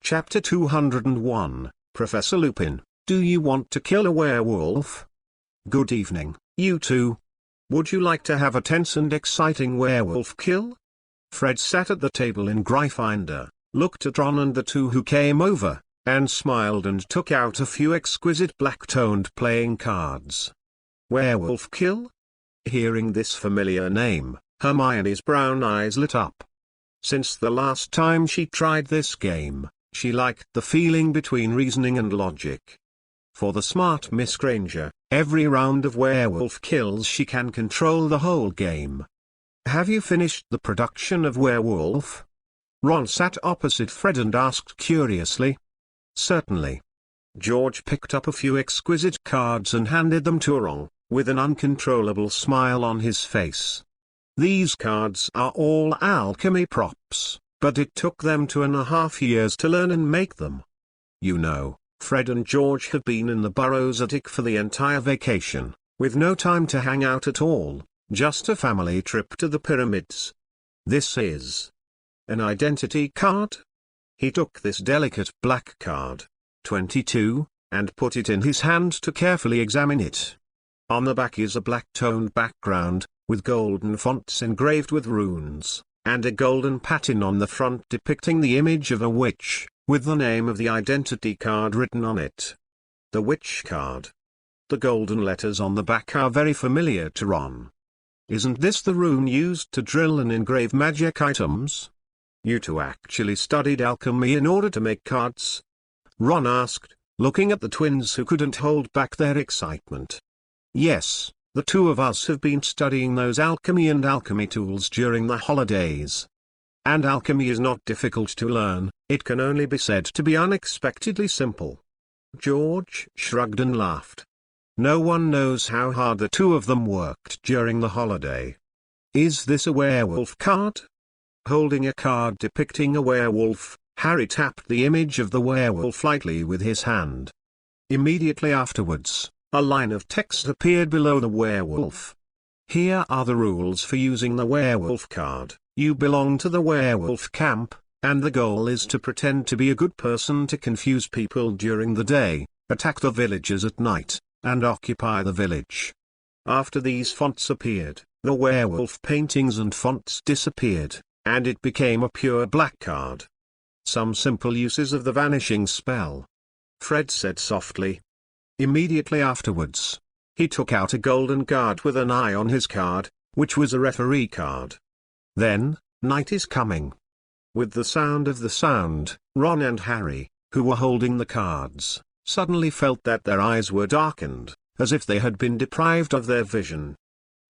Chapter 201, Professor Lupin, do you want to kill a werewolf? Good evening, you two. Would you like to have a tense and exciting werewolf kill? Fred sat at the table in Gryffindor, looked at Ron and the two who came over, and smiled and took out a few exquisite black-toned playing cards. Werewolf kill? Hearing this familiar name, Hermione's brown eyes lit up. Since the last time she tried this game, she liked the feeling between reasoning and logic. For the smart Miss Granger, every round of werewolf kills she can control the whole game. Have you finished the production of Werewolf? Ron sat opposite Fred and asked curiously. Certainly. George picked up a few exquisite cards and handed them to Ron, with an uncontrollable smile on his face. These cards are all alchemy props, but it took them 2.5 years to learn and make them. You know, Fred and George have been in the Burrow's attic for the entire vacation, with no time to hang out at all, just a family trip to the pyramids. This is an identity card? He took this delicate black card, 22, and put it in his hand to carefully examine it. On the back is a black-toned background, with golden fonts engraved with runes, and a golden pattern on the front depicting the image of a witch, with the name of the identity card written on it. The witch card. The golden letters on the back are very familiar to Ron. Isn't this the rune used to drill and engrave magic items? You two actually studied alchemy in order to make cards? Ron asked, looking at the twins who couldn't hold back their excitement. Yes, the two of us have been studying those alchemy and alchemy tools during the holidays. And alchemy is not difficult to learn, it can only be said to be unexpectedly simple. George shrugged and laughed. No one knows how hard the two of them worked during the holiday. Is this a werewolf card? Holding a card depicting a werewolf, Harry tapped the image of the werewolf lightly with his hand. Immediately afterwards, a line of text appeared below the werewolf. Here are the rules for using the werewolf card. You belong to the werewolf camp, and the goal is to pretend to be a good person to confuse people during the day, attack the villagers at night, and occupy the village. After these fonts appeared, the werewolf paintings and fonts disappeared, and it became a pure black card. Some simple uses of the vanishing spell. Fred said softly. Immediately afterwards, he took out a golden card with an eye on his card, which was a referee card. Then, night is coming. With the sound of the sound, Ron and Harry, who were holding the cards, suddenly felt that their eyes were darkened, as if they had been deprived of their vision.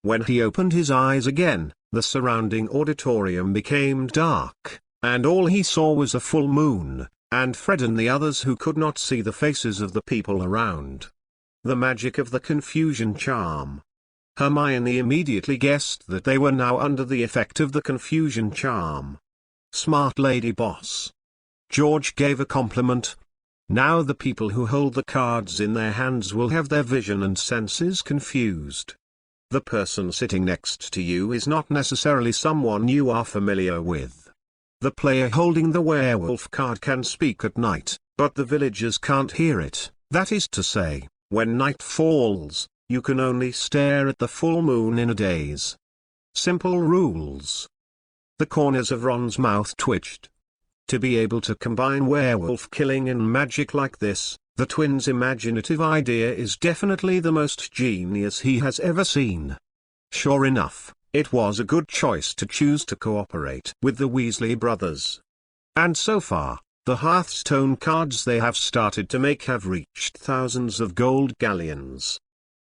When he opened his eyes again, the surrounding auditorium became dark, and all he saw was a full moon, and Fred and the others who could not see the faces of the people around. The magic of the confusion charm. Hermione immediately guessed that they were now under the effect of the confusion charm. Smart lady boss. George gave a compliment. Now the people who hold the cards in their hands will have their vision and senses confused. The person sitting next to you is not necessarily someone you are familiar with. The player holding the werewolf card can speak at night, but the villagers can't hear it. That is to say, when night falls, you can only stare at the full moon in a daze. Simple rules. The corners of Ron's mouth twitched. To be able to combine werewolf killing and magic like this, the twins' imaginative idea is definitely the most genius he has ever seen. Sure enough, it was a good choice to choose to cooperate with the Weasley brothers. And so far, the Hearthstone cards they have started to make have reached thousands of gold galleons.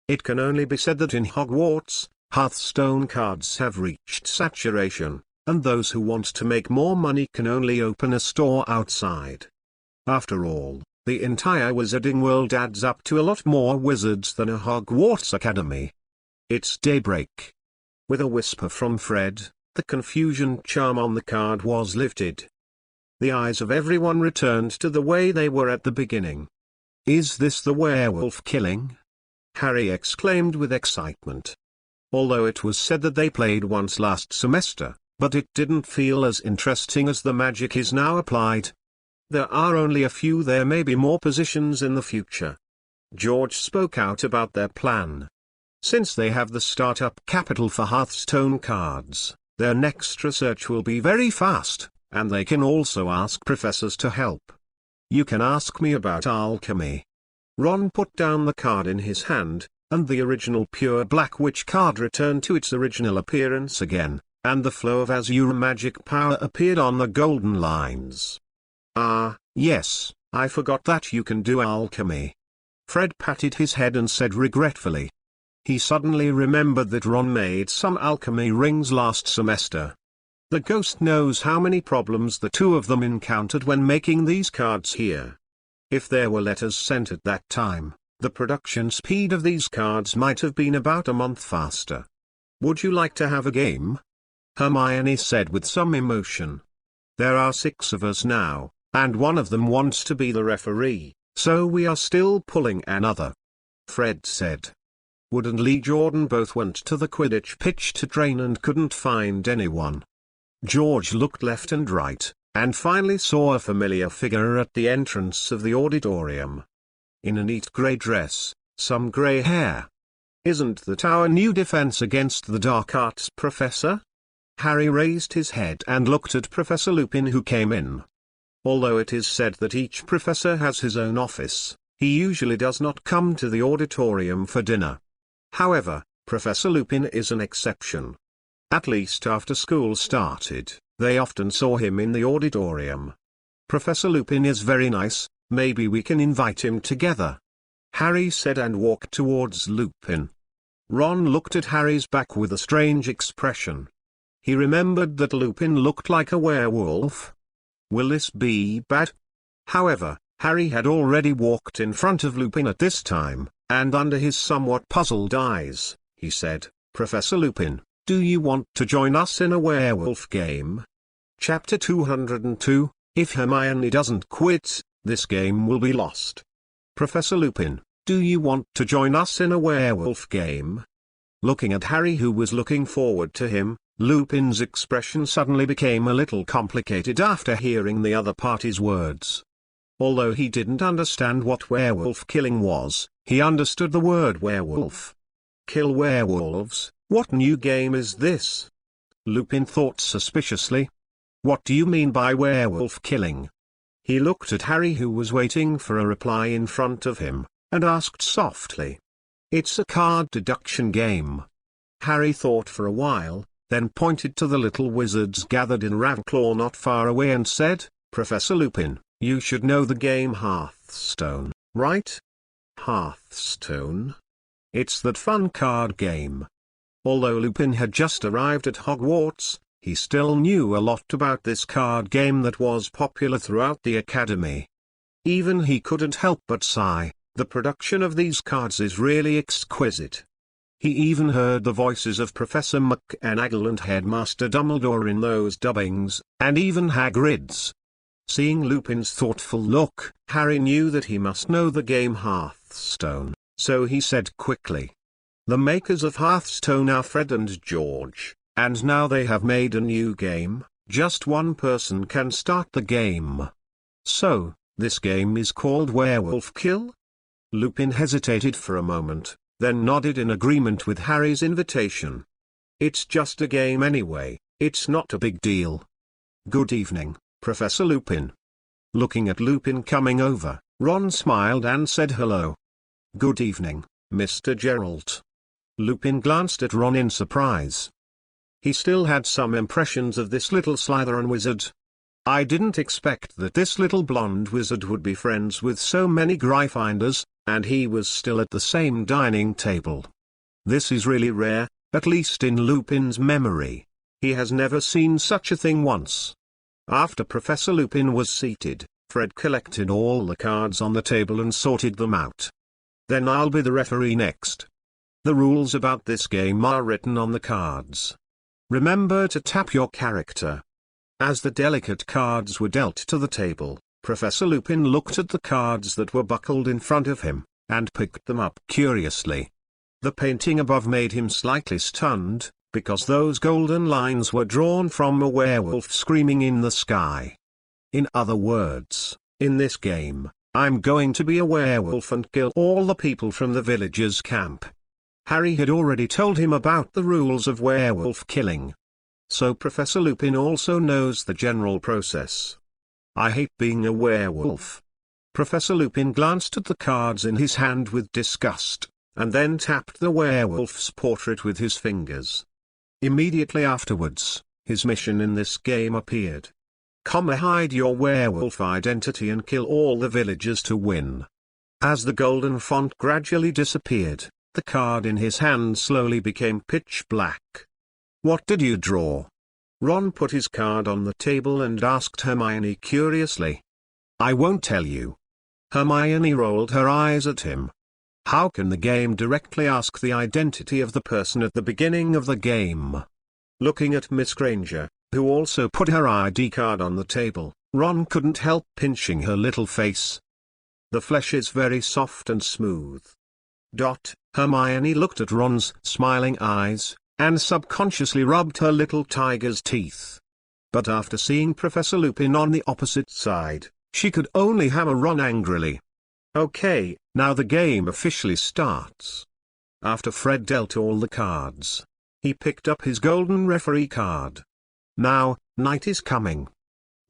It can only be said that in Hogwarts, Hearthstone cards have reached saturation, and those who want to make more money can only open a store outside. After all, the entire wizarding world adds up to a lot more wizards than a Hogwarts Academy. It's daybreak. With a whisper from Fred, the confusion charm on the card was lifted. The eyes of everyone returned to the way they were at the beginning. Is this the werewolf killing? Harry exclaimed with excitement. Although it was said that they played once last semester, but it didn't feel as interesting as the magic is now applied. There are only a few. There may be more positions in the future. George spoke out about their plan. Since they have the startup capital for Hearthstone cards, their next research will be very fast, and they can also ask professors to help. You can ask me about alchemy. Ron put down the card in his hand, and the original pure black witch card returned to its original appearance again, and the flow of azure magic power appeared on the golden lines. Ah, yes, I forgot that you can do alchemy. Fred patted his head and said regretfully. He suddenly remembered that Ron made some alchemy rings last semester. The ghost knows how many problems the two of them encountered when making these cards here. If there were letters sent at that time, the production speed of these cards might have been about a month faster. Would you like to have a game? Hermione said with some emotion. There are 6 of us now, and one of them wants to be the referee, so we are still pulling another. Fred said. Wood and Lee Jordan both went to the Quidditch pitch to train and couldn't find anyone. George looked left and right, and finally saw a familiar figure at the entrance of the auditorium. In a neat grey dress, some grey hair. Isn't that our new defense against the dark arts professor? Harry raised his head and looked at Professor Lupin, who came in. Although it is said that each professor has his own office, he usually does not come to the auditorium for dinner. However, Professor Lupin is an exception. At least after school started, they often saw him in the auditorium. Professor Lupin is very nice, maybe we can invite him together. Harry said and walked towards Lupin. Ron looked at Harry's back with a strange expression. He remembered that Lupin looked like a werewolf. Will this be bad? However, Harry had already walked in front of Lupin at this time, and under his somewhat puzzled eyes, he said, Professor Lupin, do you want to join us in a werewolf game? Chapter 202, If Hermione doesn't quit, this game will be lost. Professor Lupin, do you want to join us in a werewolf game? Looking at Harry, who was looking forward to him, Lupin's expression suddenly became a little complicated after hearing the other party's words. Although he didn't understand what werewolf killing was, he understood the word werewolf. Kill werewolves? What new game is this? Lupin thought suspiciously. What do you mean by werewolf killing? He looked at Harry, who was waiting for a reply in front of him, and asked softly. It's a card deduction game. Harry thought for a while, then pointed to the little wizards gathered in Ravenclaw not far away and said, Professor Lupin, you should know the game Hearthstone, right? Hearthstone? It's that fun card game. Although Lupin had just arrived at Hogwarts, he still knew a lot about this card game that was popular throughout the academy. Even he couldn't help but sigh, the production of these cards is really exquisite. He even heard the voices of Professor McGonagall and Headmaster Dumbledore in those dubbings, and even Hagrid's. Seeing Lupin's thoughtful look, Harry knew that he must know the game Hearthstone, so he said quickly. The makers of Hearthstone are Fred and George, and now they have made a new game. Just one person can start the game. So, this game is called Werewolf Kill? Lupin hesitated for a moment, then nodded in agreement with Harry's invitation. It's just a game anyway, it's not a big deal. Good evening, Professor Lupin. Looking at Lupin coming over, Ron smiled and said hello. Good evening, Mr. Geralt. Lupin glanced at Ron in surprise. He still had some impressions of this little Slytherin wizard. I didn't expect that this little blonde wizard would be friends with so many Gryffindors, and he was still at the same dining table. This is really rare, at least in Lupin's memory. He has never seen such a thing once. After Professor Lupin was seated, Fred collected all the cards on the table and sorted them out. Then I'll be the referee next. The rules about this game are written on the cards. Remember to tap your character. As the delicate cards were dealt to the table, Professor Lupin looked at the cards that were buckled in front of him, and picked them up curiously. The painting above made him slightly stunned, because those golden lines were drawn from a werewolf screaming in the sky. In other words, In this game, I'm going to be a werewolf and kill all the people from the villagers' camp. Harry had already told him about the rules of werewolf killing. So Professor Lupin also knows the general process. I hate being a werewolf. Professor Lupin glanced at the cards in his hand with disgust, and then tapped the werewolf's portrait with his fingers. Immediately afterwards, his mission in this game appeared. Hide your werewolf identity and kill all the villagers to win. As the golden font gradually disappeared, the card in his hand slowly became pitch black. What did you draw? Ron put his card on the table and asked Hermione curiously. I won't tell you. Hermione rolled her eyes at him. How can the game directly ask the identity of the person at the beginning of the game? Looking at Miss Granger, who also put her ID card on the table, Ron couldn't help pinching her little face. The flesh is very soft and smooth. Hermione looked at Ron's smiling eyes, and subconsciously rubbed her little tiger's teeth. But after seeing Professor Lupin on the opposite side, she could only hammer Ron angrily. Okay, now the game officially starts. After Fred dealt all the cards, he picked up his golden referee card. Now, night is coming.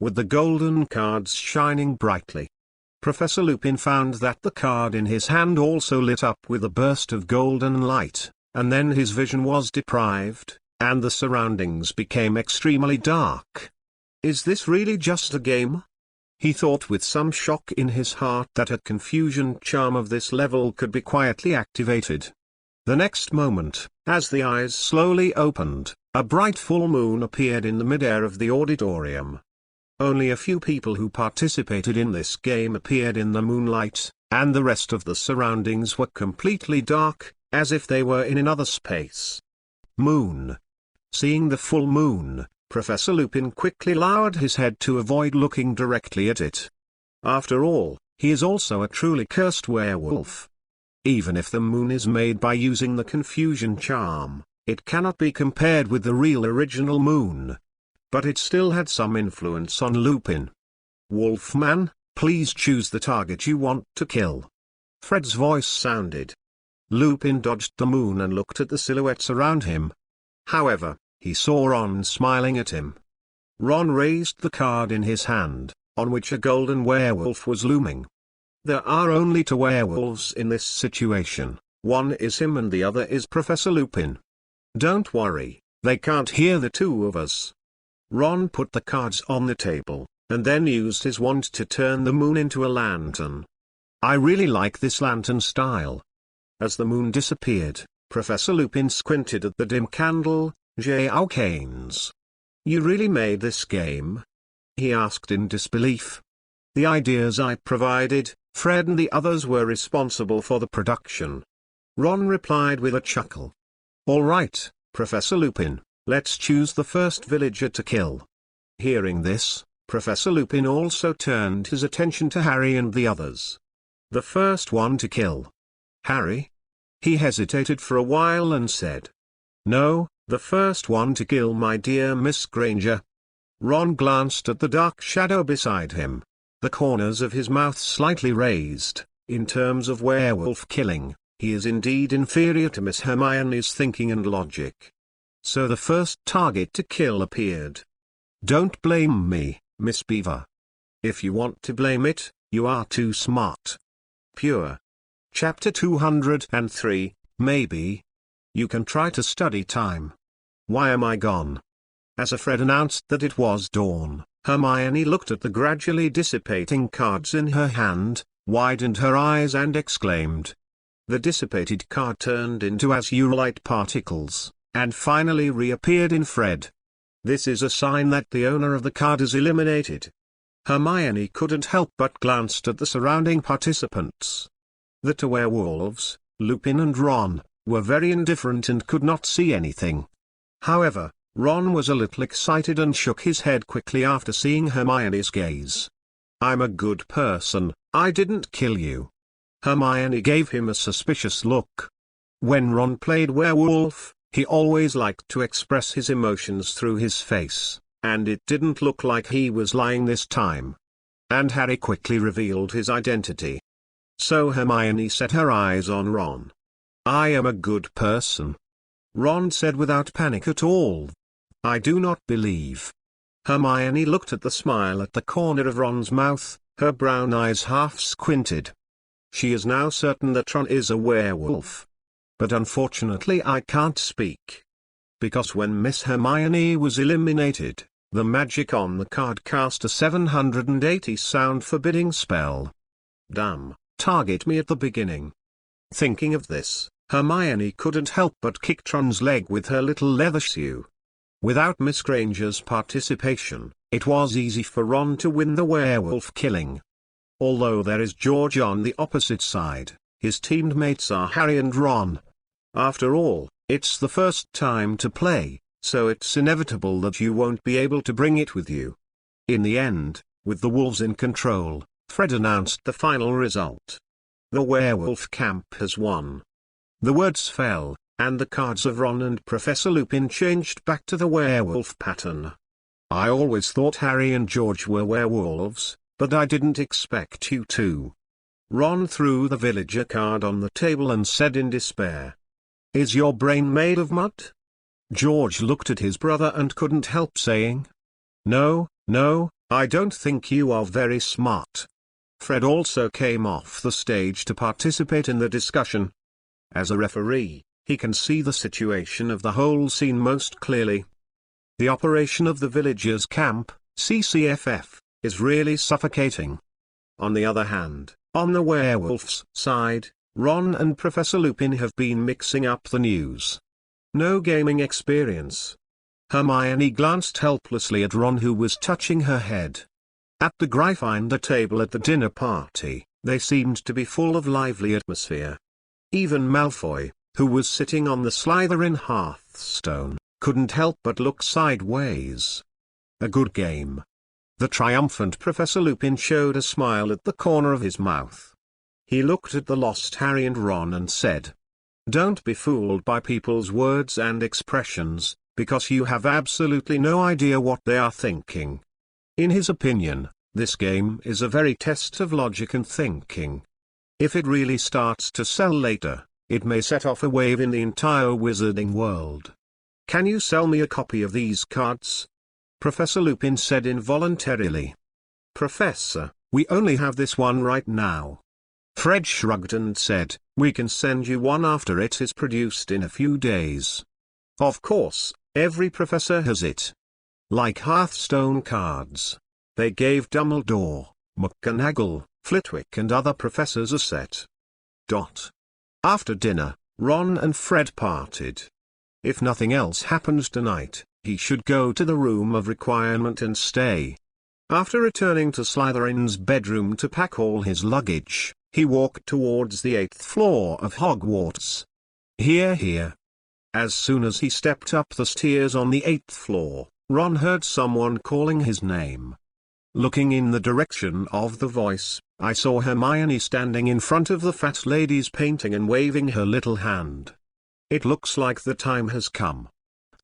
With the golden cards shining brightly, Professor Lupin found that the card in his hand also lit up with a burst of golden light, and then his vision was deprived, and the surroundings became extremely dark. Is this really just a game? He thought with some shock in his heart that a confusion charm of this level could be quietly activated. The next moment, as the eyes slowly opened, a bright full moon appeared in the midair of the auditorium. Only a few people who participated in this game appeared in the moonlight, and the rest of the surroundings were completely dark, as if they were in another space. Moon. Seeing the full moon, Professor Lupin quickly lowered his head to avoid looking directly at it. After all, he is also a truly cursed werewolf. Even if the moon is made by using the confusion charm, it cannot be compared with the real original moon. But it still had some influence on Lupin. Wolfman, please choose the target you want to kill. Fred's voice sounded. Lupin dodged the moon and looked at the silhouettes around him. However, he saw Ron smiling at him. Ron raised the card in his hand, on which a golden werewolf was looming. There are only two werewolves in this situation, one is him and the other is Professor Lupin. Don't worry, they can't hear the two of us. Ron put the cards on the table, and then used his wand to turn the moon into a lantern. I really like this lantern style. As the moon disappeared, Professor Lupin squinted at the dim candle. How canes. You really made this game? He asked in disbelief. The ideas I provided, Fred and the others were responsible for the production. Ron replied with a chuckle. All right, Professor Lupin, let's choose the first villager to kill. Hearing this, Professor Lupin also turned his attention to Harry and the others. The first one to kill. Harry? He hesitated for a while and said. No, the first one to kill, my dear Miss Granger. Ron glanced at the dark shadow beside him. The corners of his mouth slightly raised. In terms of werewolf killing, he is indeed inferior to Miss Hermione's thinking and logic. So the first target to kill appeared. Don't blame me, Miss Beaver. If you want to blame it, you are too smart. Pure. Chapter 203, maybe. You can try to study time. Why am I gone? As Fred announced that it was dawn, Hermione looked at the gradually dissipating cards in her hand, widened her eyes and exclaimed. The dissipated card turned into azurite particles, and finally reappeared in Fred. This is a sign that the owner of the card is eliminated. Hermione couldn't help but glanced at the surrounding participants. The two werewolves, Lupin and Ron, were very indifferent and could not see anything. However, Ron was a little excited and shook his head quickly after seeing Hermione's gaze. I'm a good person, I didn't kill you. Hermione gave him a suspicious look. When Ron played werewolf, he always liked to express his emotions through his face, and it didn't look like he was lying this time. and Harry quickly revealed his identity. So Hermione set her eyes on Ron. "I am a good person," Ron said without panic at all. "I do not believe." Hermione looked at the smile at the corner of Ron's mouth, her brown eyes half squinted. She is now certain that Ron is a werewolf. "But unfortunately I can't speak. Because when Miss Hermione was eliminated, the magic on the card cast a 780 sound forbidding spell. Damn, target me at the beginning." Thinking of this, Hermione couldn't help but kick Ron's leg with her little leather shoe. Without Miss Granger's participation, it was easy for Ron to win the werewolf killing. Although there is George on the opposite side, his teammates are Harry and Ron. After all, it's the first time to play, so it's inevitable that you won't be able to bring it with you. In the end, with the wolves in control, Fred announced the final result. The werewolf camp has won. The words fell, and the cards of Ron and Professor Lupin changed back to the werewolf pattern. "I always thought Harry and George were werewolves, but I didn't expect you to." Ron threw the villager card on the table and said in despair, "Is your brain made of mud?" George looked at his brother and couldn't help saying, No, I don't think you are very smart." Fred also came off the stage to participate in the discussion. As a referee, he can see the situation of the whole scene most clearly. The operation of the villagers' camp, CCFF, is really suffocating. On the other hand, on the werewolf's side, Ron and Professor Lupin have been mixing up the news. No gaming experience. Hermione glanced helplessly at Ron, who was touching her head. At the Gryffindor table at the dinner party, they seemed to be full of lively atmosphere. Even Malfoy, who was sitting on the Slytherin hearthstone, couldn't help but look sideways. A good game. The triumphant Professor Lupin showed a smile at the corner of his mouth. He looked at the lost Harry and Ron and said, "Don't be fooled by people's words and expressions, because you have absolutely no idea what they are thinking." In his opinion, this game is a very test of logic and thinking. If it really starts to sell later, it may set off a wave in the entire wizarding world. "Can you sell me a copy of these cards?" Professor Lupin said involuntarily. "Professor, we only have this one right now." Fred shrugged and said, "We can send you one after it is produced in a few days." Of course, every professor has it. Like Hearthstone cards. They gave Dumbledore, McGonagall, Flitwick and other professors a set. After dinner, Ron and Fred parted. If nothing else happened tonight, he should go to the room of requirement and stay. After returning to Slytherin's bedroom to pack all his luggage, he walked towards the 8th floor of Hogwarts. Here. As soon as he stepped up the stairs on the 8th floor, Ron heard someone calling his name. Looking in the direction of the voice, I saw Hermione standing in front of the fat lady's painting and waving her little hand. It looks like the time has come,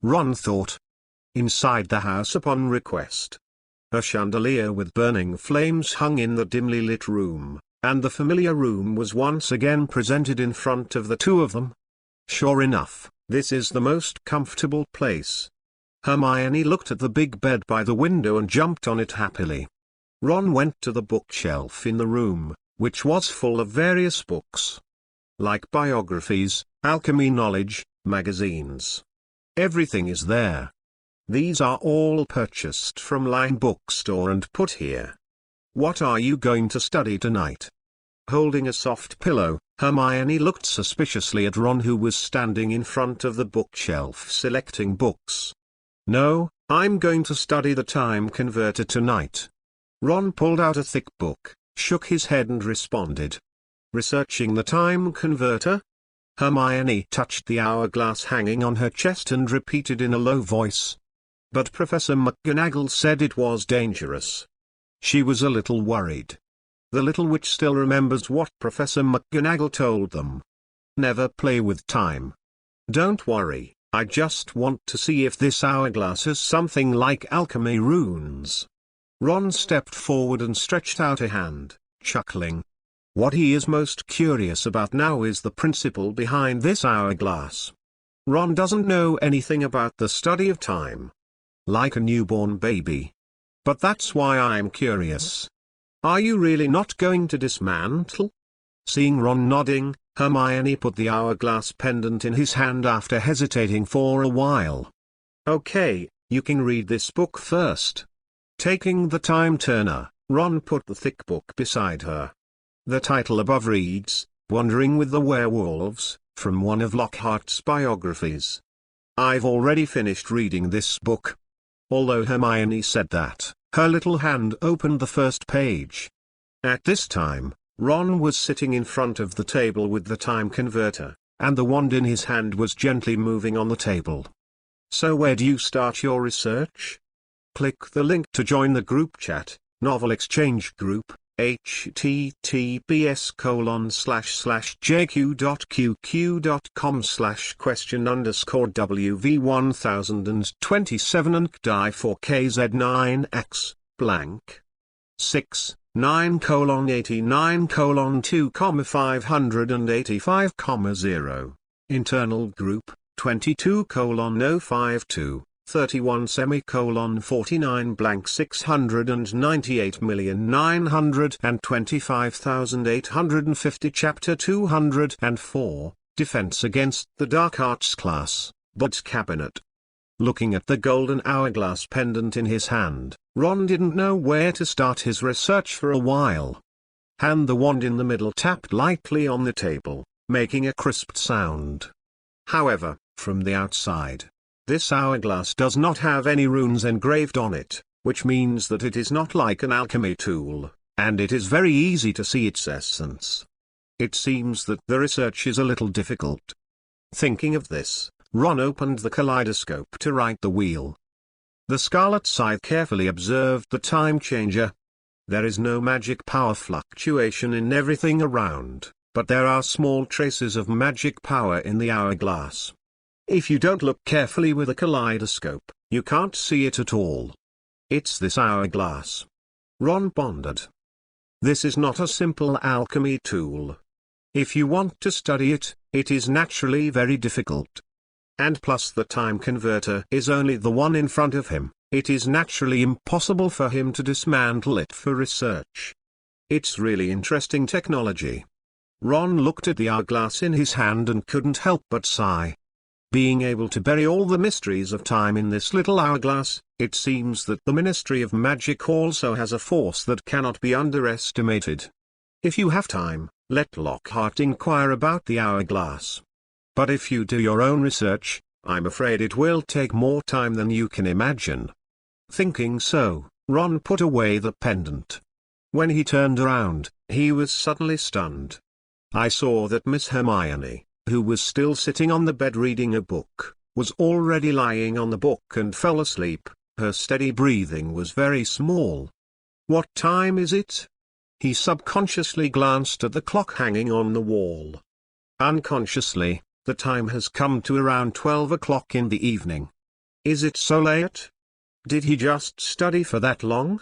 Ron thought. Inside the house upon request. A chandelier with burning flames hung in the dimly lit room, and the familiar room was once again presented in front of the two of them. Sure enough, this is the most comfortable place. Hermione looked at the big bed by the window and jumped on it happily. Ron went to the bookshelf in the room, which was full of various books. Like biographies, alchemy knowledge, magazines. Everything is there. These are all purchased from Line Bookstore and put here. What are you going to study tonight? Holding a soft pillow, Hermione looked suspiciously at Ron, who was standing in front of the bookshelf selecting books. No, I'm going to study the time converter tonight. Ron pulled out a thick book, shook his head and responded. Researching the time converter? Hermione touched the hourglass hanging on her chest and repeated in a low voice. But Professor McGonagall said it was dangerous. She was a little worried. The little witch still remembers what Professor McGonagall told them. Never play with time. Don't worry, I just want to see if this hourglass has something like alchemy runes. Ron stepped forward and stretched out a hand, chuckling. What he is most curious about now is the principle behind this hourglass. Ron doesn't know anything about the study of time. Like a newborn baby. But that's why I'm curious. Are you really not going to dismantle? Seeing Ron nodding, Hermione put the hourglass pendant in his hand after hesitating for a while. Okay, you can read this book first. Taking the time turner, Ron put the thick book beside her. The title above reads, Wandering with the Werewolves, from one of Lockhart's biographies. I've already finished reading this book. Although Hermione said that, her little hand opened the first page. At this time, Ron was sitting in front of the table with the time converter, and the wand in his hand was gently moving on the table. So where do you start your research? Click the link to join the group chat, Novel Exchange Group, https://jq.qq.com/question_wv1027 and die4kz9x, blank. 6, 9:89:2,585,0. Internal group, 22:052. 31:49 blank 698,925,850 Chapter 204, Defense Against the Dark Arts Class, Bud's Cabinet. Looking at the golden hourglass pendant in his hand, Ron didn't know where to start his research for a while. The wand in the middle tapped lightly on the table, making a crisp sound. However, from the outside, this hourglass does not have any runes engraved on it, which means that it is not like an alchemy tool, and it is very easy to see its essence. It seems that the research is a little difficult. Thinking of this, Ron opened the kaleidoscope to right the wheel. The Scarlet Scythe carefully observed the time changer. There is no magic power fluctuation in everything around, but there are small traces of magic power in the hourglass. If you don't look carefully with a kaleidoscope, you can't see it at all. It's this hourglass. Ron pondered. This is not a simple alchemy tool. If you want to study it, it is naturally very difficult. And plus the time converter is only the one in front of him, it is naturally impossible for him to dismantle it for research. It's really interesting technology. Ron looked at the hourglass in his hand and couldn't help but sigh. Being able to bury all the mysteries of time in this little hourglass, it seems that the Ministry of Magic also has a force that cannot be underestimated. If you have time, let Lockhart inquire about the hourglass. But if you do your own research, I'm afraid it will take more time than you can imagine. Thinking so, Ron put away the pendant. When he turned around, he was suddenly stunned. I saw that Miss Hermione, who was still sitting on the bed reading a book, was already lying on the book and fell asleep. Her steady breathing was very small. What time is it? He subconsciously glanced at the clock hanging on the wall. Unconsciously, the time has come to around 12 o'clock in the evening. Is it so late? Did he just study for that long?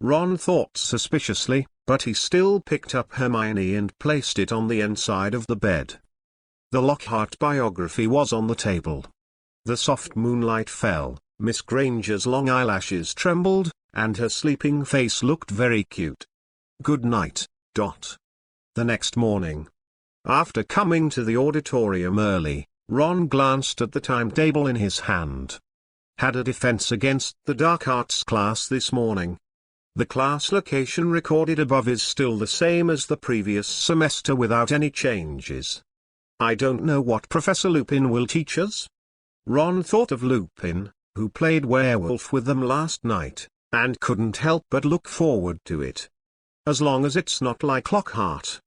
Ron thought suspiciously, but he still picked up Hermione and placed it on the inside of the bed. The Lockhart biography was on the table. The soft moonlight fell, Miss Granger's long eyelashes trembled, and her sleeping face looked very cute. Good night, Dot. The next morning, after coming to the auditorium early, Ron glanced at the timetable in his hand. Had a defense against the dark arts class this morning. The class location recorded above is still the same as the previous semester without any changes. I don't know what Professor Lupin will teach us. Ron thought of Lupin, who played werewolf with them last night, and couldn't help but look forward to it. As long as it's not like Lockhart.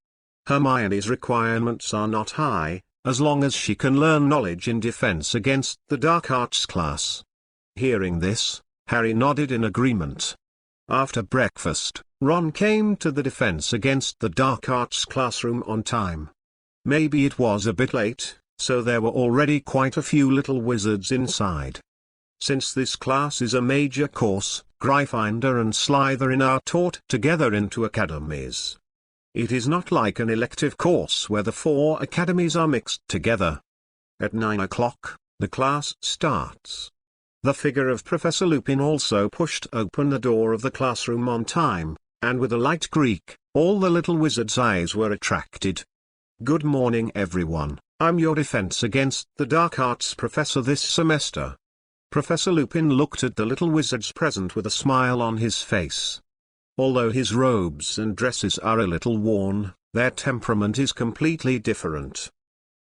Hermione's requirements are not high, as long as she can learn knowledge in defense against the dark arts class. Hearing this, Harry nodded in agreement. After breakfast, Ron came to the defense against the dark arts classroom on time. Maybe it was a bit late, so there were already quite a few little wizards inside. Since this class is a major course, Gryffindor and Slytherin are taught together in 2 academies. It is not like an elective course where the 4 academies are mixed together. At 9 o'clock, the class starts. The figure of Professor Lupin also pushed open the door of the classroom on time, and with a light creak, all the little wizards' eyes were attracted. Good morning everyone, I'm your defense against the dark arts professor this semester. Professor Lupin looked at the little wizards present with a smile on his face. Although his robes and dresses are a little worn, their temperament is completely different.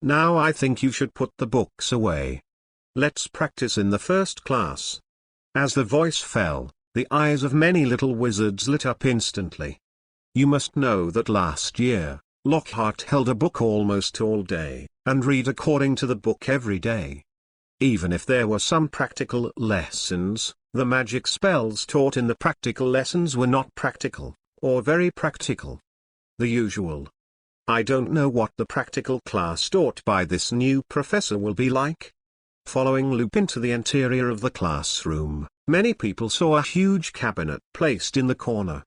Now I think you should put the books away. Let's practice in the first class. As the voice fell, the eyes of many little wizards lit up instantly. You must know that last year, Lockhart held a book almost all day, and read according to the book every day. Even if there were some practical lessons, the magic spells taught in the practical lessons were not practical, or very practical. The usual. I don't know what the practical class taught by this new professor will be like. Following Lupin to the interior of the classroom, many people saw a huge cabinet placed in the corner.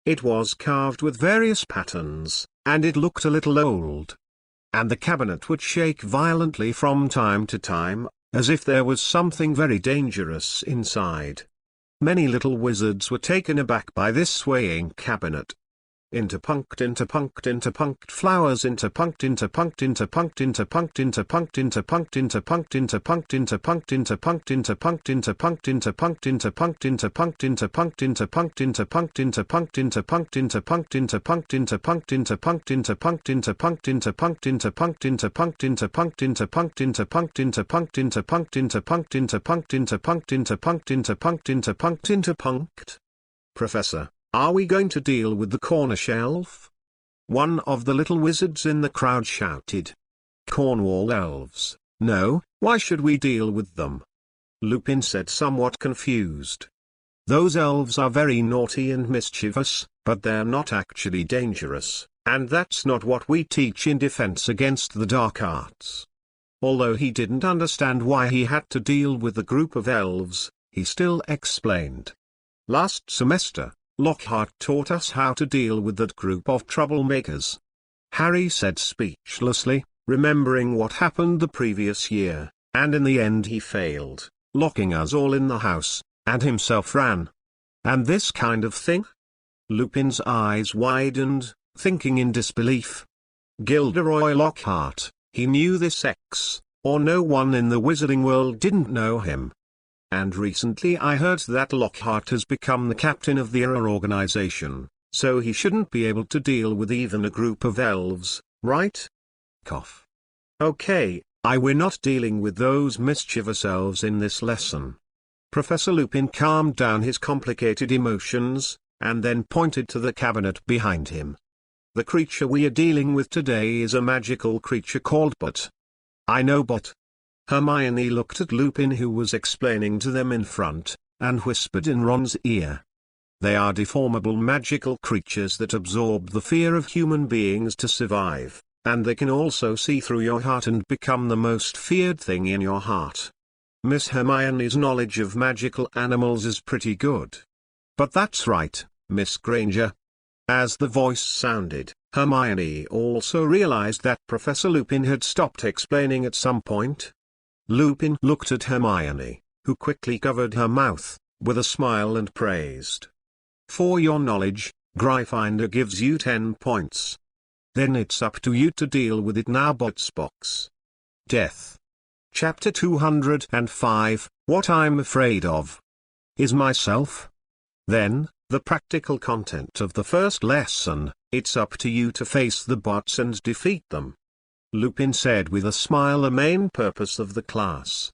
It was carved with various patterns, and it looked a little old. And the cabinet would shake violently from time to time, as if there was something very dangerous inside. Many little wizards were taken aback by this swaying cabinet. Interpunct flowers interpunct Professor, are we going to deal with the corner shelf? One of the little wizards in the crowd shouted. Cornwall elves, no, why should we deal with them? Lupin said somewhat confused. Those elves are very naughty and mischievous, but they're not actually dangerous, and that's not what we teach in defense against the dark arts. Although he didn't understand why he had to deal with the group of elves, he still explained. Last semester, Lockhart taught us how to deal with that group of troublemakers. Harry said speechlessly, remembering what happened the previous year, and in the end he failed, locking us all in the house, and himself ran. And this kind of thing? Lupin's eyes widened, thinking in disbelief. Gilderoy Lockhart, he knew this or no one in the wizarding world didn't know him. And recently I heard that Lockhart has become the captain of the ERA organization, so he shouldn't be able to deal with even a group of elves, right? Cough. Okay, we're not dealing with those mischievous elves in this lesson. Professor Lupin calmed down his complicated emotions, and then pointed to the cabinet behind him. The creature we are dealing with today is a magical creature called But. I know But. Hermione looked at Lupin, who was explaining to them in front, and whispered in Ron's ear. They are deformable magical creatures that absorb the fear of human beings to survive, and they can also see through your heart and become the most feared thing in your heart. Miss Hermione's knowledge of magical animals is pretty good. But that's right, Miss Granger. As the voice sounded, Hermione also realized that Professor Lupin had stopped explaining at some point. Lupin looked at Hermione, who quickly covered her mouth, with a smile and praised. For your knowledge, Gryffindor gives you 10 points. Then it's up to you to deal with it now. Box. Death. Chapter 205, What I'm Afraid of. Is myself. Then, the practical content of the first lesson, it's up to you to face the bots and defeat them. Lupin said with a smile, the main purpose of the class.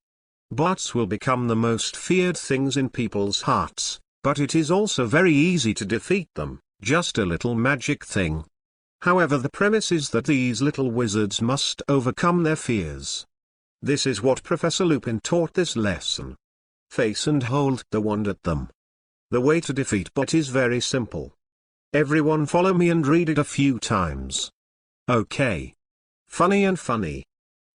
Bots will become the most feared things in people's hearts, but it is also very easy to defeat them, just a little magic thing. However, the premise is that these little wizards must overcome their fears. This is what Professor Lupin taught this lesson. Face and hold the wand at them. The way to defeat Bot is very simple. Everyone follow me and read it a few times. Okay. Funny and funny.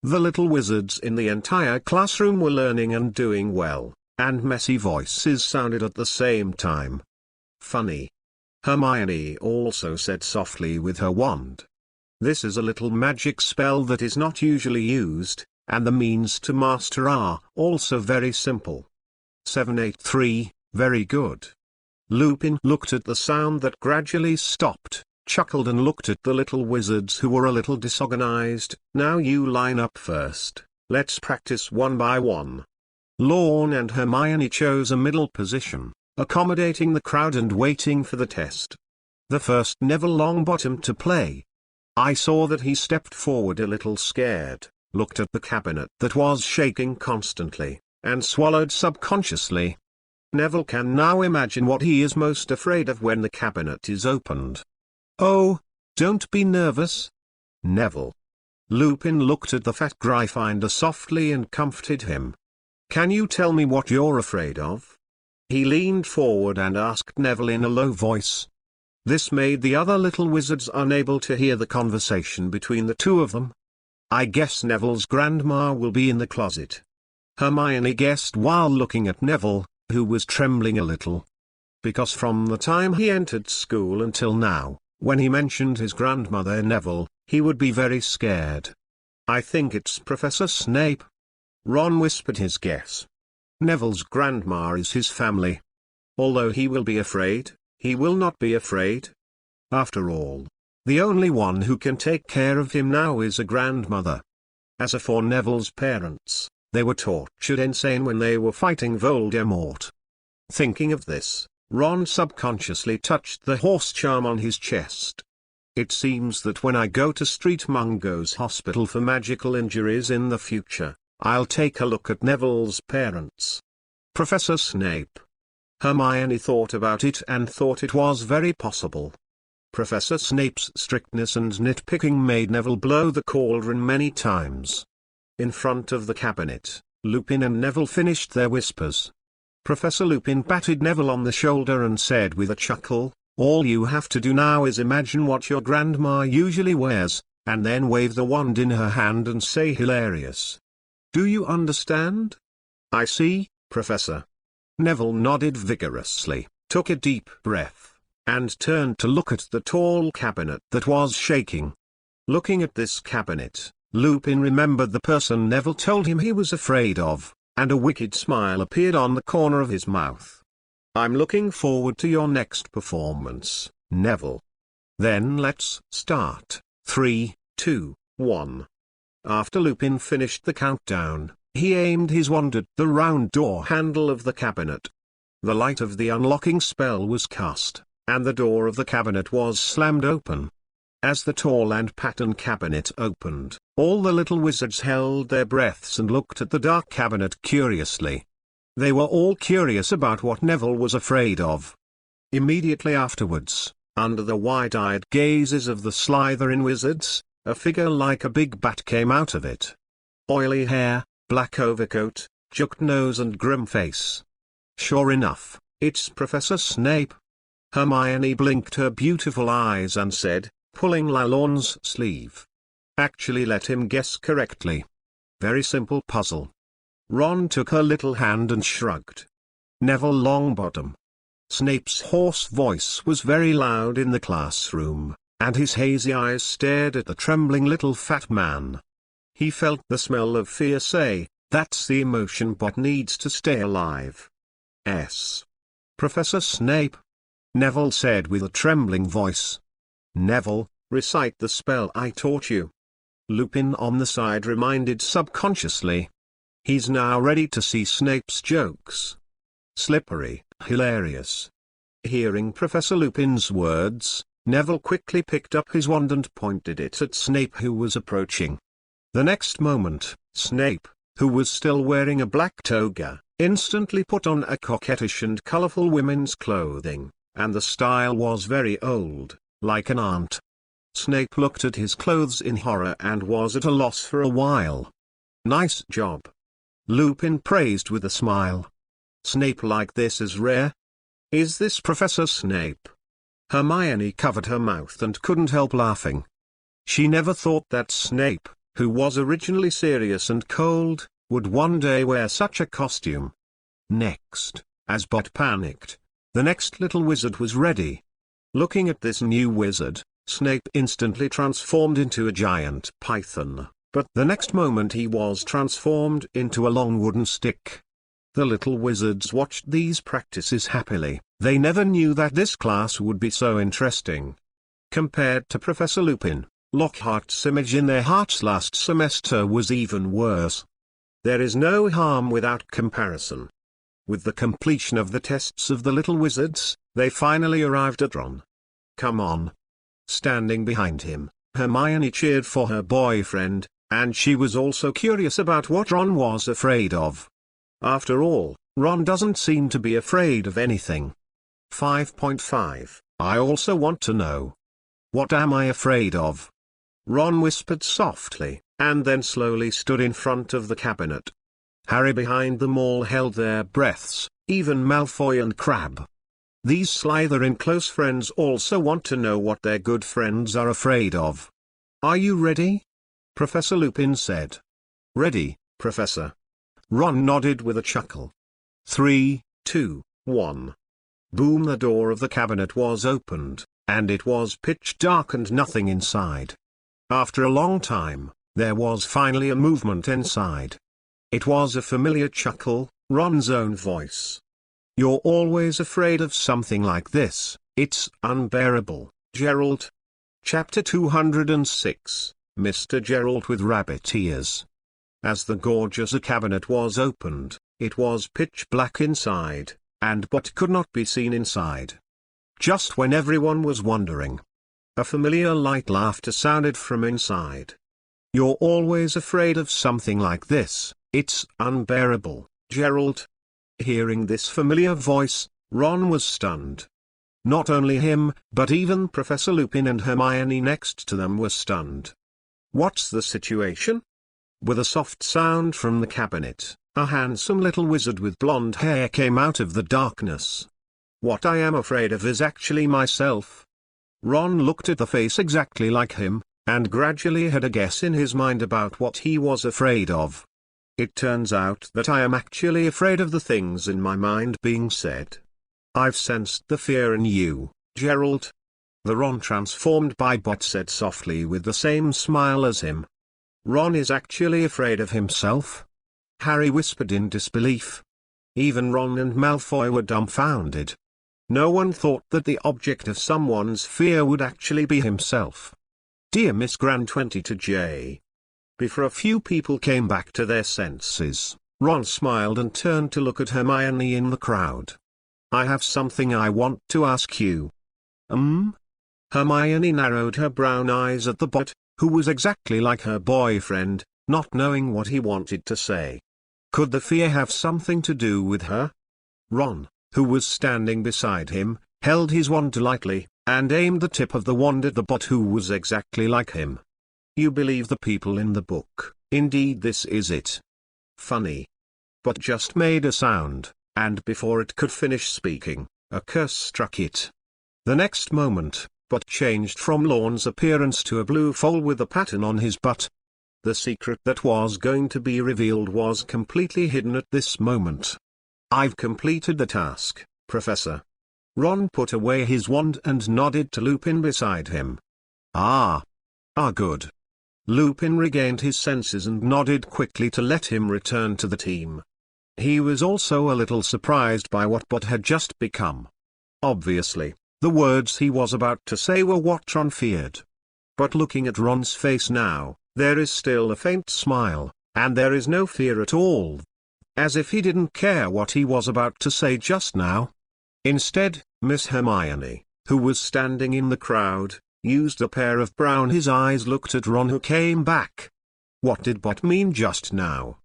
The little wizards in the entire classroom were learning and doing well, and messy voices sounded at the same time. Funny. Hermione also said softly with her wand. This is a little magic spell that is not usually used, and the means to master are also very simple. 783, very good. Lupin looked at the sound that gradually stopped, chuckled and looked at the little wizards who were a little disorganized. Now you line up first, let's practice one by one. Lorne and Hermione chose a middle position, accommodating the crowd and waiting for the test. The first Neville Longbottom to play. I saw that he stepped forward a little scared, looked at the cabinet that was shaking constantly, and swallowed subconsciously. Neville can now imagine what he is most afraid of when the cabinet is opened. Oh, don't be nervous, Neville. Lupin looked at the fat Gryffindor softly and comforted him. Can you tell me what you're afraid of? He leaned forward and asked Neville in a low voice. This made the other little wizards unable to hear the conversation between the two of them. I guess Neville's grandma will be in the closet. Hermione guessed while looking at Neville, who was trembling a little. Because from the time he entered school until now, when he mentioned his grandmother Neville, he would be very scared. I think it's Professor Snape. Ron whispered his guess. Neville's grandma is his family. Although he will be afraid, he will not be afraid. After all, the only one who can take care of him now is a grandmother. As for Neville's parents, they were tortured insane when they were fighting Voldemort. Thinking of this, Ron subconsciously touched the horse charm on his chest. It seems that when I go to Street Mungo's hospital for magical injuries in the future, I'll take a look at Neville's parents. Professor Snape. Hermione thought about it and thought it was very possible. Professor Snape's strictness and nitpicking made Neville blow the cauldron many times. In front of the cabinet, Lupin and Neville finished their whispers. Professor Lupin patted Neville on the shoulder and said with a chuckle, all you have to do now is imagine what your grandma usually wears, and then wave the wand in her hand and say hilarious. Do you understand? I see, Professor. Neville nodded vigorously, took a deep breath, and turned to look at the tall cabinet that was shaking. Looking at this cabinet, Lupin remembered the person Neville told him he was afraid of, and a wicked smile appeared on the corner of his mouth. I'm looking forward to your next performance, Neville. Then let's start. 3, 2, 1. After Lupin finished the countdown, he aimed his wand at the round door handle of the cabinet. The light of the unlocking spell was cast, and the door of the cabinet was slammed open. As the tall and patterned cabinet opened, all the little wizards held their breaths and looked at the dark cabinet curiously. They were all curious about what Neville was afraid of. Immediately afterwards, under the wide-eyed gazes of the Slytherin wizards, a figure like a big bat came out of it. Oily hair, black overcoat, jucked nose and grim face. Sure enough, it's Professor Snape. Hermione blinked her beautiful eyes and said, pulling Lorne's sleeve. Actually let him guess correctly. Very simple puzzle. Ron took her little hand and shrugged. Neville Longbottom. Snape's hoarse voice was very loud in the classroom, and his hazy eyes stared at the trembling little fat man. He felt the smell of fear say, that's the emotion bot needs to stay alive. Professor Snape. Neville said with a trembling voice. Neville, recite the spell I taught you. Lupin on the side reminded subconsciously. He's now ready to see Snape's jokes. Slippery, hilarious. Hearing Professor Lupin's words, Neville quickly picked up his wand and pointed it at Snape who was approaching. The next moment, Snape, who was still wearing a black toga, instantly put on a coquettish and colorful women's clothing, and the style was very old, like an aunt. Snape looked at his clothes in horror and was at a loss for a while. Nice job. Lupin praised with a smile. Snape like this is rare. Is this Professor Snape? Hermione covered her mouth and couldn't help laughing. She never thought that Snape, who was originally serious and cold, would one day wear such a costume. Next, as Bot panicked, the next little wizard was ready. Looking at this new wizard, Snape instantly transformed into a giant python, but the next moment he was transformed into a long wooden stick. The little wizards watched these practices happily. They never knew that this class would be so interesting. Compared to Professor Lupin, Lockhart's image in their hearts last semester was even worse. There is no harm without comparison. With the completion of the tests of the little wizards, they finally arrived at Ron. "Come on." Standing behind him, Hermione cheered for her boyfriend, and she was also curious about what Ron was afraid of. After all, Ron doesn't seem to be afraid of anything. 5.5 I also want to know. What am I afraid of? Ron whispered softly, and then slowly stood in front of the cabinet. Harry behind them all held their breaths, even Malfoy and Crabbe. These Slytherin close friends also want to know what their good friends are afraid of. "Are you ready?" Professor Lupin said. "Ready, Professor." Ron nodded with a chuckle. 3, 2, 1. Boom! The door of the cabinet was opened, and it was pitch dark and nothing inside. After a long time, there was finally a movement inside. It was a familiar chuckle, Ron's own voice. "You're always afraid of something like this, it's unbearable, Gerald." Chapter 206, Mr. Gerald with Rabbit Ears. As the gorgeous cabinet was opened, it was pitch black inside, and but could not be seen inside. Just when everyone was wondering, a familiar light laughter sounded from inside. "You're always afraid of something like this, it's unbearable, Gerald." Hearing this familiar voice, Ron was stunned. Not only him, but even Professor Lupin and Hermione next to them were stunned. "What's the situation?" With a soft sound from the cabinet, a handsome little wizard with blonde hair came out of the darkness. "What I am afraid of is actually myself." Ron looked at the face exactly like him, and gradually had a guess in his mind about what he was afraid of. "It turns out that I am actually afraid of the things in my mind being said. I've sensed the fear in you, Gerald." The Ron transformed by Bot said softly with the same smile as him. "Ron is actually afraid of himself?" Harry whispered in disbelief. Even Ron and Malfoy were dumbfounded. No one thought that the object of someone's fear would actually be himself. Dear Miss Gran 22J. Before a few people came back to their senses, Ron smiled and turned to look at Hermione in the crowd. "I have something I want to ask you." Hermione narrowed her brown eyes at the Bot, who was exactly like her boyfriend, not knowing what he wanted to say. Could the fear have something to do with her? Ron, who was standing beside him, held his wand lightly, and aimed the tip of the wand at the Bot, who was exactly like him. "You believe the people in the book, indeed this is it." Funny. Bot just made a sound, and before it could finish speaking, a curse struck it. The next moment, Bot changed from Lorne's appearance to a blue foal with a pattern on his butt. The secret that was going to be revealed was completely hidden at this moment. "I've completed the task, Professor." Ron put away his wand and nodded to Lupin beside him. Ah, good." Lupin regained his senses and nodded quickly to let him return to the team. He was also a little surprised by what Bot had just become. Obviously, the words he was about to say were what Ron feared. But looking at Ron's face now, there is still a faint smile, and there is no fear at all. As if he didn't care what he was about to say just now. Instead, Miss Hermione, who was standing in the crowd, used a pair of brown eyes looked at Ron, who came back. What did Bot mean just now?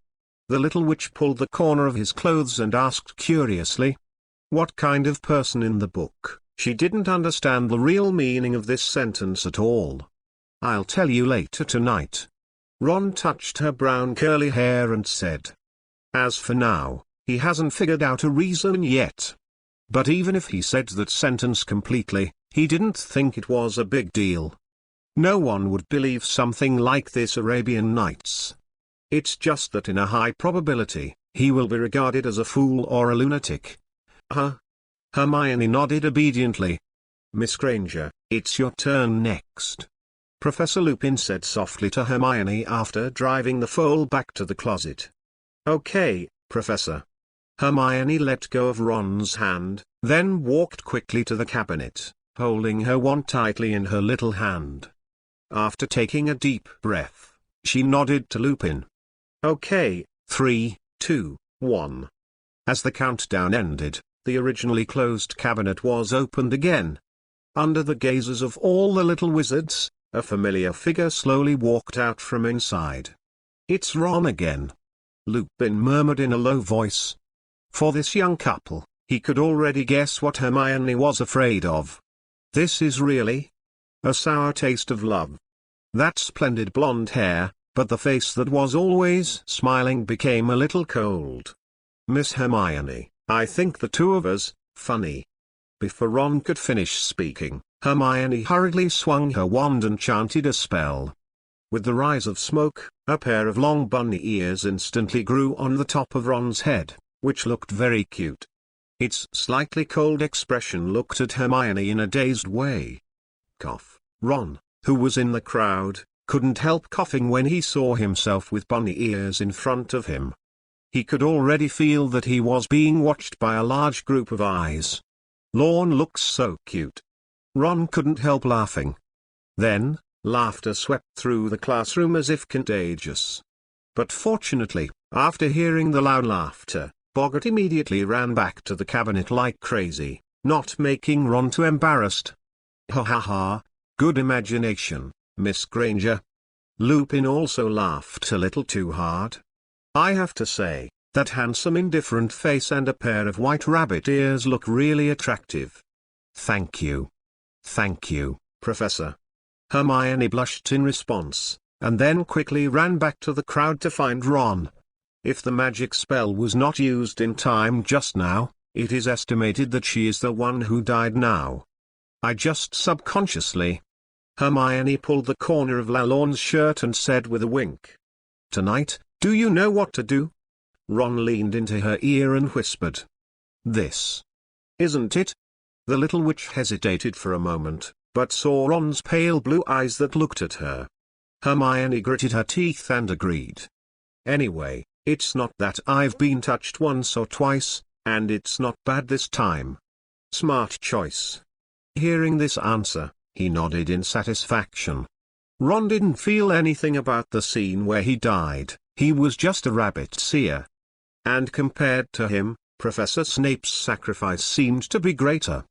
The little witch pulled the corner of his clothes and asked curiously. What kind of person in the book? She didn't understand the real meaning of this sentence at all. "I'll tell you later tonight." Ron touched her brown curly hair and said. As for now, he hasn't figured out a reason yet. But even if he said that sentence completely, he didn't think it was a big deal. No one would believe something like this Arabian Nights. It's just that in a high probability, he will be regarded as a fool or a lunatic. Hermione nodded obediently. Miss Granger, it's your turn next. Professor Lupin said softly to Hermione after driving the foal back to the closet. Okay, Professor. Hermione let go of Ron's hand, then walked quickly to the cabinet, holding her wand tightly in her little hand. After taking a deep breath, she nodded to Lupin. Okay, 3, 2, 1. As the countdown ended, the originally closed cabinet was opened again. Under the gazes of all the little wizards, a familiar figure slowly walked out from inside. It's Ron again. Lupin murmured in a low voice. For this young couple, he could already guess what Hermione was afraid of. This is really a sour taste of love. That splendid blonde hair, but the face that was always smiling became a little cold. Miss Hermione, I think the two of us, funny. Before Ron could finish speaking, Hermione hurriedly swung her wand and chanted a spell. With the rise of smoke, a pair of long bunny ears instantly grew on the top of Ron's head, which looked very cute. Its slightly cold expression looked at Hermione in a dazed way. Cough. Ron, who was in the crowd, couldn't help coughing when he saw himself with bunny ears in front of him. He could already feel that he was being watched by a large group of eyes. Lorne looks so cute. Ron couldn't help laughing. Then, laughter swept through the classroom as if contagious. But fortunately, after hearing the loud laughter, Boggart immediately ran back to the cabinet like crazy, not making Ron too embarrassed. Ha ha ha, good imagination, Miss Granger. Lupin also laughed a little too hard. I have to say, that handsome indifferent face and a pair of white rabbit ears look really attractive. Thank you. Thank you, Professor. Hermione blushed in response, and then quickly ran back to the crowd to find Ron. If the magic spell was not used in time just now, it is estimated that she is the one who died now. I just subconsciously. Hermione pulled the corner of Lorne's shirt and said with a wink. Tonight, do you know what to do? Ron leaned into her ear and whispered. This. Isn't it? The little witch hesitated for a moment, but saw Ron's pale blue eyes that looked at her. Hermione gritted her teeth and agreed. Anyway, it's not that I've been touched once or twice, and it's not bad this time. Smart choice. Hearing this answer, he nodded in satisfaction. Ron didn't feel anything about the scene where he died, he was just a rabbit seer. And compared to him, Professor Snape's sacrifice seemed to be greater.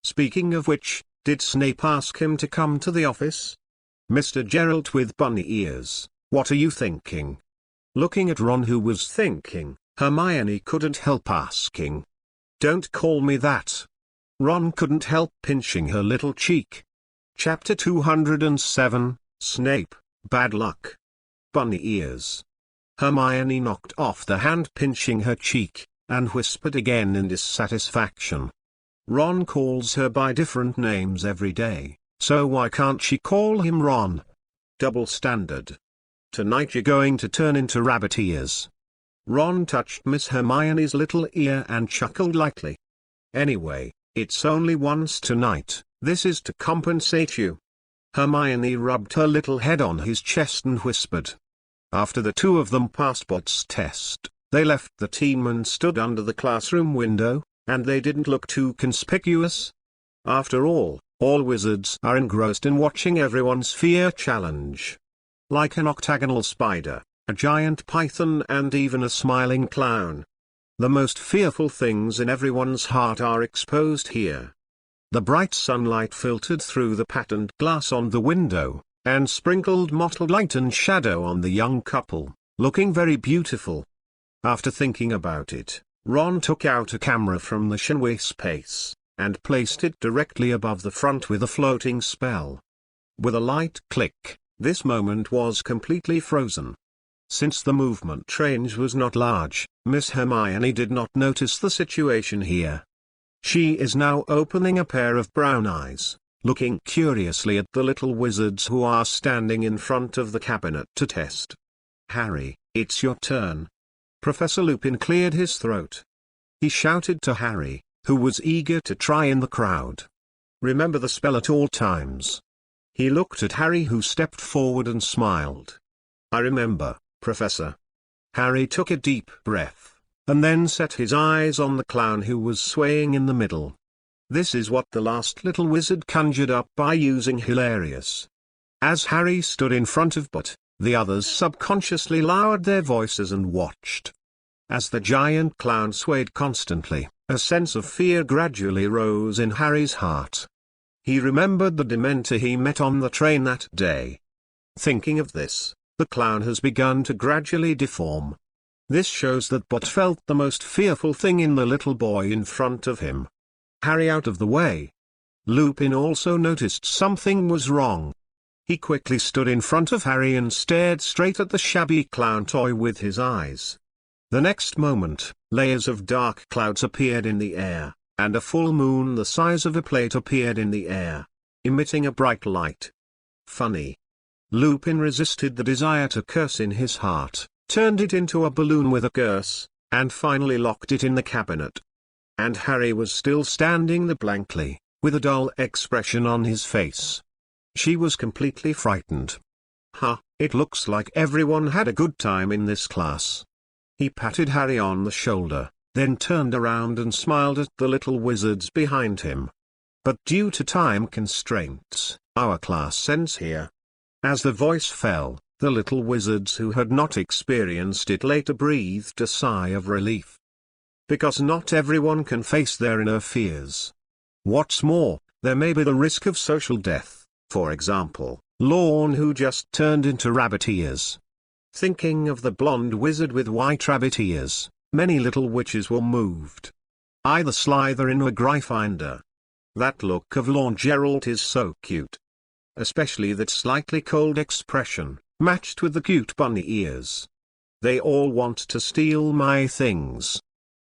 Speaking of which, did Snape ask him to come to the office? Mr. Gerald with bunny ears, what are you thinking? Looking at Ron, who was thinking, Hermione couldn't help asking. Don't call me that. Ron couldn't help pinching her little cheek. Chapter 207, Snape, Bad Luck. Bunny ears. Hermione knocked off the hand pinching her cheek, and whispered again in dissatisfaction. Ron calls her by different names every day, so why can't she call him Ron? Double standard. Tonight you're going to turn into rabbit ears. Ron touched Miss Hermione's little ear and chuckled lightly. Anyway, it's only once tonight, this is to compensate you. Hermione rubbed her little head on his chest and whispered. After the two of them passed Bot's test, they left the team and stood under the classroom window, and they didn't look too conspicuous. After all wizards are engrossed in watching everyone's fear challenge. Like an octagonal spider, a giant python and even a smiling clown. The most fearful things in everyone's heart are exposed here. The bright sunlight filtered through the patterned glass on the window, and sprinkled mottled light and shadow on the young couple, looking very beautiful. After thinking about it, Ron took out a camera from the chenille space, and placed it directly above the front with a floating spell. With a light click, this moment was completely frozen. Since the movement range was not large, Miss Hermione did not notice the situation here. She is now opening a pair of brown eyes, looking curiously at the little wizards who are standing in front of the cabinet to test. Harry, it's your turn. Professor Lupin cleared his throat. He shouted to Harry, who was eager to try in the crowd. "Remember the spell at all times." He looked at Harry, who stepped forward and smiled. "I remember, Professor." Harry took a deep breath, and then set his eyes on the clown who was swaying in the middle. This is what the last little wizard conjured up by using hilarious. As Harry stood in front of But, the others subconsciously lowered their voices and watched. As the giant clown swayed constantly, a sense of fear gradually rose in Harry's heart. He remembered the Dementor he met on the train that day. Thinking of this, the clown has begun to gradually deform. This shows that But felt the most fearful thing in the little boy in front of him. Harry out of the way. Lupin also noticed something was wrong. He quickly stood in front of Harry and stared straight at the shabby clown toy with his eyes. The next moment, layers of dark clouds appeared in the air, and a full moon the size of a plate appeared in the air, emitting a bright light. Funny. Lupin resisted the desire to curse in his heart, turned it into a balloon with a curse, and finally locked it in the cabinet. And Harry was still standing there blankly, with a dull expression on his face. She was completely frightened. It looks like everyone had a good time in this class." He patted Harry on the shoulder, then turned around and smiled at the little wizards behind him. "But due to time constraints, our class ends here." As the voice fell, the little wizards who had not experienced it later breathed a sigh of relief. Because not everyone can face their inner fears. What's more, there may be the risk of social death, for example, Lorne who just turned into rabbit ears. Thinking of the blonde wizard with white rabbit ears, many little witches were moved. Either Slytherin or Gryffindor. That look of Lorne Geralt is so cute. Especially that slightly cold expression, matched with the cute bunny ears. They all want to steal my things.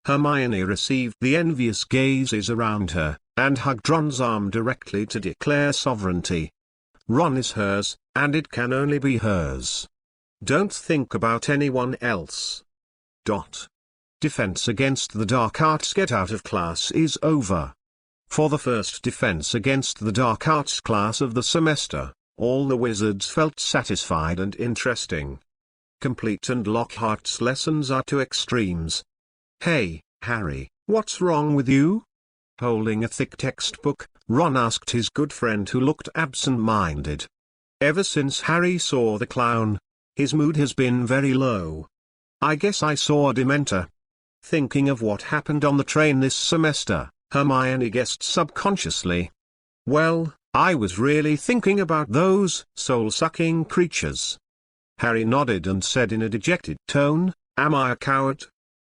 Hermione received the envious gazes around her, and hugged Ron's arm directly to declare sovereignty. Ron is hers, and it can only be hers. Don't think about anyone else. Defense against the dark arts get out of class is over. For the first defense against the dark arts class of the semester, all the wizards felt satisfied and interesting. Complete and Lockhart's lessons are two extremes. "Hey, Harry, what's wrong with you?" Holding a thick textbook, Ron asked his good friend who looked absent-minded. Ever since Harry saw the clown, his mood has been very low. "I guess I saw a Dementor." Thinking of what happened on the train this semester, Hermione guessed subconsciously. "Well, I was really thinking about those soul-sucking creatures." Harry nodded and said in a dejected tone, "Am I a coward?"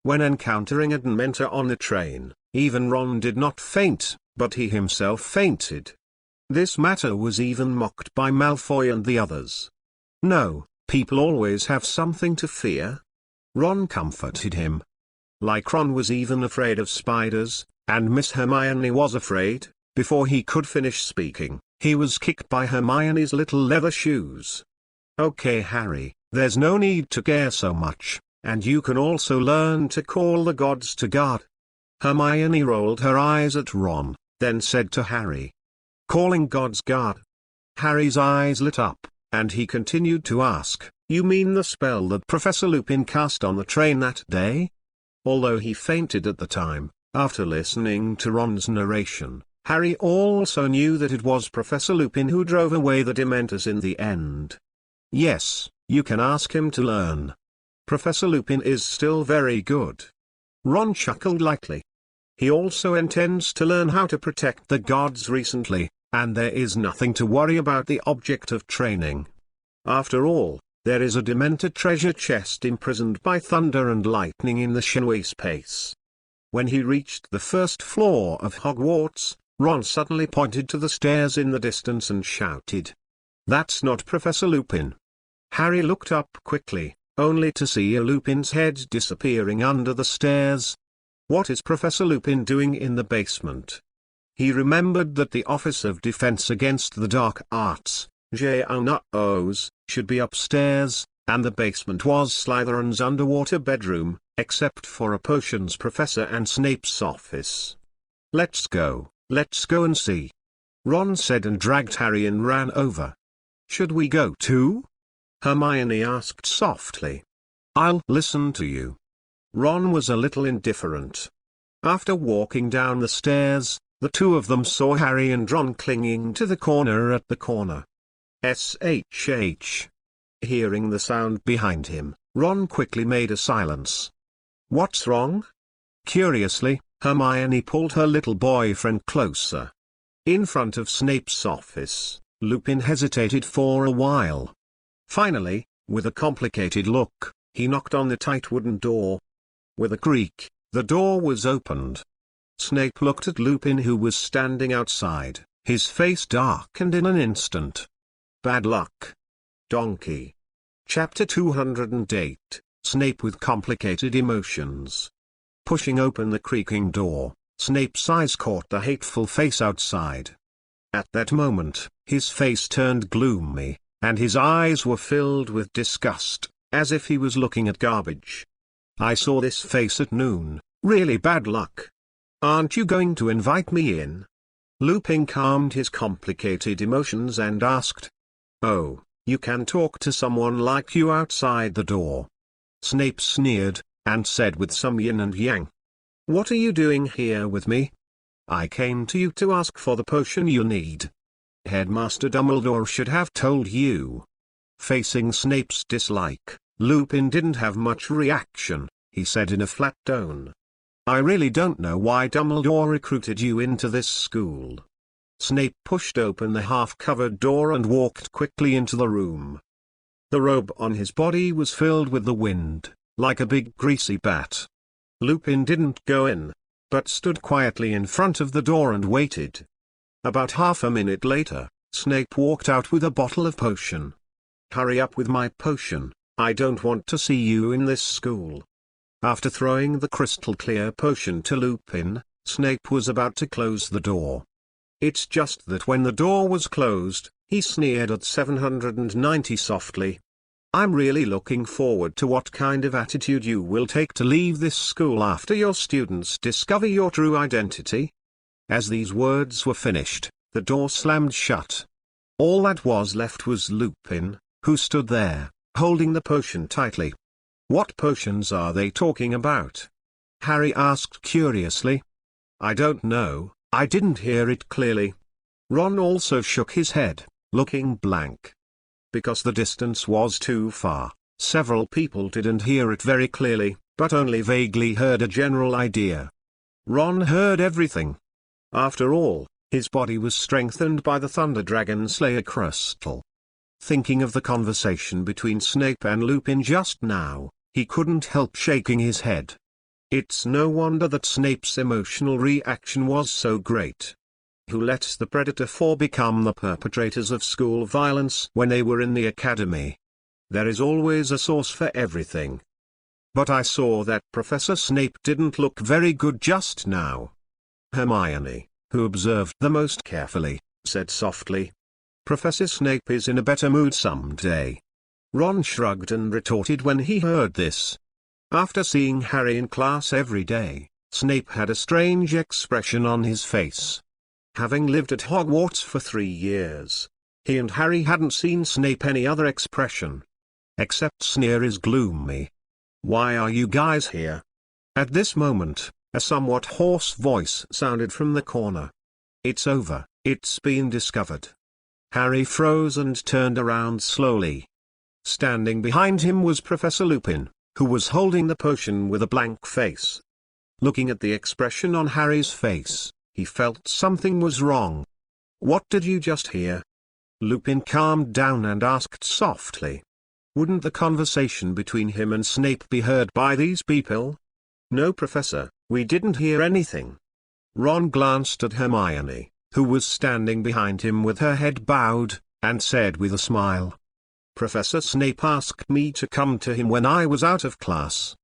When encountering a Dementor on the train, even Ron did not faint, but he himself fainted. This matter was even mocked by Malfoy and the others. "No, people always have something to fear." Ron comforted him. Like Ron was even afraid of spiders, and Miss Hermione was afraid. Before he could finish speaking, he was kicked by Hermione's little leather shoes. "Okay, Harry, there's no need to care so much. And you can also learn to call the gods to God." Hermione rolled her eyes at Ron, then said to Harry, "Calling gods God?" Harry's eyes lit up, and he continued to ask, "You mean the spell that Professor Lupin cast on the train that day?" Although he fainted at the time, after listening to Ron's narration, Harry also knew that it was Professor Lupin who drove away the Dementors in the end. "Yes, you can ask him to learn. Professor Lupin is still very good." Ron chuckled lightly. He also intends to learn how to protect the gods recently, and there is nothing to worry about the object of training. After all, there is a Dementor treasure chest imprisoned by thunder and lightning in the Shinway space. When he reached the first floor of Hogwarts, Ron suddenly pointed to the stairs in the distance and shouted, "That's not Professor Lupin." Harry looked up quickly, only to see a Lupin's head disappearing under the stairs. What is Professor Lupin doing in the basement? He remembered that the Office of Defense Against the Dark Arts, JNOs, should be upstairs, and the basement was Slytherin's underwater bedroom, except for a potions professor and Snape's office. Let's go and see," Ron said and dragged Harry and ran over. "Should we go too?" Hermione asked softly. "I'll listen to you." Ron was a little indifferent. After walking down the stairs, the two of them saw Harry and Ron clinging to the corner at the corner. SHH. Hearing the sound behind him, Ron quickly made a silence. "What's wrong?" Curiously, Hermione pulled her little boyfriend closer. In front of Snape's office, Lupin hesitated for a while. Finally, with a complicated look, he knocked on the tight wooden door. With a creak, the door was opened. Snape looked at Lupin, who was standing outside, his face darkened in an instant. Bad luck. Donkey. Chapter 208, Snape with Complicated Emotions. Pushing open the creaking door, Snape's eyes caught the hateful face outside. At that moment, his face turned gloomy, and his eyes were filled with disgust, as if he was looking at garbage. "I saw this face at noon, really bad luck. Aren't you going to invite me in?" Lupin calmed his complicated emotions and asked. "Oh, you can talk to someone like you outside the door." Snape sneered, and said with some yin and yang, "What are you doing here with me?" "I came to you to ask for the potion you need. Headmaster Dumbledore should have told you." Facing Snape's dislike, Lupin didn't have much reaction. He said in a flat tone, "I really don't know why Dumbledore recruited you into this school." Snape pushed open the half-covered door and walked quickly into the room. The robe on his body was filled with the wind, like a big greasy bat. Lupin didn't go in, but stood quietly in front of the door and waited. About half a minute later, Snape walked out with a bottle of potion. "Hurry up with my potion, I don't want to see you in this school." After throwing the crystal-clear potion to Lupin, Snape was about to close the door. It's just that when the door was closed, he sneered at 790 softly. "I'm really looking forward to what kind of attitude you will take to leave this school after your students discover your true identity." As these words were finished, the door slammed shut. All that was left was Lupin, who stood there, holding the potion tightly. "What potions are they talking about?" Harry asked curiously. "I don't know, I didn't hear it clearly." Ron also shook his head, looking blank. Because the distance was too far, several people didn't hear it very clearly, but only vaguely heard a general idea. Ron heard everything. After all, his body was strengthened by the Thunder Dragon Slayer crystal. Thinking of the conversation between Snape and Lupin just now, he couldn't help shaking his head. It's no wonder that Snape's emotional reaction was so great. Who let the Predator 4 become the perpetrators of school violence when they were in the academy? There is always a source for everything. "But I saw that Professor Snape didn't look very good just now." Hermione, who observed the most carefully, said softly. "Professor Snape is in a better mood someday." Ron shrugged and retorted when he heard this. After seeing Harry in class every day, Snape had a strange expression on his face. Having lived at Hogwarts for 3 years, he and Harry hadn't seen Snape any other expression. Except sneer is gloomy. "Why are you guys here?" At this moment, a somewhat hoarse voice sounded from the corner. "It's over, it's been discovered." Harry froze and turned around slowly. Standing behind him was Professor Lupin, who was holding the potion with a blank face. Looking at the expression on Harry's face, he felt something was wrong. "What did you just hear?" Lupin calmed down and asked softly. "Wouldn't the conversation between him and Snape be heard by these people?" "No, Professor, we didn't hear anything." Ron glanced at Hermione, who was standing behind him with her head bowed, and said with a smile, "Professor Snape asked me to come to him when I was out of class.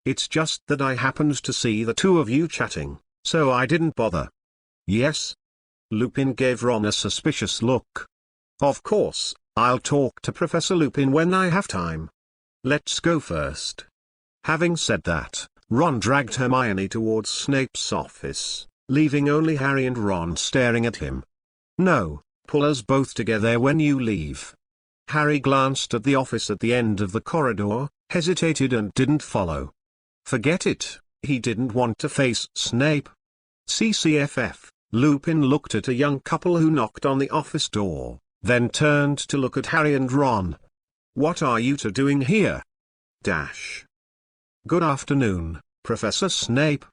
It's just that I happened to see the two of you chatting, so I didn't bother." "Yes?" Lupin gave Ron a suspicious look. "Of course, I'll talk to Professor Lupin when I have time. Let's go first." Having said that, Ron dragged Hermione towards Snape's office, leaving only Harry and Ron staring at him. "No, pull us both together when you leave." Harry glanced at the office at the end of the corridor, hesitated and didn't follow. Forget it, he didn't want to face Snape. CCFF, Lupin looked at a young couple who knocked on the office door, then turned to look at Harry and Ron. "What are you two doing here?" "Good afternoon, Professor Snape."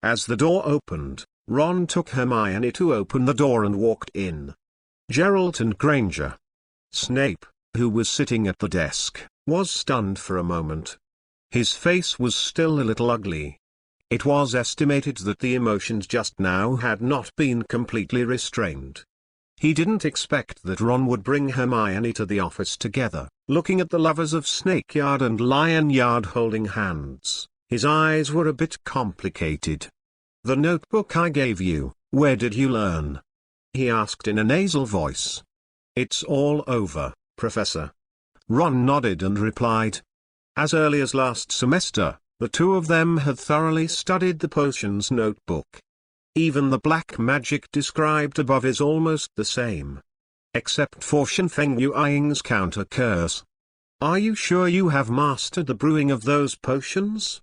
As the door opened, Ron took Hermione to open the door and walked in. Gerald and Granger. Snape, who was sitting at the desk, was stunned for a moment. His face was still a little ugly. It was estimated that the emotions just now had not been completely restrained. He didn't expect that Ron would bring Hermione to the office together. Looking at the lovers of Snake Yard and Lion Yard holding hands, his eyes were a bit complicated. "The notebook I gave you, where did you learn?" he asked in a nasal voice. "It's all over, Professor." Ron nodded and replied. As early as last semester, the two of them had thoroughly studied the potions notebook. Even the black magic described above is almost the same. Except for Shinfeng Yuing's counter curse. "Are you sure you have mastered the brewing of those potions?"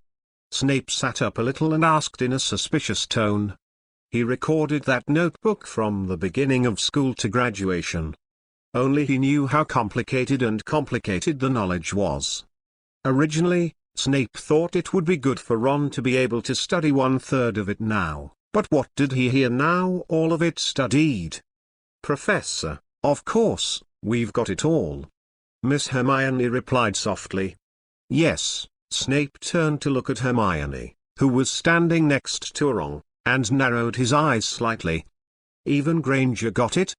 Snape sat up a little and asked in a suspicious tone. He recorded that notebook from the beginning of school to graduation. Only he knew how complicated the knowledge was. Originally, Snape thought it would be good for Ron to be able to study 1/3 of it now, but what did he hear now? All of it studied. "Professor, of course, we've got it all." Miss Hermione replied softly. "Yes." Snape turned to look at Hermione, who was standing next to Ron, and narrowed his eyes slightly. "Even Granger got it?"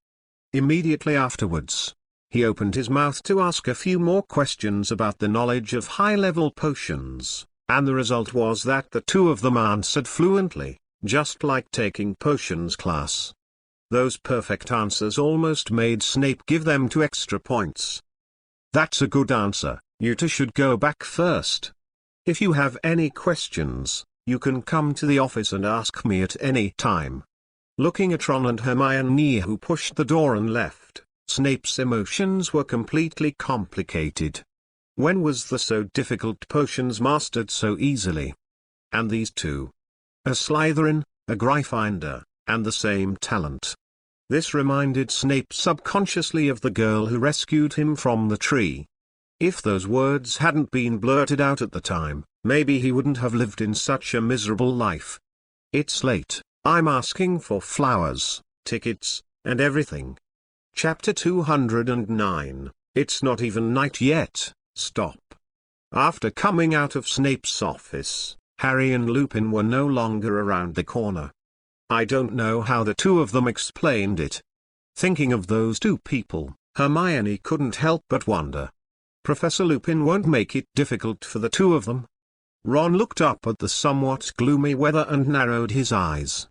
Immediately afterwards, he opened his mouth to ask a few more questions about the knowledge of high-level potions, and the result was that the two of them answered fluently, just like taking potions class. Those perfect answers almost made Snape give them 2 extra points. "That's a good answer, you two should go back first. If you have any questions, you can come to the office and ask me at any time." Looking at Ron and Hermione, who pushed the door and left, Snape's emotions were completely complicated. When was the so difficult potions mastered so easily? And these two? A Slytherin, a Gryffindor, and the same talent. This reminded Snape subconsciously of the girl who rescued him from the tree. If those words hadn't been blurted out at the time, maybe he wouldn't have lived in such a miserable life. "It's late, I'm asking for flowers, tickets, and everything." Chapter 209, It's not even night yet, stop. After coming out of Snape's office, Harry and Lupin were no longer around the corner. I don't know how the two of them explained it. Thinking of those two people, Hermione couldn't help but wonder. Professor Lupin won't make it difficult for the two of them. Ron looked up at the somewhat gloomy weather and narrowed his eyes.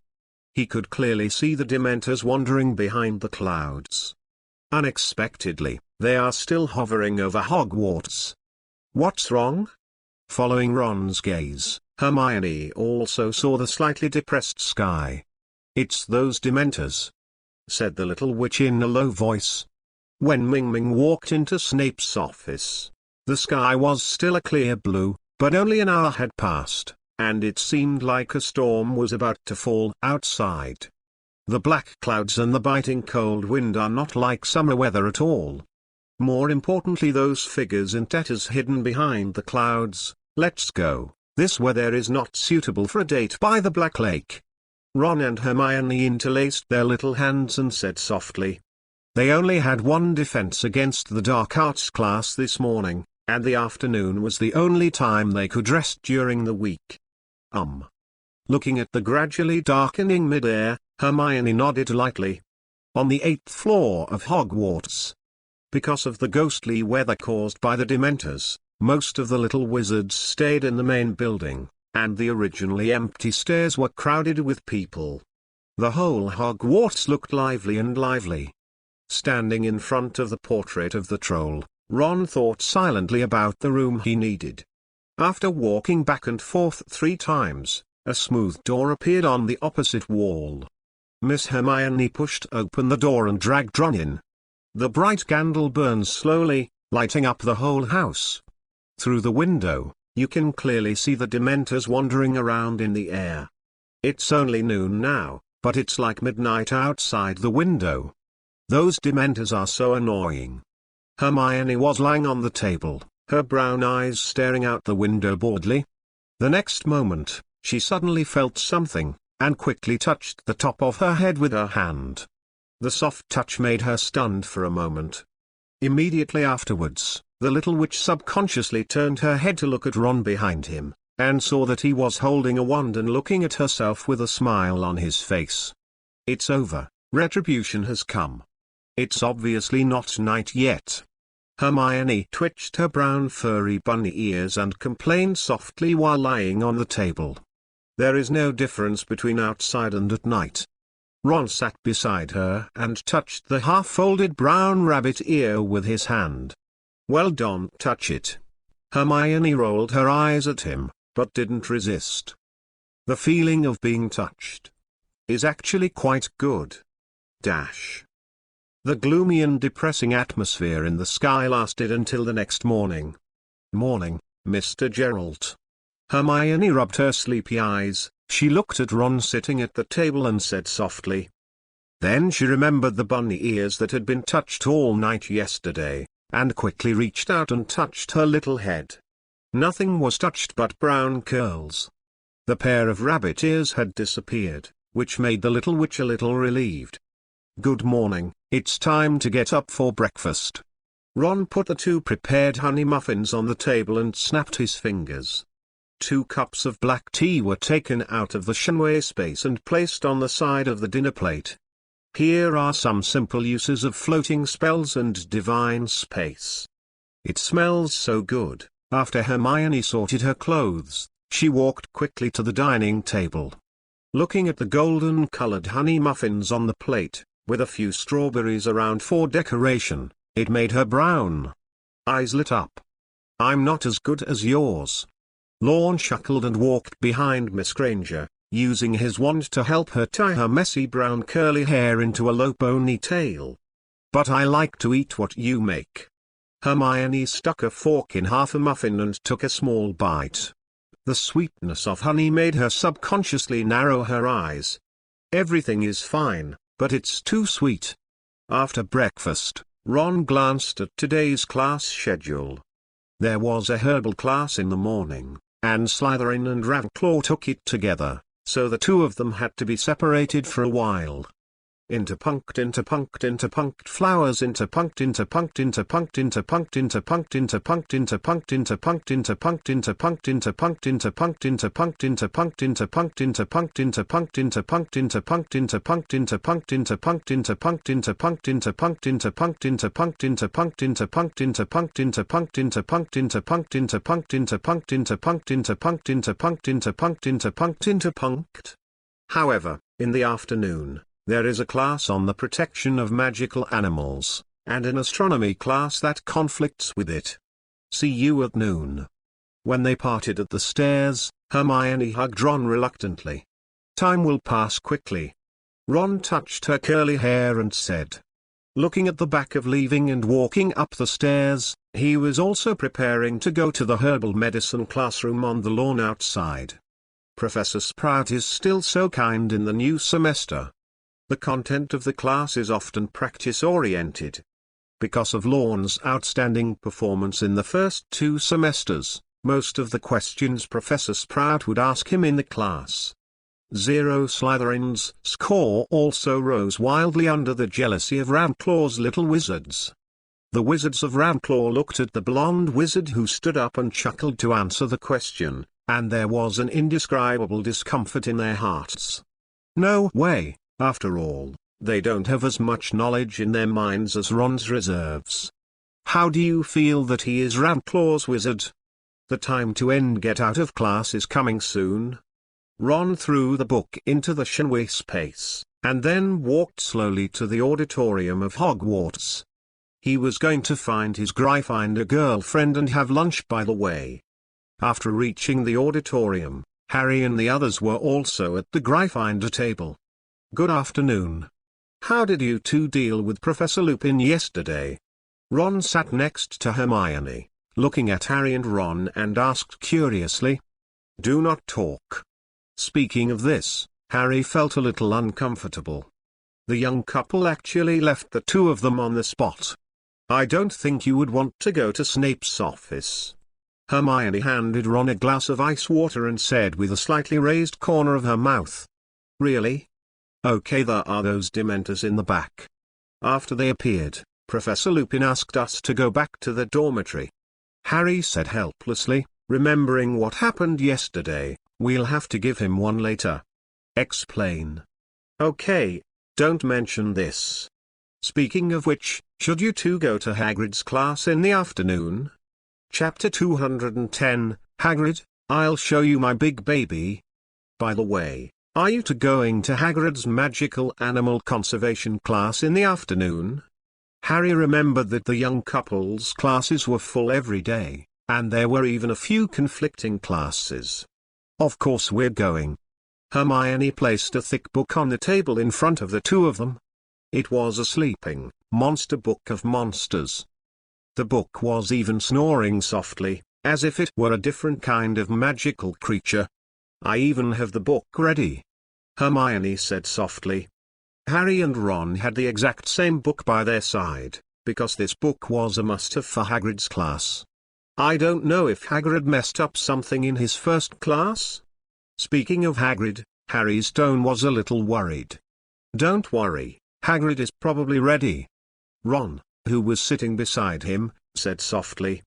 He could clearly see the Dementors wandering behind the clouds. Unexpectedly, they are still hovering over Hogwarts. What's wrong? Following Ron's gaze, Hermione also saw the slightly depressed sky. "It's those Dementors," said the little witch in a low voice. When Ming-Ming walked into Snape's office, the sky was still a clear blue, but only an hour had passed, and it seemed like a storm was about to fall outside. The black clouds and the biting cold wind are not like summer weather at all. More importantly, those figures and tatters hidden behind the clouds. "Let's go, this weather is not suitable for a date by the Black Lake." Ron and Hermione interlaced their little hands and said softly. They only had one defense against the dark arts class this morning, and the afternoon was the only time they could rest during the week. Looking at the gradually darkening mid-air, Hermione nodded lightly. On the 8th floor of Hogwarts. Because of the ghostly weather caused by the Dementors, most of the little wizards stayed in the main building, and the originally empty stairs were crowded with people. The whole Hogwarts looked lively and lively. Standing in front of the portrait of the troll, Ron thought silently about the room he needed. After walking back and forth 3 times, a smooth door appeared on the opposite wall. Miss Hermione pushed open the door and dragged Ron in. The bright candle burns slowly, lighting up the whole house. Through the window, you can clearly see the Dementors wandering around in the air. It's only noon now, but it's like midnight outside the window. Those Dementors are so annoying. Hermione was lying on the table, her brown eyes staring out the window boredly. The next moment, she suddenly felt something, and quickly touched the top of her head with her hand. The soft touch made her stunned for a moment. Immediately afterwards, the little witch subconsciously turned her head to look at Ron behind him, and saw that he was holding a wand and looking at herself with a smile on his face. It's over, retribution has come. It's obviously not night yet. Hermione twitched her brown furry bunny ears and complained softly while lying on the table. There is no difference between outside and at night. Ron sat beside her and touched the half-folded brown rabbit ear with his hand. Well, don't touch it. Hermione rolled her eyes at him, but didn't resist. The feeling of being touched is actually quite good. The gloomy and depressing atmosphere in the sky lasted until the next morning. Morning, Mr. Geralt. Hermione rubbed her sleepy eyes. She looked at Ron sitting at the table and said softly. Then she remembered the bunny ears that had been touched all night yesterday, and quickly reached out and touched her little head. Nothing was touched but brown curls. The pair of rabbit ears had disappeared, which made the little witch a little relieved. Good morning, it's time to get up for breakfast. Ron put the 2 prepared honey muffins on the table and snapped his fingers. 2 cups of black tea were taken out of the chenway space and placed on the side of the dinner plate. Here are some simple uses of floating spells and divine space. It smells so good. After Hermione sorted her clothes, she walked quickly to the dining table. Looking at the golden-colored honey muffins on the plate, with a few strawberries around for decoration, it made her brown eyes lit up. I'm not as good as yours. Lorne chuckled and walked behind Miss Granger, using his wand to help her tie her messy brown curly hair into a low ponytail. But I like to eat what you make. Hermione stuck a fork in half a muffin and took a small bite. The sweetness of honey made her subconsciously narrow her eyes. Everything is fine, but it's too sweet. After breakfast, Ron glanced at today's class schedule. There was a herbal class in the morning, and Slytherin and Ravenclaw took it together, so the 2 of them had to be separated for a while. Interpunct flowers interpunct However, in the afternoon, there is a class on the protection of magical animals, and an astronomy class that conflicts with it. See you at noon. When they parted at the stairs, Hermione hugged Ron reluctantly. Time will pass quickly. Ron touched her curly hair and said. Looking at the back of leaving and walking up the stairs, he was also preparing to go to the herbal medicine classroom on the lawn outside. Professor Sprout is still so kind in the new semester. The content of the class is often practice-oriented. Because of Lorne's outstanding performance in the first 2 semesters, most of the questions Professor Sprout would ask him in the class. Slytherin's score also rose wildly under the jealousy of Ravenclaw's little wizards. The wizards of Ravenclaw looked at the blonde wizard who stood up and chuckled to answer the question, and there was an indescribable discomfort in their hearts. No way. After all, they don't have as much knowledge in their minds as Ron's reserves. How do you feel that he is Ravenclaw's wizard? The time to end get out of class is coming soon. Ron threw the book into the chenway space, and then walked slowly to the auditorium of Hogwarts. He was going to find his Gryffindor girlfriend and have lunch by the way. After reaching the auditorium, Harry and the others were also at the Gryffindor table. "Good afternoon. How did you two deal with Professor Lupin yesterday?" Ron sat next to Hermione, looking at Harry and Ron, and asked curiously. "Do not talk." Speaking of this, Harry felt a little uncomfortable. The young couple actually left the two of them on the spot. "I don't think you would want to go to Snape's office." Hermione handed Ron a glass of ice water and said with a slightly raised corner of her mouth, "Really? Okay, there are those Dementors in the back." After they appeared, Professor Lupin asked us to go back to the dormitory. Harry said helplessly, remembering what happened yesterday, "We'll have to give him one later." "Explain." "Okay, don't mention this. Speaking of which, should you two go to Hagrid's class in the afternoon?" Chapter 210, Hagrid, I'll show you my big baby. By the way, are you two going to Hagrid's magical animal conservation class in the afternoon? Harry remembered that the young couple's classes were full every day, and there were even a few conflicting classes. "Of course we're going." Hermione placed a thick book on the table in front of the two of them. It was a sleeping, monster book of monsters. The book was even snoring softly, as if it were a different kind of magical creature. "I even have the book ready," Hermione said softly. Harry and Ron had the exact same book by their side, because this book was a must-have for Hagrid's class. I don't know if Hagrid messed up something in his first class? Speaking of Hagrid, Harry's tone was a little worried. "Don't worry, Hagrid is probably ready." Ron, who was sitting beside him, said softly.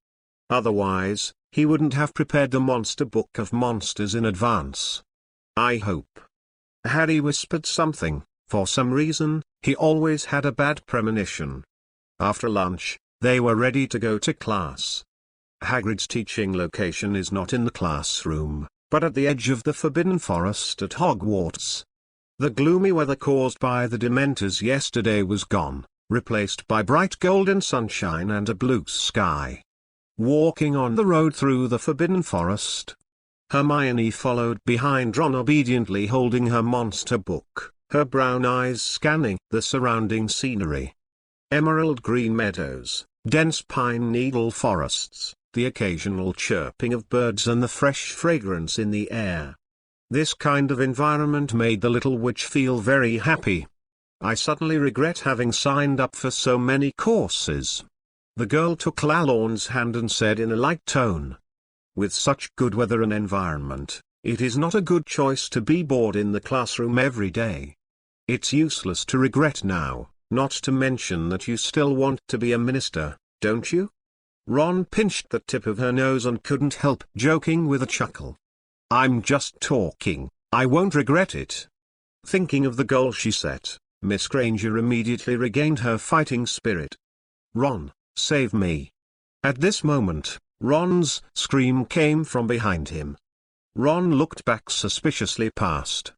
"Otherwise, he wouldn't have prepared the monster book of monsters in advance." "I hope." Harry whispered something. For some reason, he always had a bad premonition. After lunch, they were ready to go to class. Hagrid's teaching location is not in the classroom, but at the edge of the Forbidden Forest at Hogwarts. The gloomy weather caused by the Dementors yesterday was gone, replaced by bright golden sunshine and a blue sky. Walking on the road through the Forbidden Forest, Hermione followed behind Ron, obediently holding her monster book, her brown eyes scanning the surrounding scenery. Emerald green meadows, dense pine needle forests, the occasional chirping of birds and the fresh fragrance in the air. This kind of environment made the little witch feel very happy. "I suddenly regret having signed up for so many courses." The girl took Lalorne's hand and said in a light tone, "With such good weather and environment, it is not a good choice to be bored in the classroom every day. It's useless to regret now, not to mention that you still want to be a minister, don't you?" Ron pinched the tip of her nose and couldn't help joking with a chuckle. "I'm just talking, I won't regret it." Thinking of the goal she set, Miss Granger immediately regained her fighting spirit. "Ron, save me." At this moment, Ron's scream came from behind him. Ron looked back suspiciously past.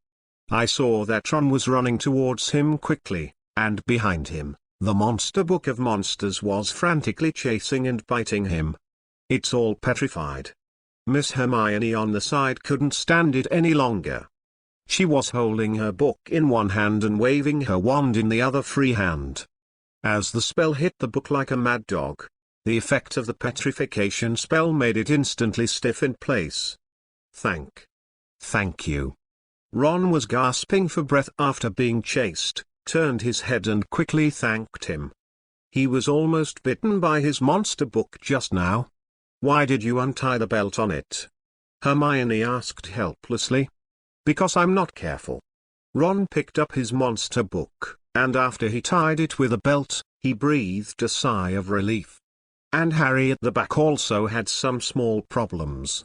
I saw that Ron was running towards him quickly, and behind him, the monster book of monsters was frantically chasing and biting him. "It's all petrified." Miss Hermione on the side couldn't stand it any longer. She was holding her book in one hand and waving her wand in the other free hand. As the spell hit the book like a mad dog, the effect of the petrification spell made it instantly stiff in place. Thank you." Ron was gasping for breath after being chased, turned his head and quickly thanked him. He was almost bitten by his monster book just now. "Why did you untie the belt on it?" Hermione asked helplessly. "Because I'm not careful." Ron picked up his monster book, and after he tied it with a belt, he breathed a sigh of relief. And Harry at the back also had some small problems.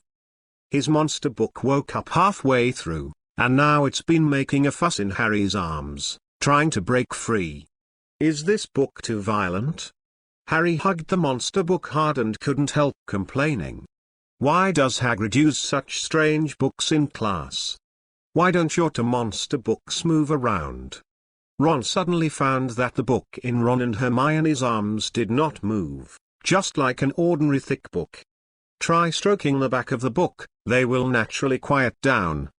His monster book woke up halfway through, and now it's been making a fuss in Harry's arms, trying to break free. "Is this book too violent?" Harry hugged the monster book hard and couldn't help complaining. "Why does Hagrid use such strange books in class? Why don't your two monster books move around?" Ron suddenly found that the book in Ron and Hermione's arms did not move, just like an ordinary thick book. Try stroking the back of the book, they will naturally quiet down.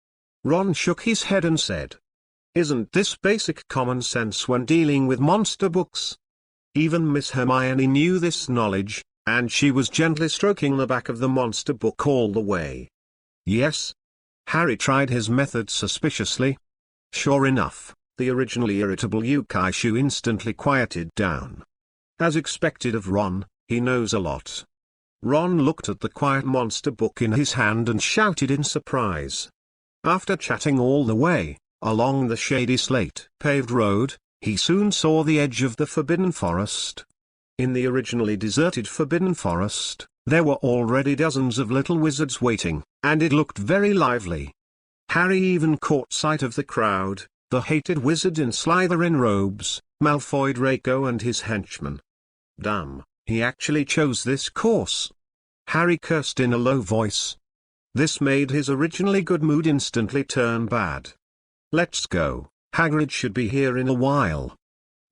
Ron shook his head and said, "Isn't this basic common sense when dealing with monster books?" Even Miss Hermione knew this knowledge, and she was gently stroking the back of the monster book all the way. "Yes." Harry tried his method suspiciously. Sure enough, the originally irritable Yukaishu instantly quieted down. As expected of Ron, he knows a lot. Ron looked at the quiet monster book in his hand and shouted in surprise. After chatting all the way, along the shady slate-paved road, he soon saw the edge of the Forbidden Forest. In the originally deserted Forbidden Forest, there were already dozens of little wizards waiting, and it looked very lively. Harry even caught sight of the crowd, the hated wizard in Slytherin robes, Malfoy Draco and his henchmen. Damn, he actually chose this course. Harry cursed in a low voice. This made his originally good mood instantly turn bad. "Let's go, Hagrid should be here in a while."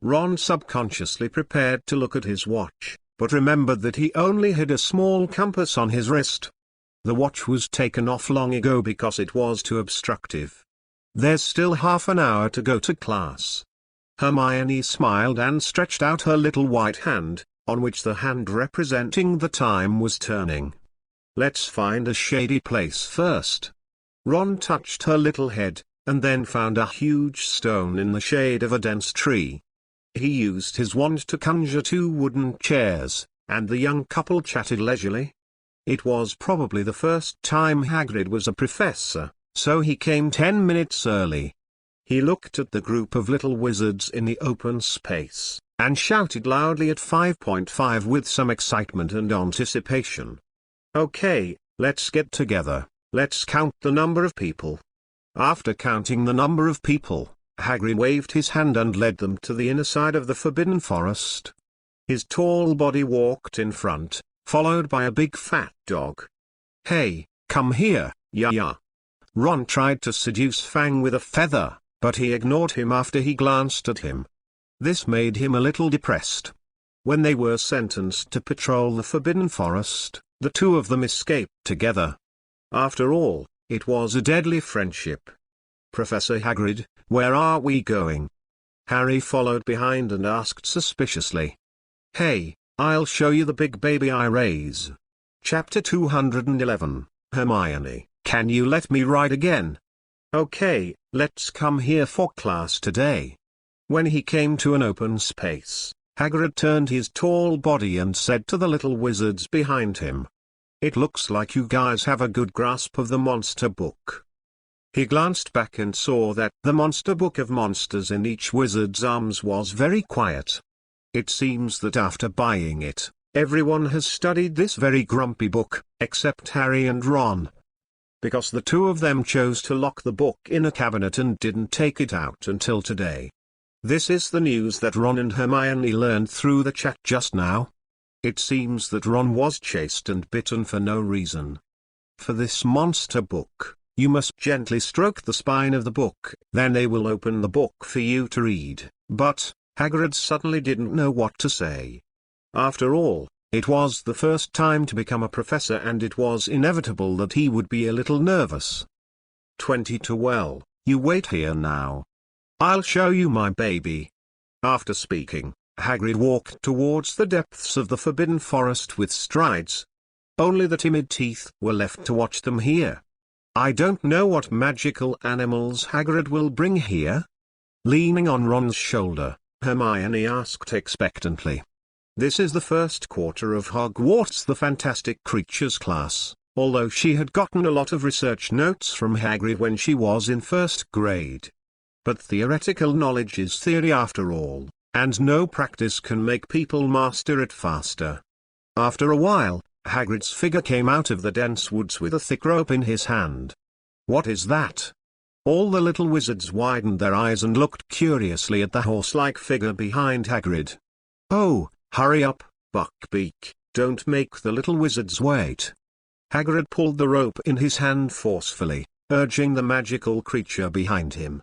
Ron subconsciously prepared to look at his watch, but remembered that he only had a small compass on his wrist. The watch was taken off long ago because it was too obstructive. There's still half an hour to go to class. Hermione smiled and stretched out her little white hand, on which the hand representing the time was turning. "Let's find a shady place first." Ron touched her little head, and then found a huge stone in the shade of a dense tree. He used his wand to conjure two wooden chairs, and the young couple chatted leisurely. It was probably the first time Hagrid was a professor, so he came 10 minutes early. He looked at the group of little wizards in the open space, and shouted loudly at 5.5 with some excitement and anticipation. "Okay, let's get together, let's count the number of people." After counting the number of people, Hagrid waved his hand and led them to the inner side of the Forbidden Forest. His tall body walked in front, followed by a big fat dog. "Hey, come here, ya." Ron tried to seduce Fang with a feather, but he ignored him after he glanced at him. This made him a little depressed. When they were sentenced to patrol the Forbidden Forest, the two of them escaped together. After all, it was a deadly friendship. "Professor Hagrid, where are we going?" Harry followed behind and asked suspiciously. "Hey, I'll show you the big baby I raise." Chapter 211, Hermione, can you let me ride again? "Okay, let's come here for class today." When he came to an open space, Hagrid turned his tall body and said to the little wizards behind him, "It looks like you guys have a good grasp of the monster book." He glanced back and saw that the monster book of monsters in each wizard's arms was very quiet. It seems that after buying it, everyone has studied this very grumpy book, except Harry and Ron. Because the two of them chose to lock the book in a cabinet and didn't take it out until today. This is the news that Ron and Hermione learned through the chat just now. It seems that Ron was chased and bitten for no reason. For this monster book, you must gently stroke the spine of the book, then they will open the book for you to read. But Hagrid suddenly didn't know what to say. After all, it was the first time to become a professor and it was inevitable that he would be a little nervous. 22 Well, you wait here now. I'll show you my baby. After speaking, Hagrid walked towards the depths of the Forbidden Forest with strides. Only the timid teeth were left to watch them here. I don't know what magical animals Hagrid will bring here. Leaning on Ron's shoulder, Hermione asked expectantly. This is the first quarter of Hogwarts the Fantastic Creatures class, although she had gotten a lot of research notes from Hagrid when she was in first grade. But theoretical knowledge is theory after all, and no practice can make people master it faster. After a while, Hagrid's figure came out of the dense woods with a thick rope in his hand. What is that? All the little wizards widened their eyes and looked curiously at the horse-like figure behind Hagrid. Oh, hurry up, Buckbeak, don't make the little wizards wait. Hagrid pulled the rope in his hand forcefully, urging the magical creature behind him.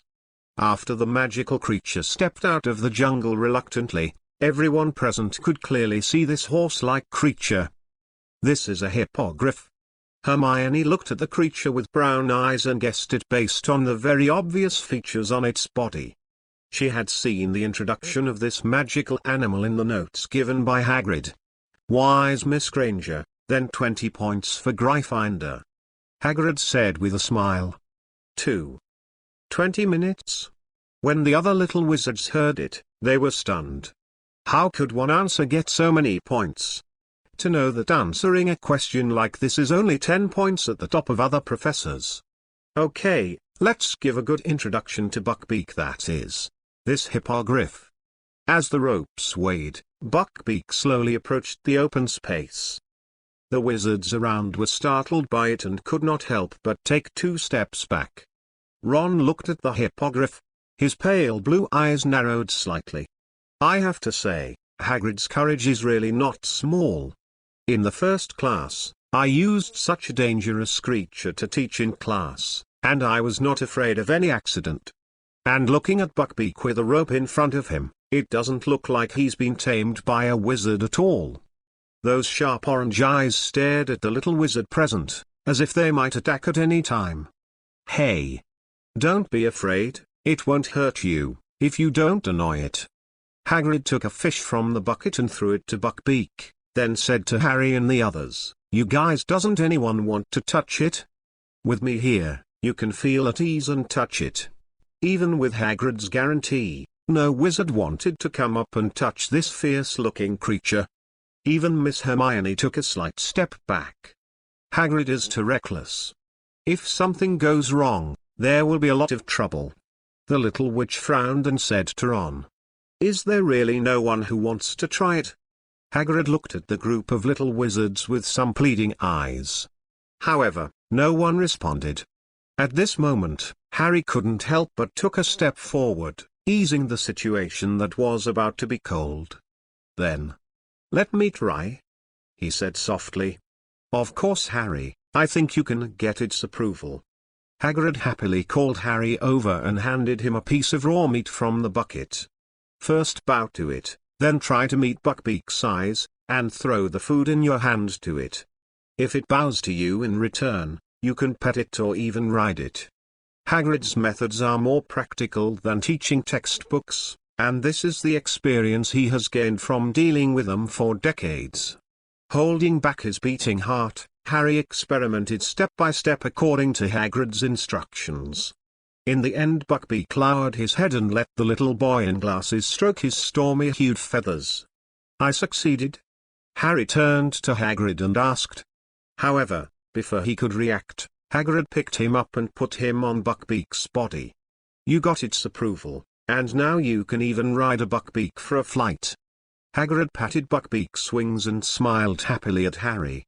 After the magical creature stepped out of the jungle reluctantly, everyone present could clearly see this horse-like creature. This is a hippogriff. Hermione looked at the creature with brown eyes and guessed it based on the very obvious features on its body. She had seen the introduction of this magical animal in the notes given by Hagrid. Wise Miss Granger, then 20 points for Gryffindor. Hagrid said with a smile. 20 minutes? When the other little wizards heard it, they were stunned. How could one answer get so many points? To know that answering a question like this is only 10 points at the top of other professors. Okay, let's give a good introduction to Buckbeak, that is, this hippogriff. As the rope swayed, Buckbeak slowly approached the open space. The wizards around were startled by it and could not help but take 2 steps back. Ron looked at the hippogriff. His pale blue eyes narrowed slightly. I have to say, Hagrid's courage is really not small. In the first class, I used such a dangerous creature to teach in class, and I was not afraid of any accident. And looking at Buckbeak with a rope in front of him, it doesn't look like he's been tamed by a wizard at all. Those sharp orange eyes stared at the little wizard present, as if they might attack at any time. Hey! Don't be afraid, it won't hurt you, if you don't annoy it. Hagrid took a fish from the bucket and threw it to Buckbeak, then said to Harry and the others, "You guys, doesn't anyone want to touch it? With me here, you can feel at ease and touch it." Even with Hagrid's guarantee, no wizard wanted to come up and touch this fierce-looking creature. Even Miss Hermione took a slight step back. Hagrid is too reckless. If something goes wrong, there will be a lot of trouble. The little witch frowned and said to Ron, "Is there really no one who wants to try it?" Hagrid looked at the group of little wizards with some pleading eyes. However, no one responded. At this moment, Harry couldn't help but took a step forward, easing the situation that was about to be cold. Then, "Let me try," he said softly. "Of course, Harry, I think you can get its approval." Hagrid happily called Harry over and handed him a piece of raw meat from the bucket. "First bow to it, then try to meet Buckbeak's eyes, and throw the food in your hand to it. If it bows to you in return, you can pet it or even ride it." Hagrid's methods are more practical than teaching textbooks, and this is the experience he has gained from dealing with them for decades. Holding back his beating heart, Harry experimented step by step according to Hagrid's instructions. In the end, Buckbeak lowered his head and let the little boy in glasses stroke his stormy-hued feathers. "I succeeded?" Harry turned to Hagrid and asked. However, before he could react, Hagrid picked him up and put him on Buckbeak's body. "You got its approval, and now you can even ride a Buckbeak for a flight." Hagrid patted Buckbeak's wings and smiled happily at Harry.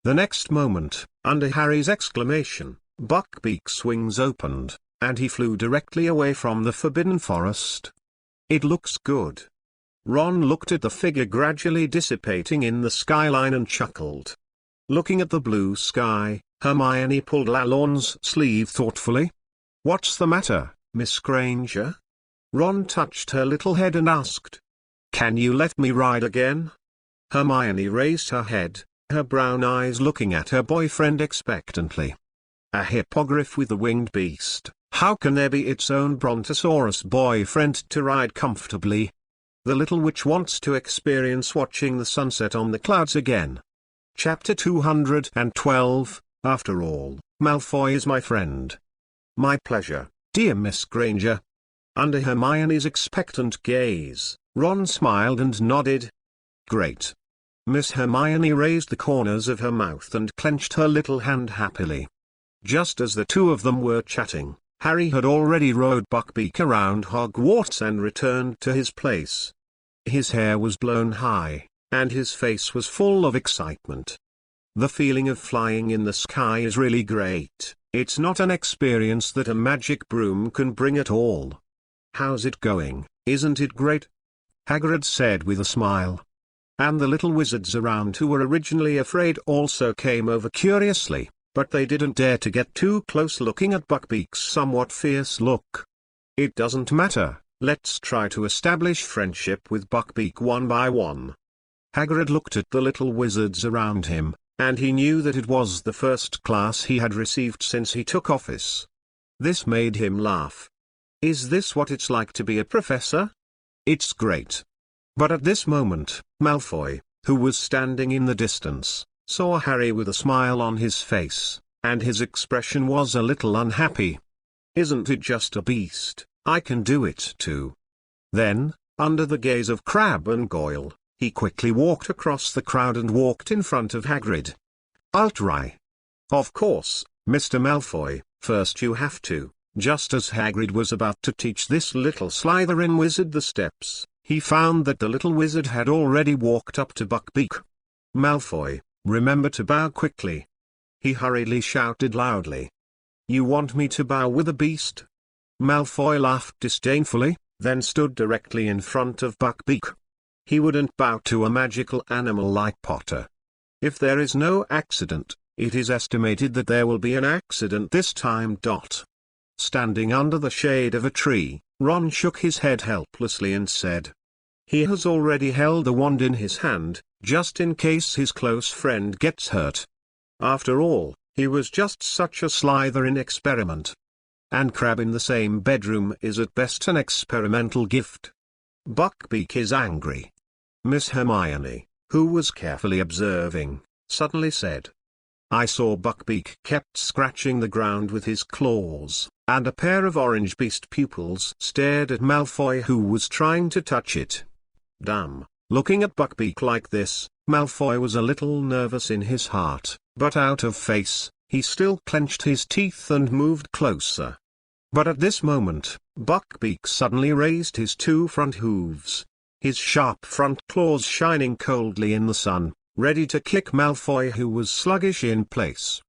The next moment, under Harry's exclamation, Buckbeak's wings opened, and he flew directly away from the Forbidden Forest. "It looks good." Ron looked at the figure gradually dissipating in the skyline and chuckled. Looking at the blue sky, Hermione pulled Lalorne's sleeve thoughtfully. "What's the matter, Miss Granger?" Ron touched her little head and asked, "Can you let me ride again?" Hermione raised her head, her brown eyes looking at her boyfriend expectantly. A hippogriff with a winged beast, how can there be its own brontosaurus boyfriend to ride comfortably? The little witch wants to experience watching the sunset on the clouds again. Chapter 212, After all, Malfoy is my friend. "My pleasure, dear Miss Granger." Under Hermione's expectant gaze, Ron smiled and nodded. "Great." Miss Hermione raised the corners of her mouth and clenched her little hand happily. Just as the two of them were chatting, Harry had already rode Buckbeak around Hogwarts and returned to his place. His hair was blown high, and his face was full of excitement. The feeling of flying in the sky is really great. It's not an experience that a magic broom can bring at all. "How's it going, isn't it great?" Hagrid said with a smile. And the little wizards around who were originally afraid also came over curiously, but they didn't dare to get too close looking at Buckbeak's somewhat fierce look. It doesn't matter, let's try to establish friendship with Buckbeak one by one. Hagrid looked at the little wizards around him, and he knew that it was the first class he had received since he took office. This made him laugh. Is this what it's like to be a professor? It's great. But at this moment, Malfoy, who was standing in the distance, saw Harry with a smile on his face, and his expression was a little unhappy. Isn't it just a beast? I can do it too. Then, under the gaze of Crabbe and Goyle, he quickly walked across the crowd and walked in front of Hagrid. I'll try. Of course, Mr. Malfoy, first you have to. Just as Hagrid was about to teach this little Slytherin wizard the steps, he found that the little wizard had already walked up to Buckbeak. Malfoy, remember to bow quickly. He hurriedly shouted loudly. You want me to bow with a beast? Malfoy laughed disdainfully, then stood directly in front of Buckbeak. He wouldn't bow to a magical animal like Potter. If there is no accident, it is estimated that there will be an accident this time. Standing under the shade of a tree, Ron shook his head helplessly and said, he has already held the wand in his hand, just in case his close friend gets hurt. After all, he was just such a Slytherin experiment. And Crabbe in the same bedroom is at best an experimental gift. Buckbeak is angry. Miss Hermione, who was carefully observing, suddenly said. I saw Buckbeak kept scratching the ground with his claws, and a pair of orange beast pupils stared at Malfoy who was trying to touch it. Damn, looking at Buckbeak like this, Malfoy was a little nervous in his heart, but out of face, he still clenched his teeth and moved closer. But at this moment, Buckbeak suddenly raised his two front hooves, his sharp front claws shining coldly in the sun, ready to kick Malfoy who was sluggish in place.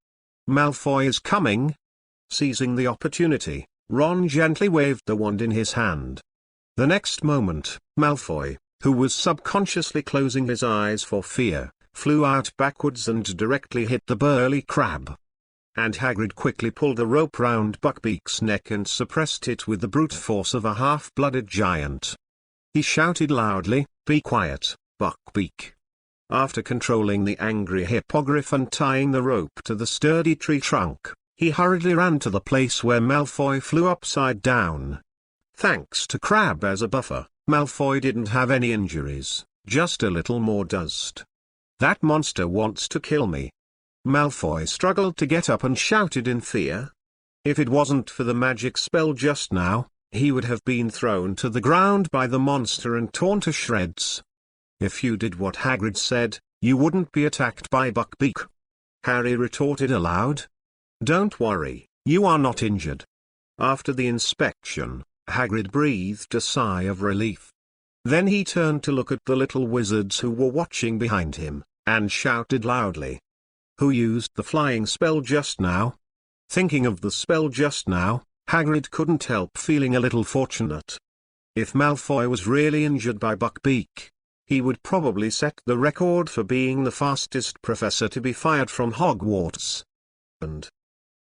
Malfoy is coming. Seizing the opportunity, Ron gently waved the wand in his hand. The next moment, Malfoy, who was subconsciously closing his eyes for fear, flew out backwards and directly hit the burly Crabbe. And Hagrid quickly pulled the rope round Buckbeak's neck and suppressed it with the brute force of a half-blooded giant. He shouted loudly, be quiet, Buckbeak. After controlling the angry hippogriff and tying the rope to the sturdy tree trunk, he hurriedly ran to the place where Malfoy flew upside down. Thanks to Crabbe as a buffer, Malfoy didn't have any injuries, just a little more dust. That monster wants to kill me. Malfoy struggled to get up and shouted in fear. If it wasn't for the magic spell just now, he would have been thrown to the ground by the monster and torn to shreds. If you did what Hagrid said, you wouldn't be attacked by Buckbeak. Harry retorted aloud. Don't worry, you are not injured. After the inspection, Hagrid breathed a sigh of relief. Then he turned to look at the little wizards who were watching behind him, and shouted loudly. Who used the flying spell just now? Thinking of the spell just now, Hagrid couldn't help feeling a little fortunate. If Malfoy was really injured by Buckbeak, he would probably set the record for being the fastest professor to be fired from Hogwarts. And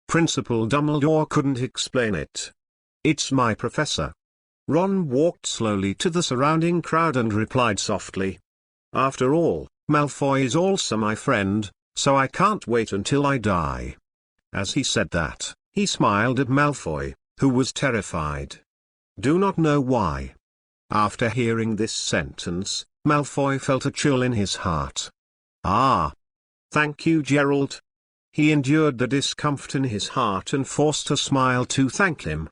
Principal Dumbledore couldn't explain it. It's my professor. Ron walked slowly to the surrounding crowd and replied softly. After all, Malfoy is also my friend, so I can't wait until I die. As he said that, he smiled at Malfoy, who was terrified. Do not know why. After hearing this sentence, Malfoy felt a chill in his heart. Ah! Thank you, Gerald. He endured the discomfort in his heart and forced a smile to thank him.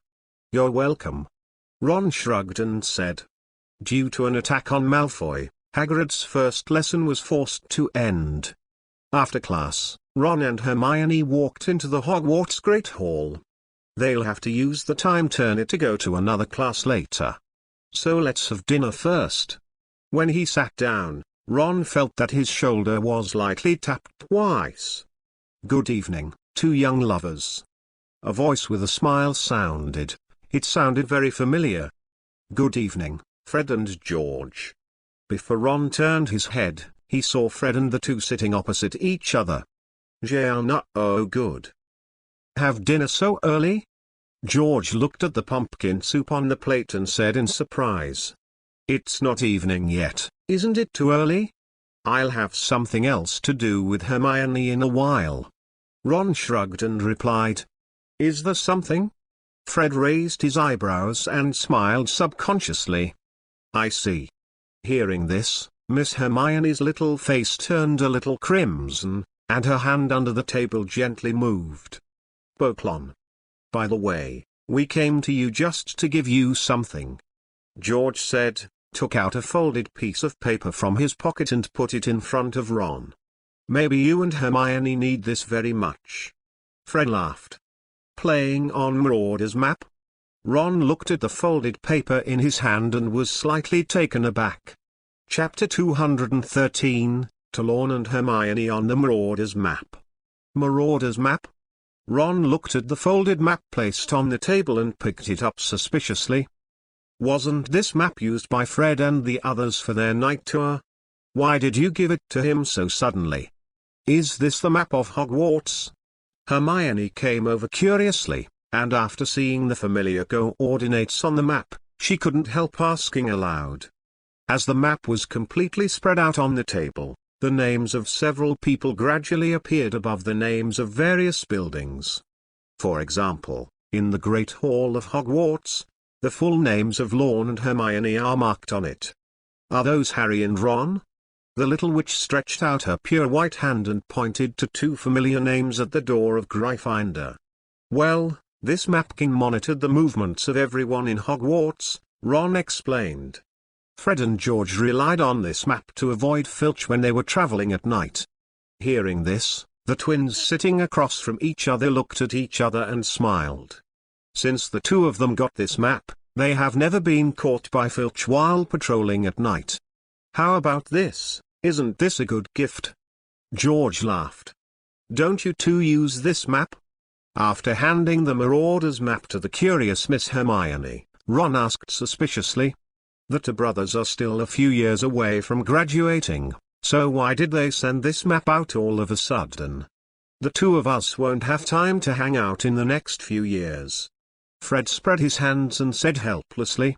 You're welcome. Ron shrugged and said. Due to an attack on Malfoy, Hagrid's first lesson was forced to end. After class, Ron and Hermione walked into the Hogwarts Great Hall. They'll have to use the time turner to go to another class later. So let's have dinner first. When he sat down, Ron felt that his shoulder was lightly tapped twice. Good evening, two young lovers. A voice with a smile sounded. It sounded very familiar. Good evening, Fred and George. Before Ron turned his head, he saw Fred and the two sitting opposite each other. Oh good. Have dinner so early? George looked at the pumpkin soup on the plate and said in surprise, "It's not evening yet, isn't it too early? I'll have something else to do with Hermione in a while." Ron shrugged and replied, "Is there something?" Fred raised his eyebrows and smiled subconsciously. "I see." Hearing this, Miss Hermione's little face turned a little crimson, and her hand under the table gently moved. "Boklon. By the way, we came to you just to give you something," George said, took out a folded piece of paper from his pocket and put it in front of Ron. "Maybe you and Hermione need this very much." Fred laughed. "Playing on Marauder's map?" Ron looked at the folded paper in his hand and was slightly taken aback. Chapter 213, To Lorne and Hermione on the Marauder's map. Marauder's map? Ron looked at the folded map placed on the table and picked it up suspiciously. Wasn't this map used by Fred and the others for their night tour? Why did you give it to him so suddenly? Is this the map of Hogwarts? Hermione came over curiously, and after seeing the familiar coordinates on the map, she couldn't help asking aloud. As the map was completely spread out on the table, the names of several people gradually appeared above the names of various buildings. For example, in the Great Hall of Hogwarts, the full names of Lorne and Hermione are marked on it. Are those Harry and Ron? The little witch stretched out her pure white hand and pointed to two familiar names at the door of Gryffindor. Well, this map can monitor the movements of everyone in Hogwarts, Ron explained. Fred and George relied on this map to avoid Filch when they were traveling at night. Hearing this, the twins sitting across from each other looked at each other and smiled. Since the two of them got this map, they have never been caught by Filch while patrolling at night. How about this? Isn't this a good gift? George laughed. Don't you two use this map? After handing the Marauder's map to the curious Miss Hermione, Ron asked suspiciously. The two brothers are still a few years away from graduating, so why did they send this map out all of a sudden? The two of us won't have time to hang out in the next few years. Fred spread his hands and said helplessly.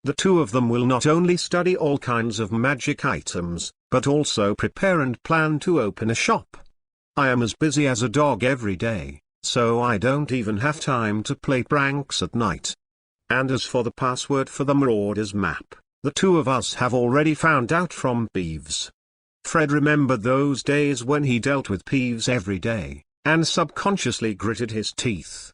The two of them will not only study all kinds of magic items, but also prepare and plan to open a shop. I am as busy as a dog every day, so I don't even have time to play pranks at night. And as for the password for the Marauder's map, the two of us have already found out from Peeves. Fred remembered those days when he dealt with Peeves every day, and subconsciously gritted his teeth.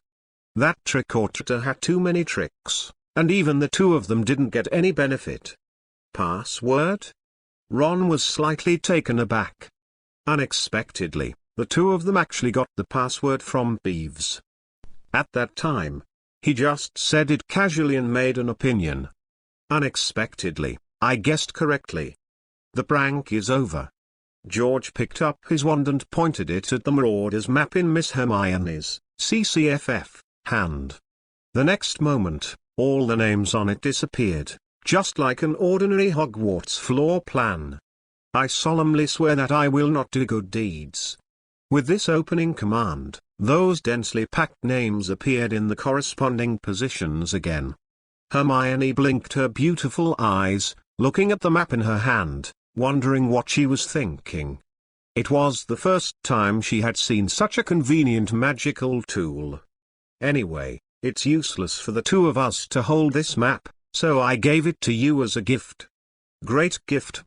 That trick-or-treater had too many tricks, and even the two of them didn't get any benefit. Password? Ron was slightly taken aback. Unexpectedly, the two of them actually got the password from Peeves. At that time, he just said it casually and made an opinion. Unexpectedly, I guessed correctly. The prank is over. George picked up his wand and pointed it at the Marauder's map in Miss Hermione's CCFF hand. The next moment, all the names on it disappeared, just like an ordinary Hogwarts floor plan. I solemnly swear that I will not do good deeds. With this opening command, those densely packed names appeared in the corresponding positions again. Hermione blinked her beautiful eyes, looking at the map in her hand, wondering what she was thinking. It was the first time she had seen such a convenient magical tool. Anyway, it's useless for the two of us to hold this map, so I gave it to you as a gift. Great gift,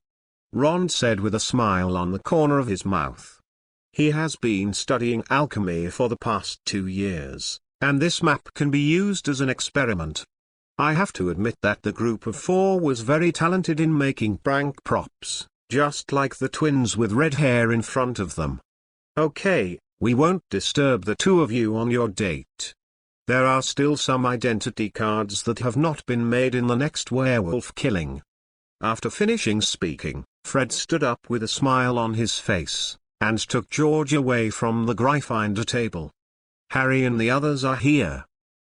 Ron said with a smile on the corner of his mouth. He has been studying alchemy for the past 2 years, and this map can be used as an experiment. I have to admit that the group of 4 was very talented in making prank props, just like the twins with red hair in front of them. Okay, we won't disturb the two of you on your date. There are still some identity cards that have not been made in the next werewolf killing. After finishing speaking, Fred stood up with a smile on his face, and took George away from the Gryffindor table. Harry and the others are here.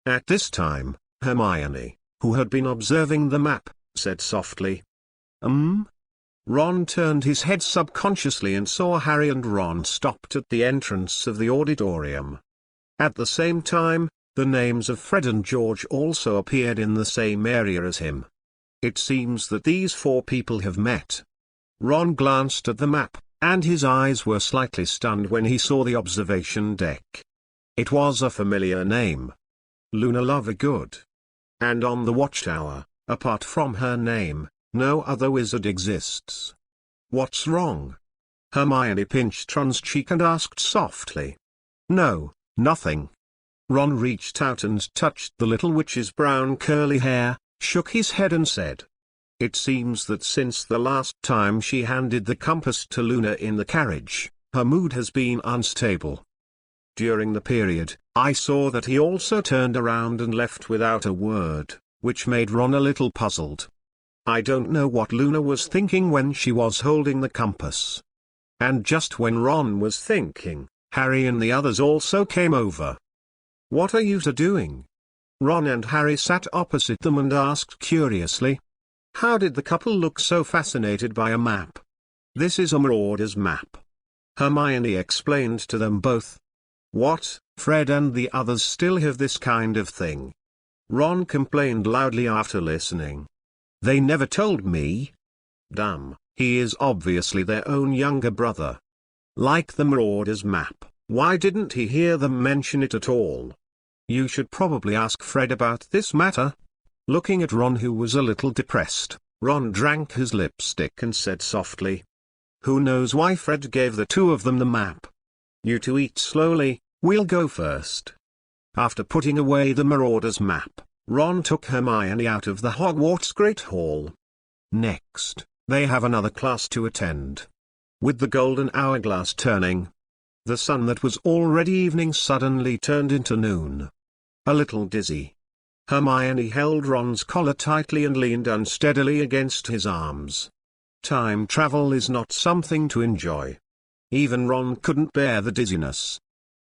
At this time, Hermione, who had been observing the map, said softly. Ron turned his head subconsciously and saw Harry and Ron stopped at the entrance of the auditorium. At the same time, The names of Fred and George also appeared in the same area as him. It seems that these four people have met. Ron glanced at the map, and his eyes were slightly stunned when he saw the observation deck. It was a familiar name. Luna Lovegood. And on the watchtower, apart from her name, no other wizard exists. What's wrong? Hermione pinched Ron's cheek and asked softly. No, nothing. Ron reached out and touched the little witch's brown curly hair, shook his head and said, "It seems that since the last time she handed the compass to Luna in the carriage, her mood has been unstable. During the period, I saw that he also turned around and left without a word, which made Ron a little puzzled. I don't know what Luna was thinking when she was holding the compass." And just when Ron was thinking, Harry and the others also came over. "What are you two doing?" Ron and Harry sat opposite them and asked curiously. How did the couple look so fascinated by a map? "This is a Marauder's map," Hermione explained to them both. "What, Fred and the others still have this kind of thing?" Ron complained loudly after listening. "They never told me." Damn, he is obviously their own younger brother. Like the Marauder's map, why didn't he hear them mention it at all? You should probably ask Fred about this matter. Looking at Ron, who was a little depressed, Ron drank his lipstick and said softly, "Who knows why Fred gave the two of them the map? You two eat slowly, we'll go first." After putting away the Marauder's map, Ron took Hermione out of the Hogwarts Great Hall. Next, they have another class to attend. With the golden hourglass turning, the sun that was already evening suddenly turned into noon. A little dizzy, Hermione held Ron's collar tightly and leaned unsteadily against his arms. Time travel is not something to enjoy. Even Ron couldn't bear the dizziness.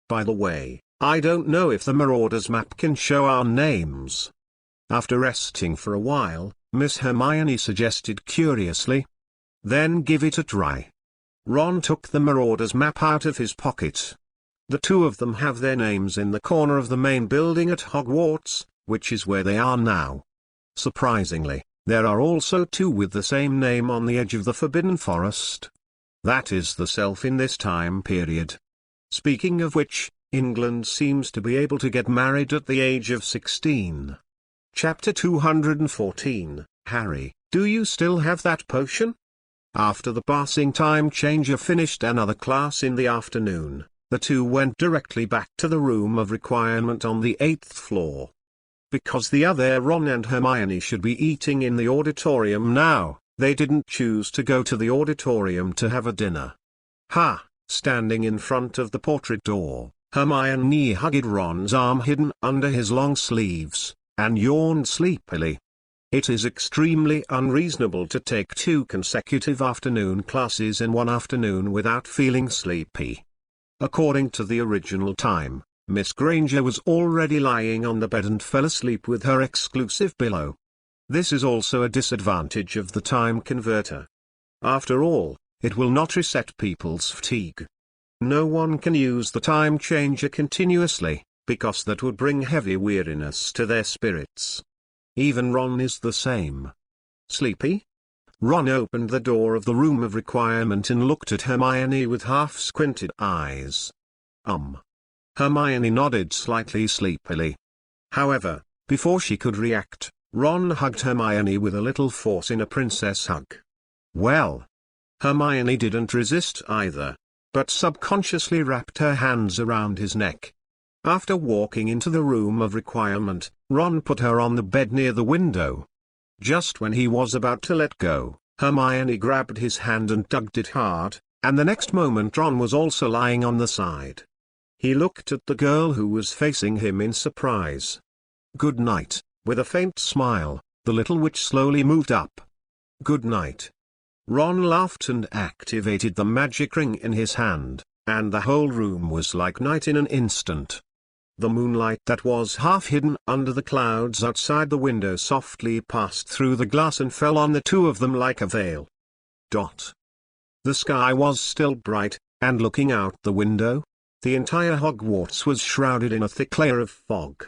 "By the way, I don't know if the Marauder's map can show our names." After resting for a while, Miss Hermione suggested curiously. "Then give it a try." Ron took the Marauder's map out of his pocket. The two of them have their names in the corner of the main building at Hogwarts, which is where they are now. Surprisingly, there are also two with the same name on the edge of the Forbidden Forest. That is the self in this time period. Speaking of which, England seems to be able to get married at the age of 16. Chapter 214, Harry, do you still have that potion? After the passing time changer finished another class in the afternoon, the two went directly back to the room of requirement on the 8th floor. Because the other Ron and Hermione should be eating in the auditorium now, they didn't choose to go to the auditorium to have a dinner. Ha! Standing in front of the portrait door, Hermione hugged Ron's arm hidden under his long sleeves, and yawned sleepily. It is extremely unreasonable to take 2 consecutive afternoon classes in one afternoon without feeling sleepy. According to the original time, Miss Granger was already lying on the bed and fell asleep with her exclusive pillow. This is also a disadvantage of the time converter. After all, it will not reset people's fatigue. No one can use the time changer continuously, because that would bring heavy weariness to their spirits. Even Ron is the same. Sleepy? Ron opened the door of the room of requirement and looked at Hermione with half-squinted eyes. Hermione nodded slightly sleepily. However, before she could react, Ron hugged Hermione with a little force in a princess hug. Well, Hermione didn't resist either, but subconsciously wrapped her hands around his neck. After walking into the room of requirement, Ron put her on the bed near the window. Just when he was about to let go, Hermione grabbed his hand and tugged it hard, and the next moment Ron was also lying on the side. He looked at the girl who was facing him in surprise. "Good night," with a faint smile, the little witch slowly moved up. "Good night." Ron laughed and activated the magic ring in his hand, and the whole room was like night in an instant. The moonlight that was half hidden under the clouds outside the window softly passed through the glass and fell on the two of them like a veil. The sky was still bright, and looking out the window, the entire Hogwarts was shrouded in a thick layer of fog.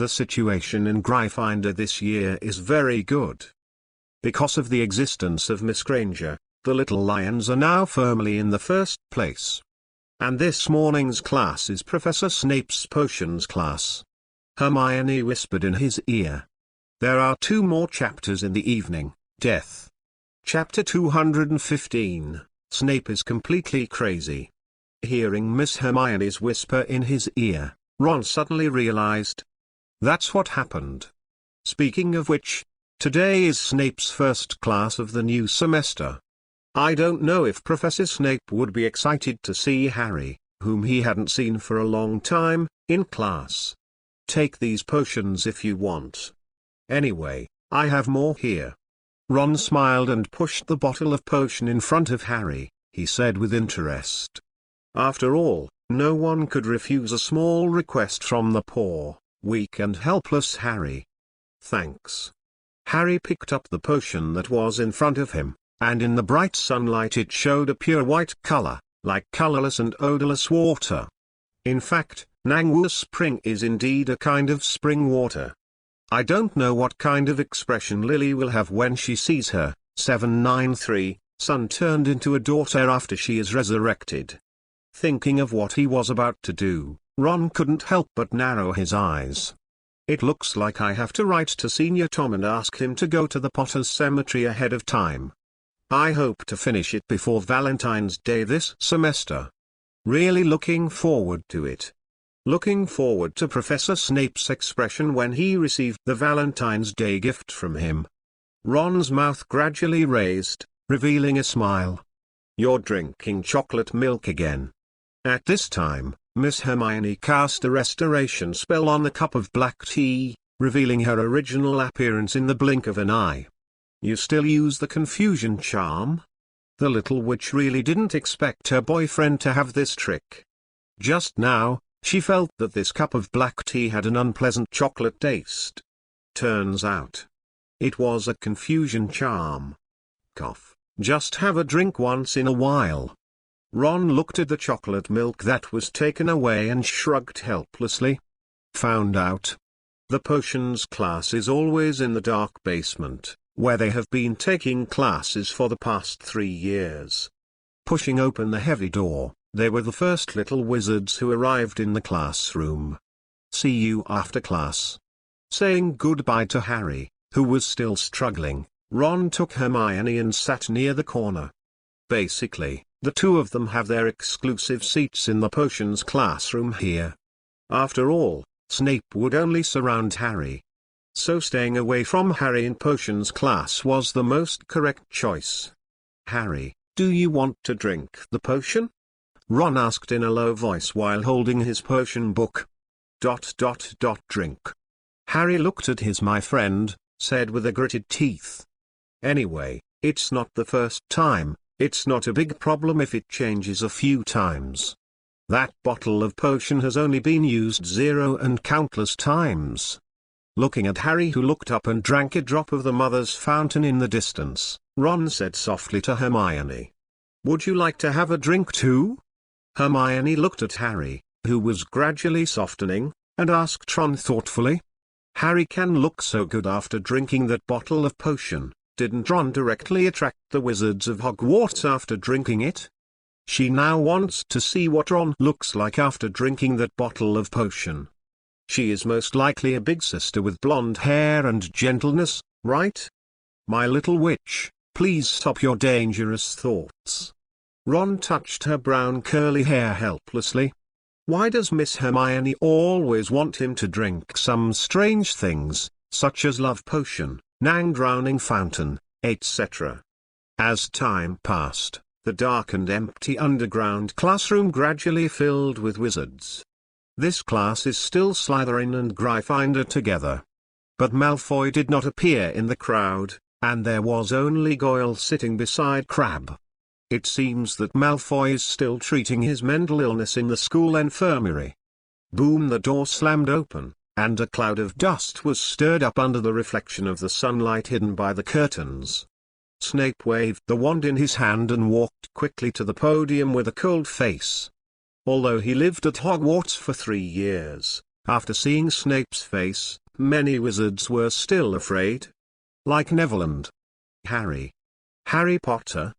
The situation in Gryffindor this year is very good. Because of the existence of Miss Granger, the little lions are now firmly in the first place. And this morning's class is Professor Snape's potions class. Hermione whispered in his ear. There are 2 more chapters in the evening, Death. Chapter 215, Snape is completely crazy. Hearing Miss Hermione's whisper in his ear, Ron suddenly realized. That's what happened. Speaking of which, today is Snape's first class of the new semester. I don't know if Professor Snape would be excited to see Harry, whom he hadn't seen for a long time, in class. Take these potions if you want. Anyway, I have more here. Ron smiled and pushed the bottle of potion in front of Harry, he said with interest. After all, no one could refuse a small request from the poor, weak and helpless Harry. Thanks. Harry picked up the potion that was in front of him, and in the bright sunlight it showed a pure white color, like colorless and odorless water. In fact, Nangwu Spring is indeed a kind of spring water. I don't know what kind of expression Lily will have when she sees her, 793, son turned into a daughter after she is resurrected. Thinking of what he was about to do, Ron couldn't help but narrow his eyes. It looks like I have to write to Senior Tom and ask him to go to the Potter's Cemetery ahead of time. I hope to finish it before Valentine's Day this semester. Really looking forward to it. Looking forward to Professor Snape's expression when he received the Valentine's Day gift from him. Ron's mouth gradually raised, revealing a smile. You're drinking chocolate milk again. At this time, Miss Hermione cast a restoration spell on the cup of black tea, revealing her original appearance in the blink of an eye. You still use the confusion charm? The little witch really didn't expect her boyfriend to have this trick. Just now, she felt that this cup of black tea had an unpleasant chocolate taste. Turns out, it was a confusion charm. Cough. Just have a drink once in a while. Ron looked at the chocolate milk that was taken away and shrugged helplessly. Found out. The potions class is always in the dark basement, where they have been taking classes for the past 3 years. Pushing open the heavy door, they were the first little wizards who arrived in the classroom. See you after class. Saying goodbye to Harry, who was still struggling, Ron took Hermione and sat near the corner. Basically, the 2 of them have their exclusive seats in the potions classroom here. After all, Snape would only surround Harry. So staying away from Harry in potions class was the most correct choice. Harry, do you want to drink the potion? Ron asked in a low voice while holding his potion book. Drink. Harry looked at his my friend, said with a gritted teeth. Anyway, it's not the first time, it's not a big problem if it changes a few times. That bottle of potion has only been used 0 and countless times. Looking at Harry, who looked up and drank a drop of the mother's fountain in the distance, Ron said softly to Hermione. Would you like to have a drink too? Hermione looked at Harry, who was gradually softening, and asked Ron thoughtfully. Harry can look so good after drinking that bottle of potion. Didn't Ron directly attract the wizards of Hogwarts after drinking it? She now wants to see what Ron looks like after drinking that bottle of potion. She is most likely a big sister with blonde hair and gentleness, right? My little witch, please stop your dangerous thoughts. Ron touched her brown curly hair helplessly. Why does Miss Hermione always want him to drink some strange things, such as love potion, Nang drowning fountain, etc.? As time passed, the dark and empty underground classroom gradually filled with wizards. This class is still Slytherin and Gryffindor together. But Malfoy did not appear in the crowd, and there was only Goyle sitting beside Crabbe. It seems that Malfoy is still treating his mental illness in the school infirmary. Boom! The door slammed open, and a cloud of dust was stirred up under the reflection of the sunlight hidden by the curtains. Snape waved the wand in his hand and walked quickly to the podium with a cold face. Although he lived at Hogwarts for 3 years, After seeing Snape's face, many wizards were still afraid. Like Neville and Harry. Harry Potter?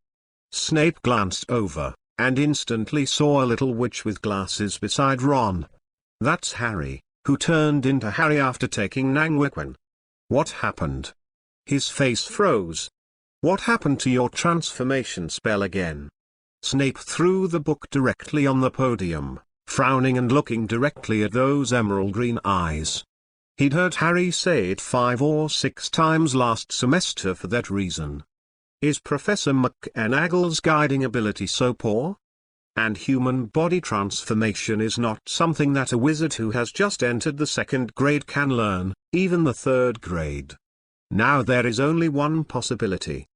Snape glanced over, and instantly saw a little witch with glasses beside Ron. That's Harry, who turned into Harry after taking Nangwickwen. What happened? His face froze. What happened to your transformation spell again? Snape threw the book directly on the podium, frowning and looking directly at those emerald green eyes. He'd heard Harry say it 5 or 6 times last semester for that reason. Is Professor McGonagall's guiding ability so poor? And human body transformation is not something that a wizard who has just entered the 2nd grade can learn, even the 3rd grade. Now there is only one possibility.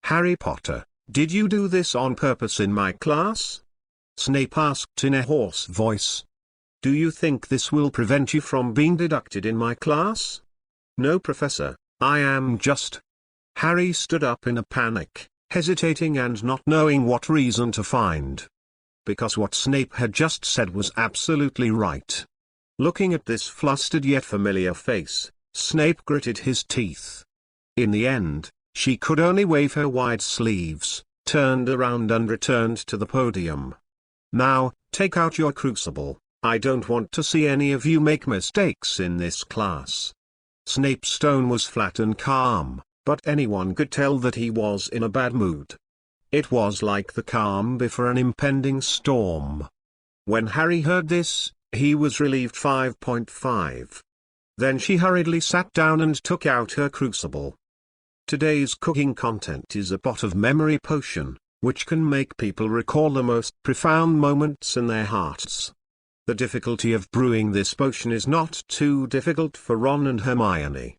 Harry Potter, did you do this on purpose in my class? Snape asked in a hoarse voice. Do you think this will prevent you from being deducted in my class? No, Professor, I am just... Harry stood up in a panic, hesitating and not knowing what reason to find. Because what Snape had just said was absolutely right. Looking at this flustered yet familiar face, Snape gritted his teeth. In the end, she could only wave her wide sleeves, turned around and returned to the podium. Now, take out your crucible. I don't want to see any of you make mistakes in this class. Snape's tone was flat and calm, but anyone could tell that he was in a bad mood. It was like the calm before an impending storm. When Harry heard this, he was relieved 5.5. Then she hurriedly sat down and took out her crucible. Today's cooking content is a pot of memory potion, which can make people recall the most profound moments in their hearts. The difficulty of brewing this potion is not too difficult for Ron and Hermione.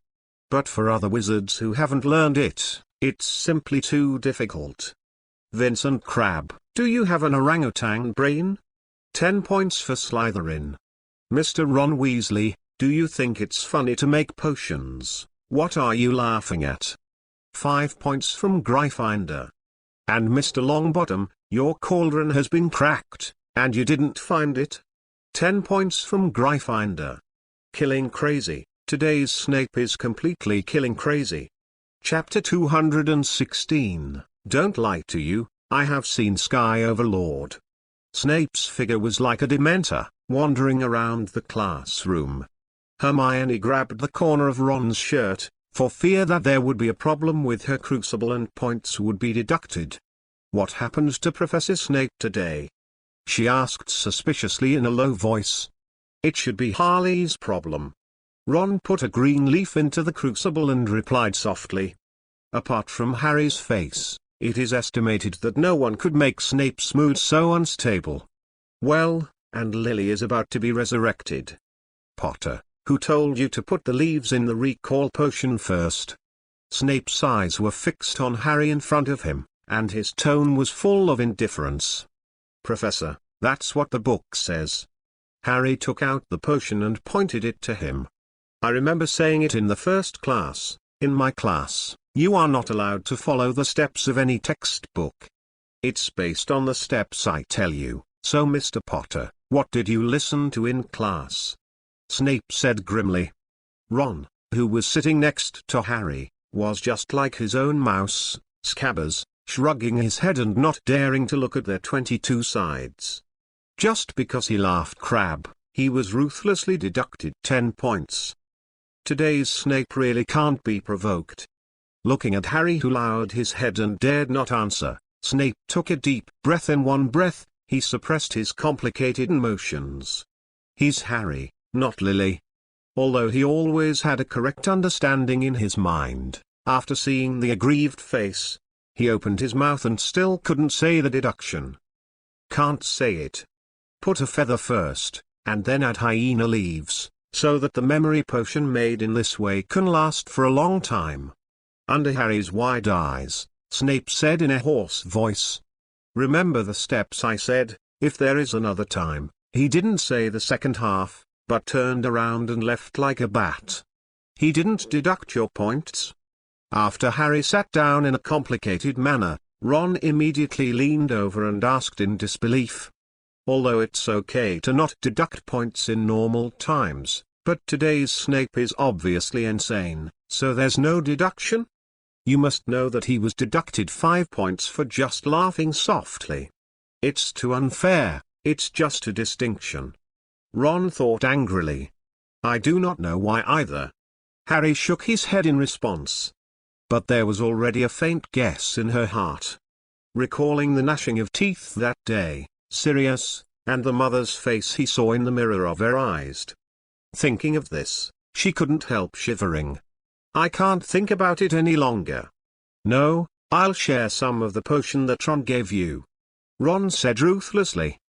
But for other wizards who haven't learned it, it's simply too difficult. Vincent Crabbe, do you have an orangutan brain? 10 points for Slytherin. Mr. Ron Weasley, do you think it's funny to make potions? What are you laughing at? 5 points from Gryffindor. And Mr. Longbottom, your cauldron has been cracked, and you didn't find it? 10 points from Gryffindor. Killing crazy. Today's Snape is completely killing crazy. Chapter 216, Don't lie to you, I have seen Sky Overlord. Snape's figure was like a dementor, wandering around the classroom. Hermione grabbed the corner of Ron's shirt, for fear that there would be a problem with her crucible and points would be deducted. What happened to Professor Snape today? She asked suspiciously in a low voice. It should be Harley's problem. Ron put a green leaf into the crucible and replied softly. Apart from Harry's face, it is estimated that no one could make Snape's mood so unstable. Well, and Lily is about to be resurrected. Potter, who told you to put the leaves in the recall potion first? Snape's eyes were fixed on Harry in front of him, and his tone was full of indifference. Professor, that's what the book says. Harry took out the potion and pointed it to him. I remember saying it in the first class. In my class, you are not allowed to follow the steps of any textbook. It's based on the steps I tell you, so Mr. Potter, what did you listen to in class? Snape said grimly. Ron, who was sitting next to Harry, was just like his own mouse, Scabbers, shrugging his head and not daring to look at their 22 sides. Just because he laughed Crabbe, he was ruthlessly deducted 10 points. Today's Snape really can't be provoked. Looking at Harry, who lowered his head and dared not answer, Snape took a deep breath. In one breath, he suppressed his complicated emotions. He's Harry, not Lily. Although he always had a correct understanding in his mind, after seeing the aggrieved face, he opened his mouth and still couldn't say the deduction. Can't say it. Put a feather first, and then add hyena leaves, so that the memory potion made in this way can last for a long time. Under Harry's wide eyes, Snape said in a hoarse voice. Remember the steps I said, if there is another time. He didn't say the second half, but turned around and left like a bat. He didn't deduct your points. After Harry sat down in a complicated manner, Ron immediately leaned over and asked in disbelief. although it's okay to not deduct points in normal times, but today's Snape is obviously insane, so there's no deduction? You must know that he was deducted 5 points for just laughing softly. It's too unfair, it's just a distinction. Ron thought angrily. I do not know why either. Harry shook his head in response. But there was already a faint guess in her heart. Recalling the gnashing of teeth that day, Sirius, and the mother's face he saw in the mirror of her eyes. Thinking of this, she couldn't help shivering. I can't think about it any longer. No, I'll share some of the potion that Ron gave you, Ron said ruthlessly.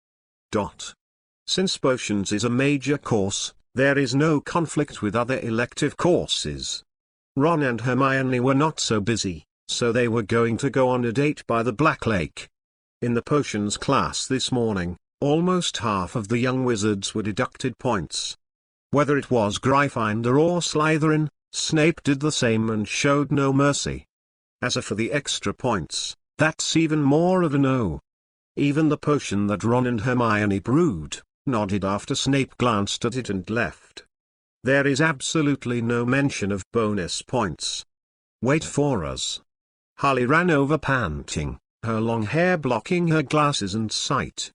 Since potions is a major course, there is no conflict with other elective courses. Ron and Hermione were not so busy, so they were going to go on a date by the Black Lake. In the potions class this morning, almost half of the young wizards were deducted points. Whether it was Gryffindor or Slytherin, Snape did the same and showed no mercy. As for the extra points, that's even more of a no. Even the potion that Ron and Hermione brewed nodded after Snape glanced at it and left. There is absolutely no mention of bonus points. Wait for us. Harley ran over panting, her long hair blocking her glasses and sight.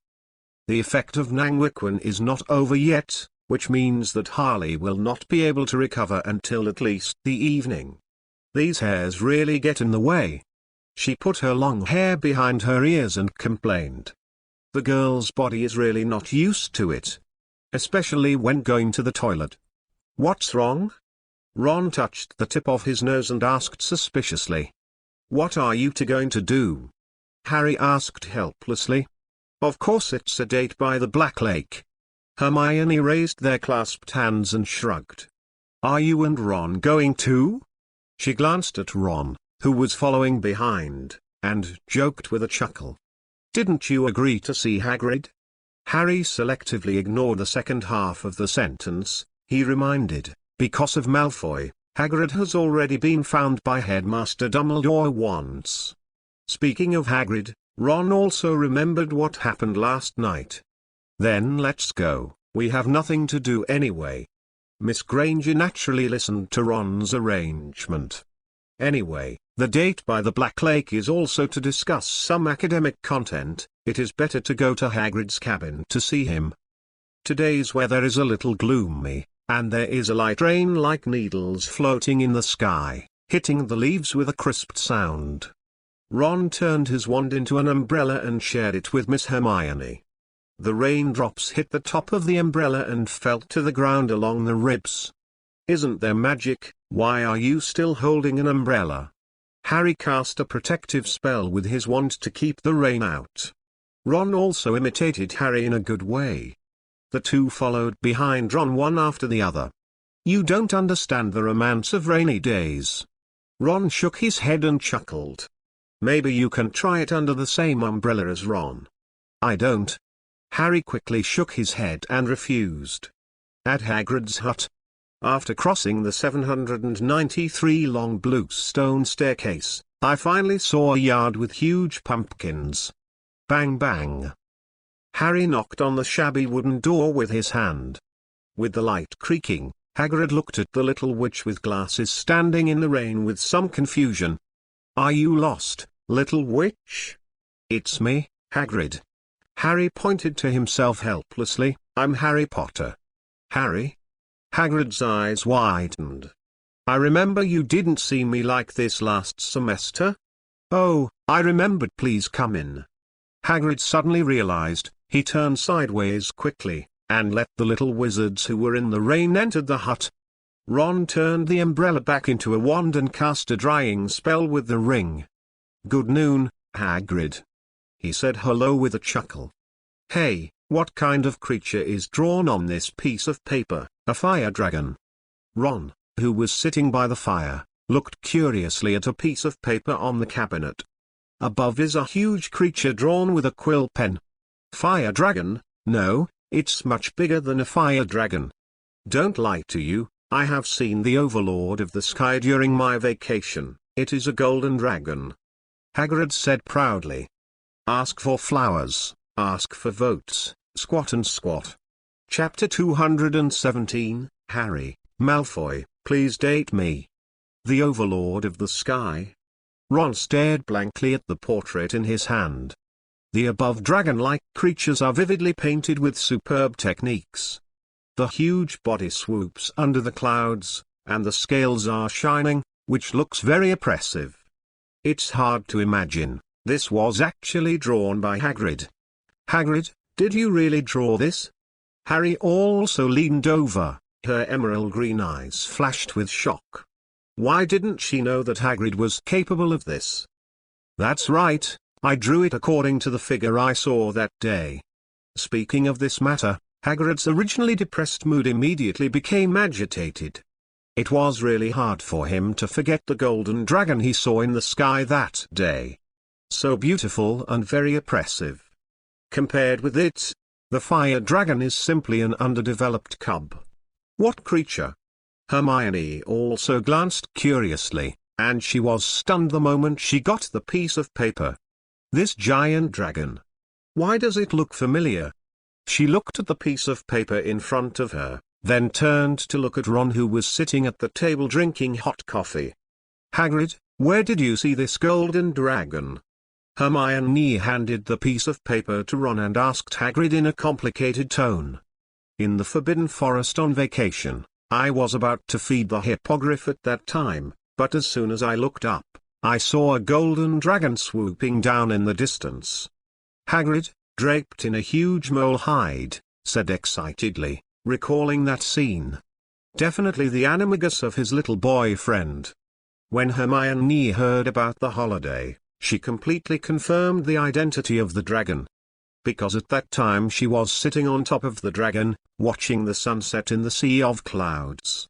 The effect of Nanguiquin is not over yet, which means that Harley will not be able to recover until at least the evening. These hairs really get in the way. She put her long hair behind her ears and complained. The girl's body is really not used to it. Especially when going to the toilet. What's wrong? Ron touched the tip of his nose and asked suspiciously. What are you two going to do? Harry asked helplessly. Of course it's a date by the Black Lake. Hermione raised their clasped hands and shrugged. Are you and Ron going too? She glanced at Ron, who was following behind, and joked with a chuckle. Didn't you agree to see Hagrid? Harry selectively ignored the second half of the sentence. He reminded, because of Malfoy, Hagrid has already been found by Headmaster Dumbledore once. Speaking of Hagrid, Ron also remembered what happened last night. Then let's go, we have nothing to do anyway. Miss Granger naturally listened to Ron's arrangement. Anyway, the date by the Black Lake is also to discuss some academic content. It is better to go to Hagrid's cabin to see him. Today's weather is a little gloomy, and there is a light rain like needles floating in the sky, hitting the leaves with a crisp sound. Ron turned his wand into an umbrella and shared it with Miss Hermione. The raindrops hit the top of the umbrella and fell to the ground along the ribs. Isn't there magic? Why are you still holding an umbrella? Harry cast a protective spell with his wand to keep the rain out. Ron also imitated Harry in a good way. The two followed behind Ron one after the other. You don't understand the romance of rainy days. Ron shook his head and chuckled. Maybe you can try it under the same umbrella as Ron. I don't. Harry quickly shook his head and refused. At Hagrid's hut. After crossing the 793 long blue stone staircase, I finally saw a yard with huge pumpkins. Bang bang. Harry knocked on the shabby wooden door with his hand. With the light creaking, Hagrid looked at the little witch with glasses standing in the rain with some confusion. Are you lost, little witch? It's me, Hagrid. Harry pointed to himself helplessly. I'm Harry Potter. Harry? Hagrid's eyes widened. I remember you didn't see me like this last semester. Oh, I remembered. Please come in. Hagrid suddenly realized. He turned sideways quickly, and let the little wizards who were in the rain enter the hut. Ron turned the umbrella back into a wand and cast a drying spell with the ring. Good noon, Hagrid. He said hello with a chuckle. Hey, what kind of creature is drawn on this piece of paper? A fire dragon. Ron, who was sitting by the fire, looked curiously at a piece of paper on the cabinet. Above is a huge creature drawn with a quill pen. Fire dragon? No, it's much bigger than a fire dragon. Don't lie to you, I have seen the Overlord of the Sky during my vacation. It is a golden dragon. Hagrid said proudly. Ask for flowers, ask for votes, Squat and Squat. Chapter 217, Harry, Malfoy, please date me. The Overlord of the Sky. Ron stared blankly at the portrait in his hand. The above dragon-like creatures are vividly painted with superb techniques. The huge body swoops under the clouds, and the scales are shining, which looks very oppressive. It's hard to imagine this was actually drawn by Hagrid. Hagrid, did you really draw this? Harry also leaned over, her emerald green eyes flashed with shock. Why didn't she know that Hagrid was capable of this? That's right, I drew it according to the figure I saw that day. Speaking of this matter, Hagrid's originally depressed mood immediately became agitated. It was really hard for him to forget the golden dragon he saw in the sky that day. So beautiful and very oppressive. Compared with it, the fire dragon is simply an underdeveloped cub. What creature? Hermione also glanced curiously, and she was stunned the moment she got the piece of paper. This giant dragon. Why does it look familiar? She looked at the piece of paper in front of her, then turned to look at Ron, who was sitting at the table drinking hot coffee. Hagrid, where did you see this golden dragon? Hermione handed the piece of paper to Ron and asked Hagrid in a complicated tone. In the Forbidden Forest on vacation, I was about to feed the hippogriff at that time, but as soon as I looked up, I saw a golden dragon swooping down in the distance. Hagrid, draped in a huge mole hide, said excitedly, recalling that scene. Definitely the animagus of his little boyfriend. When Hermione heard about the holiday, she completely confirmed the identity of the dragon. Because at that time she was sitting on top of the dragon, watching the sunset in the sea of clouds.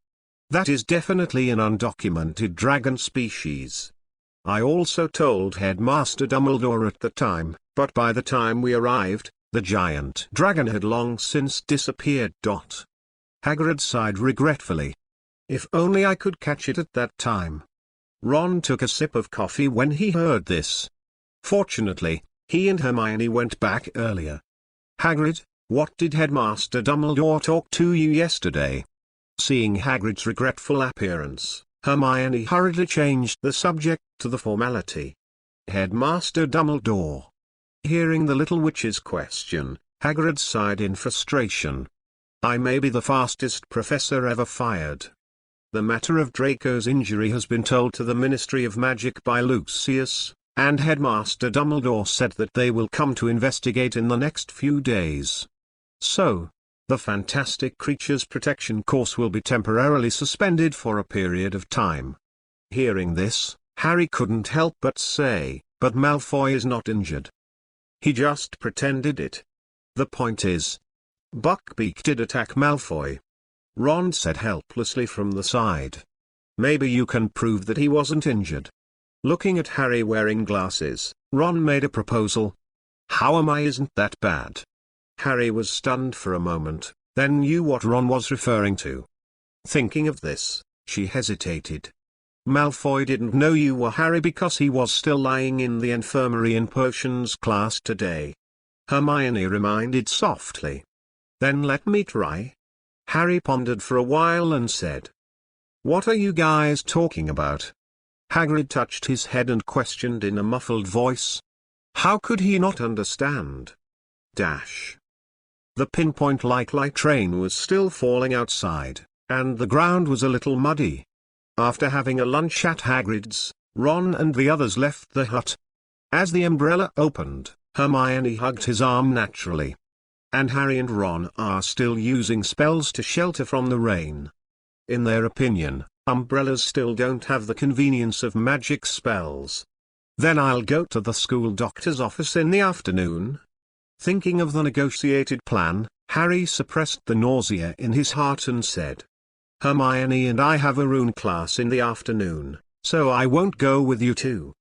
That is definitely an undocumented dragon species. I also told Headmaster Dumbledore at the time, but by the time we arrived, the giant dragon had long since disappeared. Hagrid sighed regretfully. If only I could catch it at that time. Ron took a sip of coffee when he heard this. Fortunately, he and Hermione went back earlier. Hagrid, what did Headmaster Dumbledore talk to you yesterday? Seeing Hagrid's regretful appearance, Hermione hurriedly changed the subject to the formality. Headmaster Dumbledore. Hearing the little witch's question, Hagrid sighed in frustration. I may be the fastest professor ever fired. The matter of Draco's injury has been told to the Ministry of Magic by Lucius, and Headmaster Dumbledore said that they will come to investigate in the next few days. So, the Fantastic Creatures Protection course will be temporarily suspended for a period of time. Hearing this, Harry couldn't help but say, but Malfoy is not injured. He just pretended it. The point is, Buckbeak did attack Malfoy. Ron said helplessly from the side. Maybe you can prove that he wasn't injured. Looking at Harry wearing glasses, Ron made a proposal. How am I? Isn't that bad? Harry was stunned for a moment, then knew what Ron was referring to. Thinking of this, she hesitated. Malfoy didn't know you were Harry because he was still lying in the infirmary in potions class today. Hermione reminded softly. Then let me try. Harry pondered for a while and said. What are you guys talking about? Hagrid touched his head and questioned in a muffled voice. How could he not understand? The pinpoint light train was still falling outside, and the ground was a little muddy. After having a lunch at Hagrid's, Ron and the others left the hut. As the umbrella opened, Hermione hugged his arm naturally. And Harry and Ron are still using spells to shelter from the rain. In their opinion, umbrellas still don't have the convenience of magic spells. Then I'll go to the school doctor's office in the afternoon. Thinking of the negotiated plan, Harry suppressed the nausea in his heart and said. Hermione and I have a rune class in the afternoon, so I won't go with you two.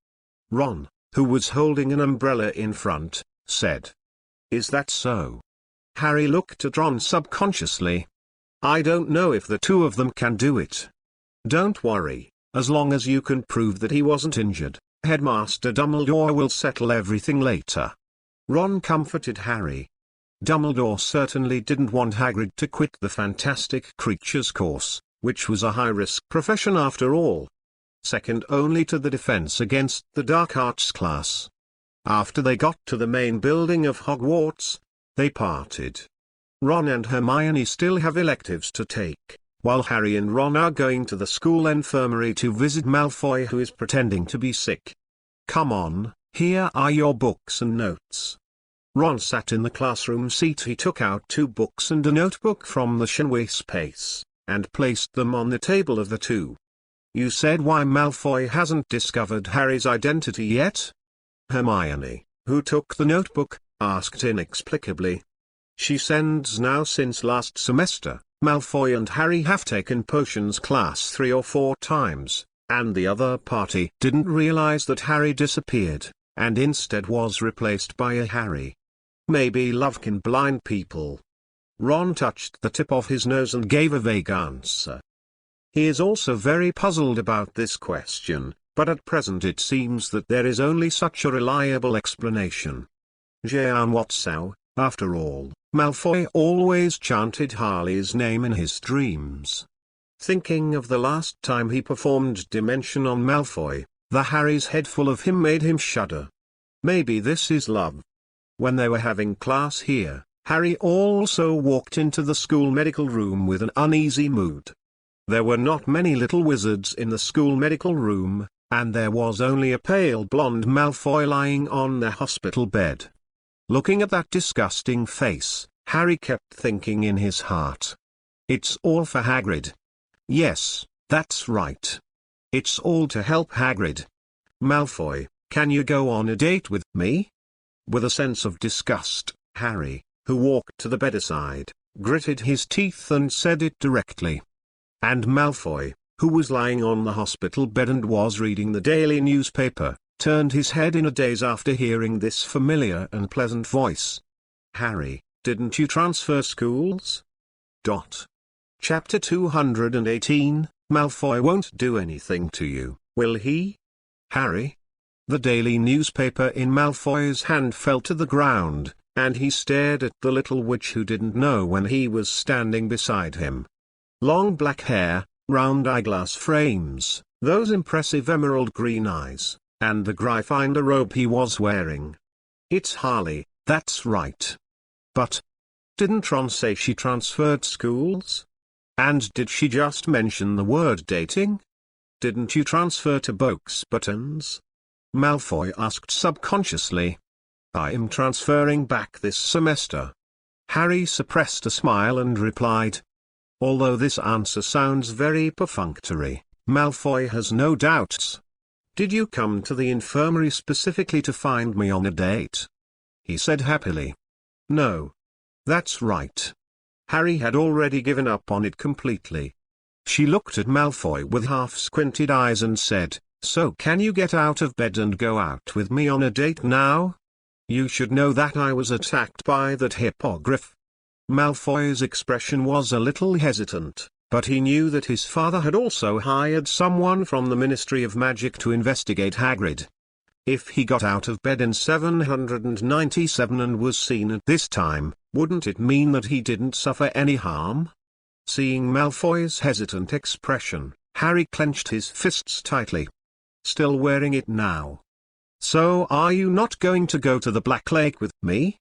Ron, who was holding an umbrella in front, said. Is that so? Harry looked at Ron subconsciously. I don't know if the two of them can do it. Don't worry, as long as you can prove that he wasn't injured, Headmaster Dumbledore will settle everything later. Ron comforted Harry. Dumbledore certainly didn't want Hagrid to quit the Fantastic Creatures course, which was a high-risk profession after all. Second only to the Defense Against the Dark Arts class. After they got to the main building of Hogwarts, they parted. Ron and Hermione still have electives to take, while Harry and Ron are going to the school infirmary to visit Malfoy, who is pretending to be sick. Come on, here are your books and notes. Ron sat in the classroom seat. He took out 2 books and a notebook from the chenille space, and placed them on the table of the two. You said why Malfoy hasn't discovered Harry's identity yet? Hermione, who took the notebook, asked inexplicably. She sends now. Since last semester, Malfoy and Harry have taken potions class 3 or 4 times, and the other party didn't realize that Harry disappeared, and instead was replaced by a Harry. Maybe love can blind people. Ron touched the tip of his nose and gave a vague answer. He is also very puzzled about this question, but at present it seems that there is only such a reliable explanation. Jean Watsow, after all, Malfoy always chanted Harley's name in his dreams. Thinking of the last time he performed Dimension on Malfoy, the Harry's head full of him made him shudder. Maybe this is love. When they were having class here, Harry also walked into the school medical room with an uneasy mood. There were not many little wizards in the school medical room, and there was only a pale blonde Malfoy lying on their hospital bed. Looking at that disgusting face, Harry kept thinking in his heart. It's all for Hagrid. Yes, that's right. It's all to help Hagrid. Malfoy, can you go on a date with me? With a sense of disgust, Harry, who walked to the bedside, gritted his teeth and said it directly. And Malfoy, who was lying on the hospital bed and was reading the daily newspaper, turned his head in a daze after hearing this familiar and pleasant voice. Harry, didn't you transfer schools? Chapter 218, Malfoy won't do anything to you, will he? Harry? The daily newspaper in Malfoy's hand fell to the ground, and he stared at the little witch who didn't know when he was standing beside him. Long black hair, round eyeglass frames, those impressive emerald green eyes, and the Gryffindor robe he was wearing. It's Harley, that's right. But didn't Ron say she transferred schools? And did she just mention the word dating? Didn't you transfer to Boggart Buttons? Malfoy asked subconsciously. I am transferring back this semester. Harry suppressed a smile and replied. Although this answer sounds very perfunctory, Malfoy has no doubts. Did you come to the infirmary specifically to find me on a date? He said happily. No. That's right. Harry had already given up on it completely. She looked at Malfoy with half-squinted eyes and said, So can you get out of bed and go out with me on a date now? You should know that I was attacked by that hippogriff. Malfoy's expression was a little hesitant, but he knew that his father had also hired someone from the Ministry of Magic to investigate Hagrid. If he got out of bed in 797 and was seen at this time, wouldn't it mean that he didn't suffer any harm? Seeing Malfoy's hesitant expression, Harry clenched his fists tightly. Still wearing it now. So are you not going to go to the Black Lake with me?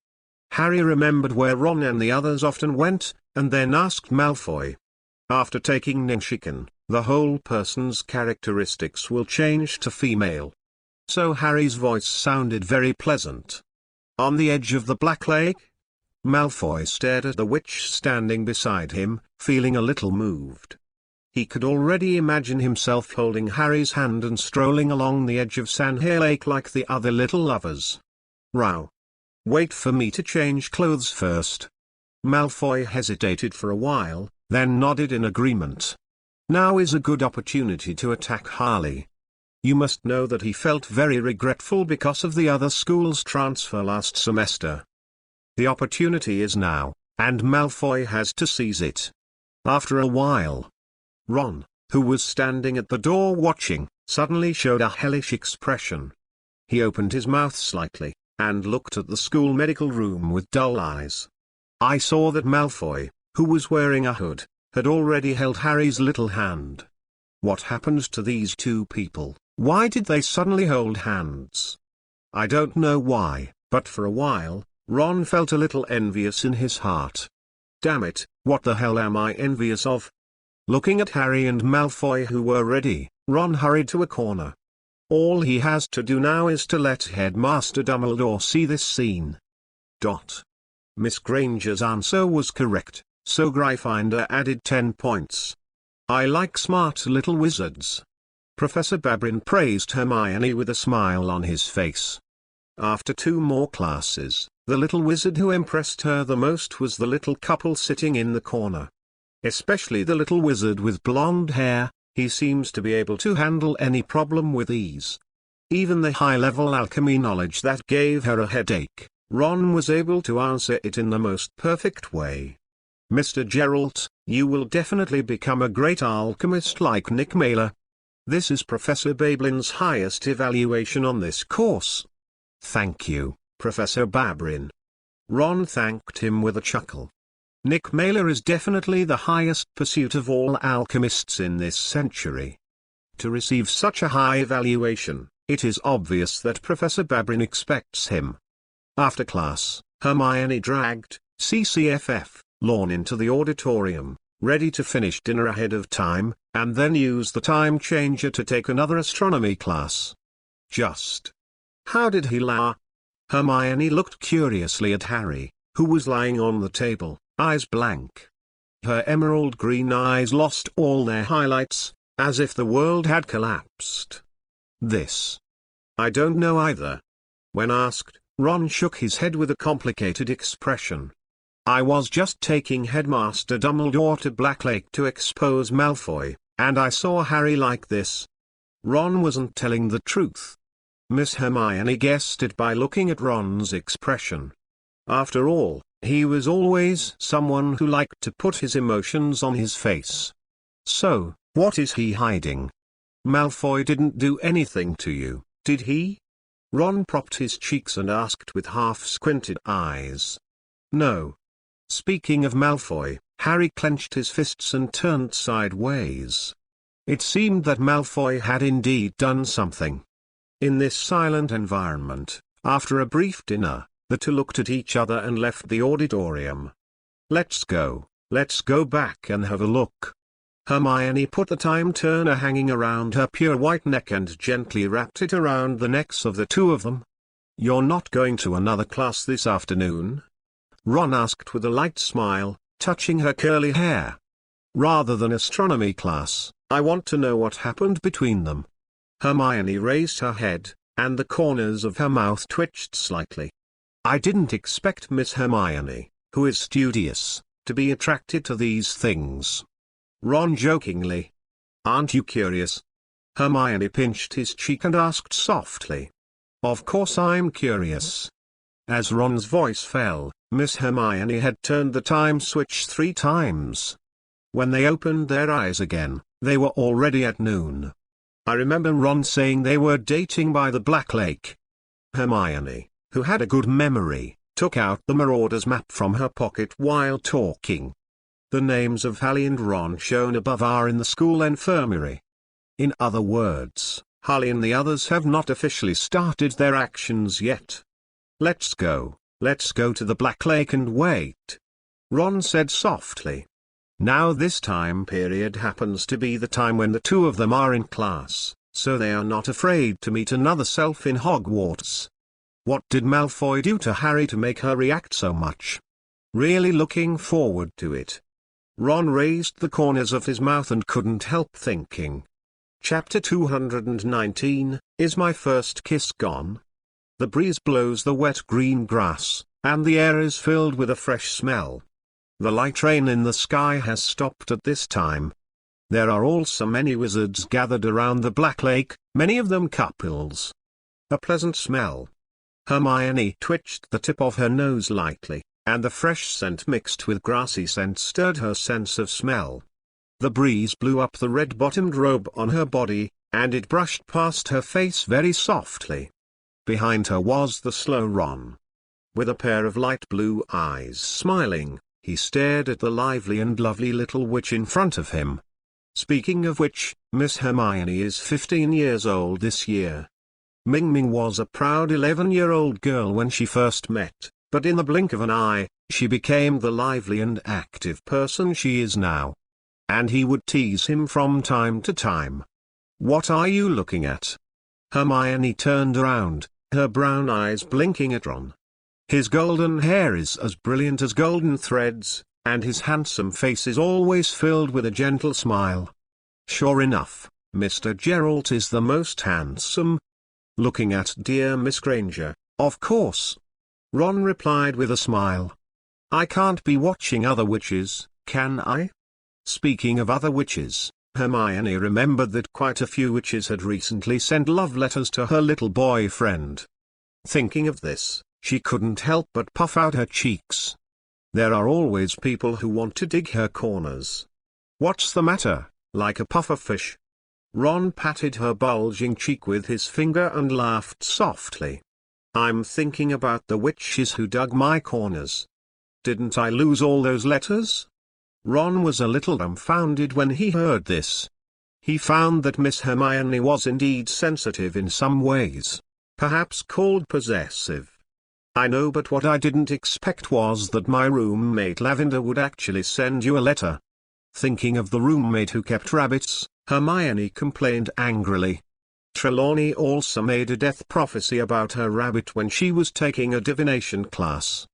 Harry remembered where Ron and the others often went, and then asked Malfoy. After taking Ninshiken, the whole person's characteristics will change to female. So Harry's voice sounded very pleasant. On the edge of the Black Lake? Malfoy stared at the witch standing beside him, feeling a little moved. He could already imagine himself holding Harry's hand and strolling along the edge of Sandhill Lake like the other little lovers. Row. Wait for me to change clothes first. Malfoy hesitated for a while, then nodded in agreement. Now is a good opportunity to attack Harley. You must know that he felt very regretful because of the other school's transfer last semester. The opportunity is now, and Malfoy has to seize it. After a while, Ron, who was standing at the door watching, suddenly showed a hellish expression. He opened his mouth slightly, and looked at the school medical room with dull eyes. I saw that Malfoy, who was wearing a hood, had already held Harry's little hand. What happened to these two people? Why did they suddenly hold hands? I don't know why, but for a while, Ron felt a little envious in his heart. Damn it, what the hell am I envious of? Looking at Harry and Malfoy who were ready, Ron hurried to a corner. All he has to do now is to let Headmaster Dumbledore see this scene. Miss Granger's answer was correct, so Gryffindor added 10 points. I like smart little wizards. Professor Babrin praised Hermione with a smile on his face. After 2 more classes, the little wizard who impressed her the most was the little couple sitting in the corner. Especially the little wizard with blonde hair, he seems to be able to handle any problem with ease. Even the high-level alchemy knowledge that gave her a headache, Ron was able to answer it in the most perfect way. Mr. Geralt, you will definitely become a great alchemist like Nick Mailer. This is Professor Bablin's highest evaluation on this course. Thank you, Professor Babrin. Ron thanked him with a chuckle. Nick Mailer is definitely the highest pursuit of all alchemists in this century. To receive such a high evaluation, it is obvious that Professor Babrin expects him. After class, Hermione dragged CCFF Lorne into the auditorium, ready to finish dinner ahead of time, and then use the time changer to take another astronomy class. How did he la? Hermione looked curiously at Harry, who was lying on the table, eyes blank. Her emerald green eyes lost all their highlights, as if the world had collapsed. I don't know either. When asked, Ron shook his head with a complicated expression. I was just taking Headmaster Dumbledore to Blacklake to expose Malfoy, and I saw Harry like this. Ron wasn't telling the truth. Miss Hermione guessed it by looking at Ron's expression. After all, he was always someone who liked to put his emotions on his face. So, what is he hiding? Malfoy didn't do anything to you, did he? Ron propped his cheeks and asked with half-squinted eyes. No. Speaking of Malfoy, Harry clenched his fists and turned sideways. It seemed that Malfoy had indeed done something. In this silent environment, after a brief dinner, the two looked at each other and left the auditorium. Let's go back and have a look. Hermione put the time turner hanging around her pure white neck and gently wrapped it around the necks of the two of them. You're not going to another class this afternoon? Ron asked with a light smile, touching her curly hair. Rather than astronomy class, I want to know what happened between them. Hermione raised her head, and the corners of her mouth twitched slightly. I didn't expect Miss Hermione, who is studious, to be attracted to these things. Ron jokingly. Aren't you curious? Hermione pinched his cheek and asked softly. Of course I'm curious. As Ron's voice fell, Miss Hermione had turned the time switch 3 times. When they opened their eyes again, they were already at noon. I remember Ron saying they were dating by the Black Lake. Hermione, who had a good memory, took out the Marauder's map from her pocket while talking. The names of Harry and Ron shown above are in the school infirmary. In other words, Harry and the others have not officially started their actions yet. Let's go to the Black Lake and wait. Ron said softly. Now this time period happens to be the time when the two of them are in class, so they are not afraid to meet another self in Hogwarts. What did Malfoy do to Harry to make her react so much? Really looking forward to it. Ron raised the corners of his mouth and couldn't help thinking. Chapter 219, Is My First Kiss Gone? The breeze blows the wet green grass, and the air is filled with a fresh smell. The light rain in the sky has stopped at this time. There are also many wizards gathered around the Black Lake, many of them couples. A pleasant smell. Hermione twitched the tip of her nose lightly, and the fresh scent mixed with grassy scent stirred her sense of smell. The breeze blew up the red-bottomed robe on her body, and it brushed past her face very softly. Behind her was the slow Ron. With a pair of light blue eyes smiling, he stared at the lively and lovely little witch in front of him. Speaking of which, Miss Hermione is 15 years old this year. Ming Ming was a proud 11-year-old girl when she first met, but in the blink of an eye, she became the lively and active person she is now. And he would tease him from time to time. "What are you looking at?" Hermione turned around, her brown eyes blinking at Ron. His golden hair is as brilliant as golden threads, and his handsome face is always filled with a gentle smile. "Sure enough, Mr. Geralt is the most handsome." "Looking at dear Miss Granger, of course," Ron replied with a smile. "I can't be watching other witches, can I?" Speaking of other witches, Hermione remembered that quite a few witches had recently sent love letters to her little boyfriend. Thinking of this, she couldn't help but puff out her cheeks. There are always people who want to dig her corners. "What's the matter, like a puffer fish?" Ron patted her bulging cheek with his finger and laughed softly. "I'm thinking about the witches who dug my corners. Didn't I lose all those letters?" Ron was a little dumbfounded when he heard this. He found that Miss Hermione was indeed sensitive in some ways, perhaps called possessive. "I know, but what I didn't expect was that my roommate Lavender would actually send you a letter." Thinking of the roommate who kept rabbits, Hermione complained angrily. Trelawney also made a death prophecy about her rabbit when she was taking a divination class.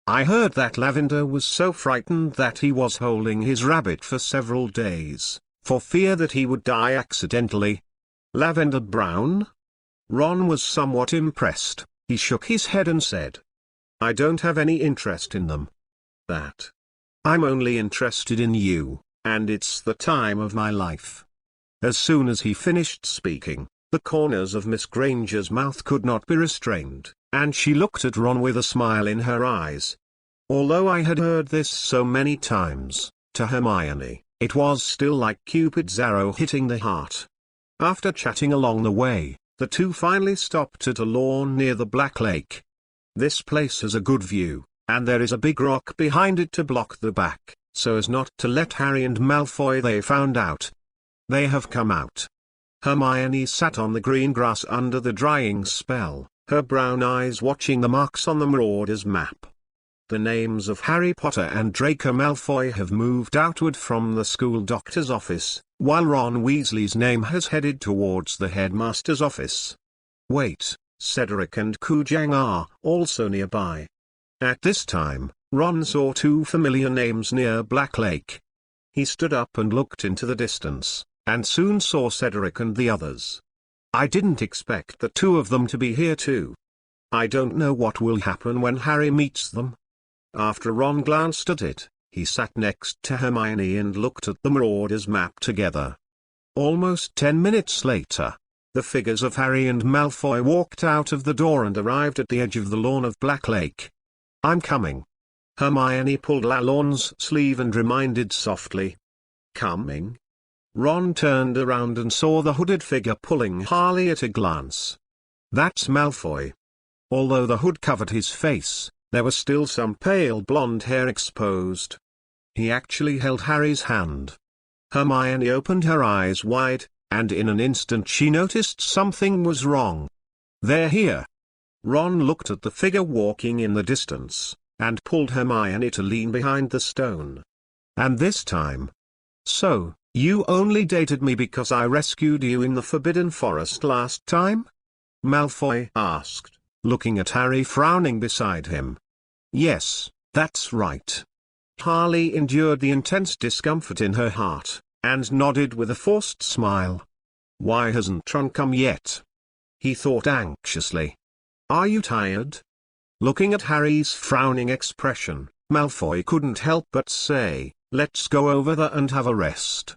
"I heard that Lavender was so frightened that he was holding his rabbit for several days, for fear that he would die accidentally." "Lavender Brown?" Ron was somewhat impressed. He shook his head and said, "I don't have any interest in them. That. I'm only interested in you, and it's the time of my life." As soon as he finished speaking, the corners of Miss Granger's mouth could not be restrained, and she looked at Ron with a smile in her eyes. Although I had heard this so many times, to Hermione, it was still like Cupid's arrow hitting the heart. After chatting along the way, the two finally stopped at a lawn near the Black Lake. This place has a good view, and there is a big rock behind it to block the back, so as not to let Harry and Malfoy they found out. They have come out. Hermione sat on the green grass under the drying spell, her brown eyes watching the marks on the Marauder's map. The names of Harry Potter and Draco Malfoy have moved outward from the school doctor's office, while Ron Weasley's name has headed towards the headmaster's office. Wait, Cedric and Kujang are also nearby. At this time, Ron saw two familiar names near Black Lake. He stood up and looked into the distance, and soon saw Cedric and the others. I didn't expect the two of them to be here too. I don't know what will happen when Harry meets them. After Ron glanced at it, he sat next to Hermione and looked at the Marauder's map together. Almost 10 minutes later, the figures of Harry and Malfoy walked out of the door and arrived at the edge of the lawn of Black Lake. "I'm coming." Hermione pulled Lalorne's sleeve and reminded softly. "Coming?" Ron turned around and saw the hooded figure pulling Harley at a glance. "That's Malfoy." Although the hood covered his face, there was still some pale blonde hair exposed. He actually held Harry's hand. Hermione opened her eyes wide, and in an instant she noticed something was wrong. "They're here." Ron looked at the figure walking in the distance, and pulled Hermione to lean behind the stone. "And this time? So, you only dated me because I rescued you in the Forbidden Forest last time?" Malfoy asked, looking at Harry frowning beside him. "Yes, that's right." Harley endured the intense discomfort in her heart, and nodded with a forced smile. "Why hasn't Ron come yet?" he thought anxiously. "Are you tired?" Looking at Harry's frowning expression, Malfoy couldn't help but say, "Let's go over there and have a rest."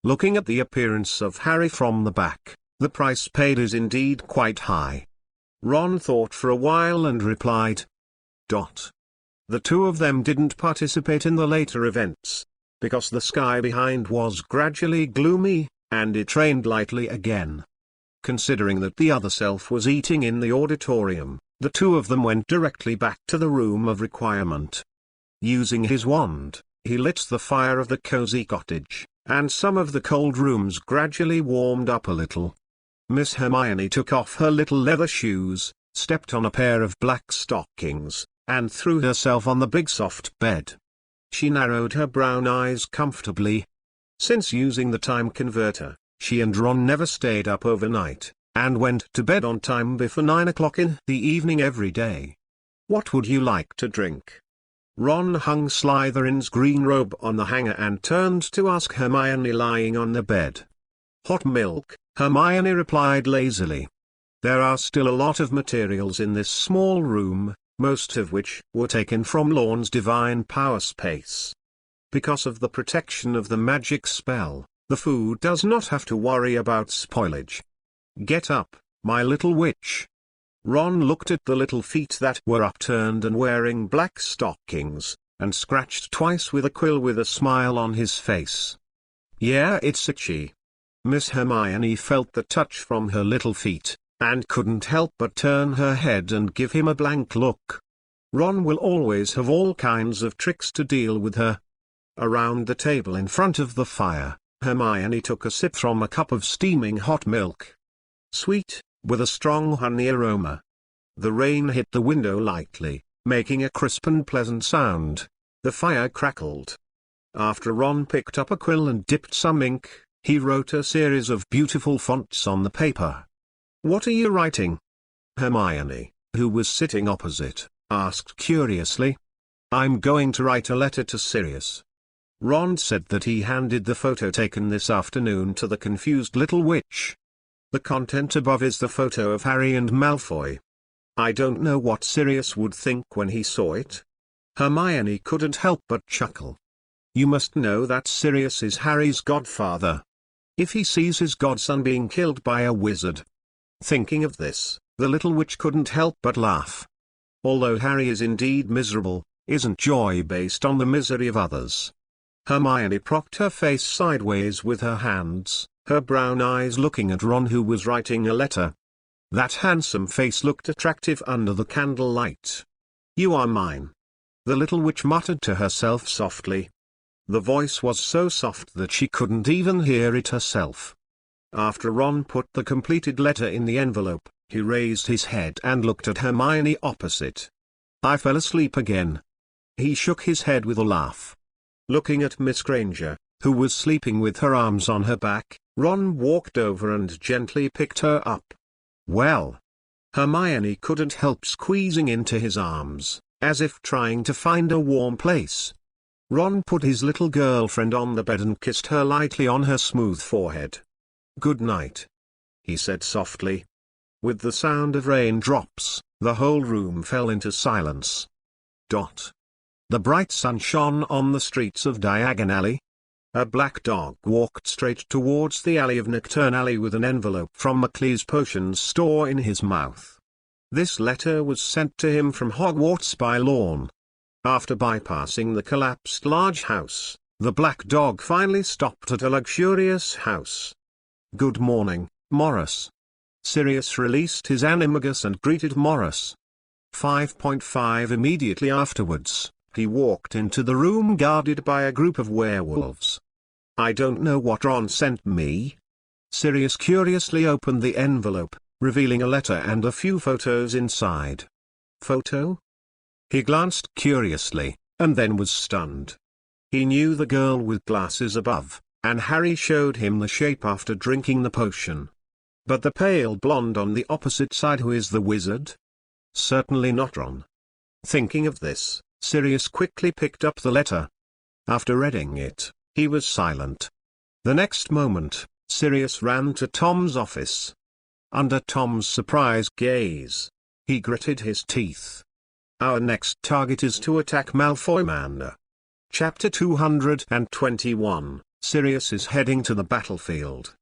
Looking at the appearance of Harry from the back, the price paid is indeed quite high. Ron thought for a while and replied. The two of them didn't participate in the later events, because the sky behind was gradually gloomy, and it rained lightly again. Considering that the other self was eating in the auditorium, the two of them went directly back to the room of requirement. Using his wand, he lit the fire of the cozy cottage, and some of the cold rooms gradually warmed up a little. Miss Hermione took off her little leather shoes, stepped on a pair of black stockings, and threw herself on the big soft bed. She narrowed her brown eyes comfortably. Since using the time converter, she and Ron never stayed up overnight, and went to bed on time before 9 o'clock in the evening every day. What would you like to drink? Ron hung Slytherin's green robe on the hanger and turned to ask Hermione lying on the bed. Hot milk, Hermione replied lazily. There are still a lot of materials in this small room, most of which were taken from Lorne's divine power space. Because of the protection of the magic spell, the food does not have to worry about spoilage. Get up, my little witch. Ron looked at the little feet that were upturned and wearing black stockings, and scratched twice with a quill with a smile on his face. Yeah, it's itchy. Miss Hermione felt the touch from her little feet, and couldn't help but turn her head and give him a blank look. Ron will always have all kinds of tricks to deal with her. Around the table in front of the fire, Hermione took a sip from a cup of steaming hot milk. Sweet, with a strong honey aroma. The rain hit the window lightly, making a crisp and pleasant sound. The fire crackled. After Ron picked up a quill and dipped some ink, he wrote a series of beautiful fonts on the paper. What are you writing? Hermione, who was sitting opposite, asked curiously. I'm going to write a letter to Sirius. Ron said that he handed the photo taken this afternoon to the confused little witch. The content above is the photo of Harry and Malfoy. I don't know what Sirius would think when he saw it. Hermione couldn't help but chuckle. You must know that Sirius is Harry's godfather. If he sees his godson being killed by a wizard. Thinking of this, the little witch couldn't help but laugh. Although Harry is indeed miserable, isn't joy based on the misery of others? Hermione propped her face sideways with her hands, her brown eyes looking at Ron, who was writing a letter. That handsome face looked attractive under the candlelight. You are mine. The little witch muttered to herself softly. The voice was so soft that she couldn't even hear it herself. After Ron put the completed letter in the envelope, he raised his head and looked at Hermione opposite. I fell asleep again. He shook his head with a laugh. Looking at Miss Granger, who was sleeping with her arms on her back, Ron walked over and gently picked her up. Well. Hermione couldn't help squeezing into his arms, as if trying to find a warm place. Ron put his little girlfriend on the bed and kissed her lightly on her smooth forehead. Good night, he said softly. With the sound of raindrops, the whole room fell into silence. The bright sun shone on the streets of Diagon Alley. A black dog walked straight towards the alley of Nocturne Alley with an envelope from Macleay's Potions store in his mouth. This letter was sent to him from Hogwarts by Lorne. After bypassing the collapsed large house, the black dog finally stopped at a luxurious house. Good morning, Morris. Sirius released his animagus and greeted Morris. 5.5 Immediately afterwards, he walked into the room guarded by a group of werewolves. I don't know what Ron sent me. Sirius curiously opened the envelope, revealing a letter and a few photos inside. Photo? He glanced curiously, and then was stunned. He knew the girl with glasses above, and Harry showed him the shape after drinking the potion. But the pale blonde on the opposite side, who is the wizard? Certainly not Ron. Thinking of this, Sirius quickly picked up the letter. After reading it, he was silent. The next moment, Sirius ran to Tom's office. Under Tom's surprised gaze, he gritted his teeth. Our next target is to attack Malfoy. Chapter 221 Sirius is heading to the battlefield.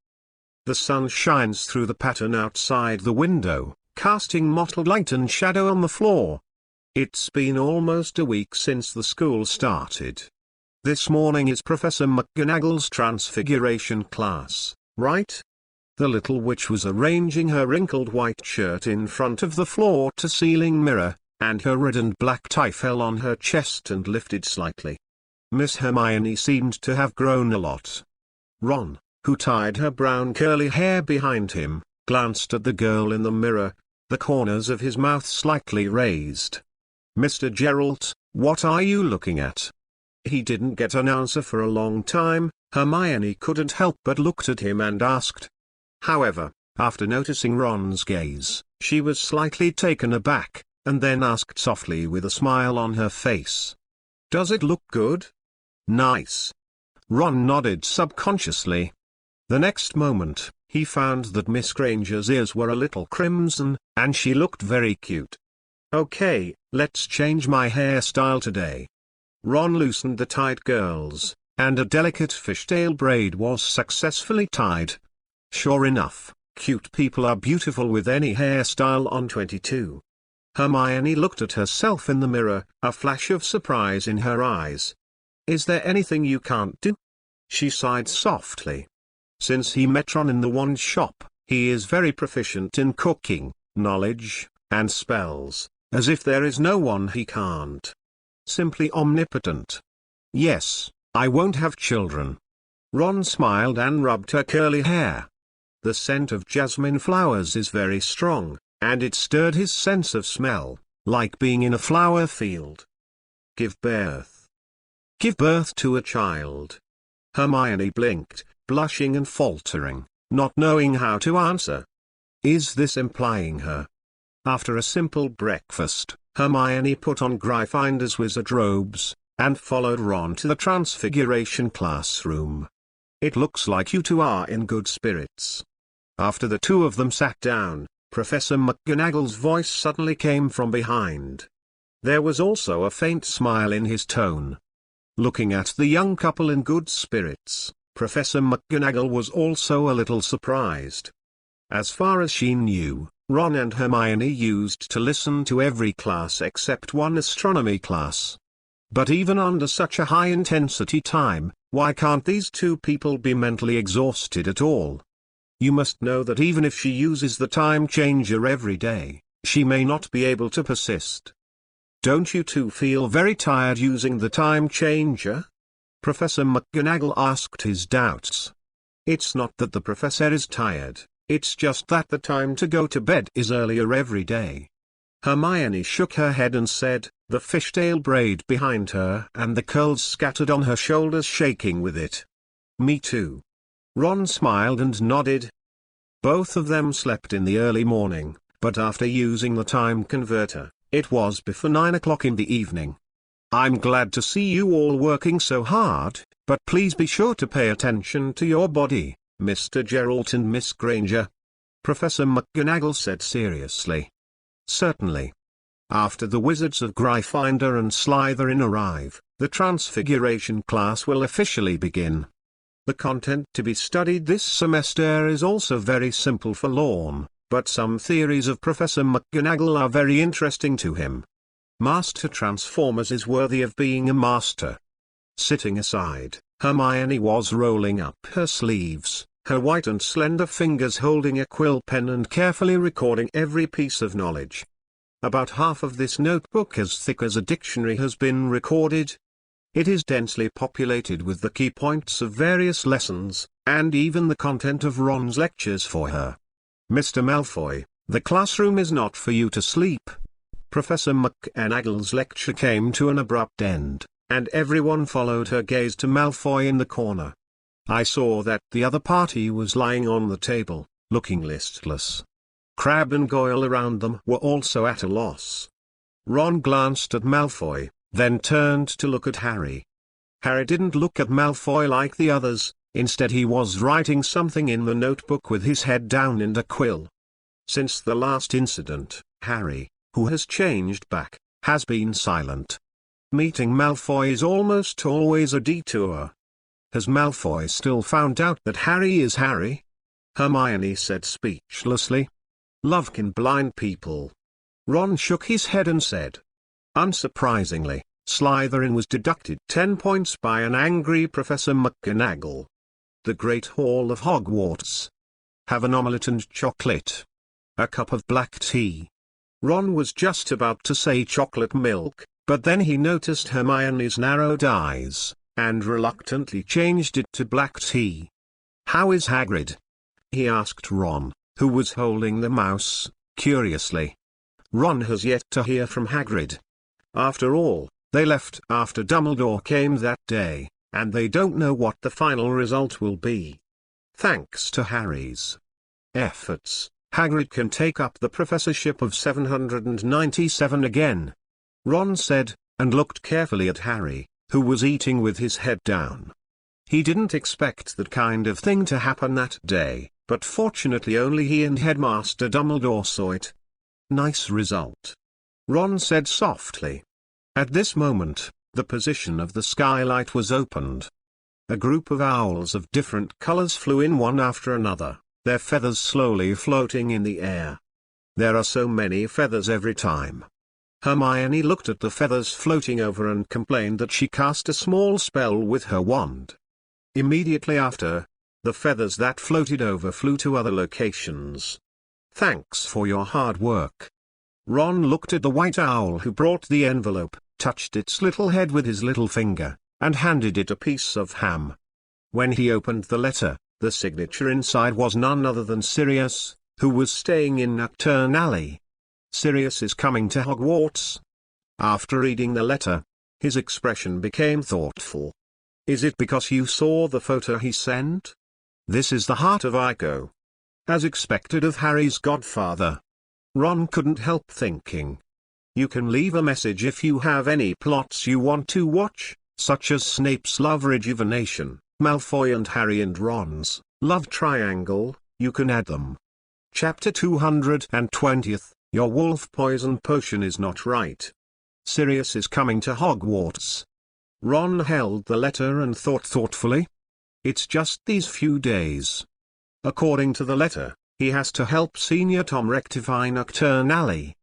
The sun shines through the pattern outside the window, casting mottled light and shadow on the floor. It's been almost a week since the school started. This morning is Professor McGonagall's Transfiguration class, right? The little witch was arranging her wrinkled white shirt in front of the floor-to-ceiling mirror, and her red and black tie fell on her chest and lifted slightly. Miss Hermione seemed to have grown a lot. Ron, who tied her brown curly hair behind him, glanced at the girl in the mirror, the corners of his mouth slightly raised. "Mr. Geralt, what are you looking at?" He didn't get an answer for a long time. Hermione couldn't help but looked at him and asked. However, after noticing Ron's gaze, she was slightly taken aback, and then asked softly with a smile on her face. "Does it look good?" "Nice." Ron nodded subconsciously. The next moment, he found that Miss Granger's ears were a little crimson, and she looked very cute. "Okay, let's change my hairstyle today." Ron loosened the tight girls, and a delicate fishtail braid was successfully tied. Sure enough, cute people are beautiful with any hairstyle on 22. Hermione looked at herself in the mirror, a flash of surprise in her eyes. "Is there anything you can't do?" She sighed softly. Since he met Ron in the wand shop, he is very proficient in cooking, knowledge, and spells, as if there is no one he can't. Simply omnipotent. "Yes, I won't have children." Ron smiled and rubbed her curly hair. The scent of jasmine flowers is very strong, and it stirred his sense of smell, like being in a flower field. "Give birth." "Give birth to a child." Hermione blinked, blushing and faltering, not knowing how to answer. Is this implying her? After a simple breakfast, Hermione put on Gryffindor's wizard robes, and followed Ron to the Transfiguration classroom. "It looks like you two are in good spirits." After the two of them sat down, Professor McGonagall's voice suddenly came from behind. There was also a faint smile in his tone. Looking at the young couple in good spirits, Professor McGonagall was also a little surprised. As far as she knew, Ron and Hermione used to listen to every class except one astronomy class. But even under such a high-intensity time, why can't these two people be mentally exhausted at all? You must know that even if she uses the time changer every day, she may not be able to persist. Don't you two feel very tired using the time changer? Professor McGonagall asked his doubts. It's not that the professor is tired, it's just that the time to go to bed is earlier every day. Hermione shook her head and said, the fishtail braid behind her and the curls scattered on her shoulders shaking with it. Me too. Ron smiled and nodded. Both of them slept in the early morning, but after using the time converter, it was before 9 o'clock in the evening. I'm glad to see you all working so hard, but please be sure to pay attention to your body, Mr. Geralt and Miss Granger. Professor McGonagall said seriously. Certainly. After the Wizards of Gryffindor and Slytherin arrive, the Transfiguration class will officially begin. The content to be studied this semester is also very simple for Lorne, but some theories of Professor McGonagall are very interesting to him. Master Transformers is worthy of being a master. Sitting aside, Hermione was rolling up her sleeves, her white and slender fingers holding a quill pen and carefully recording every piece of knowledge. About half of this notebook, as thick as a dictionary, has been recorded. It is densely populated with the key points of various lessons, and even the content of Ron's lectures for her. Mr. Malfoy, the classroom is not for you to sleep. Professor McGonagall's lecture came to an abrupt end, and everyone followed her gaze to Malfoy in the corner. I saw that the other party was lying on the table, looking listless. Crabbe and Goyle around them were also at a loss. Ron glanced at Malfoy, then turned to look at Harry. Harry didn't look at Malfoy like the others, instead he was writing something in the notebook with his head down and a quill. Since the last incident, Harry, who has changed back, has been silent. Meeting Malfoy is almost always a detour. Has Malfoy still found out that Harry is Harry? Hermione said speechlessly. Love can blind people. Ron shook his head and said. Unsurprisingly, Slytherin was deducted 10 points by an angry Professor McGonagall. The Great Hall of Hogwarts. Have an omelette and chocolate. A cup of black tea. Ron was just about to say chocolate milk, but then he noticed Hermione's narrowed eyes, and reluctantly changed it to black tea. How is Hagrid? He asked Ron, who was holding the mouse, curiously. Ron has yet to hear from Hagrid. After all, they left after Dumbledore came that day, and they don't know what the final result will be. Thanks to Harry's efforts, Hagrid can take up the professorship of 797 again. Ron said, and looked carefully at Harry, who was eating with his head down. He didn't expect that kind of thing to happen that day, but fortunately only he and Headmaster Dumbledore saw it. Nice result. Ron said softly. At this moment, the position of the skylight was opened. A group of owls of different colors flew in one after another, their feathers slowly floating in the air. There are so many feathers every time. Hermione looked at the feathers floating over and complained that she cast a small spell with her wand. Immediately after, the feathers that floated over flew to other locations. Thanks for your hard work. Ron looked at the white owl who brought the envelope, touched its little head with his little finger, and handed it a piece of ham. When he opened the letter, the signature inside was none other than Sirius, who was staying in Nocturne Alley. Sirius is coming to Hogwarts. After reading the letter, his expression became thoughtful. Is it because you saw the photo he sent? This is the heart of Ico. As expected of Harry's godfather. Ron couldn't help thinking. You can leave a message if you have any plots you want to watch, such as Snape's love rejuvenation, Malfoy and Harry and Ron's love triangle. You can add them. Chapter 220th, Your wolf poison potion is not right. Sirius is coming to Hogwarts. Ron held the letter and thought thoughtfully. It's just these few days. According to the letter, he has to help Senior Tom rectify Nocturne Alley.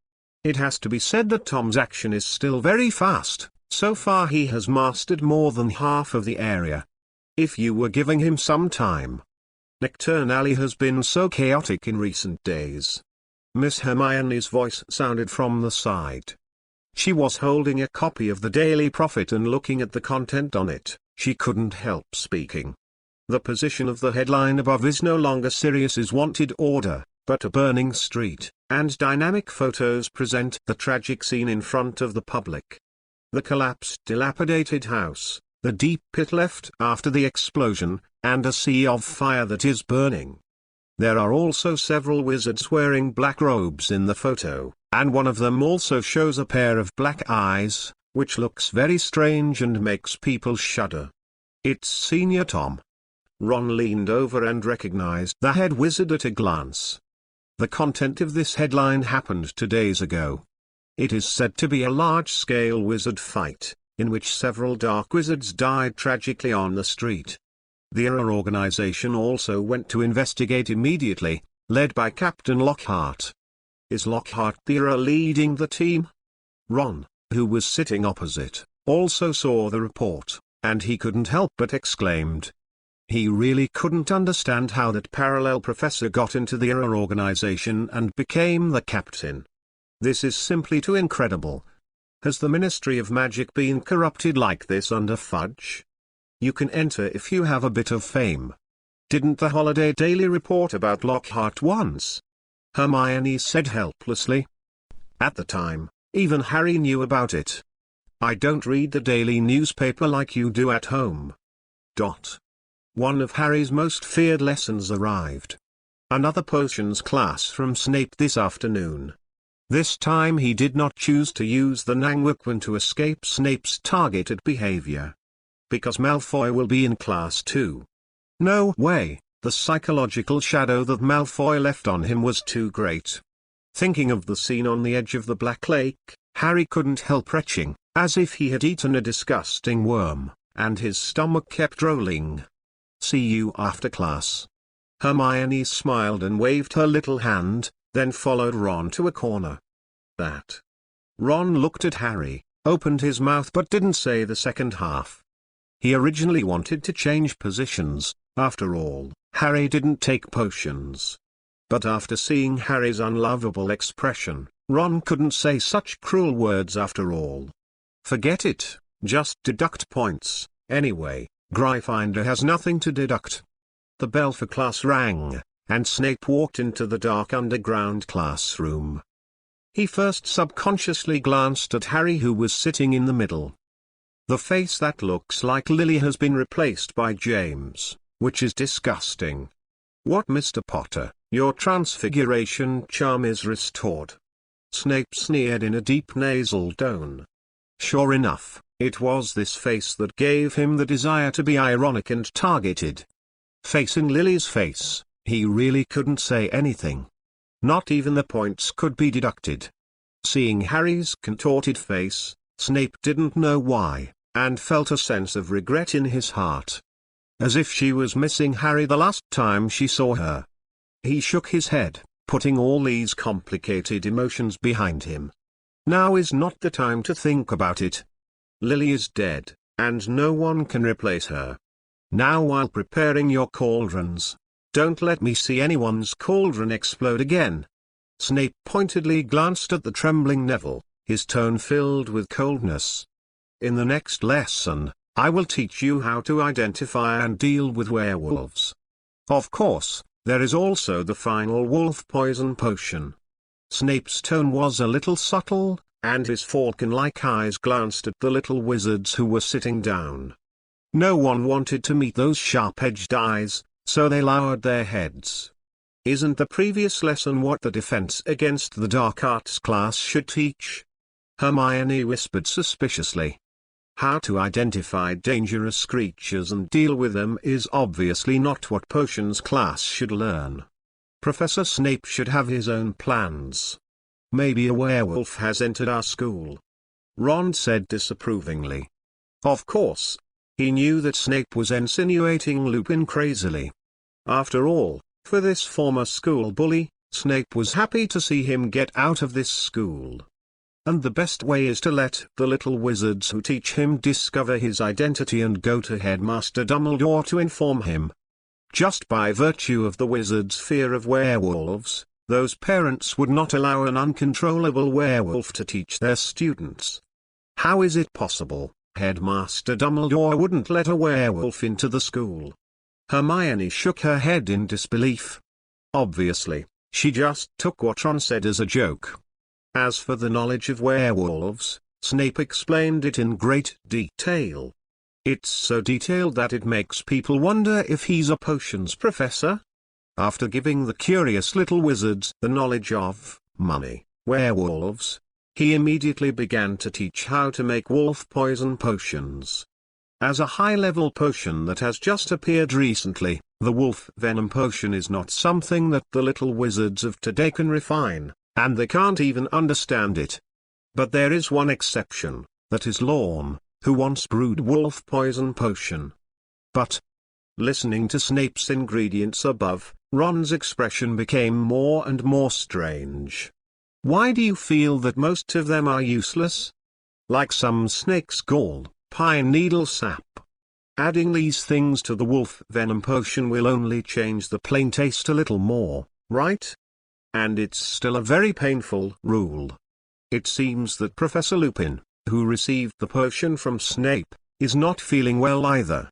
It has to be said that Tom's action is still very fast. So far he has mastered more than half of the area. If you were giving him some time. Nocturne Alley has been so chaotic in recent days. Miss Hermione's voice sounded from the side. She was holding a copy of the Daily Prophet and looking at the content on it. She couldn't help speaking. The position of the headline above is no longer Sirius's wanted order, but a burning street, and dynamic photos present the tragic scene in front of the public. The collapsed dilapidated house, the deep pit left after the explosion, and a sea of fire that is burning. There are also several wizards wearing black robes in the photo, and one of them also shows a pair of black eyes, which looks very strange and makes people shudder. It's Senior Tom. Ron leaned over and recognized the head wizard at a glance. The content of this headline happened 2 days ago. It is said to be a large-scale wizard fight, in which several dark wizards died tragically on the street. The ERA organization also went to investigate immediately, led by Captain Lockhart. Is Lockhart the ERA leading the team? Ron, who was sitting opposite, also saw the report, and he couldn't help but exclaimed. He really couldn't understand how that parallel professor got into the ERA organization and became the captain. This is simply too incredible. Has the Ministry of Magic been corrupted like this under Fudge? You can enter if you have a bit of fame. Didn't the Holiday Daily report about Lockhart once? Hermione said helplessly. At the time, even Harry knew about it. I don't read the daily newspaper like you do at home. One of Harry's most feared lessons arrived. Another potions class from Snape this afternoon. This time he did not choose to use the Nangwukwan to escape Snape's targeted behavior. Because Malfoy will be in class too. No way, the psychological shadow that Malfoy left on him was too great. Thinking of the scene on the edge of the Black Lake, Harry couldn't help retching, as if he had eaten a disgusting worm, and his stomach kept rolling. "See you after class." Hermione smiled and waved her little hand, then followed Ron to a corner. That. Ron looked at Harry, opened his mouth but didn't say the second half. He originally wanted to change positions. After all, Harry didn't take potions. But after seeing Harry's unlovable expression, Ron couldn't say such cruel words after all. Forget it, just deduct points. Anyway, Gryffindor has nothing to deduct. The bell for class rang, and Snape walked into the dark underground classroom. He first subconsciously glanced at Harry, who was sitting in the middle. The face that looks like Lily has been replaced by James, which is disgusting. "What, Mr. Potter, your transfiguration charm is restored?" Snape sneered in a deep nasal tone. Sure enough, it was this face that gave him the desire to be ironic and targeted. Facing Lily's face, he really couldn't say anything. Not even the points could be deducted. Seeing Harry's contorted face, Snape didn't know why, and felt a sense of regret in his heart. As if she was missing Harry the last time she saw her. He shook his head, putting all these complicated emotions behind him. Now is not the time to think about it. Lily is dead, and no one can replace her. Now, while preparing your cauldrons, don't let me see anyone's cauldron explode again. Snape pointedly glanced at the trembling Neville, his tone filled with coldness. In the next lesson, I will teach you how to identify and deal with werewolves. Of course, there is also the final wolf poison potion. Snape's tone was a little subtle, and his falcon-like eyes glanced at the little wizards who were sitting down. No one wanted to meet those sharp-edged eyes, so they lowered their heads. Isn't the previous lesson what the defense against the dark arts class should teach? Hermione whispered suspiciously. How to identify dangerous creatures and deal with them is obviously not what potions class should learn. Professor Snape should have his own plans. Maybe a werewolf has entered our school. Ron said disapprovingly. Of course. He knew that Snape was insinuating Lupin crazily. After all, for this former school bully, Snape was happy to see him get out of this school. And the best way is to let the little wizards who teach him discover his identity and go to Headmaster Dumbledore to inform him. Just by virtue of the wizards' fear of werewolves, those parents would not allow an uncontrollable werewolf to teach their students. How is it possible Headmaster Dumbledore wouldn't let a werewolf into the school? Hermione shook her head in disbelief. Obviously, she just took what Ron said as a joke. As for the knowledge of werewolves, Snape explained it in great detail. It's so detailed that it makes people wonder if he's a potions professor. After giving the curious little wizards the knowledge of werewolves, he immediately began to teach how to make wolf poison potions. As a high-level potion that has just appeared recently, the wolf venom potion is not something that the little wizards of today can refine, and they can't even understand it. But there is one exception, that is Lorne, who once brewed wolf poison potion. But, listening to Snape's ingredients above, Ron's expression became more and more strange. Why do you feel that most of them are useless? Like some snake's gall, pine needle sap. Adding these things to the wolf venom potion will only change the plain taste a little more, right? And it's still a very painful rule. It seems that Professor Lupin, who received the potion from Snape, is not feeling well either.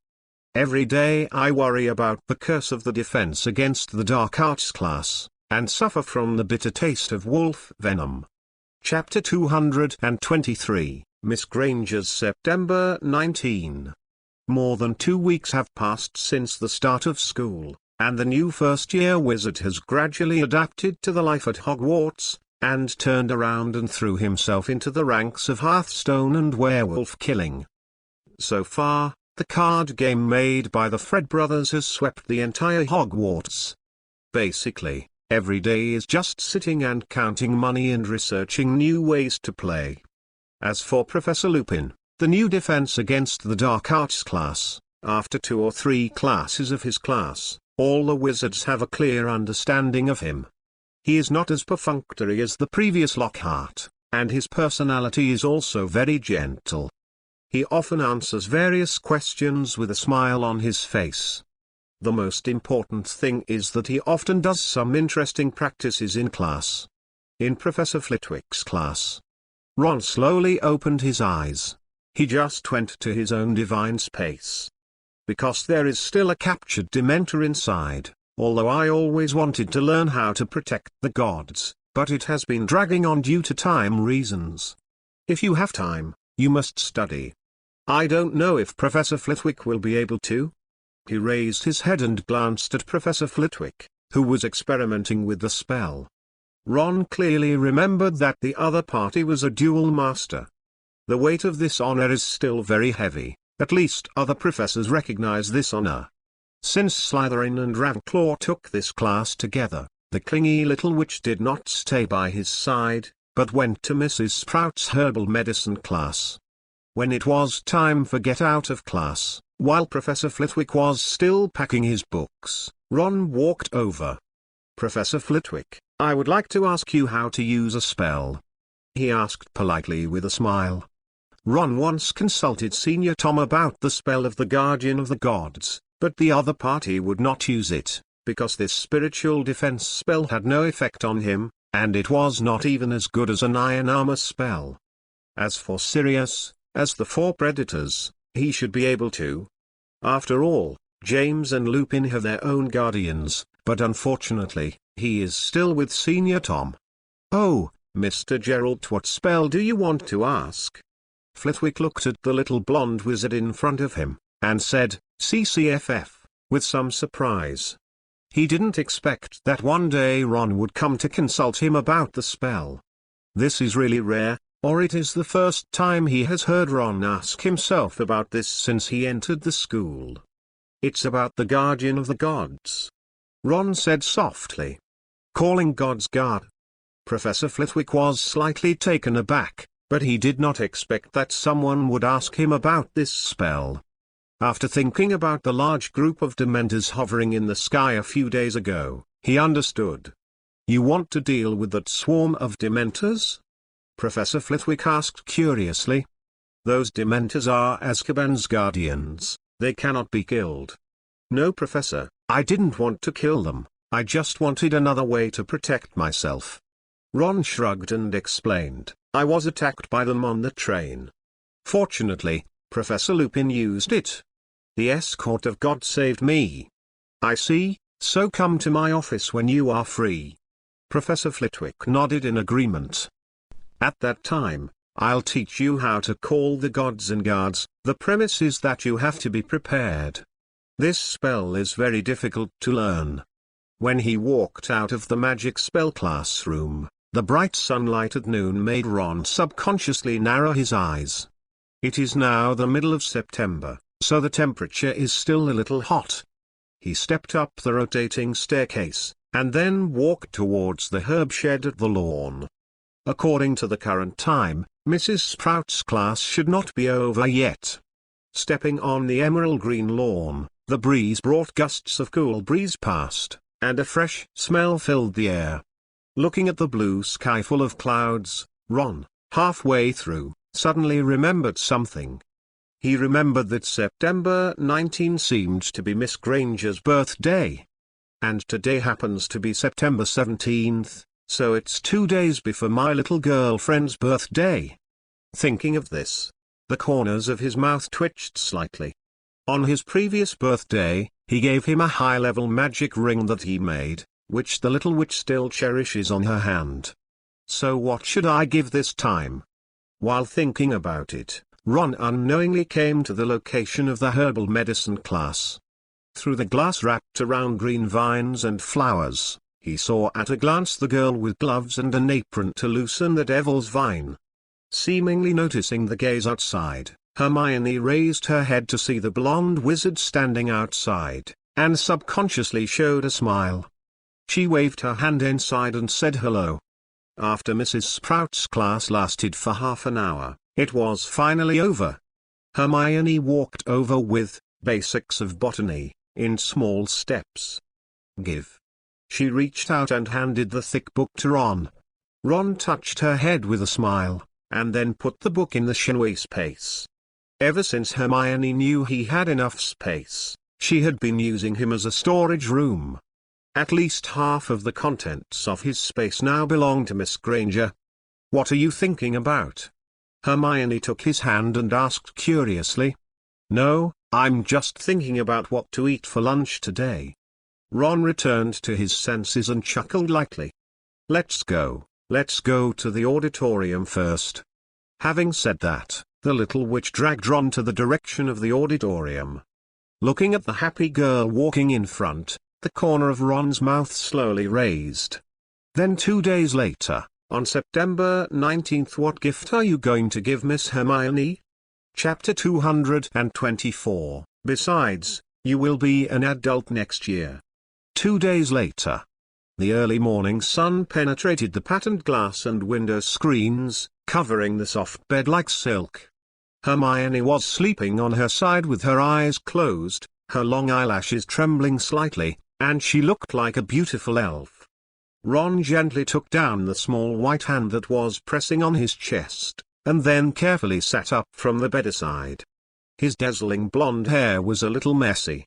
Every day I worry about the curse of the defense against the dark arts class, and suffer from the bitter taste of wolf venom. Chapter 223, Miss Granger's September 19. More than 2 weeks have passed since the start of school, and the new first-year wizard has gradually adapted to the life at Hogwarts, and turned around and threw himself into the ranks of Hearthstone and werewolf killing. So far, the card game made by the Fred brothers has swept the entire Hogwarts. Basically, every day is just sitting and counting money and researching new ways to play. As for Professor Lupin, the new defense against the dark arts class. After 2 or 3 classes of his class, all the wizards have a clear understanding of him. He is not as perfunctory as the previous Lockhart, and his personality is also very gentle. He often answers various questions with a smile on his face. The most important thing is that he often does some interesting practices in class. In Professor Flitwick's class, Ron slowly opened his eyes. He just went to his own divine space. Because there is still a captured Dementor inside, although I always wanted to learn how to protect the gods, but it has been dragging on due to time reasons. If you have time, you must study. I don't know if Professor Flitwick will be able to. He raised his head and glanced at Professor Flitwick, who was experimenting with the spell. Ron clearly remembered that the other party was a dual master. The weight of this honor is still very heavy, at least other professors recognize this honor. Since Slytherin and Ravenclaw took this class together, the clingy little witch did not stay by his side, but went to Mrs. Sprout's herbal medicine class. When it was time for get out of class, while Professor Flitwick was still packing his books, Ron walked over. "Professor Flitwick, I would like to ask you how to use a spell," he asked politely with a smile. Ron once consulted Senior Tom about the spell of the Guardian of the Gods, but the other party would not use it, because this spiritual defense spell had no effect on him, and it was not even as good as an iron armor spell. As for Sirius, as the 4 predators, he should be able to. After all, James and Lupin have their own guardians, but unfortunately, he is still with Senior Tom. "Oh, Mr. Gerald, what spell do you want to ask?" Flitwick looked at the little blonde wizard in front of him, and said, "CCFF," with some surprise. He didn't expect that one day Ron would come to consult him about the spell. This is really rare, or it is the first time he has heard Ron ask himself about this since he entered the school. "It's about the Guardian of the Gods," Ron said softly. "Calling gods guard." Professor Flitwick was slightly taken aback, but he did not expect that someone would ask him about this spell. After thinking about the large group of Dementors hovering in the sky a few days ago, he understood. "You want to deal with that swarm of Dementors?" Professor Flitwick asked curiously. "Those Dementors are Azkaban's guardians, they cannot be killed." "No, Professor, I didn't want to kill them, I just wanted another way to protect myself." Ron shrugged and explained, "I was attacked by them on the train. Fortunately, Professor Lupin used it. The escort of God saved me." "I see, so come to my office when you are free." Professor Flitwick nodded in agreement. "At that time, I'll teach you how to call the gods and guards. The premise is that you have to be prepared. This spell is very difficult to learn." When he walked out of the magic spell classroom, the bright sunlight at noon made Ron subconsciously narrow his eyes. It is now the middle of September, so the temperature is still a little hot. He stepped up the rotating staircase, and then walked towards the herb shed at the lawn. According to the current time, Mrs. Sprout's class should not be over yet. Stepping on the emerald green lawn, the breeze brought gusts of cool breeze past, and a fresh smell filled the air. Looking at the blue sky full of clouds, Ron, halfway through, suddenly remembered something. He remembered that September 19 seemed to be Miss Granger's birthday. And today happens to be September 17th, so it's 2 days before my little girlfriend's birthday. Thinking of this, the corners of his mouth twitched slightly. On his previous birthday, he gave him a high-level magic ring that he made, which the little witch still cherishes on her hand. So what should I give this time? While thinking about it, Ron unknowingly came to the location of the herbal medicine class. Through the glass wrapped around green vines and flowers, he saw at a glance the girl with gloves and an apron to loosen the devil's vine. Seemingly noticing the gaze outside, Hermione raised her head to see the blonde wizard standing outside, and subconsciously showed a smile. She waved her hand inside and said hello. After Mrs. Sprout's class lasted for half an hour, it was finally over, Hermione walked over with Basics of Botany in small steps. Give. She reached out and handed the thick book to Ron. Ron touched her head with a smile, and then put the book in the chenille space. Ever since Hermione knew he had enough space, she had been using him as a storage room. At least half of the contents of his space now belonged to Miss Granger. "What are you thinking about?" Hermione took his hand and asked curiously. "No, I'm just thinking about what to eat for lunch today." Ron returned to his senses and chuckled lightly. Let's go to the auditorium first." Having said that, the little witch dragged Ron to the direction of the auditorium. Looking at the happy girl walking in front, the corner of Ron's mouth slowly raised. Then 2 days later, on September 19th, what gift are you going to give Miss Hermione? Chapter 224. Besides, you will be an adult next year. 2 days later. The early morning sun penetrated the patterned glass and window screens, covering the soft bed like silk. Hermione was sleeping on her side with her eyes closed, her long eyelashes trembling slightly, and she looked like a beautiful elf. Ron gently took down the small white hand that was pressing on his chest, and then carefully sat up from the bedside. His dazzling blonde hair was a little messy.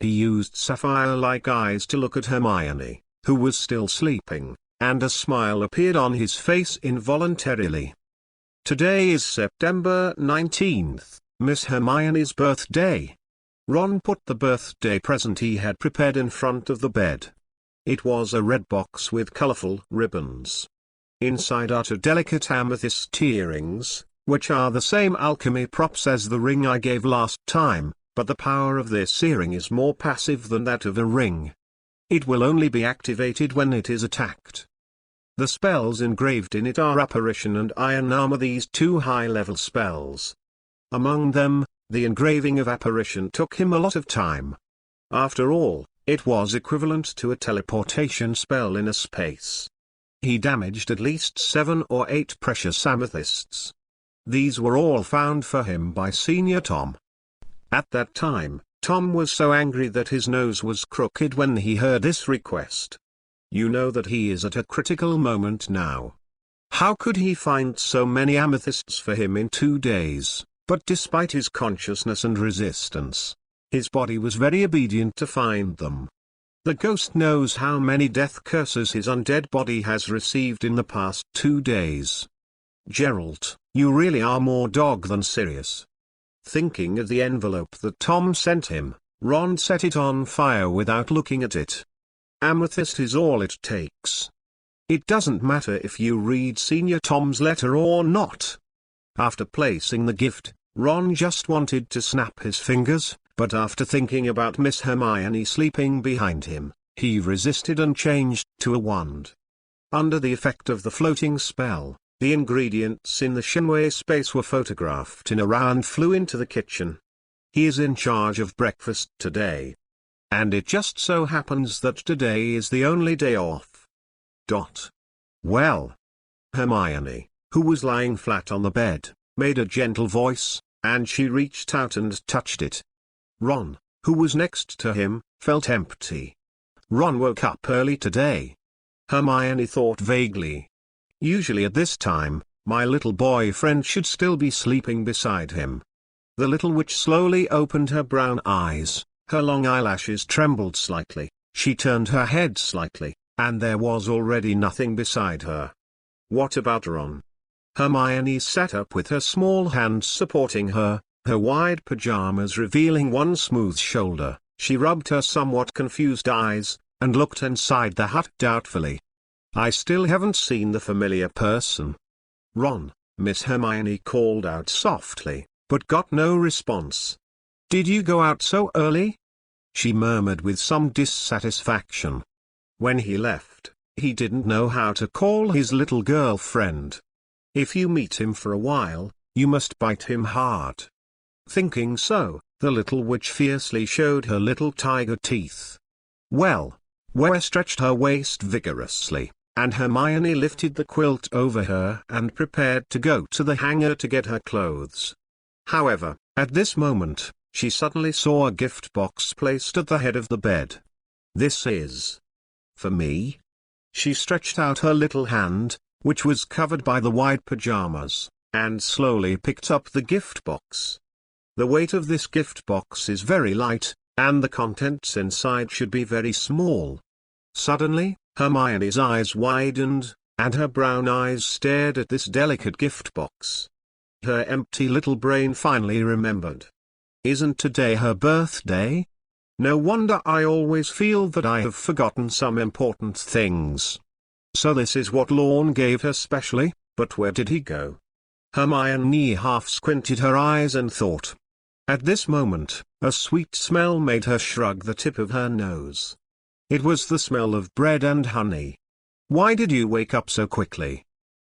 He used sapphire-like eyes to look at Hermione, who was still sleeping, and a smile appeared on his face involuntarily. Today is September 19th, Miss Hermione's birthday. Ron put the birthday present he had prepared in front of the bed. It was a red box with colorful ribbons. Inside are 2 delicate amethyst earrings, which are the same alchemy props as the ring I gave last time, but the power of this earring is more passive than that of a ring. It will only be activated when it is attacked. The spells engraved in it are Apparition and Iron Armor, these 2 high-level spells. Among them, the engraving of Apparition took him a lot of time. After all, it was equivalent to a teleportation spell in a space. He damaged at least 7 or 8 precious amethysts. These were all found for him by Senior Tom. At that time, Tom was so angry that his nose was crooked when he heard this request. You know that he is at a critical moment now. How could he find so many amethysts for him in 2 days? But despite his consciousness and resistance, his body was very obedient to find them. The ghost knows how many death curses his undead body has received in the past 2 days. Geralt, you really are more dog than Sirius. Thinking of the envelope that Tom sent him, Ron set it on fire without looking at it. Amethyst is all it takes. It doesn't matter if you read Senior Tom's letter or not. After placing the gift, Ron just wanted to snap his fingers, but after thinking about Miss Hermione sleeping behind him, he resisted and changed to a wand. Under the effect of the floating spell, the ingredients in the chenille space were photographed in a row and flew into the kitchen. He is in charge of breakfast today. And it just so happens that today is the only day off. Well. Hermione, who was lying flat on the bed, made a gentle voice, and she reached out and touched it. Ron, who was next to him, felt empty. Ron woke up early today. Hermione thought vaguely. Usually at this time, my little boyfriend should still be sleeping beside him. The little witch slowly opened her brown eyes, her long eyelashes trembled slightly, she turned her head slightly, and there was already nothing beside her. What about Ron? Hermione sat up with her small hands supporting her, her wide pajamas revealing one smooth shoulder. She rubbed her somewhat confused eyes, and looked inside the hut doubtfully. I still haven't seen the familiar person. Ron, Miss Hermione called out softly, but got no response. Did you go out so early? She murmured with some dissatisfaction. When he left, he didn't know how to call his little girlfriend. If you meet him for a while, you must bite him hard. Thinking so, the little witch fiercely showed her little tiger teeth. Well, Where stretched her waist vigorously, and Hermione lifted the quilt over her and prepared to go to the hanger to get her clothes. However, At this moment, she suddenly saw a gift box placed at the head of the bed. "This is for me?" She stretched out her little hand, which was covered by the white pajamas, and slowly picked up the gift box. The weight of this gift box is very light, and the contents inside should be very small. Suddenly, Hermione's eyes widened, and her brown eyes stared at this delicate gift box. Her empty little brain finally remembered. Isn't today her birthday? No wonder I always feel that I have forgotten some important things. So this is what Lorne gave her specially, but where did he go? Hermione half squinted her eyes and thought. At this moment, a sweet smell made her shrug the tip of her nose. It was the smell of bread and honey. "Why did you wake up so quickly?"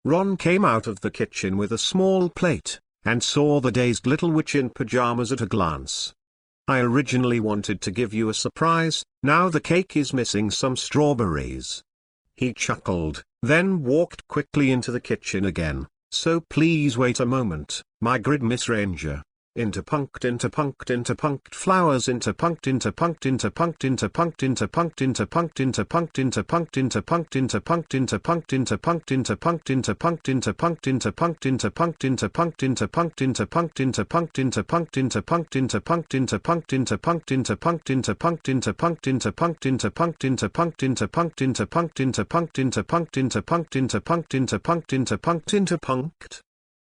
Ron came out of the kitchen with a small plate, and saw the dazed little witch in pajamas at a glance. "I originally wanted to give you a surprise, now the cake is missing some strawberries." He chuckled, then walked quickly into the kitchen again. "So please wait a moment, my grid Miss Ranger. Interpunct flowers interpunct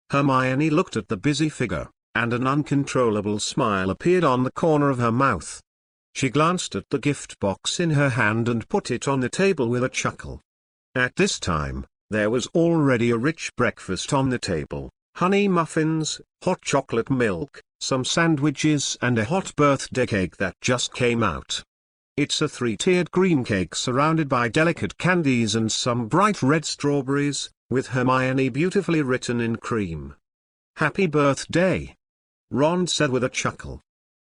Hermione looked at the busy figure, and an uncontrollable smile appeared on the corner of her mouth. She glanced at the gift box in her hand and put it on the table with a chuckle. At this time, there was already a rich breakfast on the table: honey muffins, hot chocolate milk, some sandwiches and a hot birthday cake that just came out. It's a three-tiered cream cake surrounded by delicate candies and some bright red strawberries, with Hermione beautifully written in cream. "Happy birthday," Ron said with a chuckle.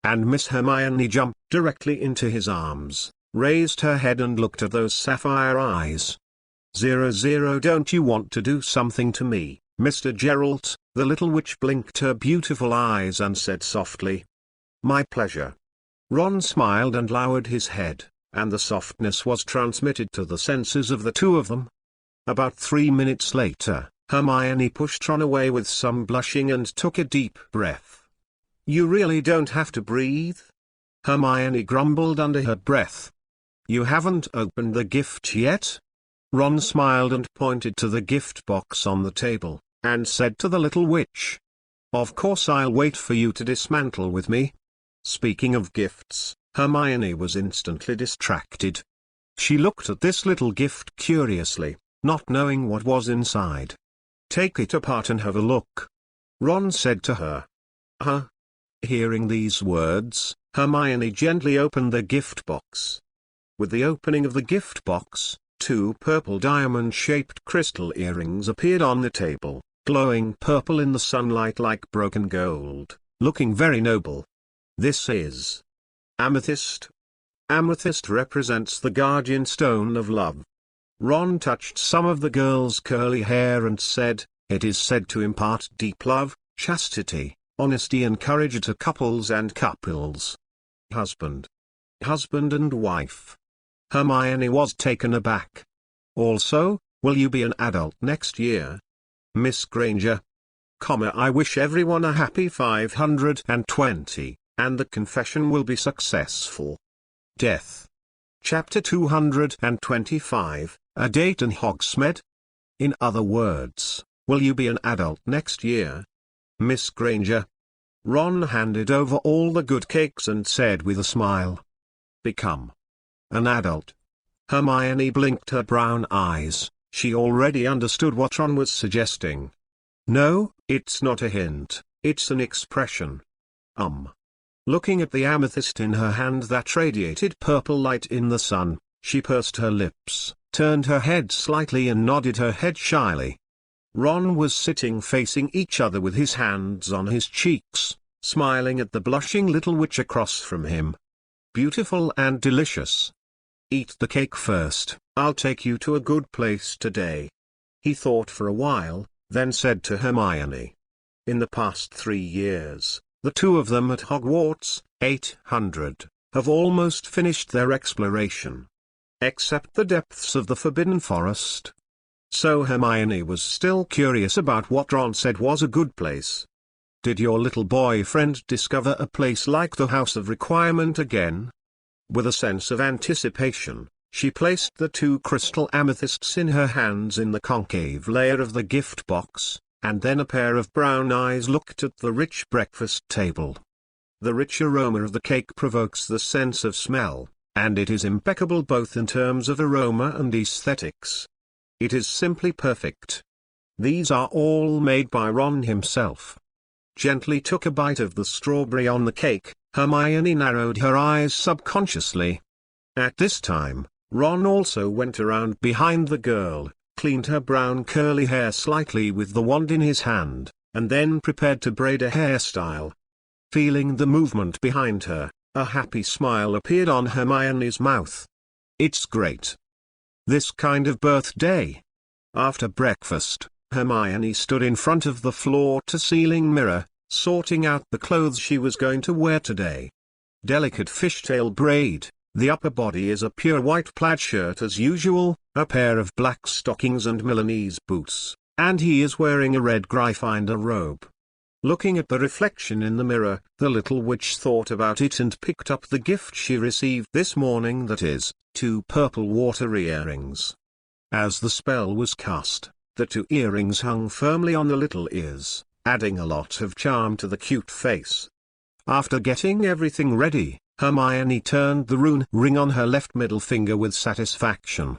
And Miss Hermione jumped directly into his arms, raised her head and looked at those sapphire eyes. Don't you want to do something to me, Mr. Geralt?" The little witch blinked her beautiful eyes and said softly. "My pleasure." Ron smiled and lowered his head, and the softness was transmitted to the senses of the two of them. About 3 minutes later, Hermione pushed Ron away with some blushing and took a deep breath. "You really don't have to breathe," Hermione grumbled under her breath. "You haven't opened the gift yet?" Ron smiled and pointed to the gift box on the table, and said to the little witch, "Of course I'll wait for you to dismantle with me." Speaking of gifts, Hermione was instantly distracted. She looked at this little gift curiously, not knowing what was inside. "Take it apart and have a look," Ron said to her. "Huh?" Hearing these words, Hermione gently opened the gift box. With the opening of the gift box, 2 purple diamond-shaped crystal earrings appeared on the table, glowing purple in the sunlight like broken gold, looking very noble. "This is amethyst. Amethyst represents the guardian stone of love." Ron touched some of the girl's curly hair and said, "It is said to impart deep love, chastity, honesty and courage to couples and couples. Husband and wife." Hermione was taken aback. "Also, will you be an adult next year, Miss Granger? I wish everyone a happy 520, and the confession will be successful." Death. Chapter 225, A Date in Hogsmeade. In other words, will you be an adult next year, Miss Granger? Ron handed over all the good cakes and said with a smile, "Become an adult." Hermione blinked her brown eyes. She already understood what Ron was suggesting. "No, it's not a hint, it's an expression." Looking at the amethyst in her hand that radiated purple light in the sun, she pursed her lips, turned her head slightly and nodded her head shyly. Ron was sitting facing each other with his hands on his cheeks, smiling at the blushing little witch across from him. "Beautiful and delicious. Eat the cake first, I'll take you to a good place today." He thought for a while, then said to Hermione, "In the past 3 years, The two of them at Hogwarts, 800, have almost finished their exploration. Except the depths of the Forbidden Forest. So Hermione was still curious about what Ron said was a good place. Did your little boyfriend discover a place like the House of Requirement again? With a sense of anticipation, she placed the two crystal amethysts in her hands in the concave layer of the gift box, and then a pair of brown eyes looked at the rich breakfast table. The rich aroma of the cake provokes the sense of smell, and it is impeccable both in terms of aroma and aesthetics. It is simply perfect. These are all made by Ron himself. Gently took a bite of the strawberry on the cake, Hermione narrowed her eyes subconsciously. At this time, Ron also went around behind the girl, cleaned her brown curly hair slightly with the wand in his hand, and then prepared to braid a hairstyle. Feeling the movement behind her, a happy smile appeared on Hermione's mouth. It's great. This kind of birthday. After breakfast, Hermione stood in front of the floor-to-ceiling mirror, sorting out the clothes she was going to wear today. Delicate fishtail braid, the upper body is a pure white plaid shirt as usual, a pair of black stockings and Milanese boots, and he is wearing a red Gryffindor robe. Looking at the reflection in the mirror, the little witch thought about it and picked up the gift she received this morning, that is, 2 purple water earrings. As the spell was cast, the 2 earrings hung firmly on the little ears, adding a lot of charm to the cute face. After getting everything ready, Hermione turned the rune ring on her left middle finger with satisfaction.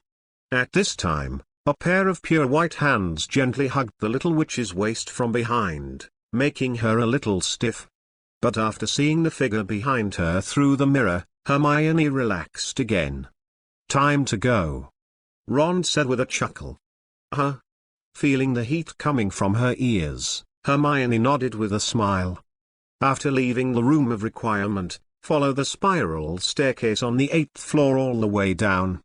At this time, a pair of pure white hands gently hugged the little witch's waist from behind, making her a little stiff. But after seeing the figure behind her through the mirror, Hermione relaxed again. Time to go, Ron said with a chuckle. Huh? Feeling the heat coming from her ears, Hermione nodded with a smile. After leaving the room of requirement, follow the spiral staircase on the 8th floor all the way down.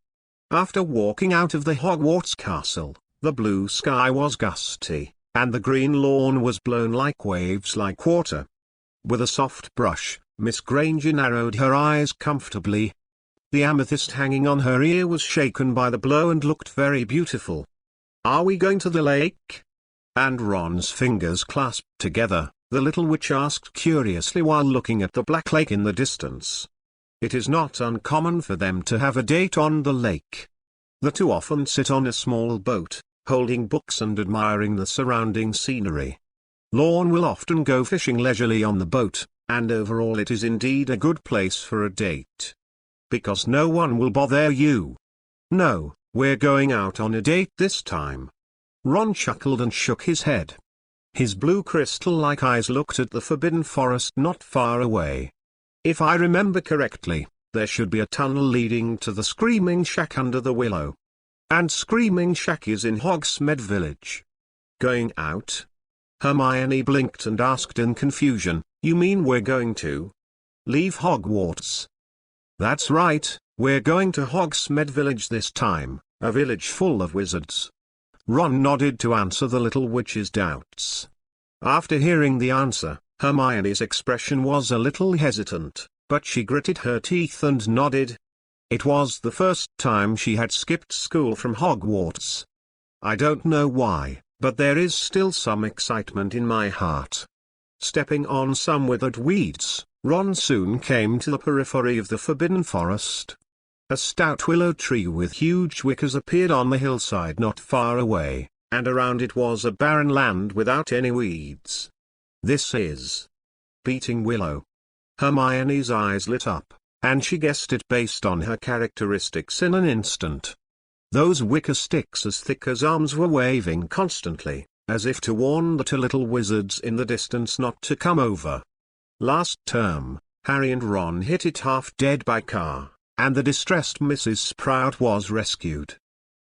After walking out of the Hogwarts castle, the blue sky was gusty, and the green lawn was blown like waves like water. With a soft brush, Miss Granger narrowed her eyes comfortably. The amethyst hanging on her ear was shaken by the blow and looked very beautiful. Are we going to the lake? And Ron's fingers clasped together, the little witch asked curiously while looking at the black lake in the distance. It is not uncommon for them to have a date on the lake. The two often sit on a small boat, holding books and admiring the surrounding scenery. Lorne will often go fishing leisurely on the boat, and overall it is indeed a good place for a date. Because no one will bother you. No, we're going out on a date this time. Ron chuckled and shook his head. His blue crystal-like eyes looked at the Forbidden Forest not far away. If I remember correctly, there should be a tunnel leading to the Screaming Shack under the willow. And Screaming Shack is in Hogsmeade Village. Going out? Hermione blinked and asked in confusion, you mean we're going to leave Hogwarts? That's right, we're going to Hogsmeade Village this time, a village full of wizards. Ron nodded to answer the little witch's doubts. After hearing the answer, Hermione's expression was a little hesitant, but she gritted her teeth and nodded. It was the first time she had skipped school from Hogwarts. I don't know why, but there is still some excitement in my heart. Stepping on some withered weeds, Ron soon came to the periphery of the Forbidden Forest. A stout willow tree with huge wickers appeared on the hillside not far away, and around it was a barren land without any weeds. This is Beating Willow. Hermione's eyes lit up, and she guessed it based on her characteristics in an instant. Those wicker sticks as thick as arms were waving constantly, as if to warn the 2 little wizards in the distance not to come over. Last term, Harry and Ron hit it half dead by car, and the distressed Mrs. Sprout was rescued.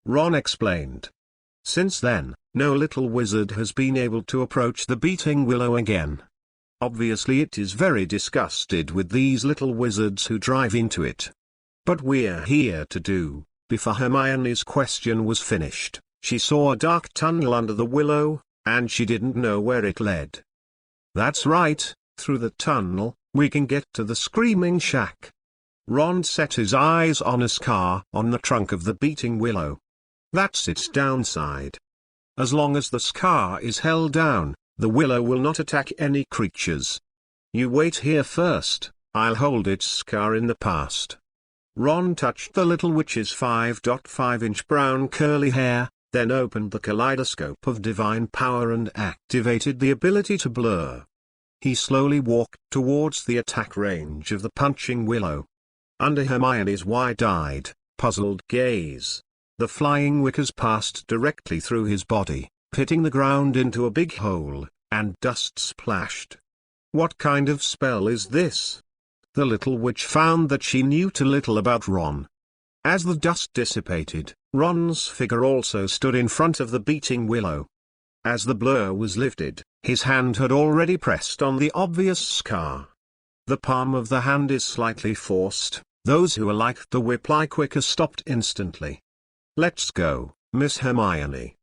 Ron explained. Since then, no little wizard has been able to approach the Beating Willow again. Obviously it is very disgusted with these little wizards who drive into it. But we're here to do. Before Hermione's question was finished, she saw a dark tunnel under the willow, and she didn't know where it led. That's right, through the tunnel, we can get to the screaming shack. Ron set his eyes on a scar on the trunk of the beating willow. That's its downside. As long as the scar is held down, the willow will not attack any creatures. You wait here first, I'll hold its scar in the past. Ron touched the little witch's 5.5-inch brown curly hair, then opened the kaleidoscope of divine power and activated the ability to blur. He slowly walked towards the attack range of the punching willow. Under Hermione's wide-eyed, puzzled gaze, the flying wickers passed directly through his body, hitting the ground into a big hole, and dust splashed. What kind of spell is this? The little witch found that she knew too little about Ron. As the dust dissipated, Ron's figure also stood in front of the beating willow. As the blur was lifted, his hand had already pressed on the obvious scar. The palm of the hand is slightly forced. Those who are like the whip-like wicker stopped instantly. Let's go, Miss Hermione.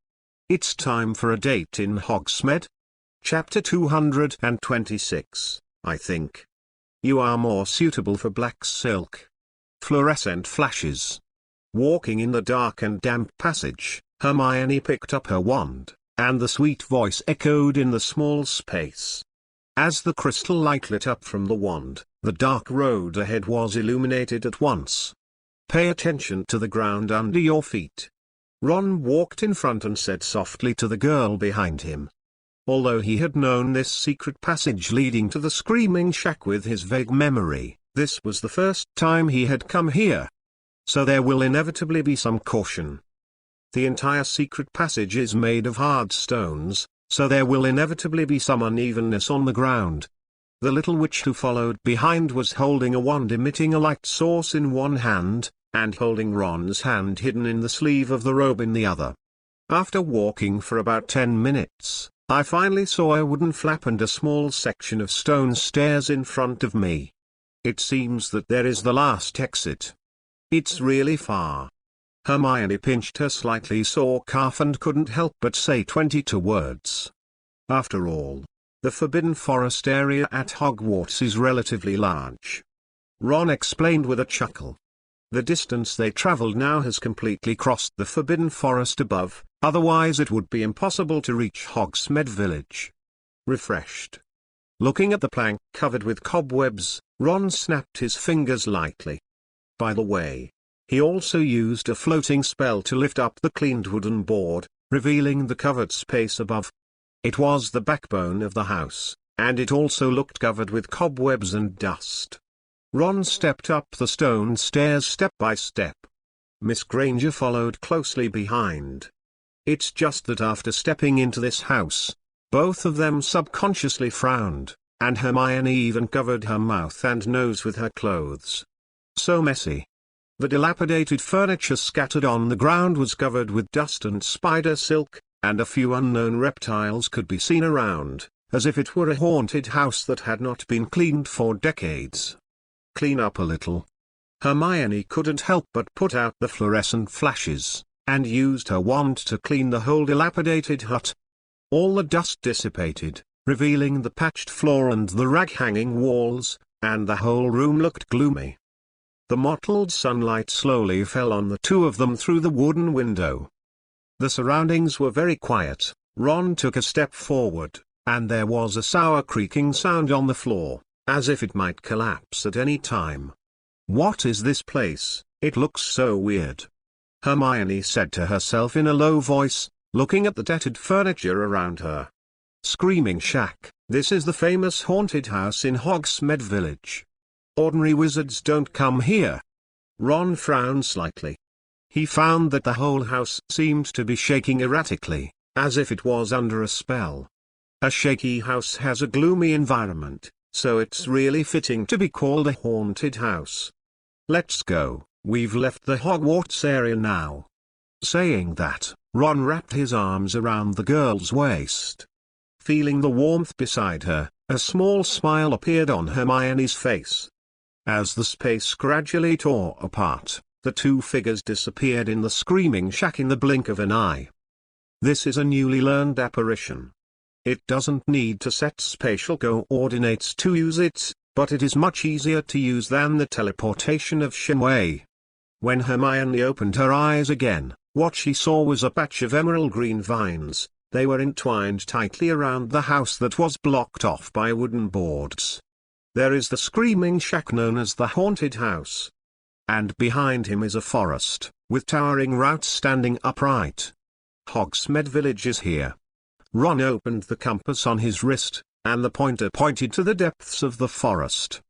It's time for a date in Hogsmeade. Chapter 226, I think. You are more suitable for black silk. Fluorescent flashes. Walking in the dark and damp passage, Hermione picked up her wand, and the sweet voice echoed in the small space. As the crystal light lit up from the wand, the dark road ahead was illuminated at once. Pay attention to the ground under your feet. Ron walked in front and said softly to the girl behind him. Although he had known this secret passage leading to the screaming shack with his vague memory, this was the first time he had come here. So there will inevitably be some caution. The entire secret passage is made of hard stones, so there will inevitably be some unevenness on the ground. The little witch who followed behind was holding a wand emitting a light source in one hand, and holding Ron's hand hidden in the sleeve of the robe in the other. After walking for about 10 minutes, I finally saw a wooden flap and a small section of stone stairs in front of me. It seems that there is the last exit. It's really far. Hermione pinched her slightly sore calf and couldn't help but say 22 words. After all, the Forbidden Forest area at Hogwarts is relatively large. Ron explained with a chuckle. The distance they traveled now has completely crossed the Forbidden Forest above, otherwise it would be impossible to reach Hogsmeade Village. Refreshed. Looking at the plank covered with cobwebs, Ron snapped his fingers lightly. By the way, he also used a floating spell to lift up the cleaned wooden board, revealing the covered space above. It was the backbone of the house, and it also looked covered with cobwebs and dust. Ron stepped up the stone stairs step by step. Miss Granger followed closely behind. It's just that after stepping into this house, both of them subconsciously frowned, and Hermione even covered her mouth and nose with her clothes. So messy. The dilapidated furniture scattered on the ground was covered with dust and spider silk, and a few unknown reptiles could be seen around, as if it were a haunted house that had not been cleaned for decades. Clean up a little. Hermione couldn't help but put out the fluorescent flashes, and used her wand to clean the whole dilapidated hut. All the dust dissipated, revealing the patched floor and the rag-hanging walls, and the whole room looked gloomy. The mottled sunlight slowly fell on the two of them through the wooden window. The surroundings were very quiet. Ron took a step forward, and there was a sour creaking sound on the floor, as if it might collapse at any time. What is this place? It looks so weird. Hermione said to herself in a low voice, looking at the tattered furniture around her. Screaming Shack, this is the famous haunted house in Hogsmeade Village. Ordinary wizards don't come here. Ron frowned slightly. He found that the whole house seemed to be shaking erratically, as if it was under a spell. A shaky house has a gloomy environment, so it's really fitting to be called a haunted house. Let's go, we've left the Hogwarts area now. Saying that, Ron wrapped his arms around the girl's waist. Feeling the warmth beside her, a small smile appeared on Hermione's face. As the space gradually tore apart, the two figures disappeared in the screaming shack in the blink of an eye. This is a newly learned apparition. It doesn't need to set spatial coordinates to use it, but it is much easier to use than the teleportation of Shenwei. When Hermione opened her eyes again, what she saw was a patch of emerald green vines. They were entwined tightly around the house that was blocked off by wooden boards. There is the screaming shack known as the haunted house. And behind him is a forest, with towering routes standing upright. Hogsmeade Village is here. Ron opened the compass on his wrist, and the pointer pointed to the depths of the forest.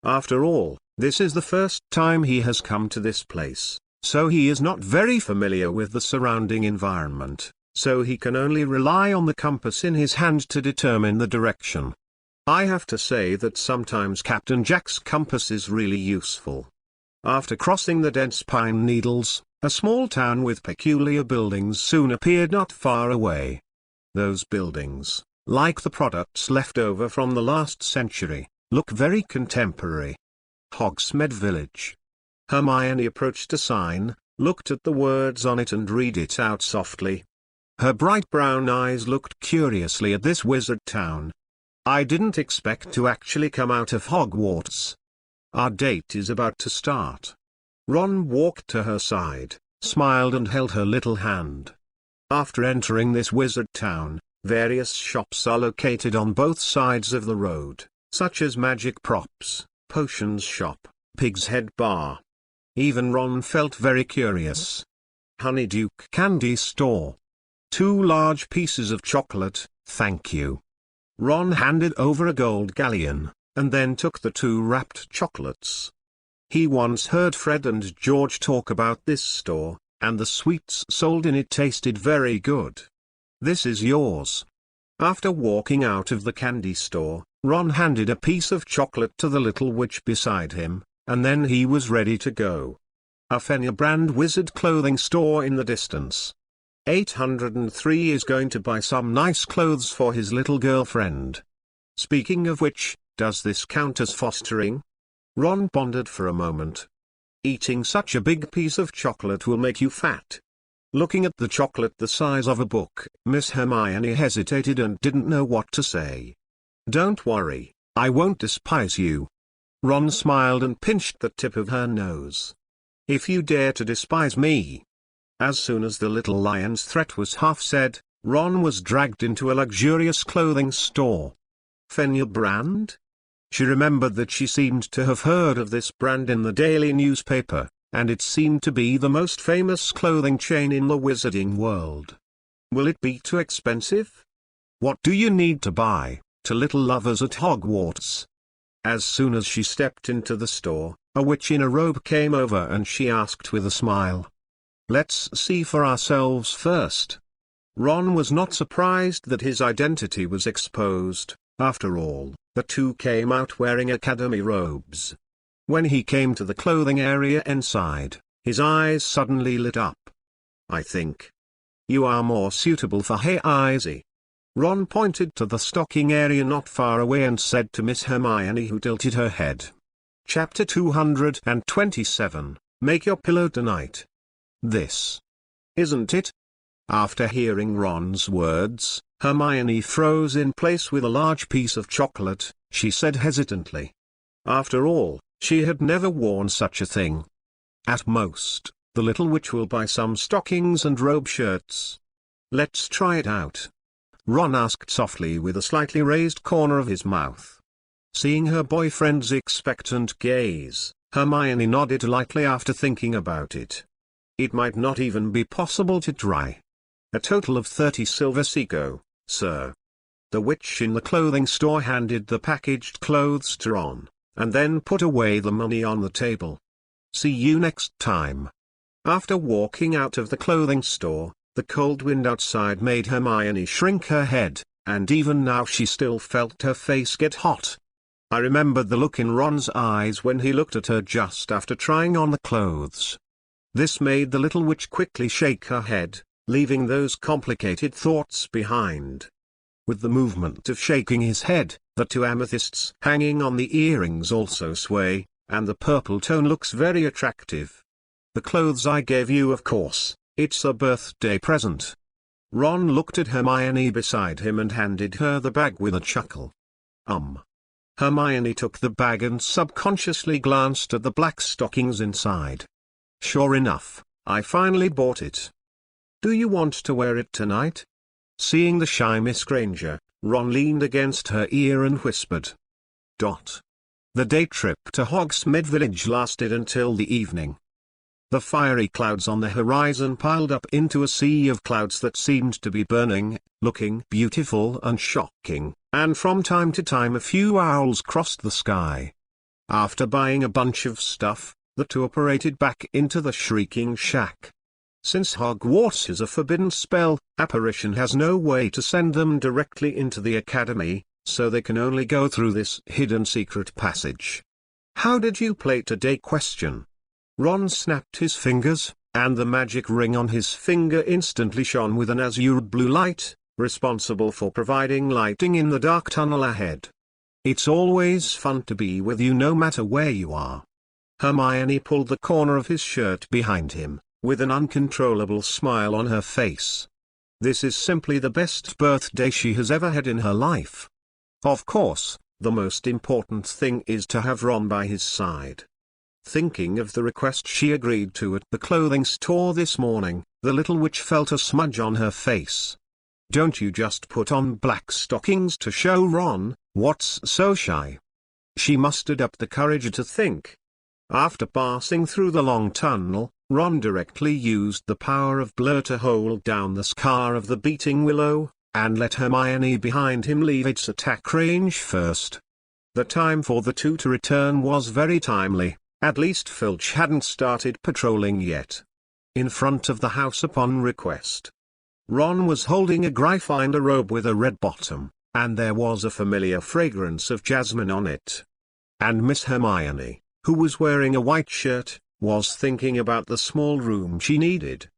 After all, this is the first time he has come to this place, so he is not very familiar with the surrounding environment, so he can only rely on the compass in his hand to determine the direction. I have to say that sometimes Captain Jack's compass is really useful. After crossing the dense pine needles, a small town with peculiar buildings soon appeared not far away. Those buildings, like the products left over from the last century, look very contemporary. Hogsmeade Village. Hermione approached a sign, looked at the words on it and read it out softly. Her bright brown eyes looked curiously at this wizard town. I didn't expect to actually come out of Hogwarts. Our date is about to start. Ron walked to her side, smiled and held her little hand. After entering this wizard town, various shops are located on both sides of the road, such as magic props, potions shop, pig's head bar. Even Ron felt very curious. Honeyduke candy store. 2 large pieces of chocolate, thank you. Ron handed over a gold galleon, and then took the 2 wrapped chocolates. He once heard Fred and George talk about this store, and the sweets sold in it tasted very good. This is yours. After walking out of the candy store, Ron handed a piece of chocolate to the little witch beside him, and then he was ready to go. A Fenrir brand wizard clothing store in the distance. 803 is going to buy some nice clothes for his little girlfriend. Speaking of which, does this count as fostering? Ron pondered for a moment. Eating such a big piece of chocolate will make you fat. Looking at the chocolate the size of a book, Miss Hermione hesitated and didn't know what to say. Don't worry, I won't despise you. Ron smiled and pinched the tip of her nose. If you dare to despise me. As soon as the little lion's threat was half said, Ron was dragged into a luxurious clothing store. Fenrir brand? She remembered that she seemed to have heard of this brand in the daily newspaper, and it seemed to be the most famous clothing chain in the wizarding world. Will it be too expensive? What do you need to buy, to little lovers at Hogwarts? As soon as she stepped into the store, a witch in a robe came over and she asked with a smile. Let's see for ourselves first. Ron was not surprised that his identity was exposed. After all, the 2 came out wearing academy robes. When he came to the clothing area inside, his eyes suddenly lit up. I think you are more suitable for Hazy. Ron pointed to the stocking area not far away and said to Miss Hermione, who tilted her head. Chapter 227, Make Your Pillow Tonight. This. Isn't it? After hearing Ron's words, Hermione froze in place with a large piece of chocolate. She said hesitantly. After all, she had never worn such a thing. At most, the little witch will buy some stockings and robe shirts. Let's try it out. Ron asked softly with a slightly raised corner of his mouth. Seeing her boyfriend's expectant gaze, Hermione nodded lightly after thinking about it. It might not even be possible to try. A total of 30 silver seco, sir. The witch in the clothing store handed the packaged clothes to Ron, and then put away the money on the table. See you next time. After walking out of the clothing store, the cold wind outside made Hermione shrink her head, and even now she still felt her face get hot. I remembered the look in Ron's eyes when he looked at her just after trying on the clothes. This made the little witch quickly shake her head, leaving those complicated thoughts behind. With the movement of shaking his head, the 2 amethysts hanging on the earrings also sway, and the purple tone looks very attractive. The clothes I gave you, of course, it's a birthday present. Ron looked at Hermione beside him and handed her the bag with a chuckle. Hermione took the bag and subconsciously glanced at the black stockings inside. Sure enough, I finally bought it. Do you want to wear it tonight? Seeing the shy Miss Granger, Ron leaned against her ear and whispered. The day trip to Hogsmeade Village lasted until the evening. The fiery clouds on the horizon piled up into a sea of clouds that seemed to be burning, looking beautiful and shocking, and from time to time a few owls crossed the sky. After buying a bunch of stuff, the two operated back into the Shrieking Shack. Since Hogwarts is a forbidden spell, apparition has no way to send them directly into the academy, so they can only go through this hidden secret passage. How did you play today? Ron snapped his fingers, and the magic ring on his finger instantly shone with an azure blue light, responsible for providing lighting in the dark tunnel ahead. It's always fun to be with you no matter where you are. Hermione pulled the corner of his shirt behind him, with an uncontrollable smile on her face. This is simply the best birthday she has ever had in her life. Of course, the most important thing is to have Ron by his side. Thinking of the request she agreed to at the clothing store this morning, the little witch felt a smudge on her face. Don't you just put on black stockings to show Ron? What's so shy? She mustered up the courage to think. After passing through the long tunnel, Ron directly used the power of blur to hold down the scar of the beating willow, and let Hermione behind him leave its attack range first. The time for the two to return was very timely. At least Filch hadn't started patrolling yet. In front of the house upon request. Ron was holding a Gryffindor robe with a red bottom, and there was a familiar fragrance of jasmine on it. And Miss Hermione, who was wearing a white shirt, was thinking about the small room she needed.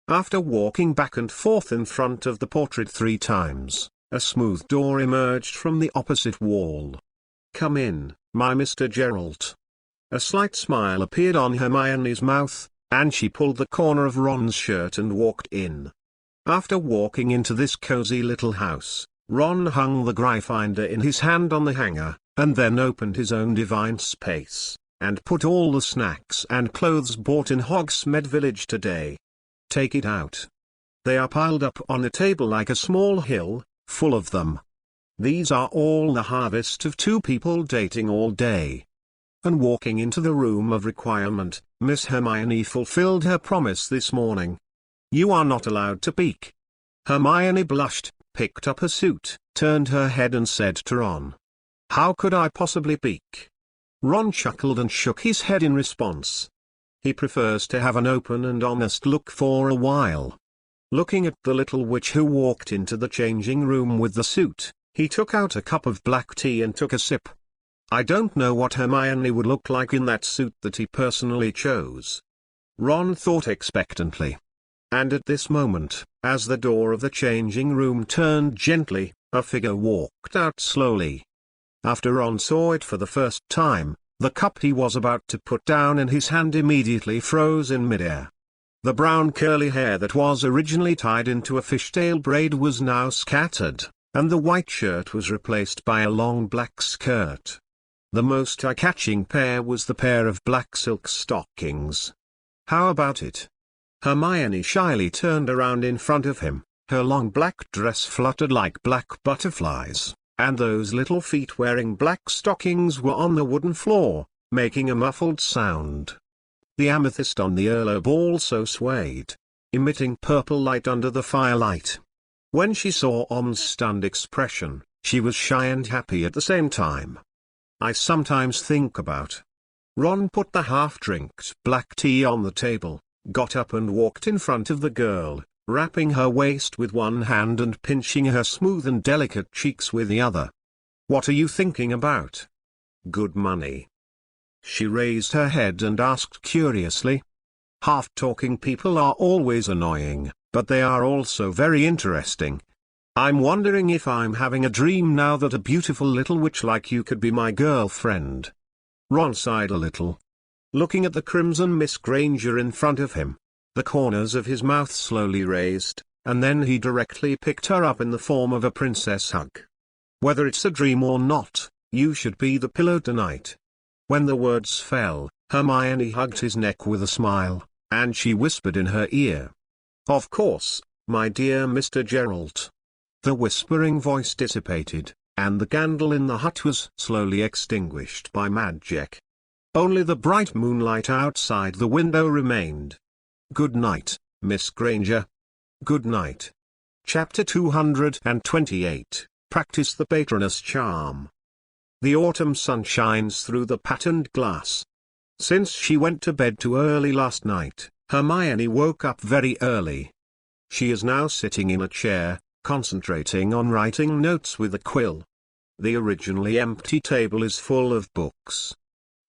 After walking back and forth in front of the portrait 3 times, a smooth door emerged from the opposite wall. Come in, my Mr. Geralt. A slight smile appeared on Hermione's mouth, and she pulled the corner of Ron's shirt and walked in. After walking into this cozy little house, Ron hung the Gryffindor in his hand on the hanger, and then opened his own divine space, and put all the snacks and clothes bought in Hogsmeade Village today. Take it out. They are piled up on a table like a small hill, full of them. These are all the harvest of 2 people dating all day. And walking into the room of requirement, Miss Hermione fulfilled her promise this morning. You are not allowed to peek. Hermione blushed, picked up her suit, turned her head and said to Ron. How could I possibly peek? Ron chuckled and shook his head in response. He prefers to have an open and honest look for a while. Looking at the little witch who walked into the changing room with the suit, he took out a cup of black tea and took a sip. I don't know what Hermione would look like in that suit that he personally chose. Ron thought expectantly. And at this moment, as the door of the changing room turned gently, a figure walked out slowly. After Ron saw it for the first time, the cup he was about to put down in his hand immediately froze in midair. The brown curly hair that was originally tied into a fishtail braid was now scattered, and the white shirt was replaced by a long black skirt. The most eye-catching pair was the pair of black silk stockings. How about it? Hermione shyly turned around in front of him, her long black dress fluttered like black butterflies, and those little feet wearing black stockings were on the wooden floor, making a muffled sound. The amethyst on the earlobe also swayed, emitting purple light under the firelight. When she saw Om's stunned expression, she was shy and happy at the same time. I sometimes think about. Ron put the half-drinked black tea on the table, got up and walked in front of the girl, wrapping her waist with one hand and pinching her smooth and delicate cheeks with the other. What are you thinking about? Good money. She raised her head and asked curiously. Half-talking people are always annoying, but they are also very interesting. I'm wondering if I'm having a dream now that a beautiful little witch like you could be my girlfriend. Ron sighed a little. Looking at the crimson Miss Granger in front of him, the corners of his mouth slowly raised, and then he directly picked her up in the form of a princess hug. Whether it's a dream or not, you should be the pillow tonight. When the words fell, Hermione hugged his neck with a smile, and she whispered in her ear, "Of course, my dear Mr. Geralt." The whispering voice dissipated, and the candle in the hut was slowly extinguished by magic. Only the bright moonlight outside the window remained. "Good night, Miss Granger." "Good night." Chapter 228, Practice the Patronus Charm. The autumn sun shines through the patterned glass. Since she went to bed too early last night, Hermione woke up very early. She is now sitting in a chair, concentrating on writing notes with a quill. The originally empty table is full of books.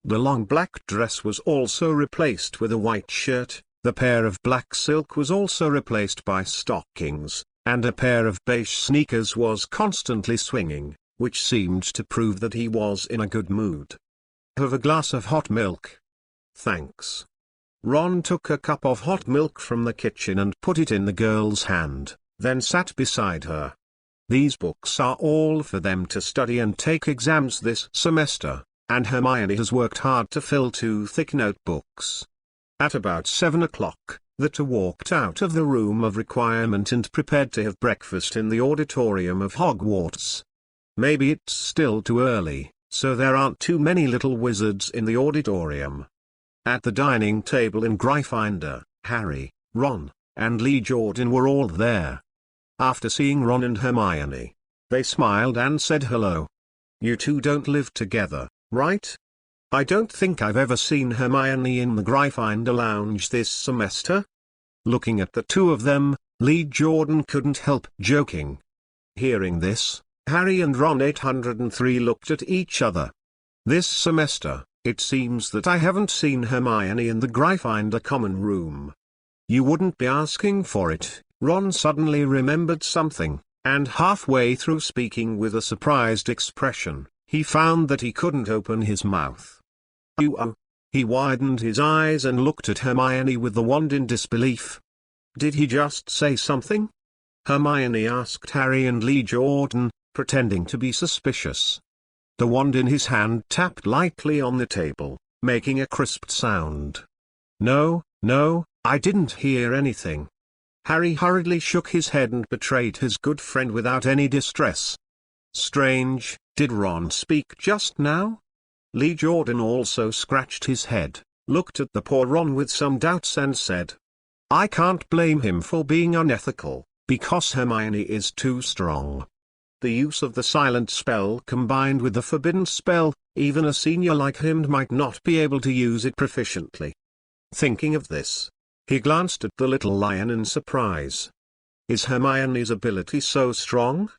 The long black dress was also replaced with a white shirt, the pair of black silk was also replaced by stockings, and a pair of beige sneakers was constantly swinging, which seemed to prove that he was in a good mood. "Have a glass of hot milk?" "Thanks." Ron took a cup of hot milk from the kitchen and put it in the girl's hand, then sat beside her. These books are all for them to study and take exams this semester, and Hermione has worked hard to fill 2 thick notebooks. At about 7 o'clock, the two walked out of the room of requirement and prepared to have breakfast in the auditorium of Hogwarts. Maybe it's still too early, so there aren't too many little wizards in the auditorium. At the dining table in Gryffindor, Harry, Ron, and Lee Jordan were all there. After seeing Ron and Hermione, they smiled and said hello. "You two don't live together, right?" "I don't think I've ever seen Hermione in the Gryffindor lounge this semester." Looking at the two of them, Lee Jordan couldn't help joking. Hearing this, Harry and Ron 803 looked at each other. "This semester, it seems that I haven't seen Hermione in the Gryffindor common room." "You wouldn't be asking for it." Ron suddenly remembered something, and halfway through speaking with a surprised expression, he found that he couldn't open his mouth. He widened his eyes and looked at Hermione with the wand in disbelief. "Did he just say something?" Hermione asked Harry and Lee Jordan, pretending to be suspicious. The wand in his hand tapped lightly on the table, making a crisp sound. No, I didn't hear anything." Harry hurriedly shook his head and betrayed his good friend without any distress. "Strange, did Ron speak just now?" Lee Jordan also scratched his head, looked at the poor Ron with some doubts and said, "I can't blame him for being unethical, because Hermione is too strong. The use of the silent spell combined with the forbidden spell, even a senior like him might not be able to use it proficiently." Thinking of this, he glanced at the little lion in surprise. Is Hermione's ability so strong?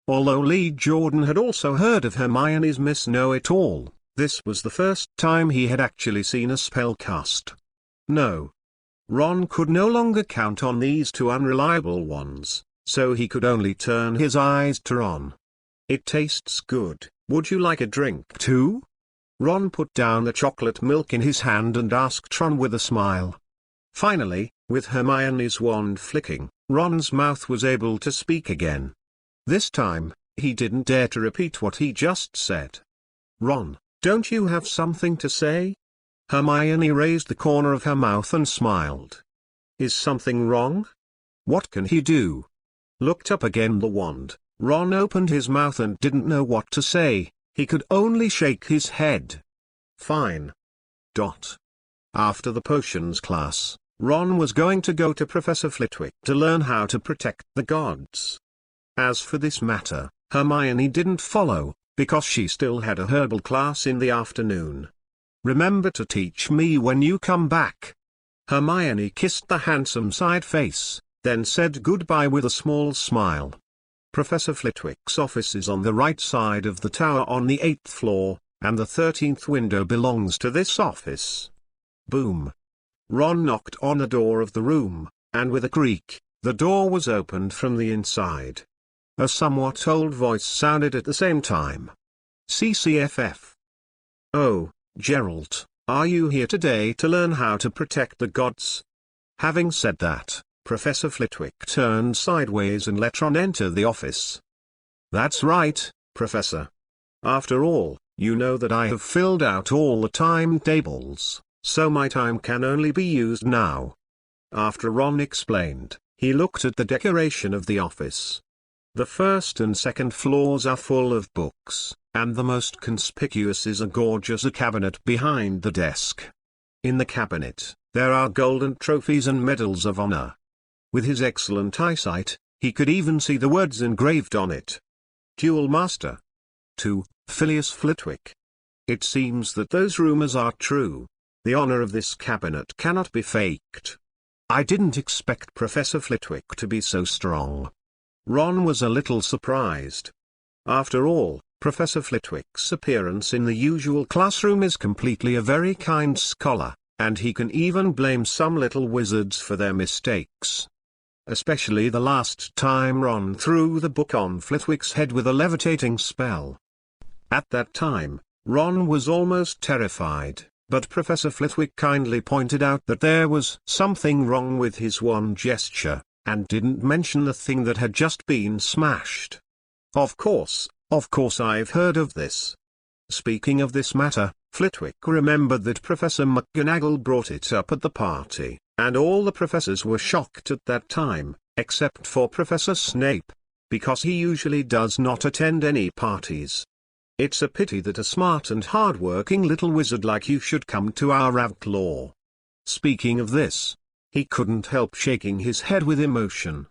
Although Lee Jordan had also heard of Hermione's Miss Know-It-All, this was the first time he had actually seen a spell cast. No. Ron could no longer count on these two unreliable ones, so he could only turn his eyes to Ron. "It tastes good, would you like a drink too?" Ron put down the chocolate milk in his hand and asked Ron with a smile. Finally, with Hermione's wand flicking, Ron's mouth was able to speak again. This time, he didn't dare to repeat what he just said. "Ron, don't you have something to say?" Hermione raised the corner of her mouth and smiled. "Is something wrong? What can he do?" Looked up again the wand, Ron opened his mouth and didn't know what to say, he could only shake his head. "Fine." After the potions class, Ron was going to go to Professor Flitwick to learn how to protect the gods. As for this matter, Hermione didn't follow, because she still had a herbal class in the afternoon. "Remember to teach me when you come back." Hermione kissed the handsome side face, then said goodbye with a small smile. Professor Flitwick's office is on the right side of the tower on the 8th floor, and the 13th window belongs to this office. Boom. Ron knocked on the door of the room, and with a creak, the door was opened from the inside. A somewhat old voice sounded at the same time. CCFF. "Oh, Geralt, are you here today to learn how to protect the gods?" Having said that, Professor Flitwick turned sideways and let Ron enter the office. "That's right, Professor. After all, you know that I have filled out all the timetables, so my time can only be used now." After Ron explained, he looked at the decoration of the office. The first and second floors are full of books, and the most conspicuous is a gorgeous cabinet behind the desk. In the cabinet, there are golden trophies and medals of honor. With his excellent eyesight, he could even see the words engraved on it. Duel Master. To Phileas Flitwick. It seems that those rumors are true. The honor of this cabinet cannot be faked. I didn't expect Professor Flitwick to be so strong. Ron was a little surprised. After all, Professor Flitwick's appearance in the usual classroom is completely a very kind scholar, and he can even blame some little wizards for their mistakes. Especially the last time Ron threw the book on Flitwick's head with a levitating spell. At that time, Ron was almost terrified, but Professor Flitwick kindly pointed out that there was something wrong with his one gesture, and didn't mention the thing that had just been smashed. Of course I've heard of this." Speaking of this matter, Flitwick remembered that Professor McGonagall brought it up at the party, and all the professors were shocked at that time, except for Professor Snape, because he usually does not attend any parties. "It's a pity that a smart and hard-working little wizard like you should come to our Ravenclaw." Speaking of this, he couldn't help shaking his head with emotion.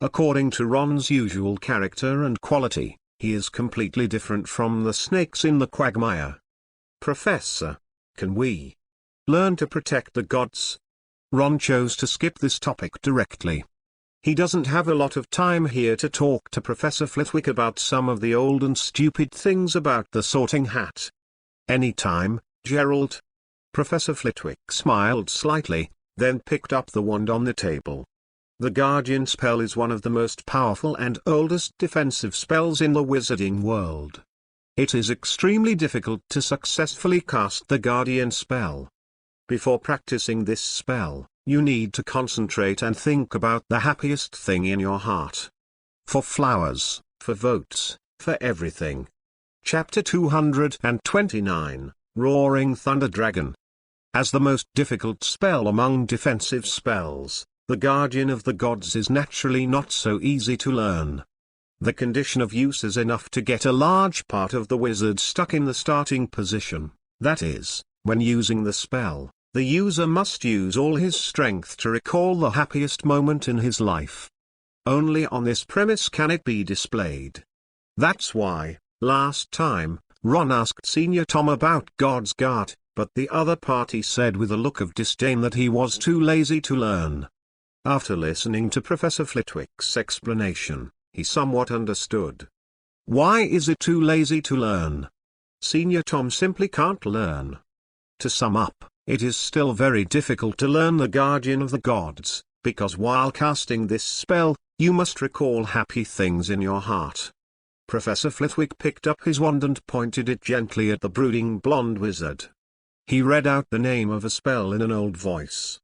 According to Ron's usual character and quality, he is completely different from the snakes in the quagmire. "Professor, can we learn to protect the gods?" Ron chose to skip this topic directly. He doesn't have a lot of time here to talk to Professor Flitwick about some of the old and stupid things about the Sorting Hat. "Any time, Gerald." Professor Flitwick smiled slightly, then picked up the wand on the table. The Guardian spell is one of the most powerful and oldest defensive spells in the wizarding world. It is extremely difficult to successfully cast the Guardian spell. Before practicing this spell, you need to concentrate and think about the happiest thing in your heart. For flowers, for votes, for everything. Chapter 229, Roaring Thunder Dragon. As the most difficult spell among defensive spells, the Guardian of the Gods is naturally not so easy to learn. The condition of use is enough to get a large part of the wizard stuck in the starting position, that is, when using the spell, the user must use all his strength to recall the happiest moment in his life. Only on this premise can it be displayed. That's why, last time, Ron asked Senior Tom about God's Guard, but the other party said with a look of disdain that he was too lazy to learn. After listening to Professor Flitwick's explanation, he somewhat understood. Why is it too lazy to learn? Senior Tom simply can't learn. To sum up, it is still very difficult to learn the Guardian of the Gods, because while casting this spell, you must recall happy things in your heart. Professor Flitwick picked up his wand and pointed it gently at the brooding blonde wizard. He read out the name of a spell in an old voice.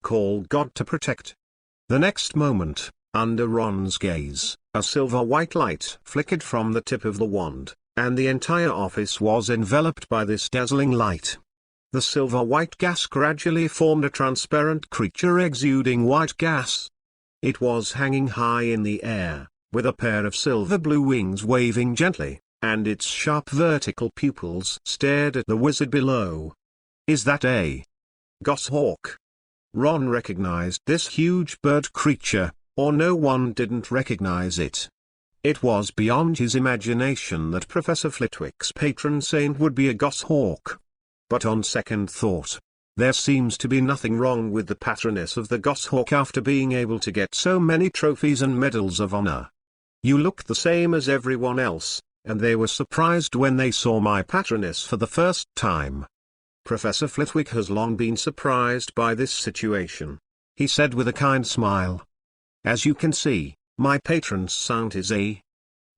Call God to protect. The next moment, under Ron's gaze, a silver-white light flickered from the tip of the wand, and the entire office was enveloped by this dazzling light. The silver-white gas gradually formed a transparent creature exuding white gas. It was hanging high in the air, with a pair of silver-blue wings waving gently, and its sharp vertical pupils stared at the wizard below. Is that a goshawk? Ron recognized this huge bird creature, or no one didn't recognize it. It was beyond his imagination that Professor Flitwick's patron saint would be a goshawk. But on second thought, there seems to be nothing wrong with the patroness of the goshawk after being able to get so many trophies and medals of honor. You look the same as everyone else, and they were surprised when they saw my patroness for the first time. Professor Flitwick has long been surprised by this situation. He said with a kind smile. As you can see, my patron saint is a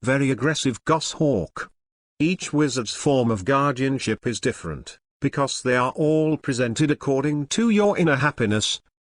very aggressive goshawk. Each wizard's form of guardianship is different, because they are all presented according to your inner happiness,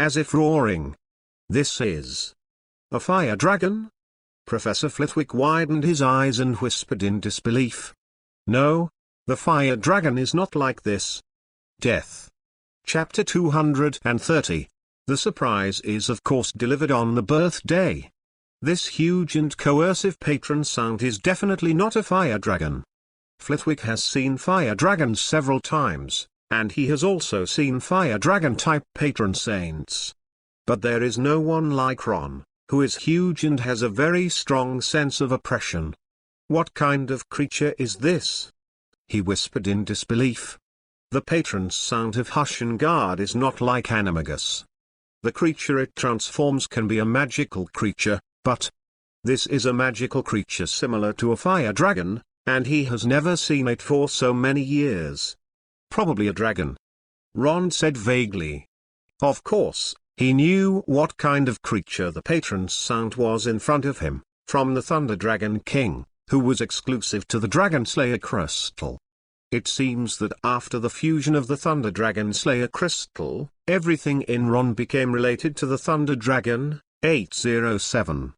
as if roaring. "This is a fire dragon?" Professor Flitwick widened his eyes and whispered in disbelief. "No, the fire dragon is not like this." Death. Chapter 230. The surprise is of course delivered on the birthday. This huge and coercive patron saint is definitely not a fire dragon. Flitwick has seen fire dragons several times, and he has also seen fire dragon-type patron saints. But there is no one like Ron, who is huge and has a very strong sense of oppression. "What kind of creature is this?" he whispered in disbelief. The patron saint of Hogsmeade is not like Animagus. The creature it transforms can be a magical creature, but this is a magical creature similar to a fire dragon, and he has never seen it for so many years. "Probably a dragon," Ron said vaguely. Of course, he knew what kind of creature the patron saint was in front of him, from the Thunder Dragon King, who was exclusive to the Dragon Slayer crystal. It seems that after the fusion of the Thunder Dragon Slayer crystal, everything in Ron became related to the Thunder Dragon, 807.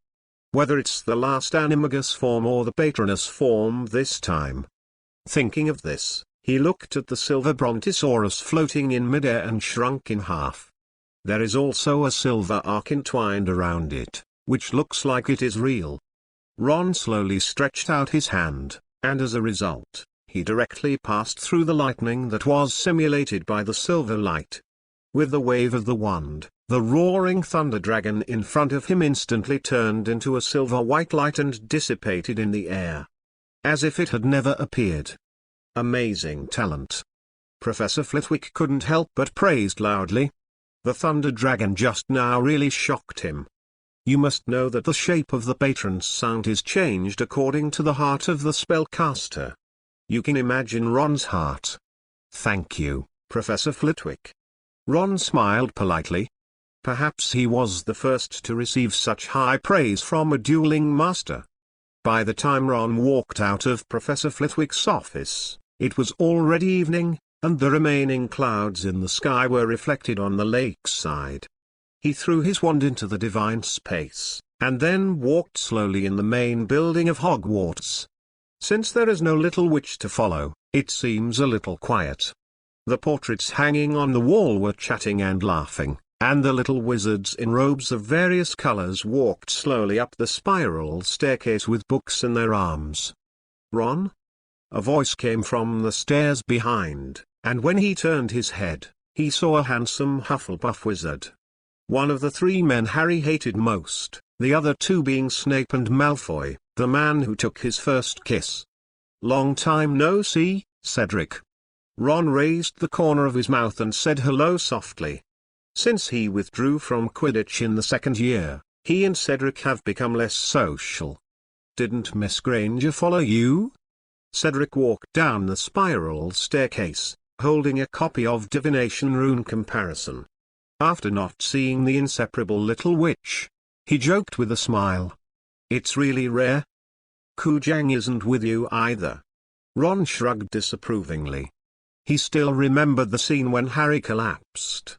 Whether it's the last Animagus form or the Patronus form this time. Thinking of this, he looked at the silver Brontosaurus floating in midair and shrunk in half. There is also a silver arc entwined around it, which looks like it is real. Ron slowly stretched out his hand, and as a result, he directly passed through the lightning that was simulated by the silver light. With the wave of the wand, the roaring thunder dragon in front of him instantly turned into a silver-white light and dissipated in the air, as if it had never appeared. Amazing talent. Professor Flitwick couldn't help but praise loudly. The Thunder Dragon just now really shocked him. You must know that the shape of the patron saint is changed according to the heart of the spellcaster. You can imagine Ron's heart. "Thank you, Professor Flitwick." Ron smiled politely. Perhaps he was the first to receive such high praise from a dueling master. By the time Ron walked out of Professor Flitwick's office, it was already evening, and the remaining clouds in the sky were reflected on the lakeside. He threw his wand into the divine space, and then walked slowly in the main building of Hogwarts. Since there is no little witch to follow, it seems a little quiet. The portraits hanging on the wall were chatting and laughing, and the little wizards in robes of various colors walked slowly up the spiral staircase with books in their arms. "Ron?" A voice came from the stairs behind, and when he turned his head, he saw a handsome Hufflepuff wizard. One of the three men Harry hated most, the other two being Snape and Malfoy, the man who took his first kiss. "Long time no see, Cedric." Ron raised the corner of his mouth and said hello softly. Since he withdrew from Quidditch in the second year, he and Cedric have become less social. "Didn't Miss Granger follow you?" Cedric walked down the spiral staircase, holding a copy of Divination Rune Comparison. After not seeing the inseparable little witch, he joked with a smile. "It's really rare. Kujang isn't with you either." Ron shrugged disapprovingly. He still remembered the scene when Harry collapsed.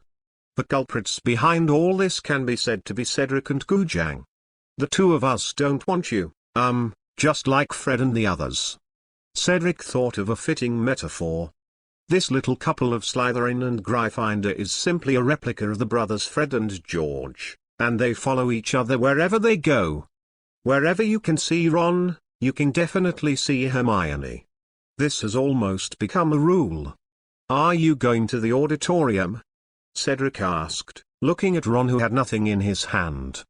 The culprits behind all this can be said to be Cedric and Kujang. "The two of us don't want you, just like Fred and the others." Cedric thought of a fitting metaphor. This little couple of Slytherin and Gryffindor is simply a replica of the brothers Fred and George, and they follow each other wherever they go. Wherever you can see Ron, you can definitely see Hermione. This has almost become a rule. "Are you going to the auditorium?" Cedric asked, looking at Ron who had nothing in his hand.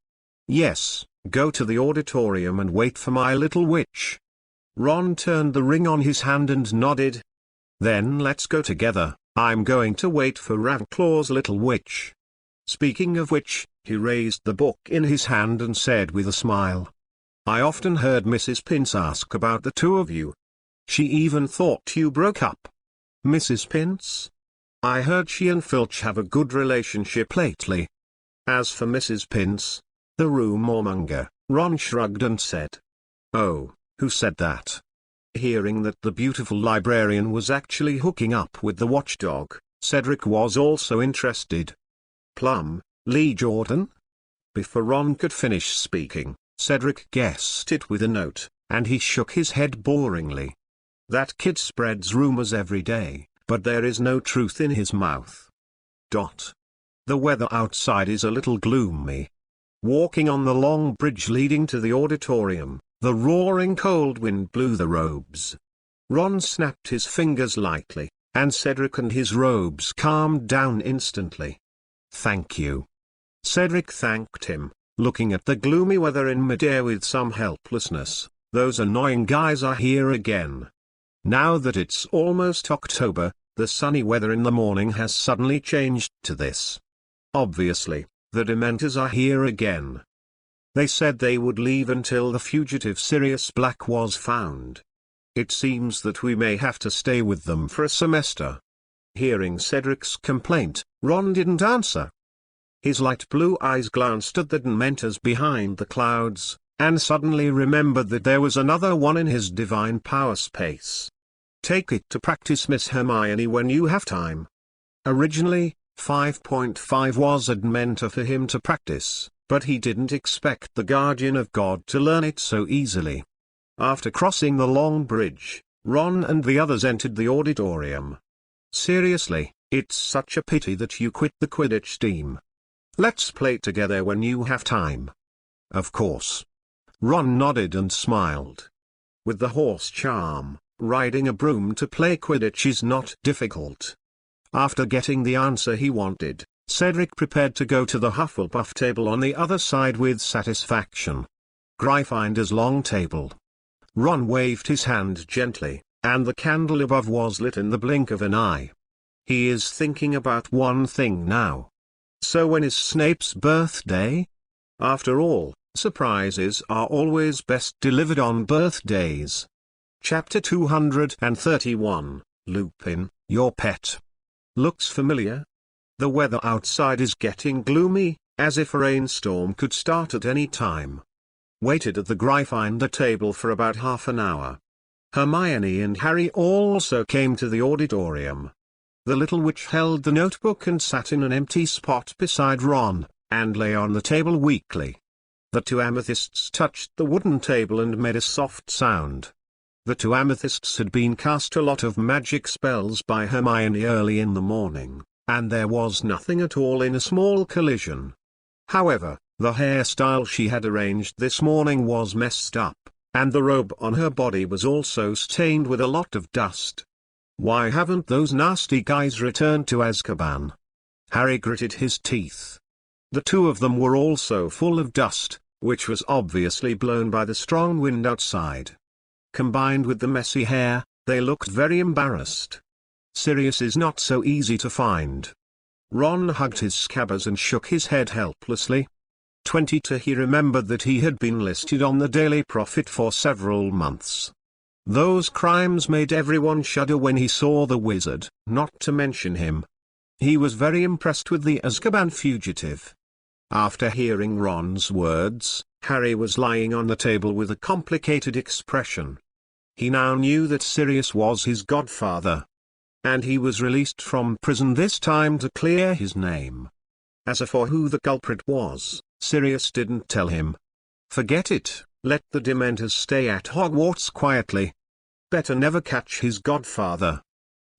"Yes, go to the auditorium and wait for my little witch." Ron turned the ring on his hand and nodded. "Then let's go together, I'm going to wait for Ravenclaw's little witch." Speaking of which, he raised the book in his hand and said with a smile, "I often heard Mrs. Pince ask about the two of you. She even thought you broke up." "Mrs. Pince? I heard she and Filch have a good relationship lately." As for Mrs. Pince, the rumormonger, Ron shrugged and said, "Oh, who said that?" Hearing that the beautiful librarian was actually hooking up with the watchdog, Cedric was also interested. "Plum, Lee Jordan? Before Ron could finish speaking, Cedric guessed it with a note, and he shook his head boringly. That kid spreads rumors every day, but there is no truth in his mouth. The weather outside is a little gloomy. Walking on the long bridge leading to the auditorium, the roaring cold wind blew the robes. Ron snapped his fingers lightly, and Cedric and his robes calmed down instantly. "Thank you." Cedric thanked him, looking at the gloomy weather in midair with some helplessness. "Those annoying guys are here again." Now that it's almost October, the sunny weather in the morning has suddenly changed to this. Obviously, the Dementors are here again. They said they would leave until the fugitive Sirius Black was found. It seems that we may have to stay with them for a semester. Hearing Cedric's complaint, Ron didn't answer. His light blue eyes glanced at the Dementors behind the clouds, and suddenly remembered that there was another one in his divine power space. "Take it to practice, Miss Hermione, when you have time." Originally, 5.5 was a Dementor for him to practice, but he didn't expect the Guardian of God to learn it so easily. After crossing the long bridge, Ron and the others entered the auditorium. "Seriously, it's such a pity that you quit the Quidditch team. Let's play together when you have time." "Of course." Ron nodded and smiled. With the horse charm, riding a broom to play Quidditch is not difficult. After getting the answer he wanted, Cedric prepared to go to the Hufflepuff table on the other side with satisfaction. Gryffindor's long table. Ron waved his hand gently, and the candle above was lit in the blink of an eye. He is thinking about one thing now. So when is Snape's birthday? After all, surprises are always best delivered on birthdays. Chapter 231, Lupin, Your Pet. Looks familiar? The weather outside is getting gloomy, as if a rainstorm could start at any time. Waited at the Gryffindor table for about half an hour. Hermione and Harry also came to the auditorium. The little witch held the notebook and sat in an empty spot beside Ron, and lay on the table weakly. The two amethysts touched the wooden table and made a soft sound. The two amethysts had been cast a lot of magic spells by Hermione early in the morning, and there was nothing at all in a small collision. However, the hairstyle she had arranged this morning was messed up, and the robe on her body was also stained with a lot of dust. Why haven't those nasty guys returned to Azkaban? Harry gritted his teeth. The two of them were also full of dust, which was obviously blown by the strong wind outside. Combined with the messy hair, they looked very embarrassed. Sirius is not so easy to find. Ron hugged his scabbers and shook his head helplessly. 22 He remembered that he had been listed on the Daily Prophet for several months. Those crimes made everyone shudder when he saw the wizard, not to mention him. He was very impressed with the Azkaban fugitive. After hearing Ron's words, Harry was lying on the table with a complicated expression. He now knew that Sirius was his godfather. And he was released from prison this time to clear his name. As for who the culprit was, Sirius didn't tell him. Forget it, let the Dementors stay at Hogwarts quietly. Better never catch his godfather.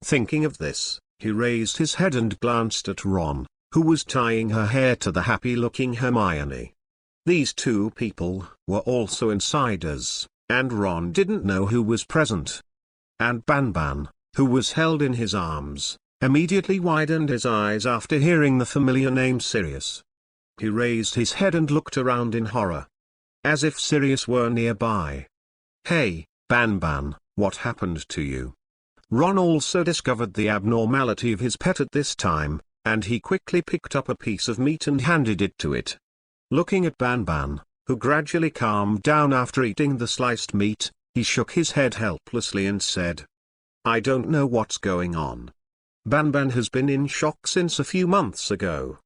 Thinking of this, he raised his head and glanced at Ron, who was tying her hair to the happy-looking Hermione. These two people were also insiders, and Ron didn't know who was present. And Banban, who was held in his arms, immediately widened his eyes after hearing the familiar name Sirius. He raised his head and looked around in horror. As if Sirius were nearby. "Hey, Banban, what happened to you?" Ron also discovered the abnormality of his pet at this time, and he quickly picked up a piece of meat and handed it to it. Looking at Banban, who gradually calmed down after eating the sliced meat, he shook his head helplessly and said, "I don't know what's going on. Banban has been in shock since a few months ago.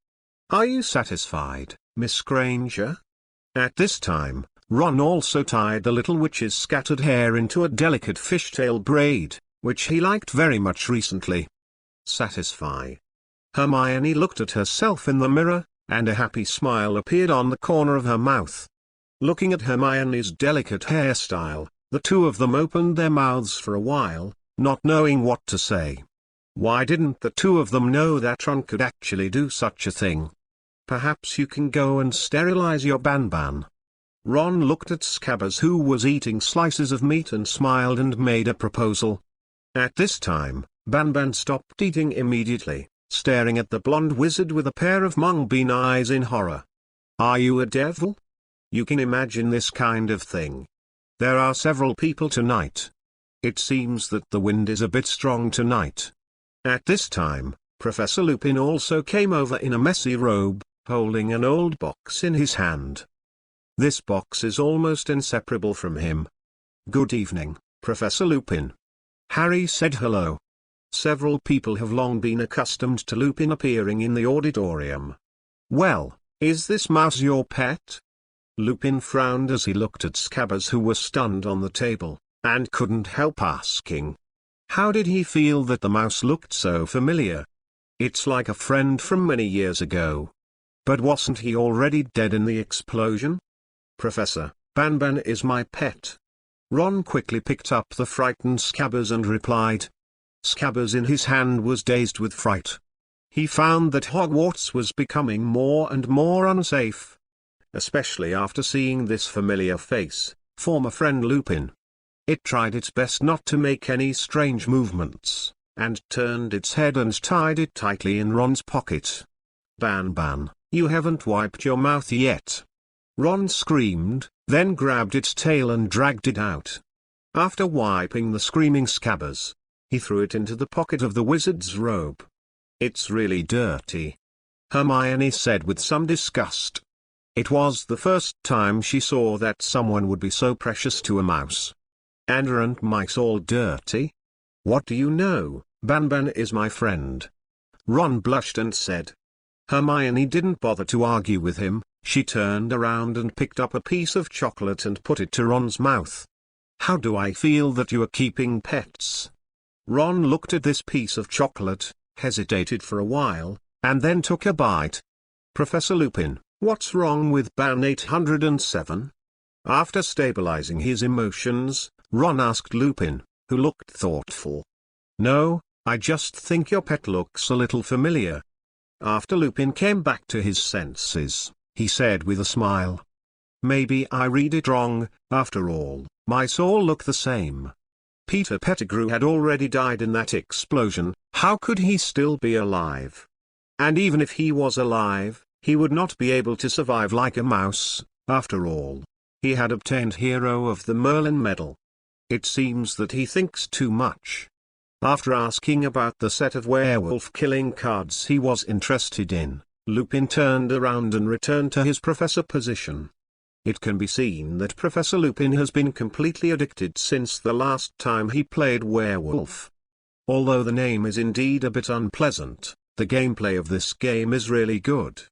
Are you satisfied, Miss Granger?" At this time, Ron also tied the little witch's scattered hair into a delicate fishtail braid, which he liked very much recently. Satisfy. Hermione looked at herself in the mirror, and a happy smile appeared on the corner of her mouth. Looking at Hermione's delicate hairstyle, the two of them opened their mouths for a while, not knowing what to say. Why didn't the two of them know that Ron could actually do such a thing? Perhaps you can go and sterilize your Banban. Ron looked at Scabbers, who was eating slices of meat, and smiled and made a proposal. At this time, Banban stopped eating immediately, staring at the blonde wizard with a pair of mung-bean eyes in horror. Are you a devil? You can imagine this kind of thing. There are several people tonight. It seems that the wind is a bit strong tonight. At this time, Professor Lupin also came over in a messy robe, holding an old box in his hand. This box is almost inseparable from him. Good evening, Professor Lupin. Harry said hello. Several people have long been accustomed to Lupin appearing in the auditorium. Well, is this mouse your pet? Lupin frowned as he looked at Scabbers, who was stunned on the table, and couldn't help asking. How did he feel that the mouse looked so familiar? It's like a friend from many years ago. But wasn't he already dead in the explosion? Professor, Banban is my pet. Ron quickly picked up the frightened Scabbers and replied. Scabbers in his hand was dazed with fright. He found that Hogwarts was becoming more and more unsafe. Especially after seeing this familiar face, former friend Lupin. It tried its best not to make any strange movements, and turned its head and tied it tightly in Ron's pocket. Banban, you haven't wiped your mouth yet. Ron screamed, then grabbed its tail and dragged it out. After wiping the screaming Scabbers, he threw it into the pocket of the wizard's robe. It's really dirty, Hermione said with some disgust. It was the first time she saw that someone would be so precious to a mouse. And aren't mice all dirty? What do you know? Banban is my friend. Ron blushed and said. Hermione didn't bother to argue with him. She turned around and picked up a piece of chocolate and put it to Ron's mouth. How do I feel that you are keeping pets? Ron looked at this piece of chocolate, hesitated for a while, and then took a bite. Professor Lupin, what's wrong with Ban 807? After stabilizing his emotions, Ron asked Lupin, who looked thoughtful. No, I just think your pet looks a little familiar. After Lupin came back to his senses, he said with a smile. Maybe I read it wrong, after all, mice all look the same. Peter Pettigrew had already died in that explosion, how could he still be alive? And even if he was alive, he would not be able to survive like a mouse, after all. He had obtained Hero of the Merlin medal. It seems that he thinks too much. After asking about the set of werewolf killing cards he was interested in, Lupin turned around and returned to his professor position. It can be seen that Professor Lupin has been completely addicted since the last time he played werewolf. Although the name is indeed a bit unpleasant, the gameplay of this game is really good.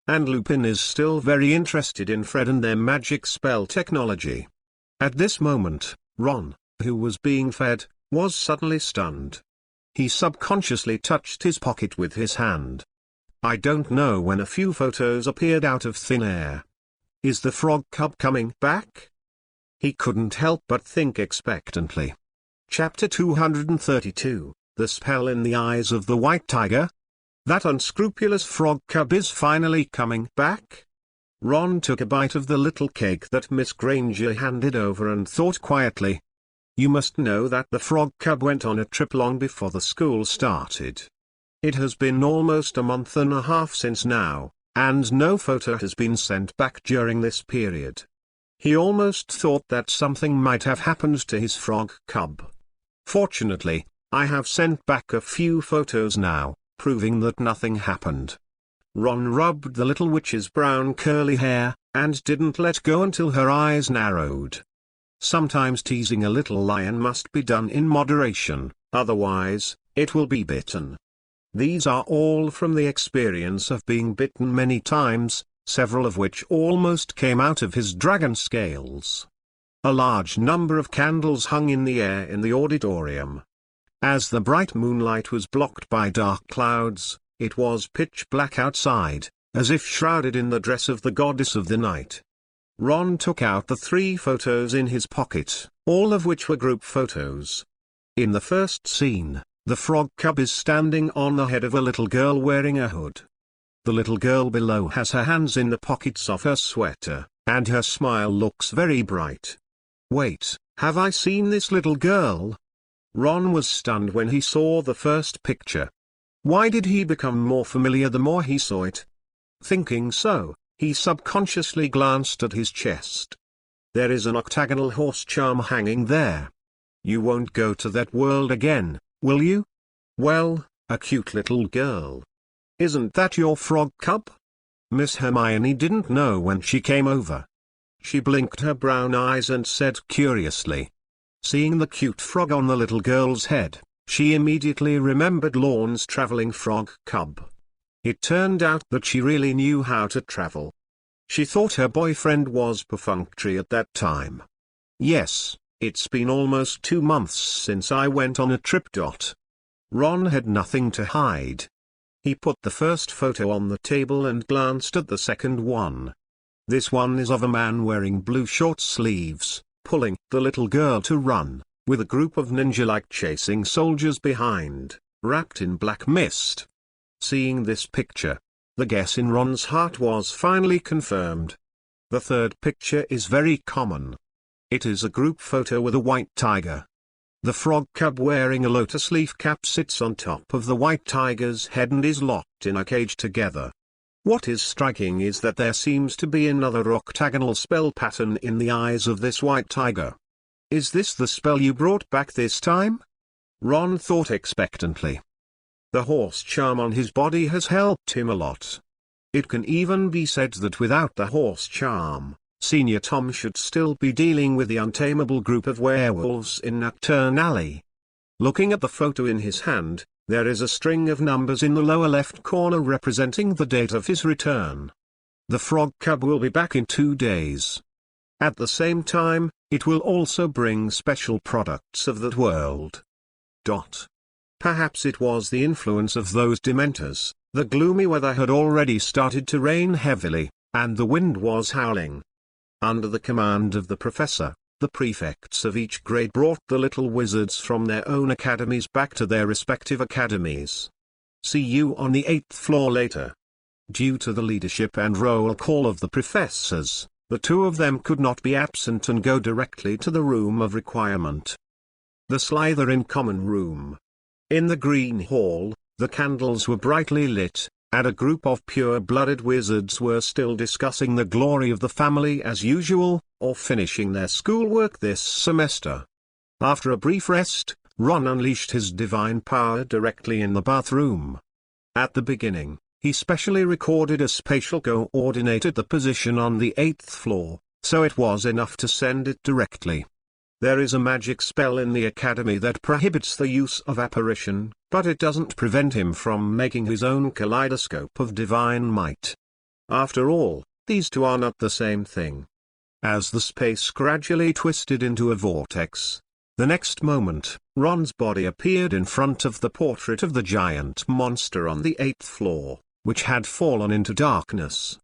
And Lupin is still very interested in Fred and their magic spell technology. At this moment, Ron, who was being fed, was suddenly stunned. He subconsciously touched his pocket with his hand. I don't know when a few photos appeared out of thin air. Is the frog cub coming back? He couldn't help but think expectantly. Chapter 232, The Spell in the Eyes of the White Tiger? That unscrupulous frog cub is finally coming back? Ron took a bite of the little cake that Miss Granger handed over and thought quietly. You must know that the frog cub went on a trip long before the school started. It has been almost a month and a half since now, and no photo has been sent back during this period. He almost thought that something might have happened to his frog cub. Fortunately, I have sent back a few photos now, proving that nothing happened. Ron rubbed the little witch's brown curly hair, and didn't let go until her eyes narrowed. Sometimes teasing a little lion must be done in moderation, otherwise, it will be bitten. These are all from the experience of being bitten many times, several of which almost came out of his dragon scales. A large number of candles hung in the air in the auditorium. As the bright moonlight was blocked by dark clouds, it was pitch black outside, as if shrouded in the dress of the goddess of the night. Ron took out the 3 photos in his pocket, all of which were group photos. In the first scene, the frog cub is standing on the head of a little girl wearing a hood. The little girl below has her hands in the pockets of her sweater, and her smile looks very bright. Wait, have I seen this little girl? Ron was stunned when he saw the first picture. Why did he become more familiar the more he saw it? Thinking so, he subconsciously glanced at his chest. There is an octagonal horse charm hanging there. You won't go to that world again, will you? Well, a cute little girl. Isn't that your frog cub? Miss Hermione didn't know when she came over. She blinked her brown eyes and said curiously. Seeing the cute frog on the little girl's head, she immediately remembered Lorne's traveling frog cub. It turned out that she really knew how to travel. She thought her boyfriend was perfunctory at that time. Yes, it's been almost 2 months since I went on a trip. Ron had nothing to hide. He put the first photo on the table and glanced at the second one. This one is of a man wearing blue short sleeves, pulling the little girl to run, with a group of ninja-like chasing soldiers behind, wrapped in black mist. Seeing this picture, the guess in Ron's heart was finally confirmed. The third picture is very common. It is a group photo with a white tiger. The frog cub wearing a lotus leaf cap sits on top of the white tiger's head and is locked in a cage together. What is striking is that there seems to be another octagonal spell pattern in the eyes of this white tiger. Is this the spell you brought back this time? Ron thought expectantly. The horse charm on his body has helped him a lot. It can even be said that without the horse charm, Senior Tom should still be dealing with the untamable group of werewolves in Nocturne Alley. Looking at the photo in his hand, there is a string of numbers in the lower left corner representing the date of his return. The frog cub will be back in 2 days. At the same time, it will also bring special products of that world. Perhaps it was the influence of those dementors. The gloomy weather had already started to rain heavily, and the wind was howling. Under the command of the professor, the prefects of each grade brought the little wizards from their own academies back to their respective academies. See you on the 8th floor later. Due to the leadership and roll call of the professors, the 2 of them could not be absent and go directly to the room of requirement. The Slytherin common room. In the green hall, the candles were brightly lit, and a group of pure-blooded wizards were still discussing the glory of the family as usual, or finishing their schoolwork this semester. After a brief rest, Ron unleashed his divine power directly in the bathroom. At the beginning, he specially recorded a spatial coordinate at the position on the 8th floor, so it was enough to send it directly. There is a magic spell in the academy that prohibits the use of apparition, but it doesn't prevent him from making his own kaleidoscope of divine might. After all, these two are not the same thing. As the space gradually twisted into a vortex, the next moment, Ron's body appeared in front of the portrait of the giant monster on the 8th floor, which had fallen into darkness.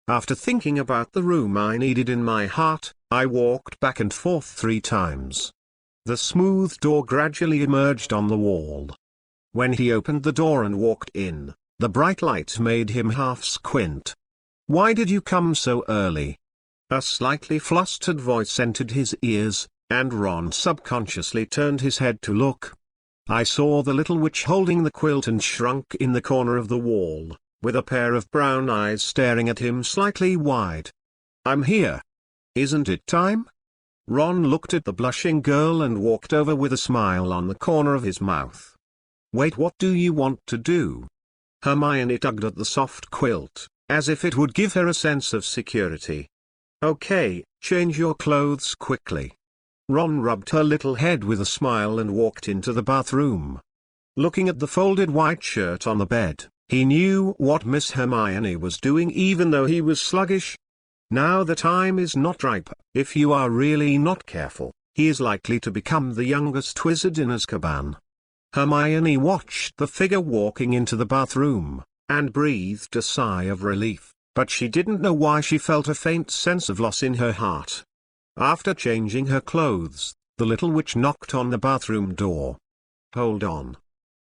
After thinking about the room I needed in my heart, I walked back and forth 3 times. The smooth door gradually emerged on the wall. When he opened the door and walked in, the bright light made him half squint. "Why did you come so early?" A slightly flustered voice entered his ears, and Ron subconsciously turned his head to look. I saw the little witch holding the quilt and shrunk in the corner of the wall, with a pair of brown eyes staring at him slightly wide. "I'm here. Isn't it time?" Ron looked at the blushing girl and walked over with a smile on the corner of his mouth. "Wait, what do you want to do?" Hermione tugged at the soft quilt, as if it would give her a sense of security. "Okay, change your clothes quickly." Ron rubbed her little head with a smile and walked into the bathroom. Looking at the folded white shirt on the bed, he knew what Miss Hermione was doing even though he was sluggish. Now the time is not ripe. If you are really not careful, he is likely to become the youngest wizard in Azkaban. Hermione watched the figure walking into the bathroom, and breathed a sigh of relief, but she didn't know why she felt a faint sense of loss in her heart. After changing her clothes, the little witch knocked on the bathroom door. Hold on.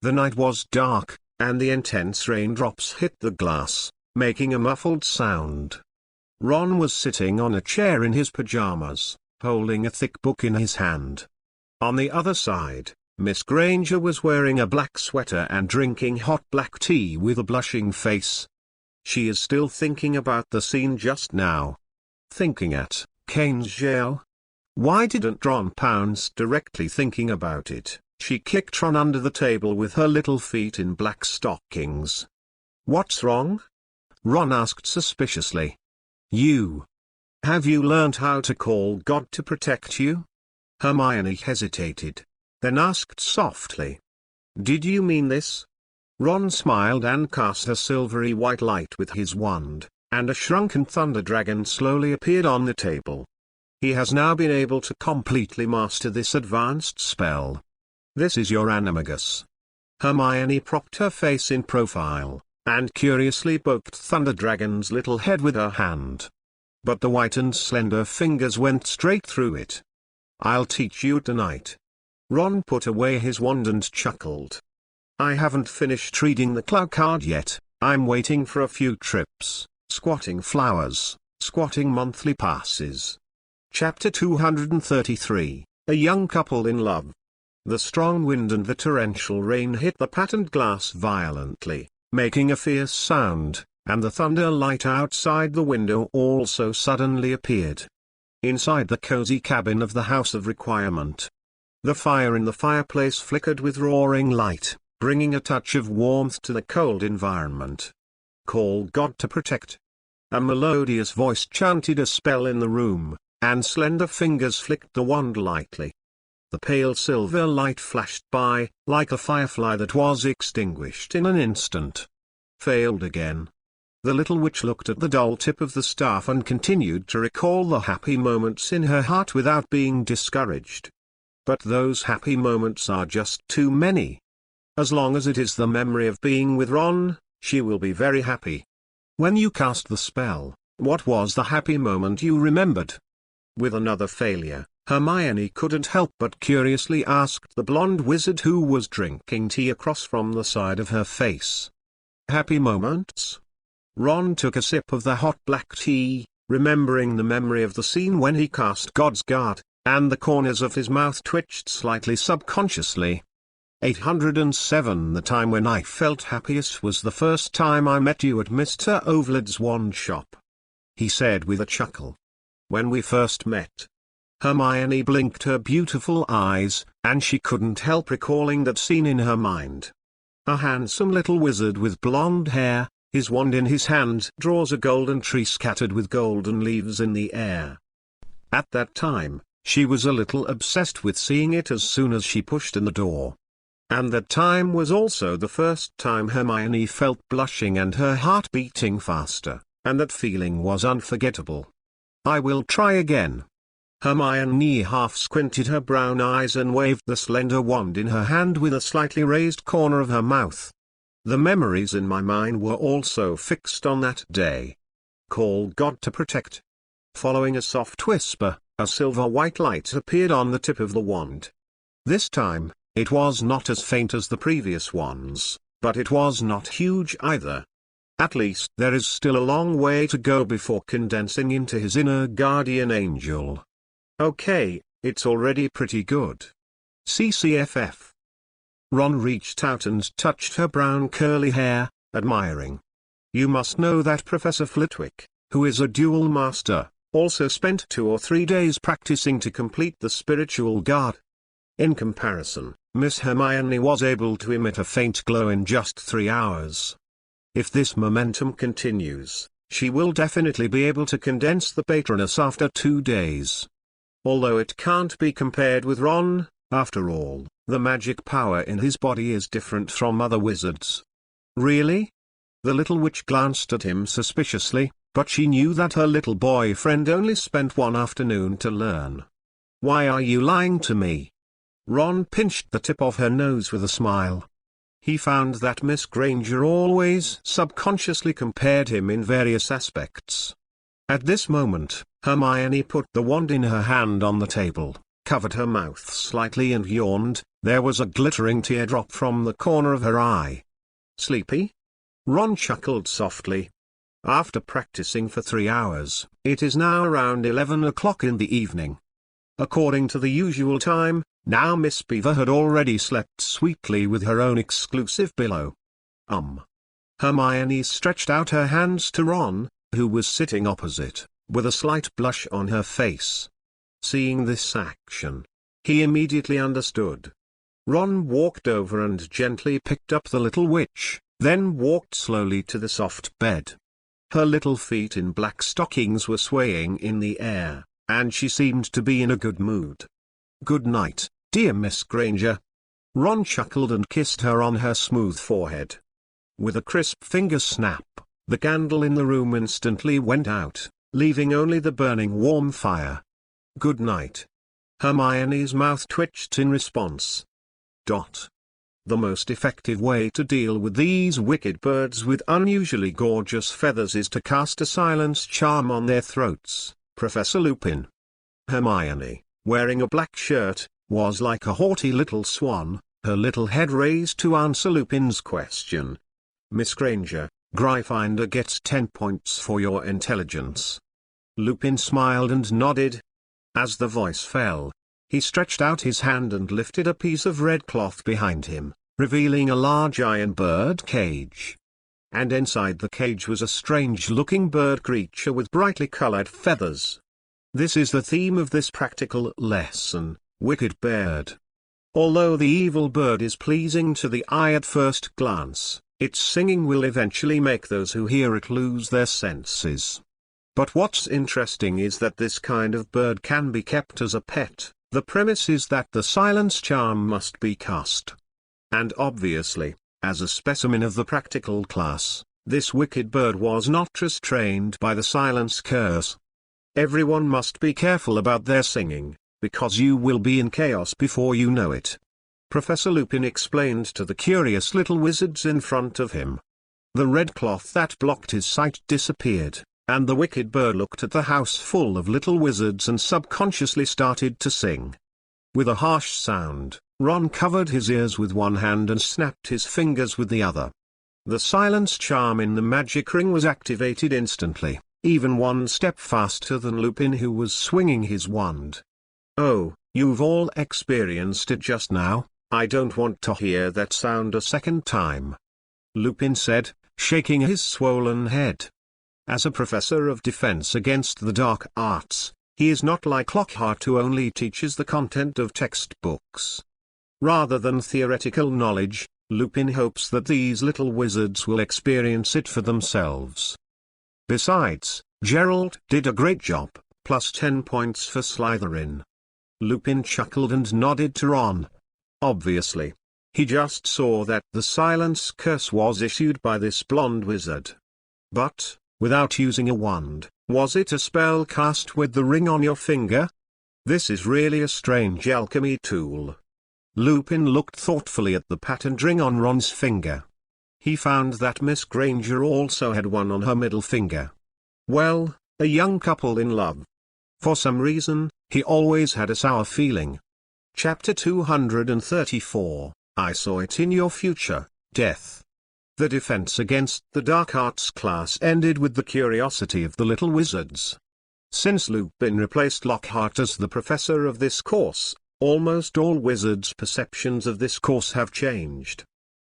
The night was dark, and the intense raindrops hit the glass, making a muffled sound. Ron was sitting on a chair in his pajamas, holding a thick book in his hand. On the other side, Miss Granger was wearing a black sweater and drinking hot black tea with a blushing face. She is still thinking about the scene just now. Thinking at Kane's jail? Why didn't Ron pounce directly thinking about it? She kicked Ron under the table with her little feet in black stockings. What's wrong? Ron asked suspiciously. Have you learned how to call God to protect you? Hermione hesitated, then asked softly. Did you mean this? Ron smiled and cast a silvery white light with his wand, and a shrunken thunder dragon slowly appeared on the table. He has now been able to completely master this advanced spell. This is your animagus. Hermione propped her face in profile, and curiously poked Thunder Dragon's little head with her hand. But the white and slender fingers went straight through it. I'll teach you tonight. Ron put away his wand and chuckled. I haven't finished reading the clue card yet. I'm waiting for a few trips, squatting flowers, squatting monthly passes. Chapter 233, A Young Couple in Love. The strong wind and the torrential rain hit the patterned glass violently, making a fierce sound, and the thunder light outside the window also suddenly appeared. Inside the cozy cabin of the House of Requirement, the fire in the fireplace flickered with roaring light, bringing a touch of warmth to the cold environment. Call God to protect. A melodious voice chanted a spell in the room, and slender fingers flicked the wand lightly. The pale silver light flashed by, like a firefly that was extinguished in an instant. Failed again. The little witch looked at the dull tip of the staff and continued to recall the happy moments in her heart without being discouraged. But those happy moments are just too many. As long as it is the memory of being with Ron, she will be very happy. When you cast the spell, what was the happy moment you remembered? With another failure, Hermione couldn't help but curiously ask the blonde wizard who was drinking tea across from the side of her face. Happy moments? Ron took a sip of the hot black tea, remembering the memory of the scene when he cast God's Guard, and the corners of his mouth twitched slightly subconsciously. 807 The time when I felt happiest was the first time I met you at Mr. Overled's wand shop. He said with a chuckle. When we first met. Hermione blinked her beautiful eyes, and she couldn't help recalling that scene in her mind. A handsome little wizard with blonde hair, his wand in his hand, draws a golden tree scattered with golden leaves in the air. At that time, she was a little obsessed with seeing it as soon as she pushed in the door. And that time was also the first time Hermione felt blushing and her heart beating faster, and that feeling was unforgettable. I will try again. Hermione half squinted her brown eyes and waved the slender wand in her hand with a slightly raised corner of her mouth. The memories in my mind were also fixed on that day. Call God to protect. Following a soft whisper, a silver-white light appeared on the tip of the wand. This time, it was not as faint as the previous ones, but it was not huge either. At least there is still a long way to go before condensing into his inner guardian angel. Okay, it's already pretty good. CCFF. Ron reached out and touched her brown curly hair, admiring. You must know that Professor Flitwick, who is a dual master, also spent 2 or 3 days practicing to complete the spiritual guard. In comparison, Miss Hermione was able to emit a faint glow in just 3 hours. If this momentum continues, she will definitely be able to condense the Patronus after 2 days. Although it can't be compared with Ron, after all, the magic power in his body is different from other wizards. Really? The little witch glanced at him suspiciously, but she knew that her little boyfriend only spent 1 afternoon to learn. Why are you lying to me? Ron pinched the tip of her nose with a smile. He found that Miss Granger always subconsciously compared him in various aspects. At this moment, Hermione put the wand in her hand on the table, covered her mouth slightly and yawned. There was a glittering teardrop from the corner of her eye. "Sleepy?" Ron chuckled softly. "After practicing for 3 hours, it is now around 11 o'clock in the evening. According to the usual time, now Miss Beaver had already slept sweetly with her own exclusive pillow." Hermione stretched out her hands to Ron, who was sitting opposite, with a slight blush on her face. Seeing this action, he immediately understood. Ron walked over and gently picked up the little witch, then walked slowly to the soft bed. Her little feet in black stockings were swaying in the air, and she seemed to be in a good mood. "Good night, dear Miss Granger." Ron chuckled and kissed her on her smooth forehead. With a crisp finger snap, the candle in the room instantly went out, leaving only the burning warm fire. "Good night." Hermione's mouth twitched in response. The most effective way to deal with these wicked birds with unusually gorgeous feathers is to cast a silence charm on their throats, Professor Lupin. Hermione, wearing a black shirt, was like a haughty little swan, her little head raised to answer Lupin's question. "Miss Granger, Gryffindor gets 10 points for your intelligence." Lupin smiled and nodded. As the voice fell, he stretched out his hand and lifted a piece of red cloth behind him, revealing a large iron bird cage. And inside the cage was a strange-looking bird creature with brightly colored feathers. This is the theme of this practical lesson, Wicked Bird. Although the evil bird is pleasing to the eye at first glance, its singing will eventually make those who hear it lose their senses. But what's interesting is that this kind of bird can be kept as a pet. The premise is that the silence charm must be cast. And obviously, as a specimen of the practical class, this wicked bird was not restrained by the silence curse. Everyone must be careful about their singing, because you will be in chaos before you know it. Professor Lupin explained to the curious little wizards in front of him. The red cloth that blocked his sight disappeared, and the wicked bird looked at the house full of little wizards and subconsciously started to sing. With a harsh sound, Ron covered his ears with one hand and snapped his fingers with the other. The silence charm in the magic ring was activated instantly, even one step faster than Lupin, who was swinging his wand. "Oh, you've all experienced it just now. I don't want to hear that sound a second time," Lupin said, shaking his swollen head. As a professor of defense against the dark arts, he is not like Lockhart, who only teaches the content of textbooks. Rather than theoretical knowledge, Lupin hopes that these little wizards will experience it for themselves. Besides, Gerald did a great job, plus 10 points for Slytherin. Lupin chuckled and nodded to Ron. Obviously, he just saw that the silence curse was issued by this blonde wizard. But, without using a wand, was it a spell cast with the ring on your finger? This is really a strange alchemy tool. Lupin looked thoughtfully at the patterned ring on Ron's finger. He found that Miss Granger also had one on her middle finger. Well, a young couple in love. For some reason, he always had a sour feeling. Chapter 234, I Saw It in Your Future, Death. The defense against the dark arts class ended with the curiosity of the little wizards. Since Lupin replaced Lockhart as the professor of this course, almost all wizards' perceptions of this course have changed.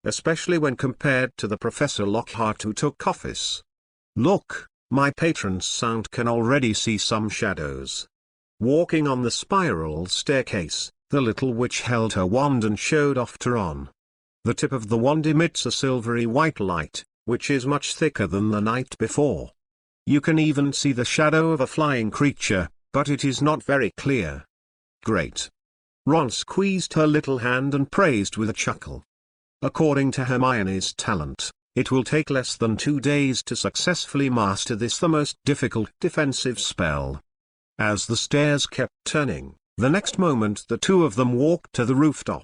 Especially when compared to the Professor Lockhart who took office. Look, my patron saint can already see some shadows. Walking on the spiral staircase, the little witch held her wand and showed off to Ron. The tip of the wand emits a silvery white light, which is much thicker than the night before. You can even see the shadow of a flying creature, but it is not very clear. Great. Ron squeezed her little hand and praised with a chuckle. According to Hermione's talent, it will take less than 2 days to successfully master this, the most difficult defensive spell. As the stairs kept turning, the next moment the two of them walked to the rooftop.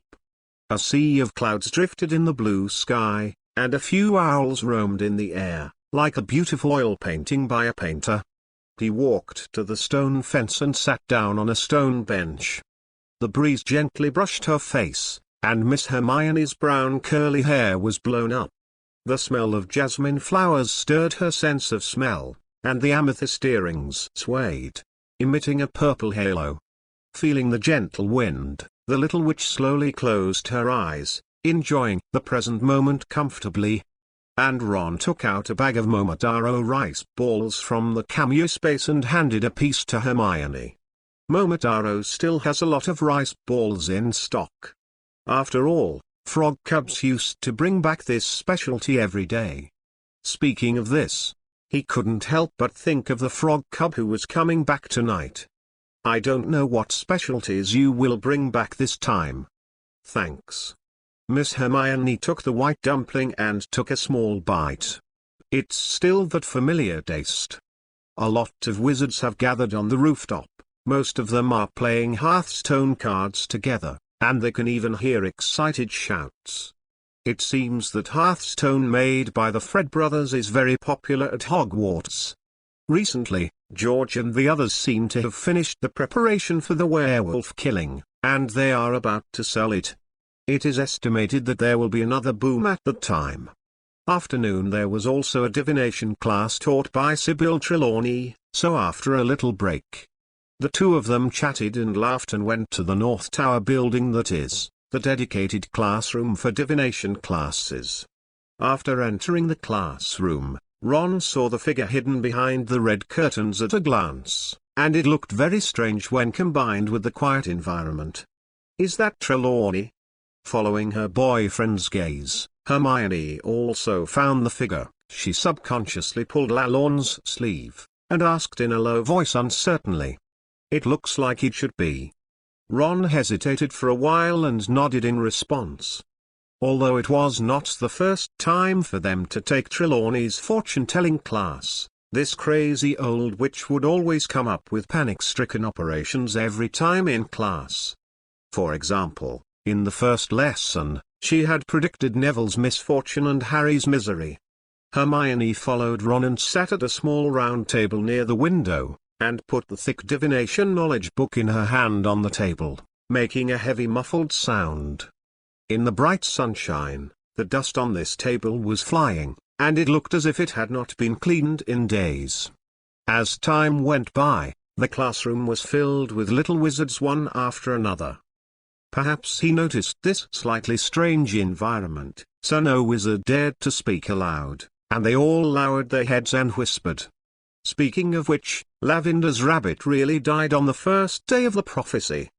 A sea of clouds drifted in the blue sky, and a few owls roamed in the air, like a beautiful oil painting by a painter. He walked to the stone fence and sat down on a stone bench. The breeze gently brushed her face, and Miss Hermione's brown curly hair was blown up. The smell of jasmine flowers stirred her sense of smell, and the amethyst earrings swayed, emitting a purple halo. Feeling the gentle wind, the little witch slowly closed her eyes, enjoying the present moment comfortably. And Ron took out a bag of Momotaro rice balls from the cameo space and handed a piece to Hermione. Momotaro still has a lot of rice balls in stock. After all, frog cubs used to bring back this specialty every day. Speaking of this, he couldn't help but think of the frog cub who was coming back tonight. I don't know what specialties you will bring back this time. Thanks. Miss Hermione took the white dumpling and took a small bite. It's still that familiar taste. A lot of wizards have gathered on the rooftop, most of them are playing Hearthstone cards together, and they can even hear excited shouts. It seems that Hearthstone made by the Fred brothers is very popular at Hogwarts. Recently, George and the others seem to have finished the preparation for the werewolf killing, and they are about to sell it. It is estimated that there will be another boom at that time. Afternoon there was also a divination class taught by Sybil Trelawney, so after a little break, the two of them chatted and laughed and went to the North Tower building, that is, the dedicated classroom for divination classes. After entering the classroom, Ron saw the figure hidden behind the red curtains at a glance, and it looked very strange when combined with the quiet environment. Is that Trelawney? Following her boyfriend's gaze, Hermione also found the figure. She subconsciously pulled Lalorne's sleeve, and asked in a low voice uncertainly. It looks like it should be. Ron hesitated for a while and nodded in response. Although it was not the first time for them to take Trelawney's fortune-telling class, this crazy old witch would always come up with panic-stricken operations every time in class. For example, in the first lesson, she had predicted Neville's misfortune and Harry's misery. Hermione followed Ron and sat at a small round table near the window, and put the thick divination knowledge book in her hand on the table, making a heavy muffled sound. In the bright sunshine, the dust on this table was flying, and it looked as if it had not been cleaned in days. As time went by, the classroom was filled with little wizards one after another. Perhaps he noticed this slightly strange environment, so no wizard dared to speak aloud, and they all lowered their heads and whispered. Speaking of which, Lavender's rabbit really died on the first day of the prophecy.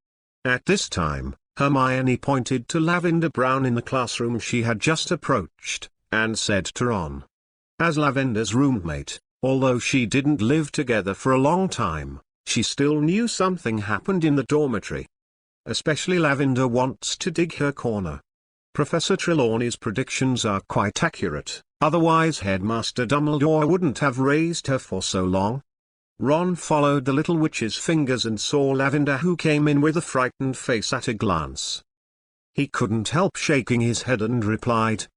At this time, Hermione pointed to Lavender Brown in the classroom she had just approached, and said to Ron. As Lavender's roommate, although she didn't live together for a long time, she still knew something happened in the dormitory. Especially Lavender wants to dig her corner. Professor Trelawney's predictions are quite accurate, otherwise Headmaster Dumbledore wouldn't have raised her for so long. Ron followed the little witch's fingers and saw Lavender, who came in with a frightened face at a glance. He couldn't help shaking his head and replied.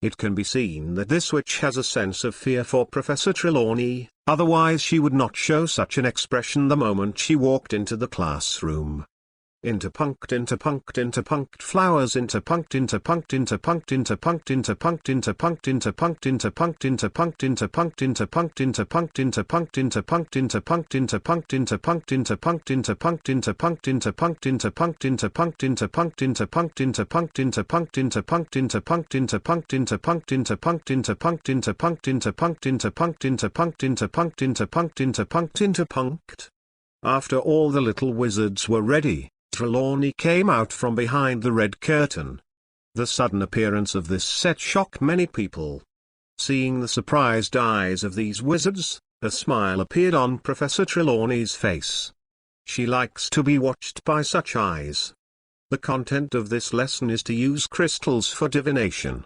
It can be seen that this witch has a sense of fear for Professor Trelawney, otherwise she would not show such an expression the moment she walked into the classroom. Interpunct flowers interpunct After all the little wizards were ready, Trelawney came out from behind the red curtain. The sudden appearance of this set shocked many people. Seeing the surprised eyes of these wizards, a smile appeared on Professor Trelawney's face. She likes to be watched by such eyes. The content of this lesson is to use crystals for divination.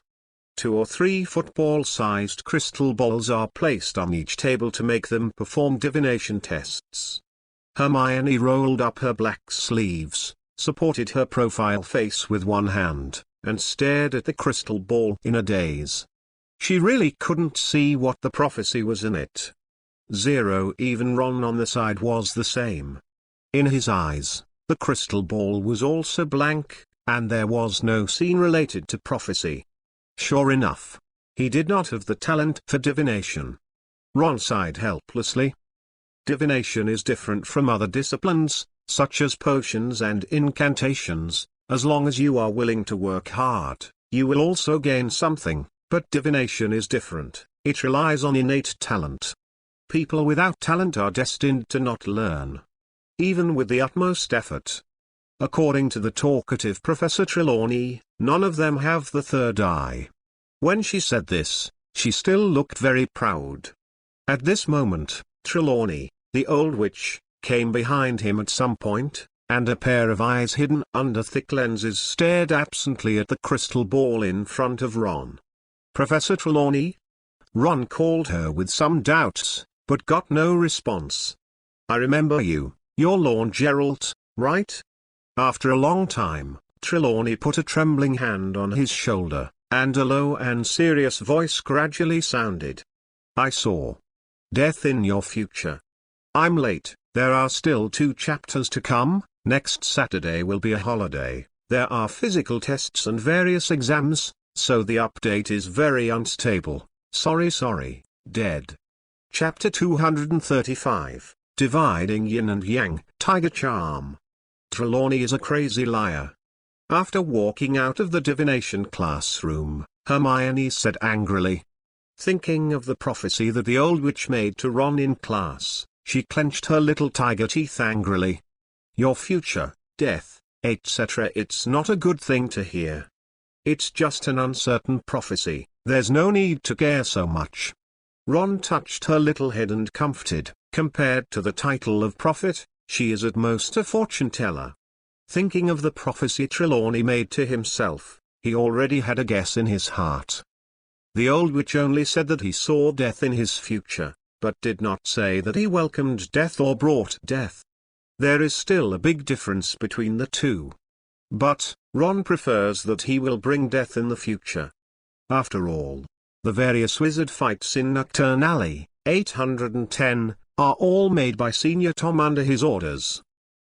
2 or 3 football-sized crystal balls are placed on each table to make them perform divination tests. Hermione rolled up her black sleeves, supported her profile face with one hand, and stared at the crystal ball in a daze. She really couldn't see what the prophecy was in it. Zero, even Ron on the side was the same. In his eyes, the crystal ball was also blank, and there was no scene related to prophecy. Sure enough, he did not have the talent for divination. Ron sighed helplessly. Divination is different from other disciplines, such as potions and incantations. As long as you are willing to work hard, you will also gain something, but divination is different. It relies on innate talent. People without talent are destined to not learn, even with the utmost effort. According to the talkative Professor Trelawney, none of them have the third eye. When she said this, she still looked very proud. At this moment, Trelawney, the old witch, came behind him at some point, and a pair of eyes hidden under thick lenses stared absently at the crystal ball in front of Ron. "Professor Trelawney?" Ron called her with some doubts, but got no response. "I remember you, you're Lorne Geralt, right?" After a long time, Trelawney put a trembling hand on his shoulder, and a low and serious voice gradually sounded. "I saw death in your future. I'm late, there are still 2 chapters to come, next Saturday will be a holiday, there are physical tests and various exams, so the update is very unstable, sorry, dead." Chapter 235, Dividing Yin and Yang, Tiger Charm. Trelawney is a crazy liar. After walking out of the divination classroom, Hermione said angrily. Thinking of the prophecy that the old witch made to Ron in class, she clenched her little tiger teeth angrily. "Your future, death, etc. It's not a good thing to hear. It's just an uncertain prophecy, there's no need to care so much." Ron touched her little head and comforted. Compared to the title of prophet, she is at most a fortune teller. Thinking of the prophecy Trelawney made to himself, he already had a guess in his heart. The old witch only said that he saw death in his future, but did not say that he welcomed death or brought death. There is still a big difference between the two. But, Ron prefers that he will bring death in the future. After all, the various wizard fights in Nocturne Alley, 810, are all made by Senior Tom under his orders.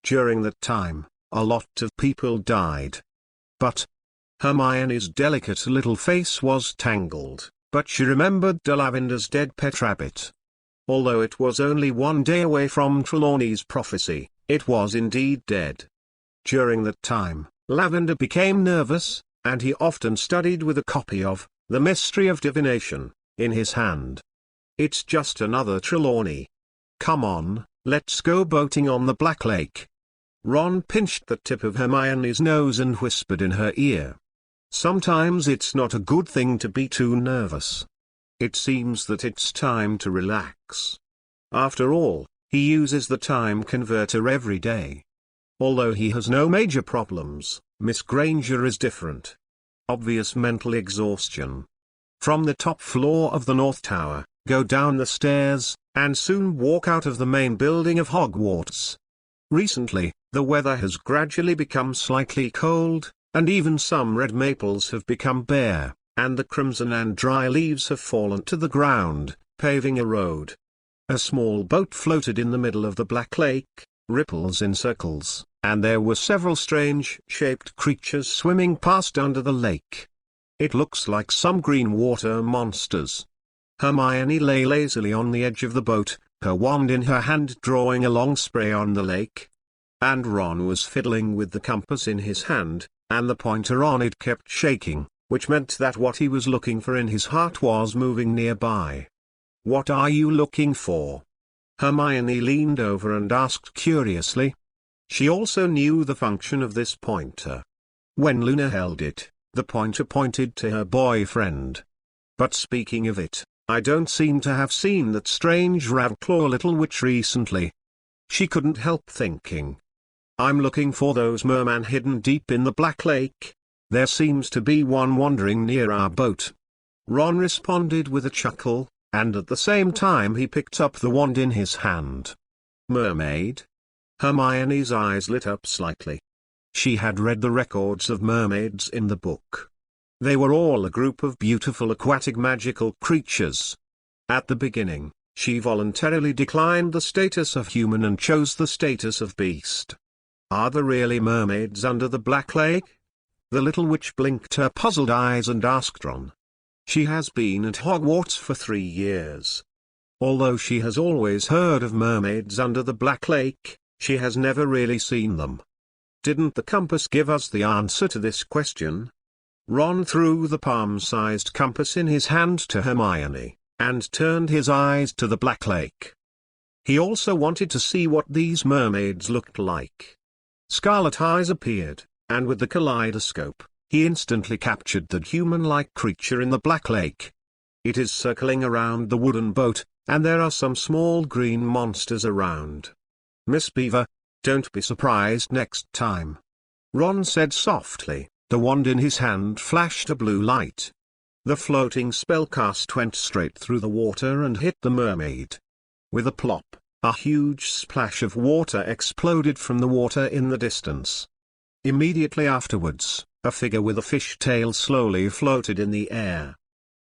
During that time, a lot of people died. But Hermione's delicate little face was tangled, but she remembered de Lavender's dead pet rabbit. Although it was only 1 day away from Trelawney's prophecy, it was indeed dead. During that time, Lavender became nervous, and he often studied with a copy of The Mystery of Divination in his hand. It's just another Trelawney. Come on, let's go boating on the Black Lake. Ron pinched the tip of Hermione's nose and whispered in her ear. Sometimes it's not a good thing to be too nervous. It seems that it's time to relax. After all, he uses the time converter every day. Although he has no major problems, Miss Granger is different. Obvious mental exhaustion. From the top floor of the North Tower, go down the stairs, and soon walk out of the main building of Hogwarts. Recently, the weather has gradually become slightly cold, and even some red maples have become bare, and the crimson and dry leaves have fallen to the ground, paving a road. A small boat floated in the middle of the Black Lake, ripples in circles, and there were several strange-shaped creatures swimming past under the lake. It looks like some green water monsters. Hermione lay lazily on the edge of the boat, her wand in her hand drawing a long spray on the lake. And Ron was fiddling with the compass in his hand, and the pointer on it kept shaking, which meant that what he was looking for in his heart was moving nearby. "What are you looking for?" Hermione leaned over and asked curiously. She also knew the function of this pointer. When Luna held it, the pointer pointed to her boyfriend. But speaking of it, I don't seem to have seen that strange Ravenclaw little witch recently. She couldn't help thinking. I'm looking for those mermen hidden deep in the Black Lake. There seems to be one wandering near our boat. Ron responded with a chuckle, and at the same time he picked up the wand in his hand. Mermaid? Hermione's eyes lit up slightly. She had read the records of mermaids in the book. They were all a group of beautiful aquatic magical creatures. At the beginning, she voluntarily declined the status of human and chose the status of beast. Are there really mermaids under the Black Lake? The little witch blinked her puzzled eyes and asked Ron. She has been at Hogwarts for 3 years. Although she has always heard of mermaids under the Black Lake, she has never really seen them. Didn't the compass give us the answer to this question? Ron threw the palm-sized compass in his hand to Hermione, and turned his eyes to the Black Lake. He also wanted to see what these mermaids looked like. Scarlet eyes appeared, and with the kaleidoscope, he instantly captured the human-like creature in the Black Lake. It is circling around the wooden boat, and there are some small green monsters around. Miss Beaver, don't be surprised next time. Ron said softly. The wand in his hand flashed a blue light. The floating spellcast went straight through the water and hit the mermaid. With a plop, a huge splash of water exploded from the water in the distance. Immediately afterwards, a figure with a fish tail slowly floated in the air.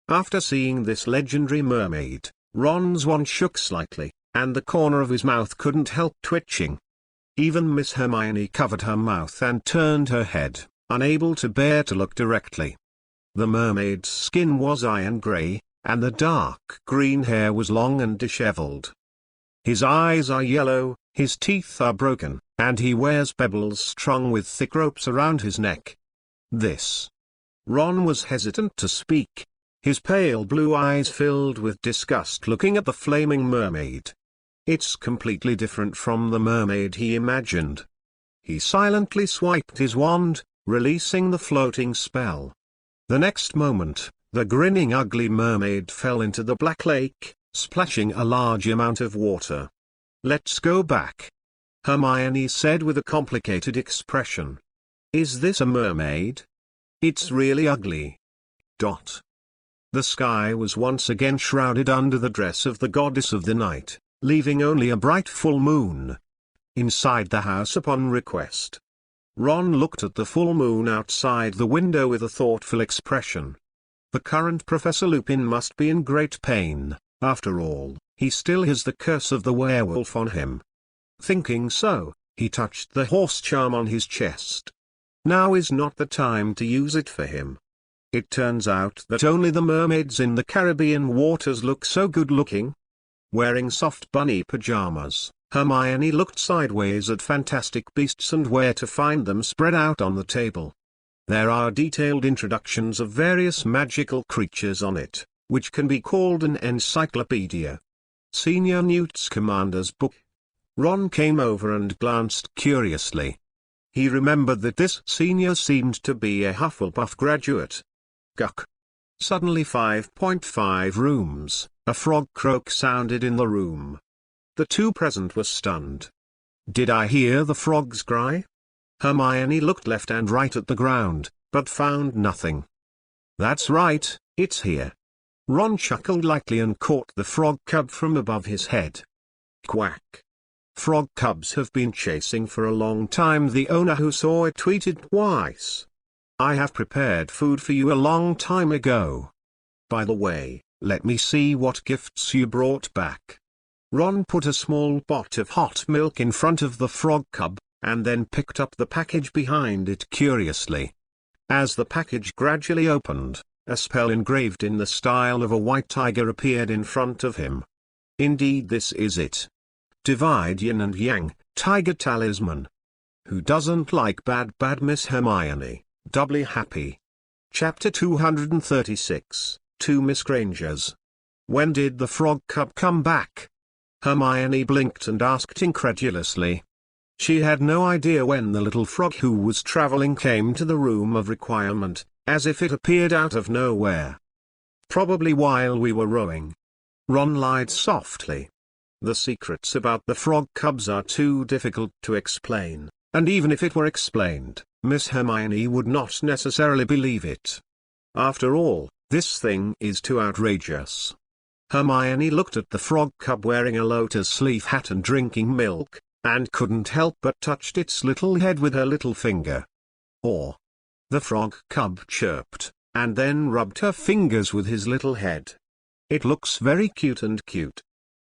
After seeing this legendary mermaid, Ron's wand shook slightly, and the corner of his mouth couldn't help twitching. Even Miss Hermione covered her mouth and turned her head, unable to bear to look directly. The mermaid's skin was iron gray, and the dark green hair was long and disheveled. His eyes are yellow, his teeth are broken, and he wears pebbles strung with thick ropes around his neck. This. Ron was hesitant to speak, his pale blue eyes filled with disgust looking at the flaming mermaid. It's completely different from the mermaid he imagined. He silently swiped his wand, releasing the floating spell. The next moment, the grinning ugly mermaid fell into the Black Lake, splashing a large amount of water. Let's go back, Hermione said with a complicated expression. Is this a mermaid? It's really ugly. The sky was once again shrouded under the dress of the goddess of the night, leaving only a bright full moon. Inside the house upon request, Ron looked at the full moon outside the window with a thoughtful expression. The current Professor Lupin must be in great pain, after all, he still has the curse of the werewolf on him. Thinking so, he touched the horse charm on his chest. Now is not the time to use it for him. It turns out that only the mermaids in the Caribbean waters look so good-looking. Wearing soft bunny pajamas, Hermione looked sideways at fantastic beasts and where to find them spread out on the table. There are detailed introductions of various magical creatures on it, which can be called an encyclopedia. Senior Newt's Commander's Book. Ron came over and glanced curiously. He remembered that this senior seemed to be a Hufflepuff graduate. Guck. Suddenly 5.5 rooms, a frog croak sounded in the room. The two present were stunned. Did I hear the frogs cry? Hermione looked left and right at the ground, but found nothing. That's right, it's here. Ron chuckled lightly and caught the frog cub from above his head. Quack. Frog cubs have been chasing for a long time, the owner who saw it tweeted twice. I have prepared food for you a long time ago. By the way, let me see what gifts you brought back. Ron put a small pot of hot milk in front of the frog cub, and then picked up the package behind it curiously. As the package gradually opened, a spell engraved in the style of a white tiger appeared in front of him. Indeed, this is it. Divide yin and yang, tiger talisman. Who doesn't like bad Miss Hermione, doubly happy. Chapter 236, Two Miss Grangers. When did the frog cub come back? Hermione blinked and asked incredulously. She had no idea when the little frog who was traveling came to the room of requirement, as if it appeared out of nowhere. Probably while we were rowing. Ron lied softly. The secrets about the frog cubs are too difficult to explain, and even if it were explained, Miss Hermione would not necessarily believe it. After all, this thing is too outrageous. Hermione looked at the frog cub wearing a lotus leaf hat and drinking milk, and couldn't help but touched its little head with her little finger. Or. The frog cub chirped, and then rubbed her fingers with his little head. It looks very cute and cute.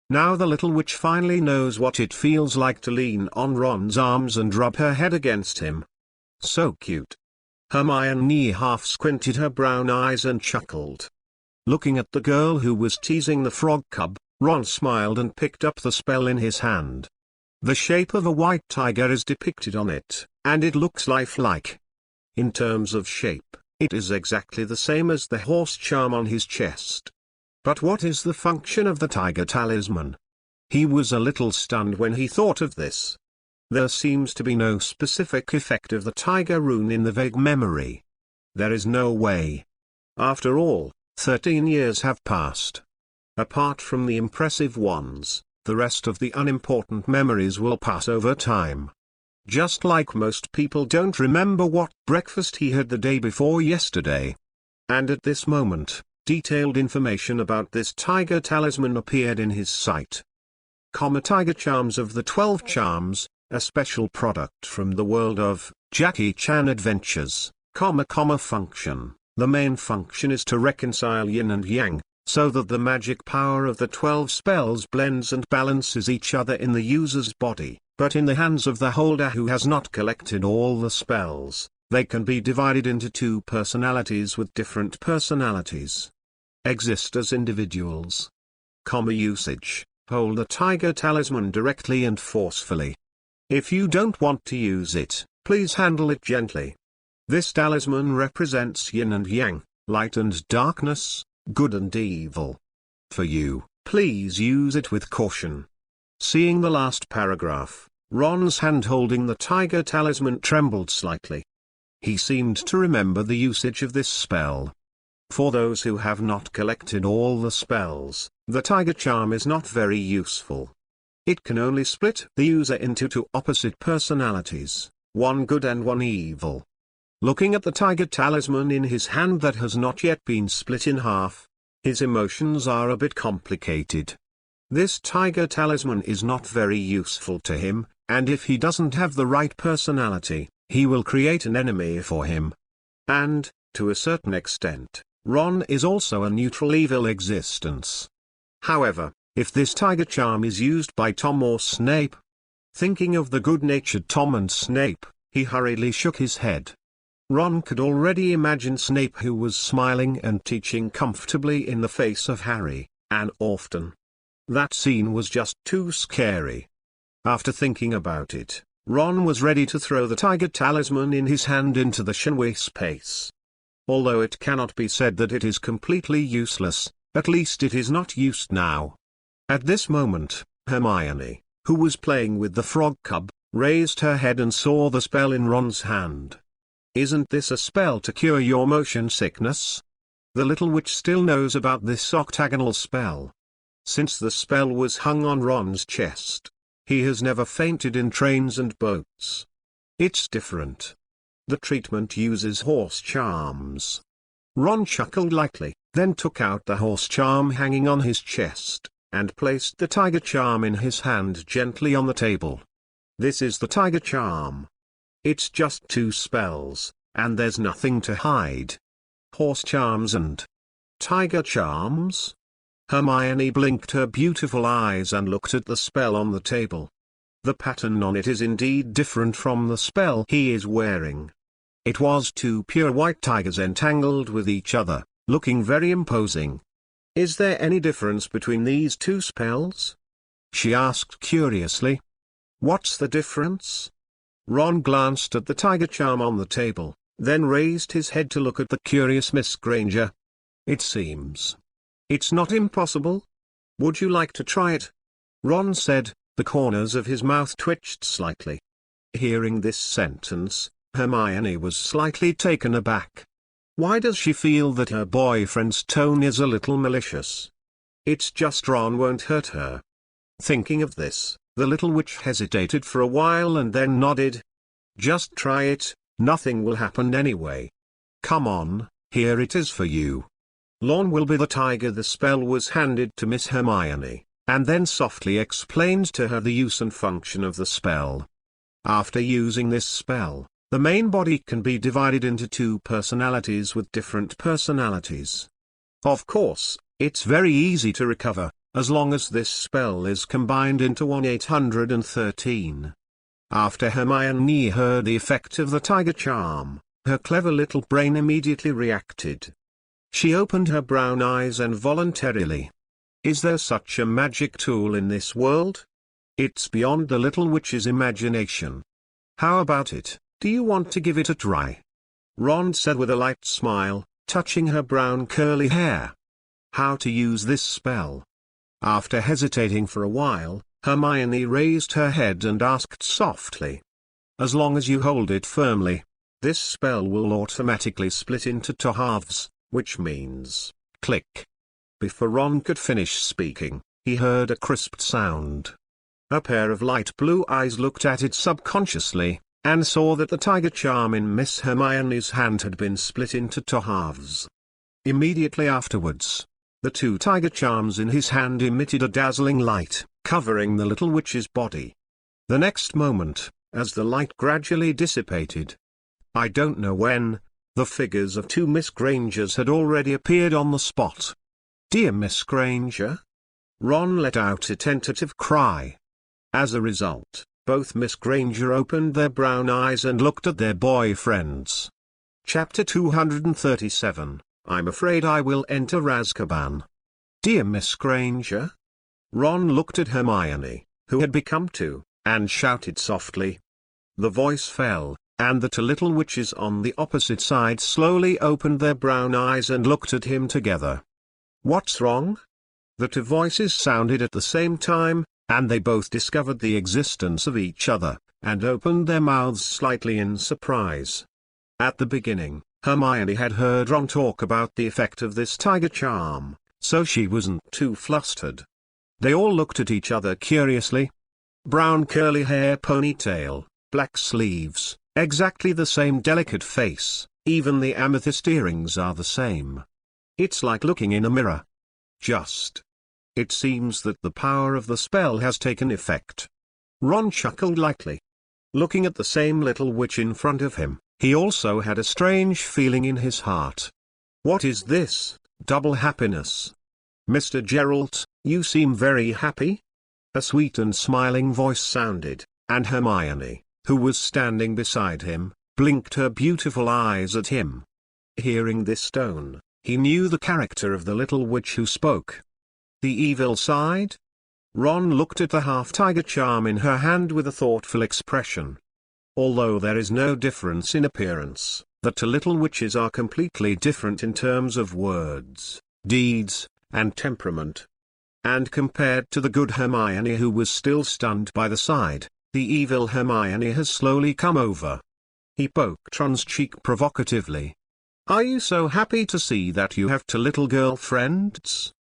Now the little witch finally knows what it feels like to lean on Ron's arms and rub her head against him. So cute. Hermione half squinted her brown eyes and chuckled. Looking at the girl who was teasing the frog cub, Ron smiled and picked up the spell in his hand. The shape of a white tiger is depicted on it, and it looks lifelike. In terms of shape, it is exactly the same as the horse charm on his chest. But what is the function of the tiger talisman? He was a little stunned when he thought of this. There seems to be no specific effect of the tiger rune in the vague memory. There is no way. After all, 13 years have passed. Apart from the impressive ones, the rest of the unimportant memories will pass over time. Just like most people don't remember what breakfast he had the day before yesterday. And at this moment, detailed information about this tiger talisman appeared in his sight. Tiger Charms of the 12 Charms, a special product from the world of Jackie Chan Adventures, function. The main function is to reconcile yin and yang, so that the magic power of the 12 spells blends and balances each other in the user's body, but in the hands of the holder who has not collected all the spells, they can be divided into two personalities with different personalities. Exist as individuals. Usage: hold the tiger talisman directly and forcefully. If you don't want to use it, please handle it gently. This talisman represents yin and yang, light and darkness, good and evil. For you, please use it with caution. Seeing the last paragraph, Ron's hand holding the tiger talisman trembled slightly. He seemed to remember the usage of this spell. For those who have not collected all the spells, the tiger charm is not very useful. It can only split the user into two opposite personalities, one good and one evil. Looking at the tiger talisman in his hand that has not yet been split in half, his emotions are a bit complicated. This tiger talisman is not very useful to him, and if he doesn't have the right personality, he will create an enemy for him. And, to a certain extent, Ron is also a neutral evil existence. However, if this tiger charm is used by Tom or Snape, thinking of the good-natured Tom and Snape, he hurriedly shook his head. Ron could already imagine Snape, who was smiling and teaching comfortably in the face of Harry, and often. That scene was just too scary. After thinking about it, Ron was ready to throw the tiger talisman in his hand into the Shenway space. Although it cannot be said that it is completely useless, at least it is not used now. At this moment, Hermione, who was playing with the frog cub, raised her head and saw the spell in Ron's hand. Isn't this a spell to cure your motion sickness? The little witch still knows about this octagonal spell. Since the spell was hung on Ron's chest, he has never fainted in trains and boats. It's different. The treatment uses horse charms. Ron chuckled lightly, then took out the horse charm hanging on his chest, and placed the tiger charm in his hand gently on the table. This is the tiger charm. It's just 2 spells, and there's nothing to hide. Horse charms and tiger charms? Hermione blinked her beautiful eyes and looked at the spell on the table. The pattern on it is indeed different from the spell he is wearing. It was 2 pure white tigers entangled with each other, looking very imposing. Is there any difference between these 2 spells? She asked curiously. What's the difference? Ron glanced at the tiger charm on the table, then raised his head to look at the curious Miss Granger. It seems. It's not impossible. Would you like to try it? Ron said, the corners of his mouth twitched slightly. Hearing this sentence, Hermione was slightly taken aback. Why does she feel that her boyfriend's tone is a little malicious? It's just Ron won't hurt her. Thinking of this, the little witch hesitated for a while and then nodded. Just try it, nothing will happen anyway. Come on, here it is for you. Lorne will be the tiger. The spell was handed to Miss Hermione, and then softly explained to her the use and function of the spell. After using this spell, the main body can be divided into two personalities with different personalities. Of course, it's very easy to recover, as long as this spell is combined into 1813. After Hermione heard the effect of the tiger charm, her clever little brain immediately reacted. She opened her brown eyes involuntarily. Is there such a magic tool in this world? It's beyond the little witch's imagination. How about it, do you want to give it a try? Ron said with a light smile, touching her brown curly hair. How to use this spell? After hesitating for a while, Hermione raised her head and asked softly. As long as you hold it firmly, this spell will automatically split into two halves, which means, click. Before Ron could finish speaking, he heard a crisp sound. A pair of light blue eyes looked at it subconsciously, and saw that the tiger charm in Miss Hermione's hand had been split into two halves. Immediately afterwards, the two tiger charms in his hand emitted a dazzling light, covering the little witch's body. The next moment, as the light gradually dissipated, I don't know when, the figures of two Miss Grangers had already appeared on the spot. Dear Miss Granger? Ron let out a tentative cry. As a result, both Miss Granger opened their brown eyes and looked at their boyfriends. Chapter 237, I'm afraid I will enter Azkaban. Dear Miss Granger? Ron looked at Hermione, who had become two, and shouted softly. The voice fell, and the two little witches on the opposite side slowly opened their brown eyes and looked at him together. What's wrong? The two voices sounded at the same time, and they both discovered the existence of each other, and opened their mouths slightly in surprise. At the beginning, Hermione had heard Ron talk about the effect of this tiger charm, so she wasn't too flustered. They all looked at each other curiously. Brown curly hair ponytail, black sleeves, exactly the same delicate face, even the amethyst earrings are the same. It's like looking in a mirror. It seems that the power of the spell has taken effect. Ron chuckled lightly. Looking at the same little witch in front of him, he also had a strange feeling in his heart. What is this, double happiness? Mr. Geralt, you seem very happy? A sweet and smiling voice sounded, and Hermione, who was standing beside him, blinked her beautiful eyes at him. Hearing this tone, he knew the character of the little witch who spoke. The evil side? Ron looked at the half-tiger charm in her hand with a thoughtful expression. Although there is no difference in appearance, the two little witches are completely different in terms of words, deeds, and temperament. And compared to the good Hermione who was still stunned by the sight, the evil Hermione has slowly come over. He poked Ron's cheek provocatively. Are you so happy to see that you have two little girlfriends?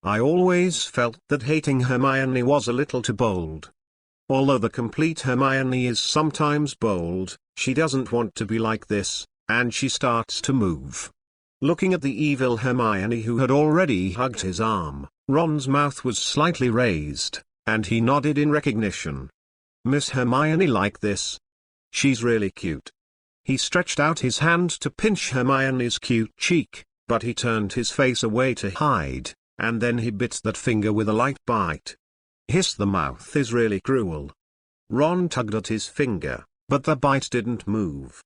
I always felt that hating Hermione was a little too bold. Although the complete Hermione is sometimes bold, she doesn't want to be like this, and she starts to move. Looking at the evil Hermione who had already hugged his arm, Ron's mouth was slightly raised, and he nodded in recognition. Miss Hermione like this? She's really cute. He stretched out his hand to pinch Hermione's cute cheek, but he turned his face away to hide, and then he bit that finger with a light bite. Hiss, the mouth is really cruel. Ron tugged at his finger, but the bite didn't move.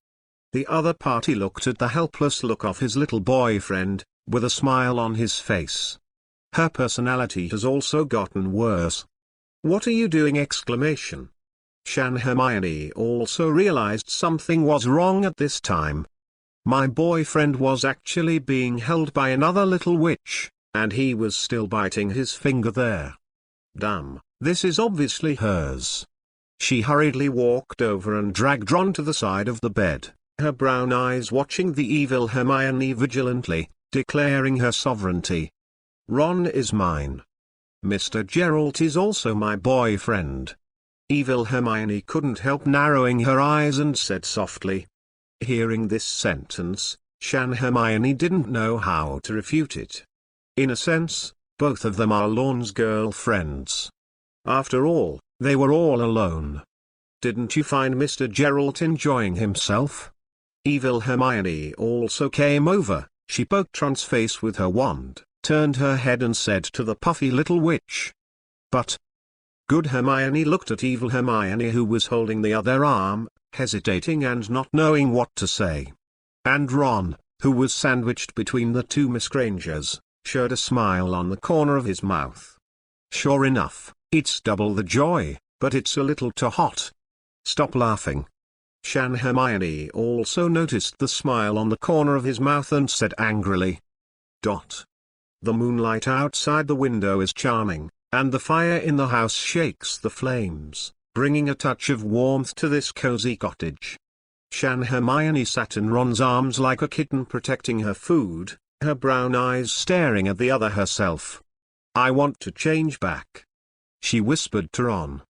The other party looked at the helpless look of his little boyfriend, with a smile on his face. Her personality has also gotten worse. What are you doing? Exclamation. Hermione also realized something was wrong at this time. My boyfriend was actually being held by another little witch, and he was still biting his finger there. Damn, this is obviously hers. She hurriedly walked over and dragged Ron to the side of the bed, her brown eyes watching the evil Hermione vigilantly, declaring her sovereignty. Ron is mine. Mr. Geralt is also my boyfriend. Evil Hermione couldn't help narrowing her eyes and said softly. Hearing this sentence, Hermione didn't know how to refute it. In a sense, both of them are Lorne's girlfriends. After all, they were all alone. Didn't you find Mr. Geralt enjoying himself? Evil Hermione also came over. She poked Ron's face with her wand, turned her head and said to the puffy little witch. But Good Hermione looked at Evil Hermione, who was holding the other arm, hesitating and not knowing what to say. And Ron, who was sandwiched between the two Miss Grangers, showed a smile on the corner of his mouth. Sure enough, it's double the joy, but it's a little too hot. Stop laughing. Hermione also noticed the smile on the corner of his mouth and said angrily. The moonlight outside the window is charming, and the fire in the house shakes the flames, bringing a touch of warmth to this cozy cottage. Hermione sat in Ron's arms like a kitten protecting her food, her brown eyes staring at the other herself. I want to change back, she whispered to Ron.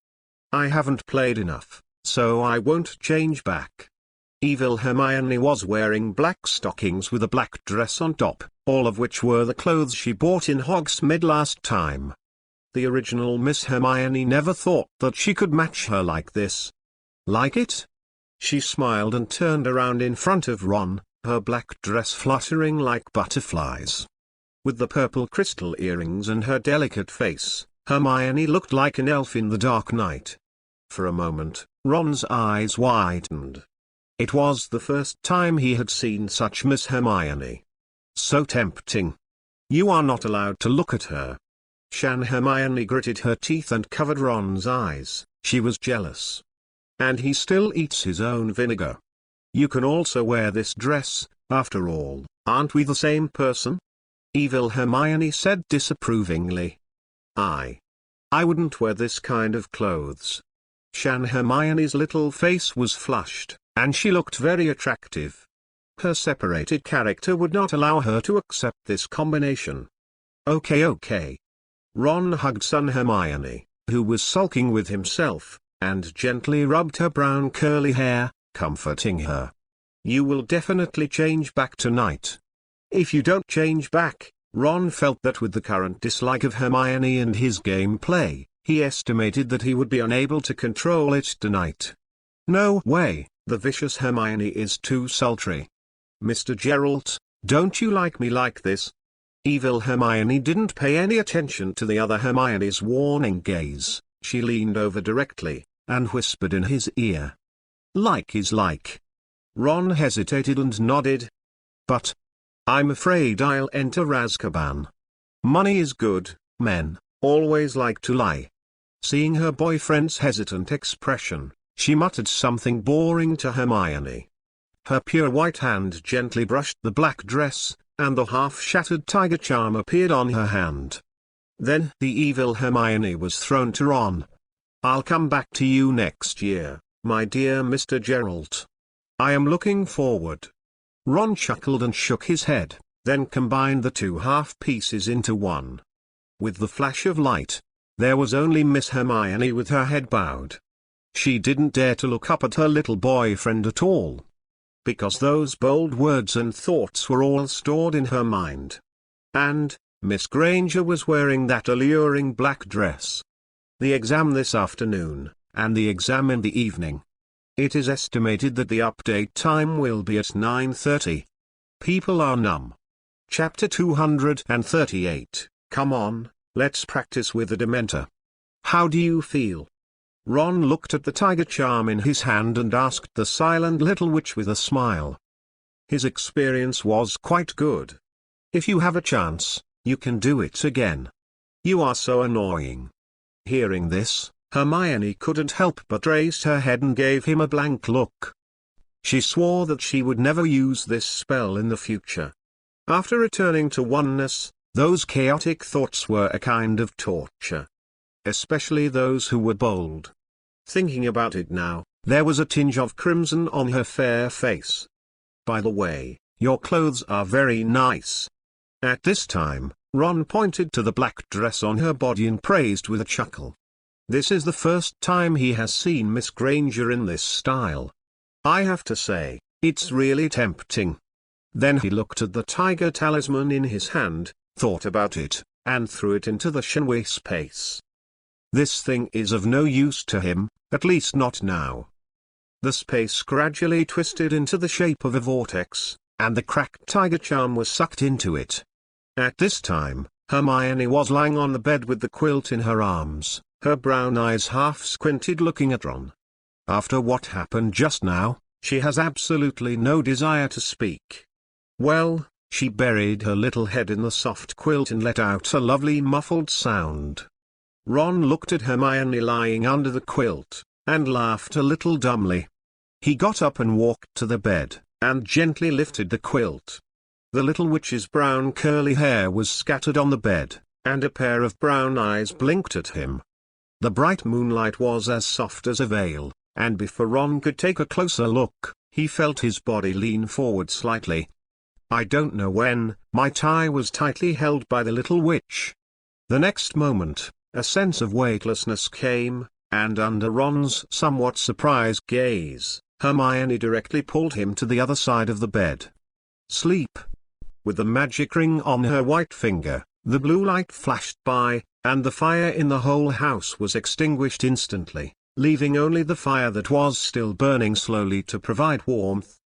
I haven't played enough, so I won't change back. Evil Hermione was wearing black stockings with a black dress on top, all of which were the clothes she bought in Hogsmeade last time. The original Miss Hermione never thought that she could match her like this. Like it? She smiled and turned around in front of Ron, her black dress fluttering like butterflies. With the purple crystal earrings and her delicate face, Hermione looked like an elf in the dark night. For a moment, Ron's eyes widened. It was the first time he had seen such Miss Hermione. So tempting. You are not allowed to look at her. Hermione gritted her teeth and covered Ron's eyes. She was jealous. And he still eats his own vinegar. You can also wear this dress, after all, aren't we the same person? Evil Hermione said disapprovingly. I wouldn't wear this kind of clothes. Hermione's little face was flushed, and she looked very attractive. Her separated character would not allow her to accept this combination. Okay. Ron hugged Hermione, who was sulking with himself, and gently rubbed her brown curly hair, comforting her. You will definitely change back tonight. If you don't change back, Ron felt that with the current dislike of Hermione and his gameplay, he estimated that he would be unable to control it tonight. No way, the vicious Hermione is too sultry. Mr. Geralt, don't you like me like this? Evil Hermione didn't pay any attention to the other Hermione's warning gaze. She leaned over directly, and whispered in his ear. Like is like. Ron hesitated and nodded. But I'm afraid I'll enter Azkaban. Money is good, men always like to lie. Seeing her boyfriend's hesitant expression, she muttered something boring to Hermione. Her pure white hand gently brushed the black dress, and the half-shattered tiger charm appeared on her hand. Then the evil Hermione was thrown to Ron. I'll come back to you next year, my dear Mr. Geralt. I am looking forward. Ron chuckled and shook his head, then combined the two half pieces into one. With the flash of light, there was only Miss Hermione with her head bowed. She didn't dare to look up at her little boyfriend at all, because those bold words and thoughts were all stored in her mind. And Miss Granger was wearing that alluring black dress. The exam this afternoon, and the exam in the evening. It is estimated that the update time will be at 9:30. People are numb. Chapter 238, Come on, let's practice with the Dementor. How do you feel? Ron looked at the tiger charm in his hand and asked the silent little witch with a smile. His experience was quite good. If you have a chance, you can do it again. You are so annoying. Hearing this, Hermione couldn't help but raise her head and gave him a blank look. She swore that she would never use this spell in the future. After returning to oneness, those chaotic thoughts were a kind of torture. Especially those who were bold. Thinking about it now, there was a tinge of crimson on her fair face. By the way, your clothes are very nice. At this time, Ron pointed to the black dress on her body and praised with a chuckle. This is the first time he has seen Miss Granger in this style. I have to say, it's really tempting. Then he looked at the tiger talisman in his hand, thought about it, and threw it into the shadowy space. This thing is of no use to him, at least not now. The space gradually twisted into the shape of a vortex, and the cracked tiger charm was sucked into it. At this time, Hermione was lying on the bed with the quilt in her arms, her brown eyes half squinted looking at Ron. After what happened just now, she has absolutely no desire to speak. Well, she buried her little head in the soft quilt and let out a lovely muffled sound. Ron looked at Hermione lying under the quilt, and laughed a little dumbly. He got up and walked to the bed, and gently lifted the quilt. The little witch's brown curly hair was scattered on the bed, and a pair of brown eyes blinked at him. The bright moonlight was as soft as a veil, and before Ron could take a closer look, he felt his body lean forward slightly. I don't know when, my tie was tightly held by the little witch. The next moment, a sense of weightlessness came, and under Ron's somewhat surprised gaze, Hermione directly pulled him to the other side of the bed. Sleep. With the magic ring on her white finger, the blue light flashed by, and the fire in the whole house was extinguished instantly, leaving only the fire that was still burning slowly to provide warmth.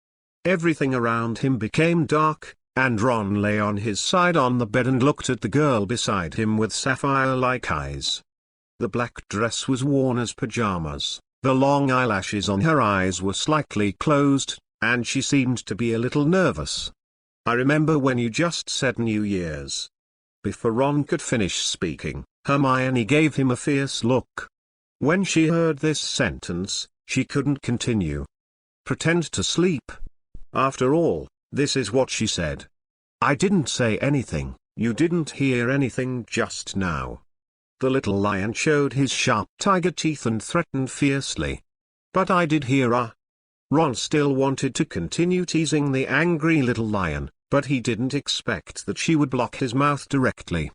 Everything around him became dark, and Ron lay on his side on the bed and looked at the girl beside him with sapphire-like eyes. The black dress was worn as pajamas, the long eyelashes on her eyes were slightly closed, and she seemed to be a little nervous. I remember when you just said New Year's. Before Ron could finish speaking, Hermione gave him a fierce look. When she heard this sentence, she couldn't continue. Pretend to sleep. After all, this is what she said. I didn't say anything, you didn't hear anything just now. The little lion showed his sharp tiger teeth and threatened fiercely. But I did hear. Ron still wanted to continue teasing the angry little lion, but he didn't expect that she would block his mouth directly.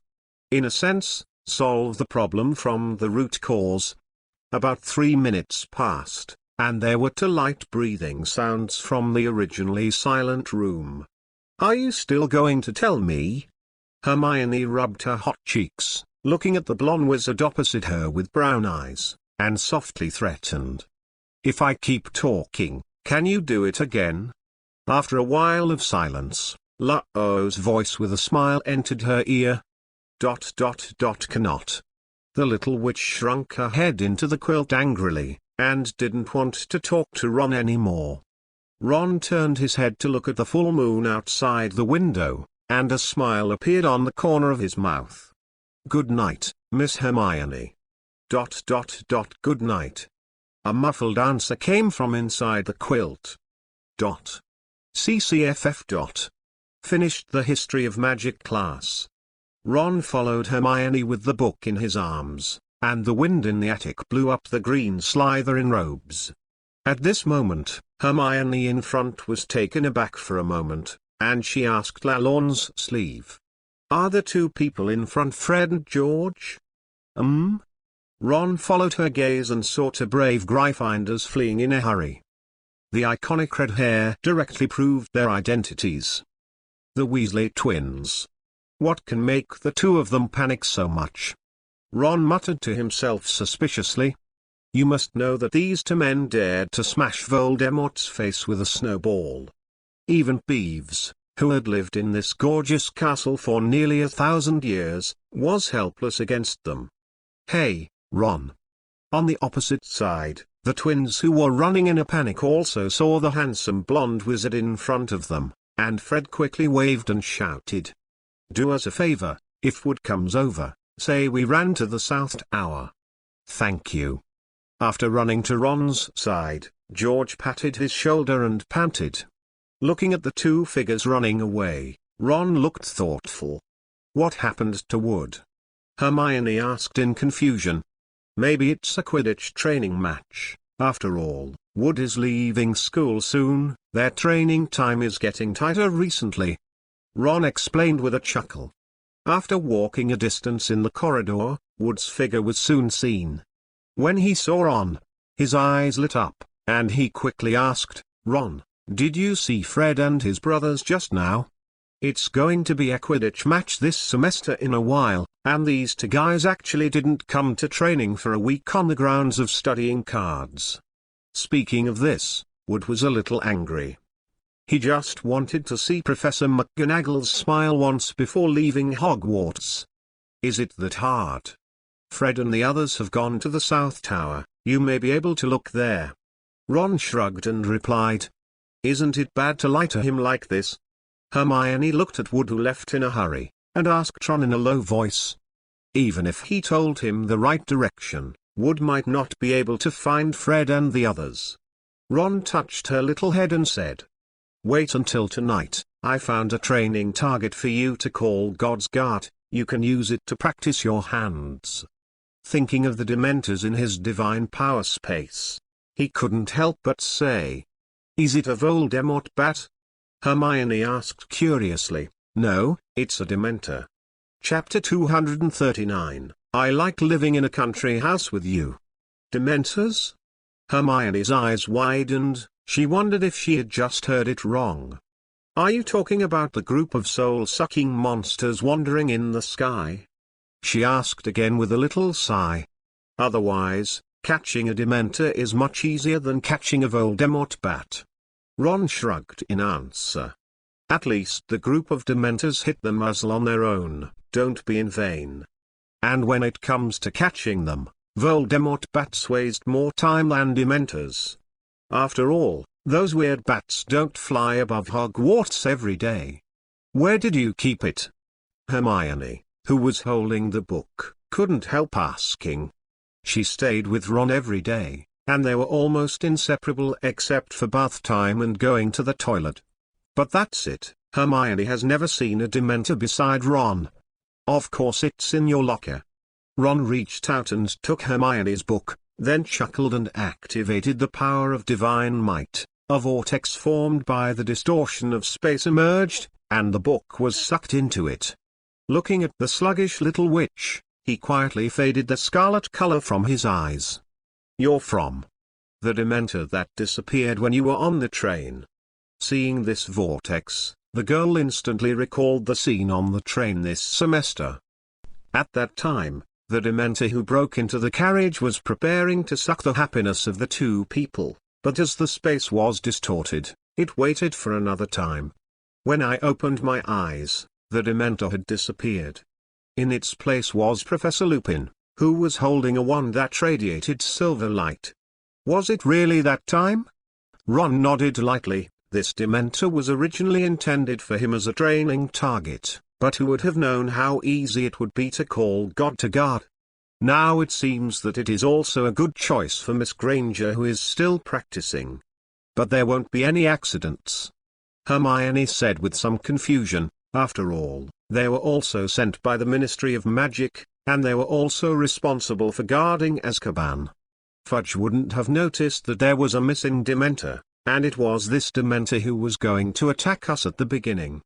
In a sense, solve the problem from the root cause. About 3 minutes passed, and there were 2 light breathing sounds from the originally silent room. Are you still going to tell me? Hermione rubbed her hot cheeks, looking at the blonde wizard opposite her with brown eyes, and softly threatened. If I keep talking, can you do it again? After a while of silence, Lao's voice with a smile entered her ear. ... cannot. The little witch shrunk her head into the quilt angrily, and didn't want to talk to Ron anymore. Ron turned his head to look at the full moon outside the window, and a smile appeared on the corner of his mouth. Good night, Miss Hermione. ... Good night. A muffled answer came from inside the quilt. ... CCFF. Finished the History of Magic class. Ron followed Hermione with the book in his arms, and the wind in the attic blew up the green Slytherin robes. At this moment, Hermione in front was taken aback for a moment, and she asked Lalorne's sleeve. Are the 2 people in front Fred and George? Ron followed her gaze and saw 2 brave Gryffindors fleeing in a hurry. The iconic red hair directly proved their identities. The Weasley twins. What can make the 2 of them panic so much? Ron muttered to himself suspiciously. You must know that these 2 men dared to smash Voldemort's face with a snowball. Even Beeves, who had lived in this gorgeous castle for nearly 1,000 years, was helpless against them. Hey, Ron. On the opposite side, the twins who were running in a panic also saw the handsome blonde wizard in front of them, and Fred quickly waved and shouted. Do us a favor, if Wood comes over, say we ran to the South Tower. Thank you. After running to Ron's side, George patted his shoulder and panted. Looking at the 2 figures running away, Ron looked thoughtful. What happened to Wood? Hermione asked in confusion. Maybe it's a Quidditch training match. After all, Wood is leaving school soon, their training time is getting tighter recently. Ron explained with a chuckle. After walking a distance in the corridor, Wood's figure was soon seen. When he saw Ron, his eyes lit up, and he quickly asked, Ron, did you see Fred and his brothers just now? It's going to be a Quidditch match this semester in a while, and these two guys actually didn't come to training for a week on the grounds of studying cards. Speaking of this, Wood was a little angry. He just wanted to see Professor McGonagall's smile once before leaving Hogwarts. Is it that hard? Fred and the others have gone to the South Tower, you may be able to look there. Ron shrugged and replied. Isn't it bad to lie to him like this? Hermione looked at Wood, who left in a hurry, and asked Ron in a low voice. Even if he told him the right direction, Wood might not be able to find Fred and the others. Ron touched her little head and said, wait until tonight. I found a training target for you to call God's Guard. You can use it to practice your hands. Thinking of the Dementors in his divine power space, he couldn't help but say, is it a Voldemort bat? Hermione asked curiously. No, it's a Dementor. Chapter 239, I like living in a country house with you. Dementors? Hermione's eyes widened, she wondered if she had just heard it wrong. Are you talking about the group of soul-sucking monsters wandering in the sky? She asked again with a little sigh. Otherwise, catching a Dementor is much easier than catching a Voldemort bat. Ron shrugged in answer. At least the group of Dementors hit the muzzle on their own, don't be in vain. And when it comes to catching them, Voldemort bats waste more time than Dementors. After all, those weird bats don't fly above Hogwarts every day. Where did you keep it? Hermione, who was holding the book, couldn't help asking. She stayed with Ron every day, and they were almost inseparable except for bath time and going to the toilet. But that's it, Hermione has never seen a Dementor beside Ron. Of course it's in your locker. Ron reached out and took Hermione's book, then chuckled and activated the power of divine might. A vortex formed by the distortion of space emerged, and the book was sucked into it. Looking at the sluggish little witch, he quietly faded the scarlet color from his eyes. You're from the Dementor that disappeared when you were on the train. Seeing this vortex, the girl instantly recalled the scene on the train this semester. At that time, the Dementor who broke into the carriage was preparing to suck the happiness of the two people, but as the space was distorted, it waited for another time. When I opened my eyes, the Dementor had disappeared. In its place was Professor Lupin, who was holding a wand that radiated silver light. Was it really that time? Ron nodded lightly. This Dementor was originally intended for him as a training target, but who would have known how easy it would be to call God to guard? Now it seems that it is also a good choice for Miss Granger, who is still practicing. But there won't be any accidents. Hermione said with some confusion. After all, they were also sent by the Ministry of Magic, and they were also responsible for guarding Azkaban. Fudge wouldn't have noticed that there was a missing Dementor, and it was this Dementor who was going to attack us at the beginning.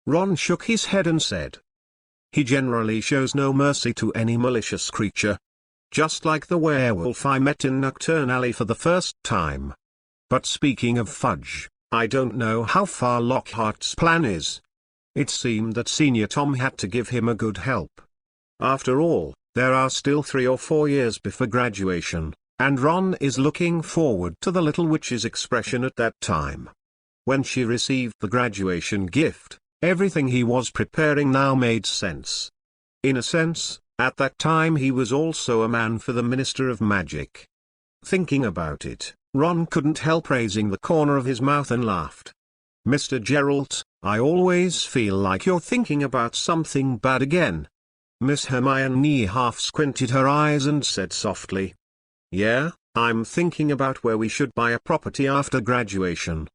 Ron shook his head and said, he generally shows no mercy to any malicious creature. Just like the werewolf I met in Nocturne Alley for the first time. But speaking of Fudge, I don't know how far Lockhart's plan is. It seemed that Senior Tom had to give him a good help. After all, there are still 3 or 4 years before graduation, and Ron is looking forward to the little witch's expression at that time. When she received the graduation gift, everything he was preparing now made sense. In a sense, at that time he was also a man for the Minister of Magic. Thinking about it, Ron couldn't help raising the corner of his mouth and laughed. Mr. Geralt, I always feel like you're thinking about something bad again. Miss Hermione half squinted her eyes and said softly. Yeah, I'm thinking about where we should buy a property after graduation.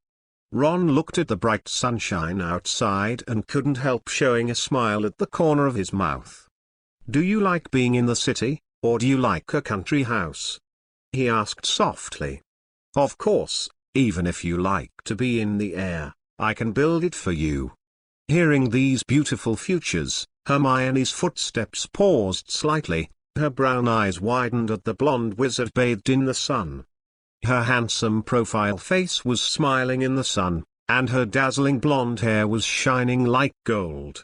Ron looked at the bright sunshine outside and couldn't help showing a smile at the corner of his mouth. Do you like being in the city, or do you like a country house? He asked softly. Of course, even if you like to be in the air, I can build it for you. Hearing these beautiful futures, Hermione's footsteps paused slightly, her brown eyes widened at the blonde wizard bathed in the sun. Her handsome profile face was smiling in the sun, and her dazzling blonde hair was shining like gold.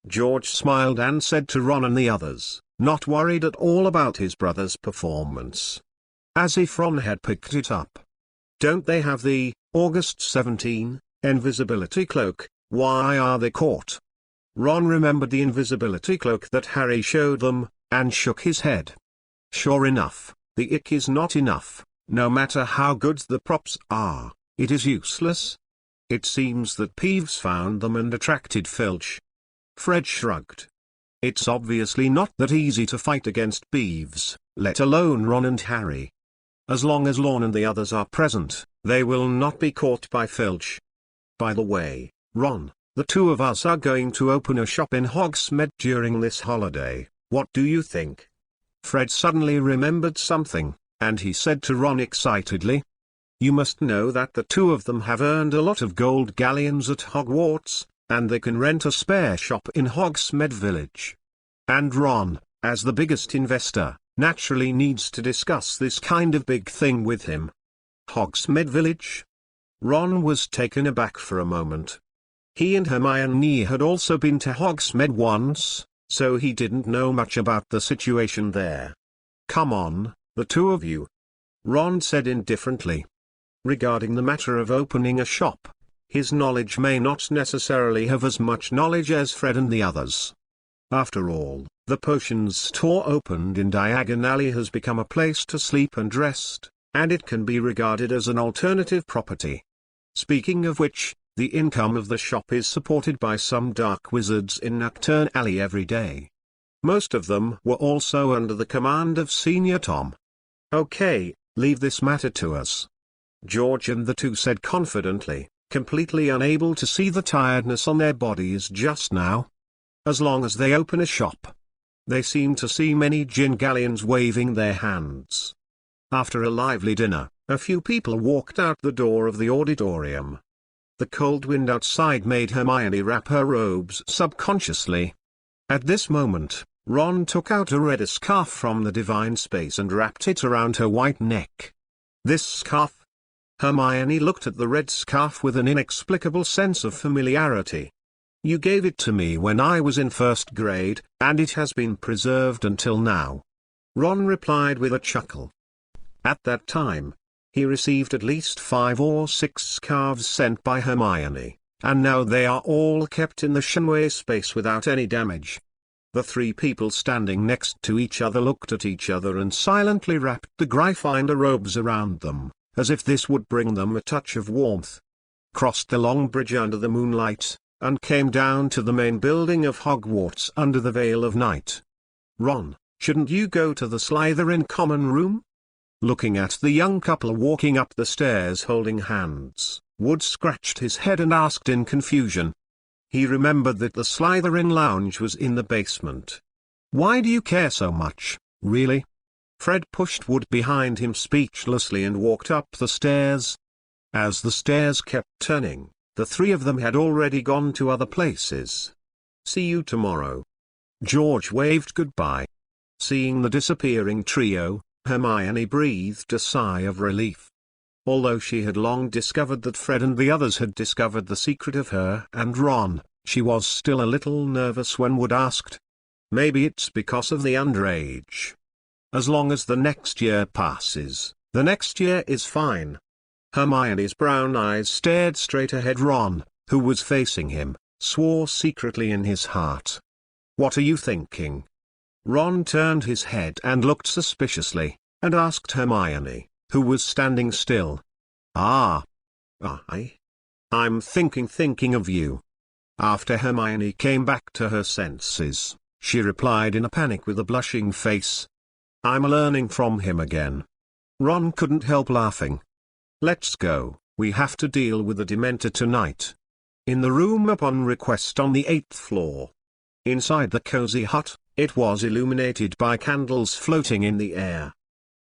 George smiled and said to Ron and the others, not worried at all about his brother's performance. As if Ron had picked it up. Don't they have the, August 17, invisibility cloak? Why are they caught? Ron remembered the invisibility cloak that Harry showed them, and shook his head. Sure enough, the ick is not enough, no matter how good the props are, it is useless. It seems that Peeves found them and attracted Filch. Fred shrugged. It's obviously not that easy to fight against Peeves, let alone Ron and Harry. As long as Lorne and the others are present, they will not be caught by Filch. By the way, Ron, the two of us are going to open a shop in Hogsmeade during this holiday, what do you think? Fred suddenly remembered something, and he said to Ron excitedly. You must know that the two of them have earned a lot of gold galleons at Hogwarts, and they can rent a spare shop in Hogsmeade Village. And Ron, as the biggest investor, naturally needs to discuss this kind of big thing with him. Hogsmeade Village? Ron was taken aback for a moment. He and Hermione had also been to Hogsmeade once, so he didn't know much about the situation there. Come on, the two of you. Ron said indifferently. Regarding the matter of opening a shop, his knowledge may not necessarily have as much knowledge as Fred and the others. After all, the potions store opened in Diagon Alley has become a place to sleep and rest, and it can be regarded as an alternative property. Speaking of which, the income of the shop is supported by some dark wizards in Nocturne Alley every day. Most of them were also under the command of Senior Tom. Okay, leave this matter to us. George and the two said confidently, completely unable to see the tiredness on their bodies just now. As long as they open a shop. They seem to see many gin galleons waving their hands. After a lively dinner, a few people walked out the door of the auditorium. The cold wind outside made Hermione wrap her robes subconsciously. At this moment, Ron took out a red scarf from the divine space and wrapped it around her white neck. This scarf? Hermione looked at the red scarf with an inexplicable sense of familiarity. You gave it to me when I was in first grade, and it has been preserved until now. Ron replied with a chuckle. At that time, he received at least 5 or 6 scarves sent by Hermione, and now they are all kept in the Shenway space without any damage. The three people standing next to each other looked at each other and silently wrapped the Gryffindor robes around them, as if this would bring them a touch of warmth. Crossed the long bridge under the moonlight, and came down to the main building of Hogwarts under the veil of night. Ron, shouldn't you go to the Slytherin common room? Looking at the young couple walking up the stairs holding hands, Wood scratched his head and asked in confusion. He remembered that the Slytherin lounge was in the basement. Why do you care so much, really? Fred pushed Wood behind him speechlessly and walked up the stairs. As the stairs kept turning, the three of them had already gone to other places. See you tomorrow. George waved goodbye. Seeing the disappearing trio, Hermione breathed a sigh of relief. Although she had long discovered that Fred and the others had discovered the secret of her and Ron, she was still a little nervous when Wood asked. Maybe it's because of the underage. As long as the next year passes, the next year is fine. Hermione's brown eyes stared straight ahead. Ron, who was facing him, swore secretly in his heart. What are you thinking? Ron turned his head and looked suspiciously, and asked Hermione, who was standing still. I'm thinking of you. After Hermione came back to her senses, she replied in a panic with a blushing face. I'm learning from him again. Ron couldn't help laughing. Let's go, we have to deal with the Dementor tonight. In the room upon request on the 8th floor. Inside the cozy hut, it was illuminated by candles floating in the air.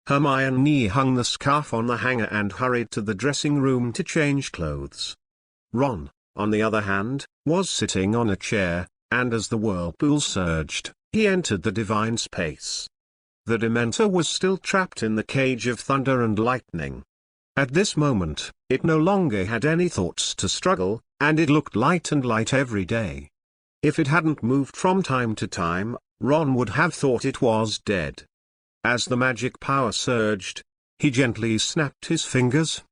Hermione hung the scarf on the hanger and hurried to the dressing room to change clothes. Ron, on the other hand, was sitting on a chair, and as the whirlpool surged, he entered the divine space. The Dementor was still trapped in the cage of thunder and lightning. At this moment, it no longer had any thoughts to struggle, and it looked light and light every day. If it hadn't moved from time to time, Ron would have thought it was dead. As the magic power surged, he gently snapped his fingers.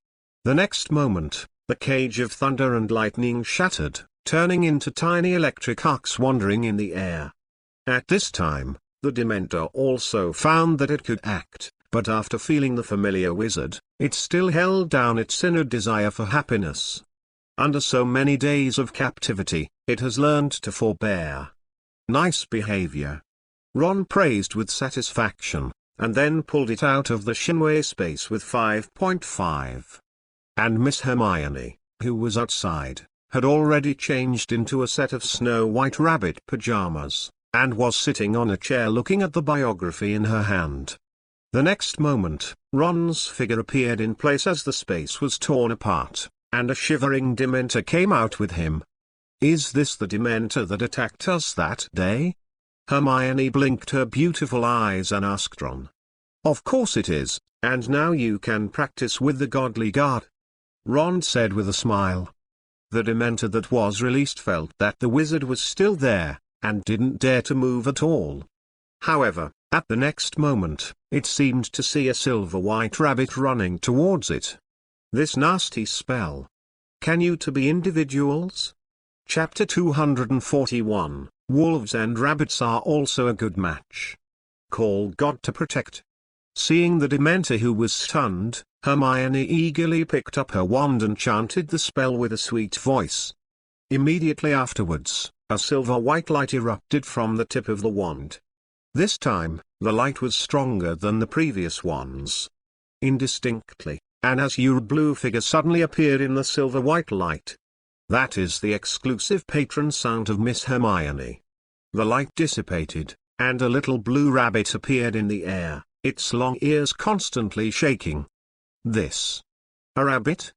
The next moment, the cage of thunder and lightning shattered, turning into tiny electric arcs wandering in the air. At this time, the Dementor also found that it could act, but after feeling the familiar wizard, it still held down its inner desire for happiness. Under so many days of captivity, it has learned to forbear. Nice behavior. Ron praised with satisfaction, and then pulled it out of the Shinway space with 5.5. And Miss Hermione, who was outside, had already changed into a set of snow-white rabbit pajamas, and was sitting on a chair looking at the biography in her hand. The next moment, Ron's figure appeared in place as the space was torn apart, and a shivering Dementor came out with him. Is this the Dementor that attacked us that day? Hermione blinked her beautiful eyes and asked Ron. Of course it is, and now you can practice with the godly guard. Ron said with a smile. The Dementor that was released felt that the wizard was still there, and didn't dare to move at all. However, at the next moment, it seemed to see a silver-white rabbit running towards it. This nasty spell. Can you two be individuals? Chapter 241, Wolves and Rabbits are also a good match. Call God to protect. Seeing the Dementor who was stunned, Hermione eagerly picked up her wand and chanted the spell with a sweet voice. Immediately afterwards, a silver-white light erupted from the tip of the wand. This time, the light was stronger than the previous ones. Indistinctly, an azure blue figure suddenly appeared in the silver-white light. That is the exclusive patron sound of Miss Hermione. The light dissipated, and a little blue rabbit appeared in the air, its long ears constantly shaking. This. A rabbit?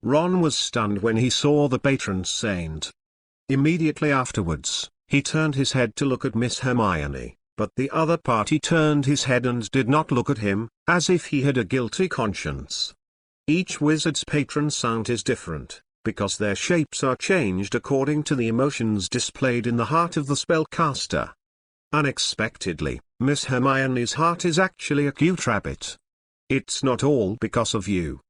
Ron was stunned when he saw the patron saint. Immediately afterwards, he turned his head to look at Miss Hermione, but the other party turned his head and did not look at him, as if he had a guilty conscience. Each wizard's patron saint is different, because their shapes are changed according to the emotions displayed in the heart of the spellcaster. Unexpectedly, Miss Hermione's heart is actually a cute rabbit. It's not all because of you.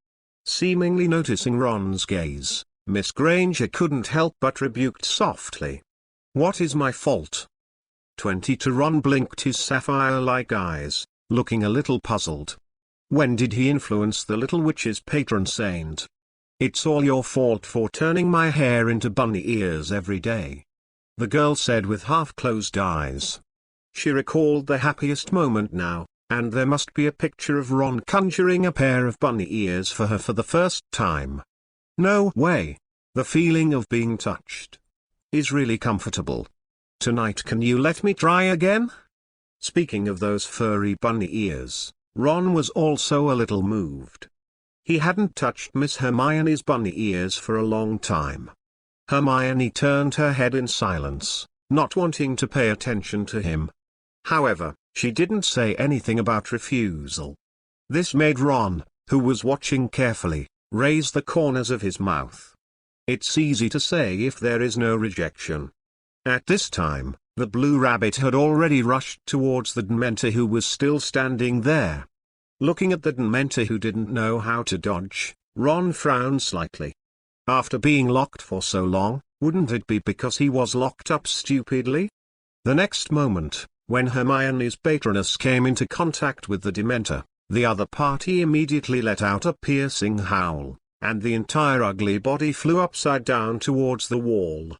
Seemingly noticing Ron's gaze, Miss Granger couldn't help but rebuked softly. What is my fault? 22 Ron blinked his sapphire-like eyes, looking a little puzzled. When did he influence the little witch's patron saint? It's all your fault for turning my hair into bunny ears every day. The girl said with half-closed eyes. She recalled the happiest moment now, and there must be a picture of Ron conjuring a pair of bunny ears for her for the first time. No way. The feeling of being touched is really comfortable. Tonight, can you let me try again? Speaking of those furry bunny ears, Ron was also a little moved. He hadn't touched Miss Hermione's bunny ears for a long time. Hermione turned her head in silence, not wanting to pay attention to him. However, she didn't say anything about refusal. This made Ron, who was watching carefully, raise the corners of his mouth. It's easy to say if there is no rejection. At this time, the blue rabbit had already rushed towards the Dementor who was still standing there. Looking at the Dementor who didn't know how to dodge, Ron frowned slightly. After being locked for so long, wouldn't it be because he was locked up stupidly? The next moment, when Hermione's Patronus came into contact with the Dementor, the other party immediately let out a piercing howl, and the entire ugly body flew upside down towards the wall.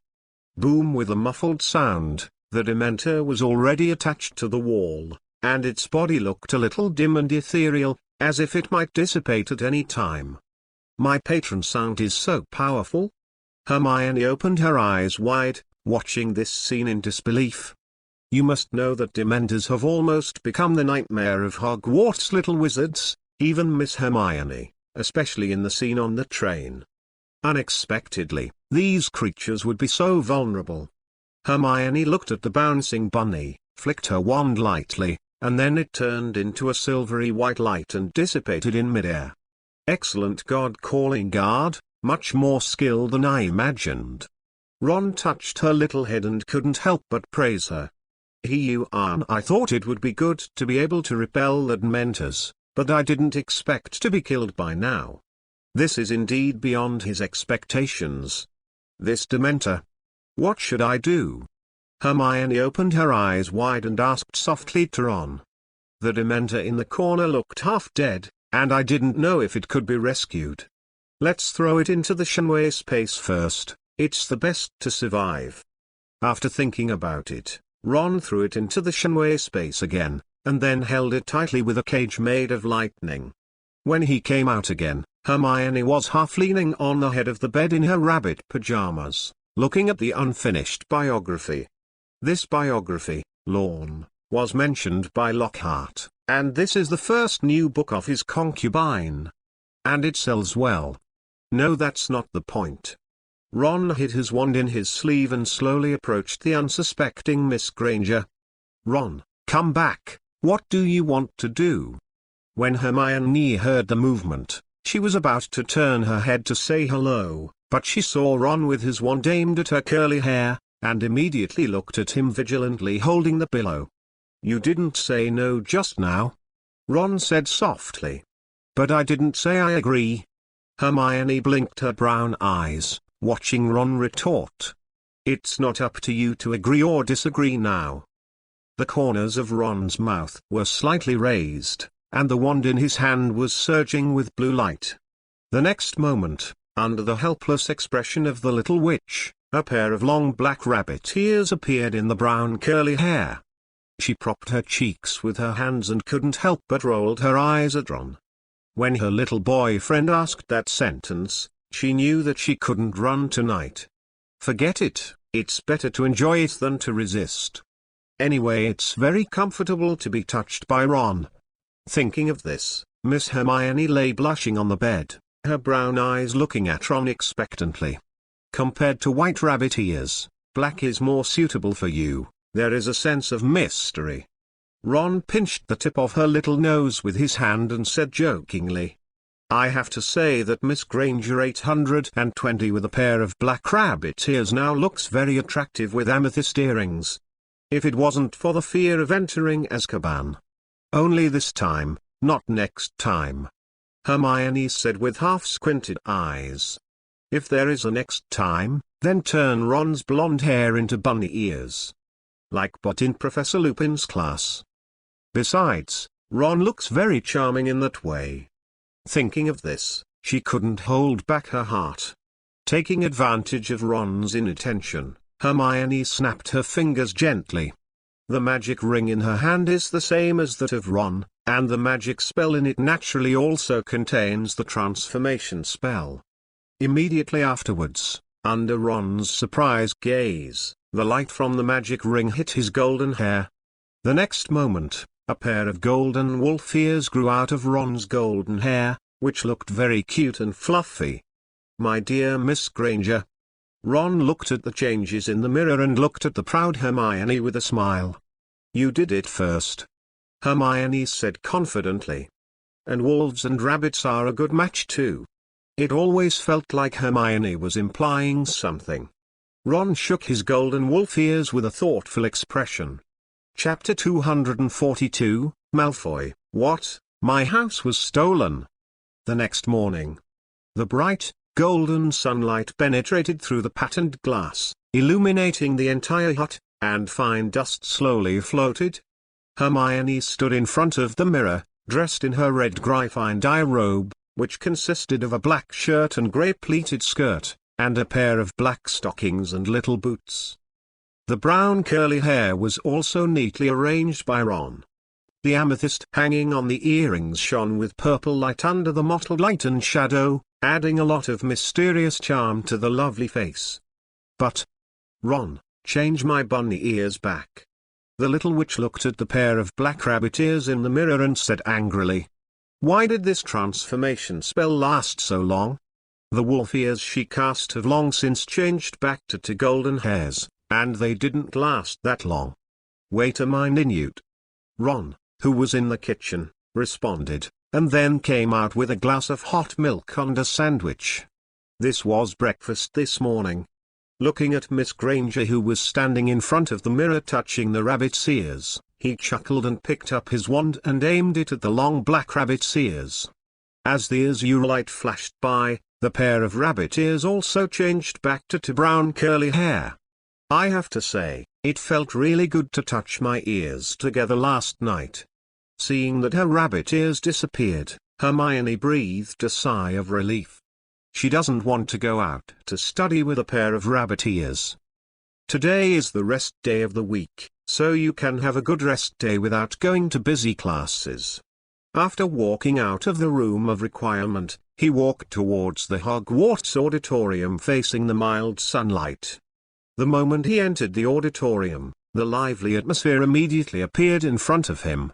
Boom! With a muffled sound, the Dementor was already attached to the wall, and its body looked a little dim and ethereal, as if it might dissipate at any time. My patron saint is so powerful? Hermione opened her eyes wide, watching this scene in disbelief. You must know that Dementors have almost become the nightmare of Hogwarts little wizards, even Miss Hermione, especially in the scene on the train. Unexpectedly, these creatures would be so vulnerable. Hermione looked at the bouncing bunny, flicked her wand lightly, and then it turned into a silvery white light and dissipated in midair. Excellent god-calling guard, much more skill than I imagined. Ron touched her little head and couldn't help but praise her. I thought it would be good to be able to repel the Dementors, but I didn't expect to be killed by now. This is indeed beyond his expectations. This Dementor. What should I do? Hermione opened her eyes wide and asked softly to Ron. The Dementor in the corner looked half dead, and I didn't know if it could be rescued. Let's throw it into the Shenway space first, it's the best to survive. After thinking about it, Ron threw it into the Shenway space again, and then held it tightly with a cage made of lightning. When he came out again, Hermione was half leaning on the head of the bed in her rabbit pajamas, looking at the unfinished biography. This biography, Lorne, was mentioned by Lockhart, and this is the first new book of his concubine. And it sells well. No, that's not the point. Ron hid his wand in his sleeve and slowly approached the unsuspecting Miss Granger. Ron, come back, what do you want to do? When Hermione heard the movement, she was about to turn her head to say hello, but she saw Ron with his wand aimed at her curly hair, and immediately looked at him vigilantly holding the pillow. You didn't say no just now. Ron said softly. But I didn't say I agree. Hermione blinked her brown eyes, watching Ron retort. It's not up to you to agree or disagree now. The corners of Ron's mouth were slightly raised, and the wand in his hand was surging with blue light. The next moment, under the helpless expression of the little witch, a pair of long black rabbit ears appeared in the brown curly hair. She propped her cheeks with her hands and couldn't help but rolled her eyes at Ron. When her little boyfriend asked that sentence, she knew that she couldn't run tonight. Forget it, it's better to enjoy it than to resist. Anyway, it's very comfortable to be touched by Ron. Thinking of this, Miss Hermione lay blushing on the bed, her brown eyes looking at Ron expectantly. Compared to white rabbit ears, black is more suitable for you, there is a sense of mystery. Ron pinched the tip of her little nose with his hand and said jokingly, I have to say that Miss Granger 820 with a pair of black rabbit ears now looks very attractive with amethyst earrings. If it wasn't for the fear of entering Azkaban. Only this time, not next time. Hermione said with half-squinted eyes. If there is a next time, then turn Ron's blonde hair into bunny ears. Like but in Professor Lupin's class. Besides, Ron looks very charming in that way. Thinking of this, she couldn't hold back her heart. Taking advantage of Ron's inattention, Hermione snapped her fingers gently. The magic ring in her hand is the same as that of Ron, and the magic spell in it naturally also contains the transformation spell. Immediately afterwards, under Ron's surprised gaze, the light from the magic ring hit his golden hair. The next moment, a pair of golden wolf ears grew out of Ron's golden hair, which looked very cute and fluffy. My dear Miss Granger. Ron looked at the changes in the mirror and looked at the proud Hermione with a smile. You did it first. Hermione said confidently. And wolves and rabbits are a good match too. It always felt like Hermione was implying something. Ron shook his golden wolf ears with a thoughtful expression. Chapter 242, Malfoy, What? My house was stolen. The next morning. The bright, golden sunlight penetrated through the patterned glass, illuminating the entire hut, and fine dust slowly floated. Hermione stood in front of the mirror, dressed in her red Gryffindor dye robe, which consisted of a black shirt and grey pleated skirt, and a pair of black stockings and little boots. The brown curly hair was also neatly arranged by Ron. The amethyst hanging on the earrings shone with purple light under the mottled light and shadow, adding a lot of mysterious charm to the lovely face. But, Ron, change my bunny ears back. The little witch looked at the pair of black rabbit ears in the mirror and said angrily. Why did this transformation spell last so long? The wolf ears she cast have long since changed back to two golden hairs, and they didn't last that long. Wait a minute. Ron, who was in the kitchen, responded, and then came out with a glass of hot milk and a sandwich. This was breakfast this morning. Looking at Miss Granger, who was standing in front of the mirror touching the rabbit's ears, he chuckled and picked up his wand and aimed it at the long black rabbit's ears. As the azure light flashed by, the pair of rabbit ears also changed back to brown curly hair. I have to say, it felt really good to touch my ears together last night. Seeing that her rabbit ears disappeared, Hermione breathed a sigh of relief. She doesn't want to go out to study with a pair of rabbit ears. Today is the rest day of the week, so you can have a good rest day without going to busy classes. After walking out of the room of requirement, he walked towards the Hogwarts auditorium facing the mild sunlight. The moment he entered the auditorium, the lively atmosphere immediately appeared in front of him.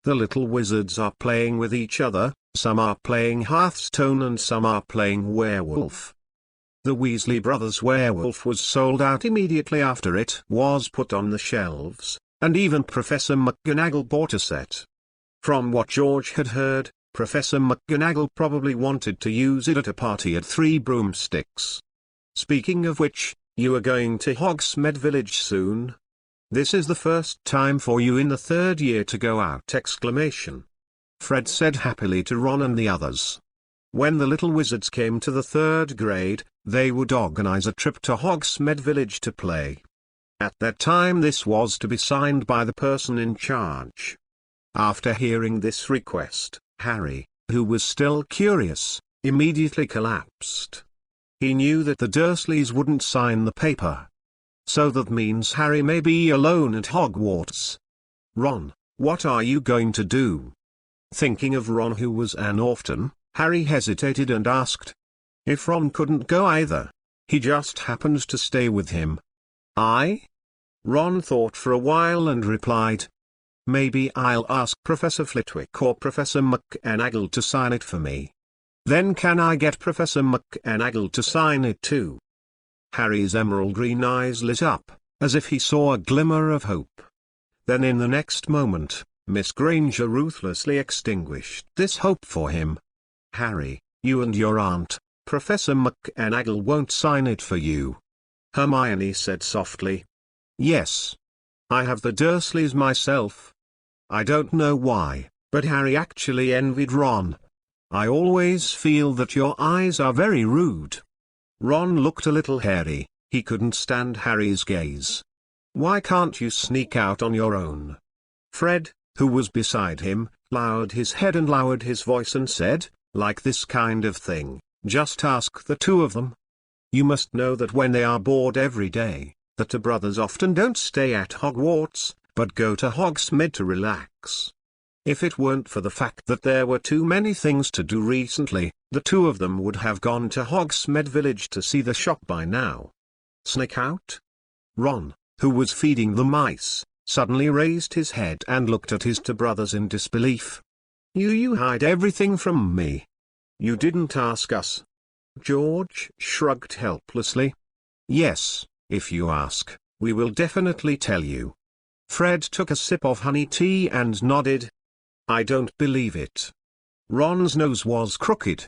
The little wizards are playing with each other, some are playing Hearthstone and some are playing werewolf. The Weasley brothers' werewolf was sold out immediately after it was put on the shelves, and even Professor McGonagall bought a set. From what George had heard, Professor McGonagall probably wanted to use it at a party at Three Broomsticks. Speaking of which, you are going to Hogsmeade Village soon? This is the first time for you in the third year to go out! Fred said happily to Ron and the others. When the little wizards came to the third grade, they would organize a trip to Hogsmeade Village to play. At that time this was to be signed by the person in charge. After hearing this request, Harry, who was still curious, immediately collapsed. He knew that the Dursleys wouldn't sign the paper. So that means Harry may be alone at Hogwarts. Ron, what are you going to do? Thinking of Ron, who was an orphan, Harry hesitated and asked. If Ron couldn't go either, he just happened to stay with him. Ron thought for a while and replied. Maybe I'll ask Professor Flitwick or Professor McGonagall to sign it for me. Then can I get Professor McGonagall to sign it too? Harry's emerald green eyes lit up, as if he saw a glimmer of hope. Then in the next moment, Miss Granger ruthlessly extinguished this hope for him. Harry, you and your aunt, Professor McGonagall won't sign it for you. Hermione said softly. Yes. I have the Dursleys myself. I don't know why, but Harry actually envied Ron. I always feel that your eyes are very rude. Ron looked a little hairy, he couldn't stand Harry's gaze. Why can't you sneak out on your own? Fred, who was beside him, lowered his head and lowered his voice and said, like this kind of thing, just ask the two of them. You must know that when they are bored every day, the two brothers often don't stay at Hogwarts, but go to Hogsmeade to relax. If it weren't for the fact that there were too many things to do recently, the two of them would have gone to Hogsmeade Village to see the shop by now. Sneak out? Ron, who was feeding the mice, suddenly raised his head and looked at his two brothers in disbelief. You hide everything from me. You didn't ask us. George shrugged helplessly. Yes, if you ask, we will definitely tell you. Fred took a sip of honey tea and nodded. I don't believe it. Ron's nose was crooked.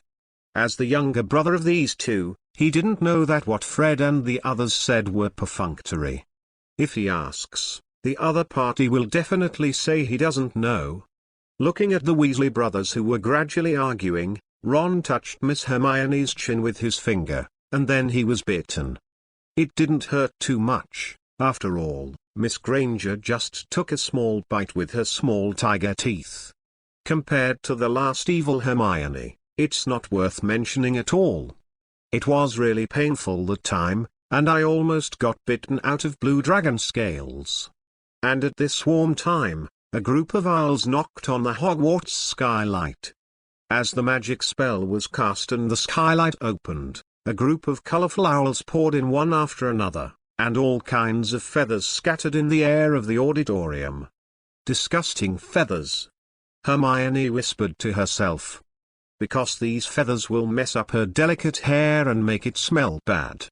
As the younger brother of these two, he didn't know that what Fred and the others said were perfunctory. If he asks, the other party will definitely say he doesn't know. Looking at the Weasley brothers who were gradually arguing, Ron touched Miss Hermione's chin with his finger, and then he was bitten. It didn't hurt too much, after all. Miss Granger just took a small bite with her small tiger teeth. Compared to the last evil Hermione, it's not worth mentioning at all. It was really painful that time, and I almost got bitten out of blue dragon scales. And at this warm time, a group of owls knocked on the Hogwarts skylight. As the magic spell was cast and the skylight opened, a group of colorful owls poured in one after another, and all kinds of feathers scattered in the air of the auditorium. Disgusting feathers. Hermione whispered to herself. Because these feathers will mess up her delicate hair and make it smell bad.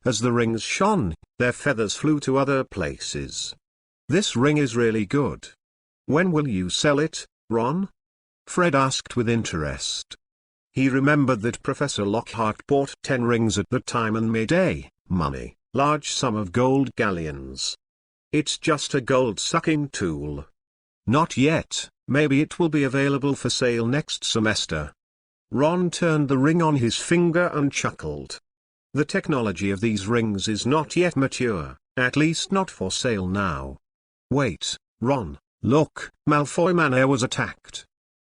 As the rings shone, their feathers flew to other places. This ring is really good. When will you sell it, Ron? Fred asked with interest. He remembered that Professor Lockhart bought 10 rings at the time and made money, large sum of gold galleons. It's just a gold-sucking tool. Not yet, maybe it will be available for sale next semester. Ron turned the ring on his finger and chuckled. The technology of these rings is not yet mature, at least not for sale now. Wait, Ron, look, Malfoy Manor was attacked.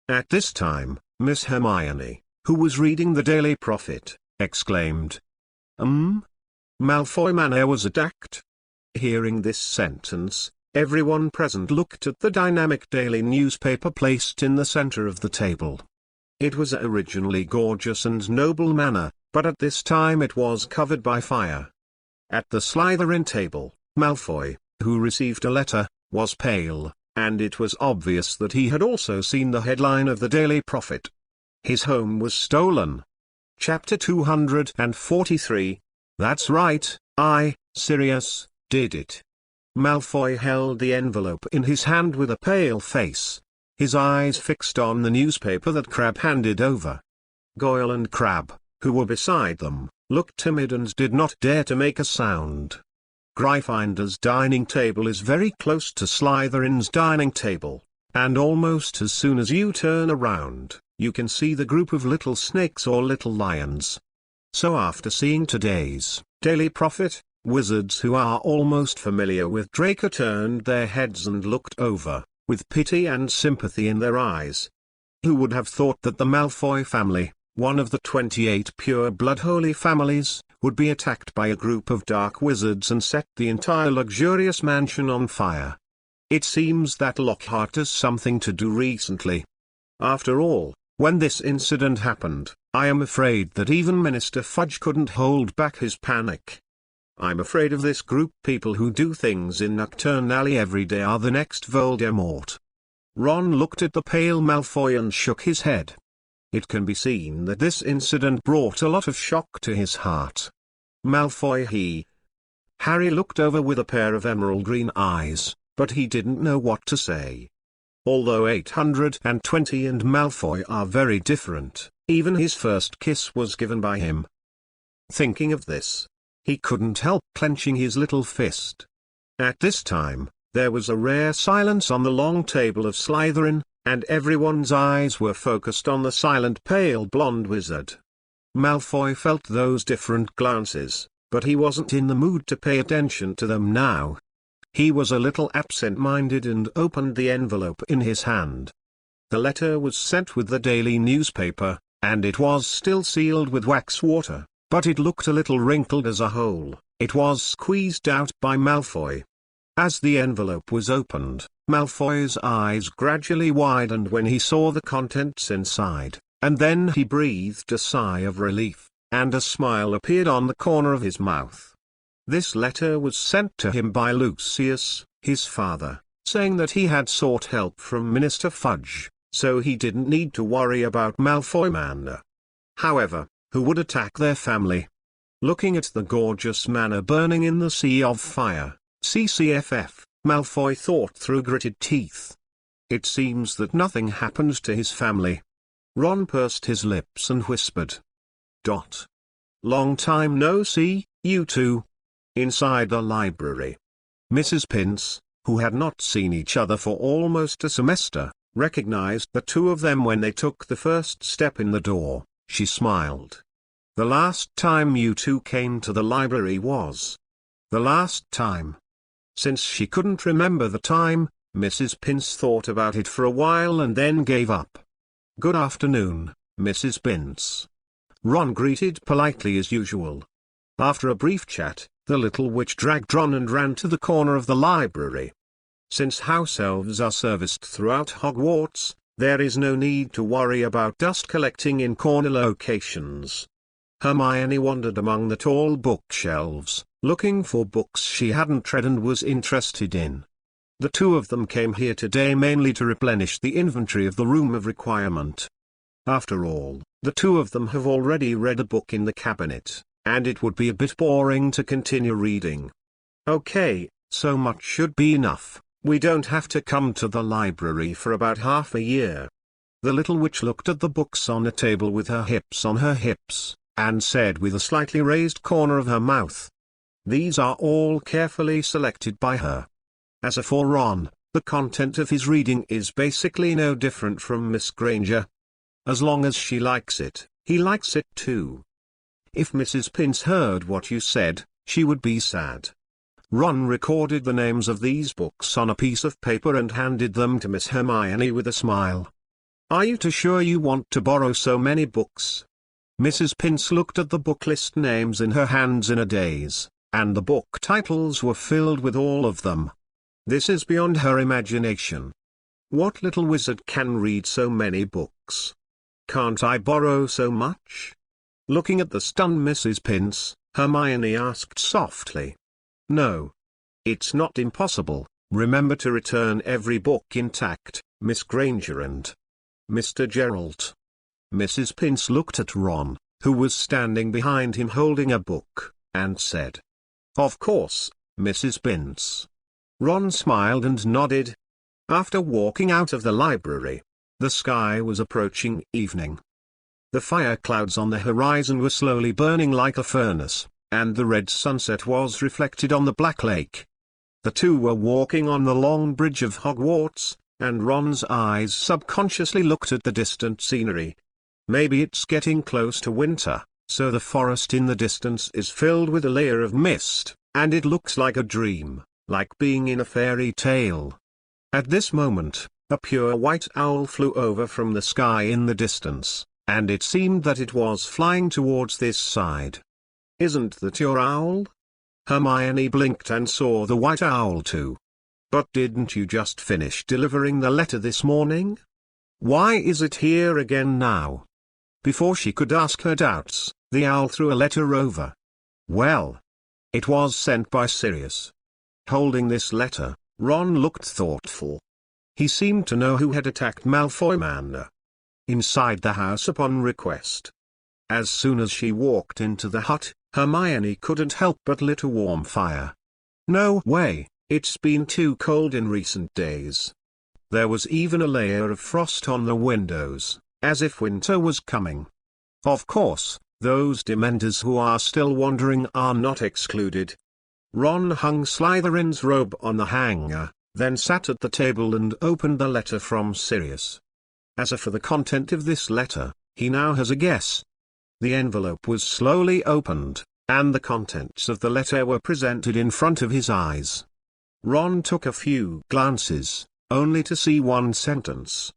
At this time, Miss Hermione, who was reading the Daily Prophet, exclaimed. Malfoy Manor was attacked? Hearing this sentence, everyone present looked at the dynamic daily newspaper placed in the center of the table. It was originally gorgeous and noble manor, but at this time it was covered by fire. At the Slytherin table, Malfoy, who received a letter, was pale, and it was obvious that he had also seen the headline of the Daily Prophet. His home was stolen. Chapter 243. That's right, Sirius, did it. Malfoy held the envelope in his hand with a pale face, his eyes fixed on the newspaper that Crabbe handed over. Goyle and Crabbe, who were beside them, looked timid and did not dare to make a sound. Gryffindor's dining table is very close to Slytherin's dining table, and almost as soon as you turn around, you can see the group of little snakes or little lions. So after seeing today's Daily Prophet, wizards who are almost familiar with Draco turned their heads and looked over, with pity and sympathy in their eyes. Who would have thought that the Malfoy family, one of the 28 pure-blood holy families, would be attacked by a group of dark wizards and set the entire luxurious mansion on fire? It seems that Lockhart has something to do recently. After all, when this incident happened, I am afraid that even Minister Fudge couldn't hold back his panic. I'm afraid of this group. People who do things in Nocturne Alley every day are the next Voldemort. Ron looked at the pale Malfoy and shook his head. It can be seen that this incident brought a lot of shock to his heart. Malfoy Harry looked over with a pair of emerald green eyes, but he didn't know what to say. Although 820 and Malfoy are very different, even his first kiss was given by him. Thinking of this, he couldn't help clenching his little fist. At this time, there was a rare silence on the long table of Slytherin, and everyone's eyes were focused on the silent pale blonde wizard. Malfoy felt those different glances, but he wasn't in the mood to pay attention to them now. He was a little absent-minded and opened the envelope in his hand. The letter was sent with the daily newspaper, and it was still sealed with wax water, but it looked a little wrinkled as a whole. It was squeezed out by Malfoy. As the envelope was opened, Malfoy's eyes gradually widened when he saw the contents inside, and then he breathed a sigh of relief, and a smile appeared on the corner of his mouth. This letter was sent to him by Lucius, his father, saying that he had sought help from Minister Fudge, so he didn't need to worry about Malfoy Manor. However, who would attack their family? Looking at the gorgeous manor burning in the sea of fire, CCFF, Malfoy thought through gritted teeth. It seems that nothing happened to his family. Ron pursed his lips and whispered. Long time no see, you two. Inside the library, Mrs. Pince, who had not seen each other for almost a semester, recognized the two of them when they took the first step in the door. She smiled. The last time you two came to the library was. The last time. Since she couldn't remember the time, Mrs. Pince thought about it for a while and then gave up. Good afternoon, Mrs. Pince. Ron greeted politely as usual. After a brief chat, the little witch dragged Ron and ran to the corner of the library. Since house elves are serviced throughout Hogwarts, there is no need to worry about dust collecting in corner locations. Hermione wandered among the tall bookshelves, looking for books she hadn't read and was interested in. The two of them came here today mainly to replenish the inventory of the Room of Requirement. After all, the two of them have already read a book in the cabinet, and it would be a bit boring to continue reading. Okay, so much should be enough. We don't have to come to the library for about half a year. The little witch looked at the books on a table with her hips on her hips, and said with a slightly raised corner of her mouth. These are all carefully selected by her. As for Ron, the content of his reading is basically no different from Miss Granger. As long as she likes it, he likes it too. If Mrs. Pince heard what you said, she would be sad. Ron recorded the names of these books on a piece of paper and handed them to Miss Hermione with a smile. Are you too sure you want to borrow so many books? Mrs. Pince looked at the book list names in her hands in a daze, and the book titles were filled with all of them. This is beyond her imagination. What little wizard can read so many books? Can't I borrow so much? Looking at the stunned Mrs. Pince, Hermione asked softly. No. It's not impossible. Remember to return every book intact, Miss Granger and Mr. Gerald. Mrs. Pince looked at Ron, who was standing behind him holding a book, and said, Of course, Mrs. Pince. Ron smiled and nodded. After walking out of the library, the sky was approaching evening. The fire clouds on the horizon were slowly burning like a furnace, and the red sunset was reflected on the black lake. The two were walking on the long bridge of Hogwarts, and Ron's eyes subconsciously looked at the distant scenery. Maybe it's getting close to winter, so the forest in the distance is filled with a layer of mist, and it looks like a dream, like being in a fairy tale. At this moment, a pure white owl flew over from the sky in the distance, and it seemed that it was flying towards this side. Isn't that your owl? Hermione blinked and saw the white owl too. But didn't you just finish delivering the letter this morning? Why is it here again now? Before she could ask her doubts, the owl threw a letter over. Well, it was sent by Sirius. Holding this letter, Ron looked thoughtful. He seemed to know who had attacked Malfoy Manor. Inside the house upon request. As soon as she walked into the hut, Hermione couldn't help but lit a warm fire. No way, it's been too cold in recent days. There was even a layer of frost on the windows, as if winter was coming. Of course, those Dementors who are still wandering are not excluded. Ron hung Slytherin's robe on the hanger, then sat at the table and opened the letter from Sirius. As for the content of this letter, he now has a guess. The envelope was slowly opened, and the contents of the letter were presented in front of his eyes. Ron took a few glances, only to see one sentence.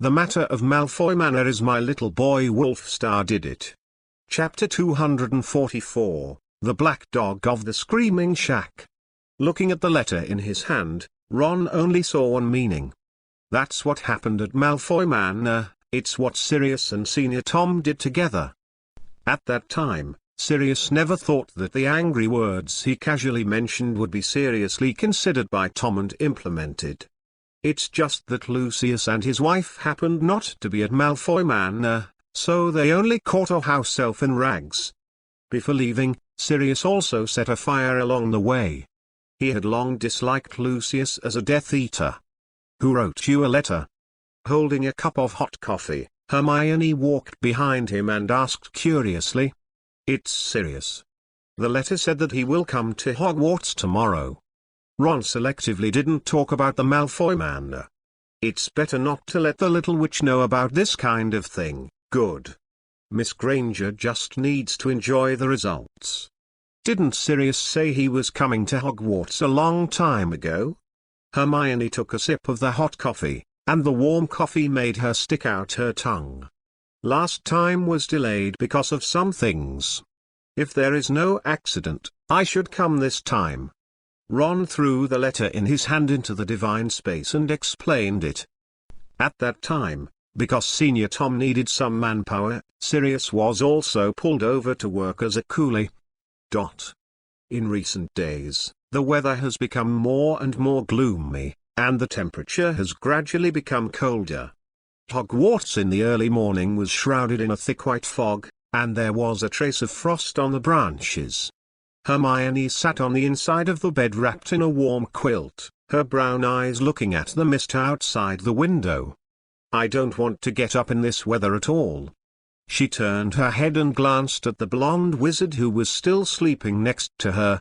The matter of Malfoy Manor is my little boy Wolfstar did it. Chapter 244, The Black Dog of the Screaming Shack. Looking at the letter in his hand, Ron only saw one meaning. That's what happened at Malfoy Manor, it's what Sirius and Senior Tom did together. At that time, Sirius never thought that the angry words he casually mentioned would be seriously considered by Tom and implemented. It's just that Lucius and his wife happened not to be at Malfoy Manor, so they only caught a house elf in rags. Before leaving, Sirius also set a fire along the way. He had long disliked Lucius as a Death Eater. Who wrote you a letter? Holding a cup of hot coffee, Hermione walked behind him and asked curiously. It's Sirius. The letter said that he will come to Hogwarts tomorrow. Ron selectively didn't talk about the Malfoy Manor. It's better not to let the little witch know about this kind of thing. Good. Miss Granger just needs to enjoy the results. Didn't Sirius say he was coming to Hogwarts a long time ago? Hermione took a sip of the hot coffee, and the warm coffee made her stick out her tongue. Last time was delayed because of some things. If there is no accident, I should come this time. Ron threw the letter in his hand into the divine space and explained it. At that time, because Senior Tom needed some manpower, Sirius was also pulled over to work as a coolie. In recent days, the weather has become more and more gloomy, and the temperature has gradually become colder. Hogwarts in the early morning was shrouded in a thick white fog, and there was a trace of frost on the branches. Hermione sat on the inside of the bed wrapped in a warm quilt, her brown eyes looking at the mist outside the window. I don't want to get up in this weather at all. She turned her head and glanced at the blonde wizard who was still sleeping next to her,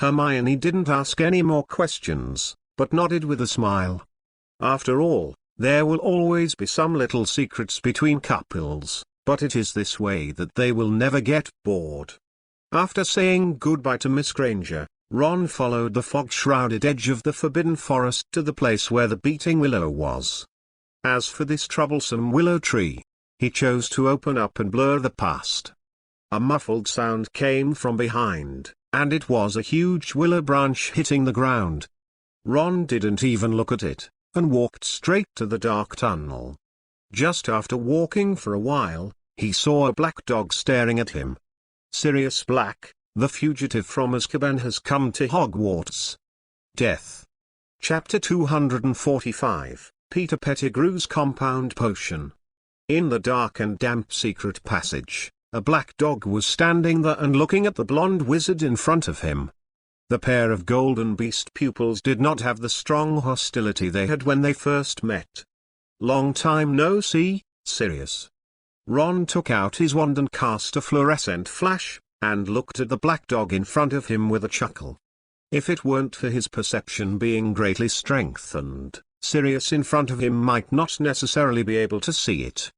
Hermione didn't ask any more questions, but nodded with a smile. After all, there will always be some little secrets between couples, but it is this way that they will never get bored. After saying goodbye to Miss Granger, Ron followed the fog-shrouded edge of the Forbidden Forest to the place where the beating willow was. As for this troublesome willow tree, he chose to open up and blur the past. A muffled sound came from behind, and it was a huge willow branch hitting the ground. Ron didn't even look at it, and walked straight to the dark tunnel. Just after walking for a while, he saw a black dog staring at him. Sirius Black, the fugitive from Azkaban, has come to Hogwarts. Death. Chapter 245, Peter Pettigrew's Compound Potion. In the dark and damp secret passage, a black dog was standing there and looking at the blonde wizard in front of him. The pair of golden beast pupils did not have the strong hostility they had when they first met. "Long time no see, Sirius." Ron took out his wand and cast a fluorescent flash, and looked at the black dog in front of him with a chuckle. If it weren't for his perception being greatly strengthened, Sirius in front of him might not necessarily be able to see it.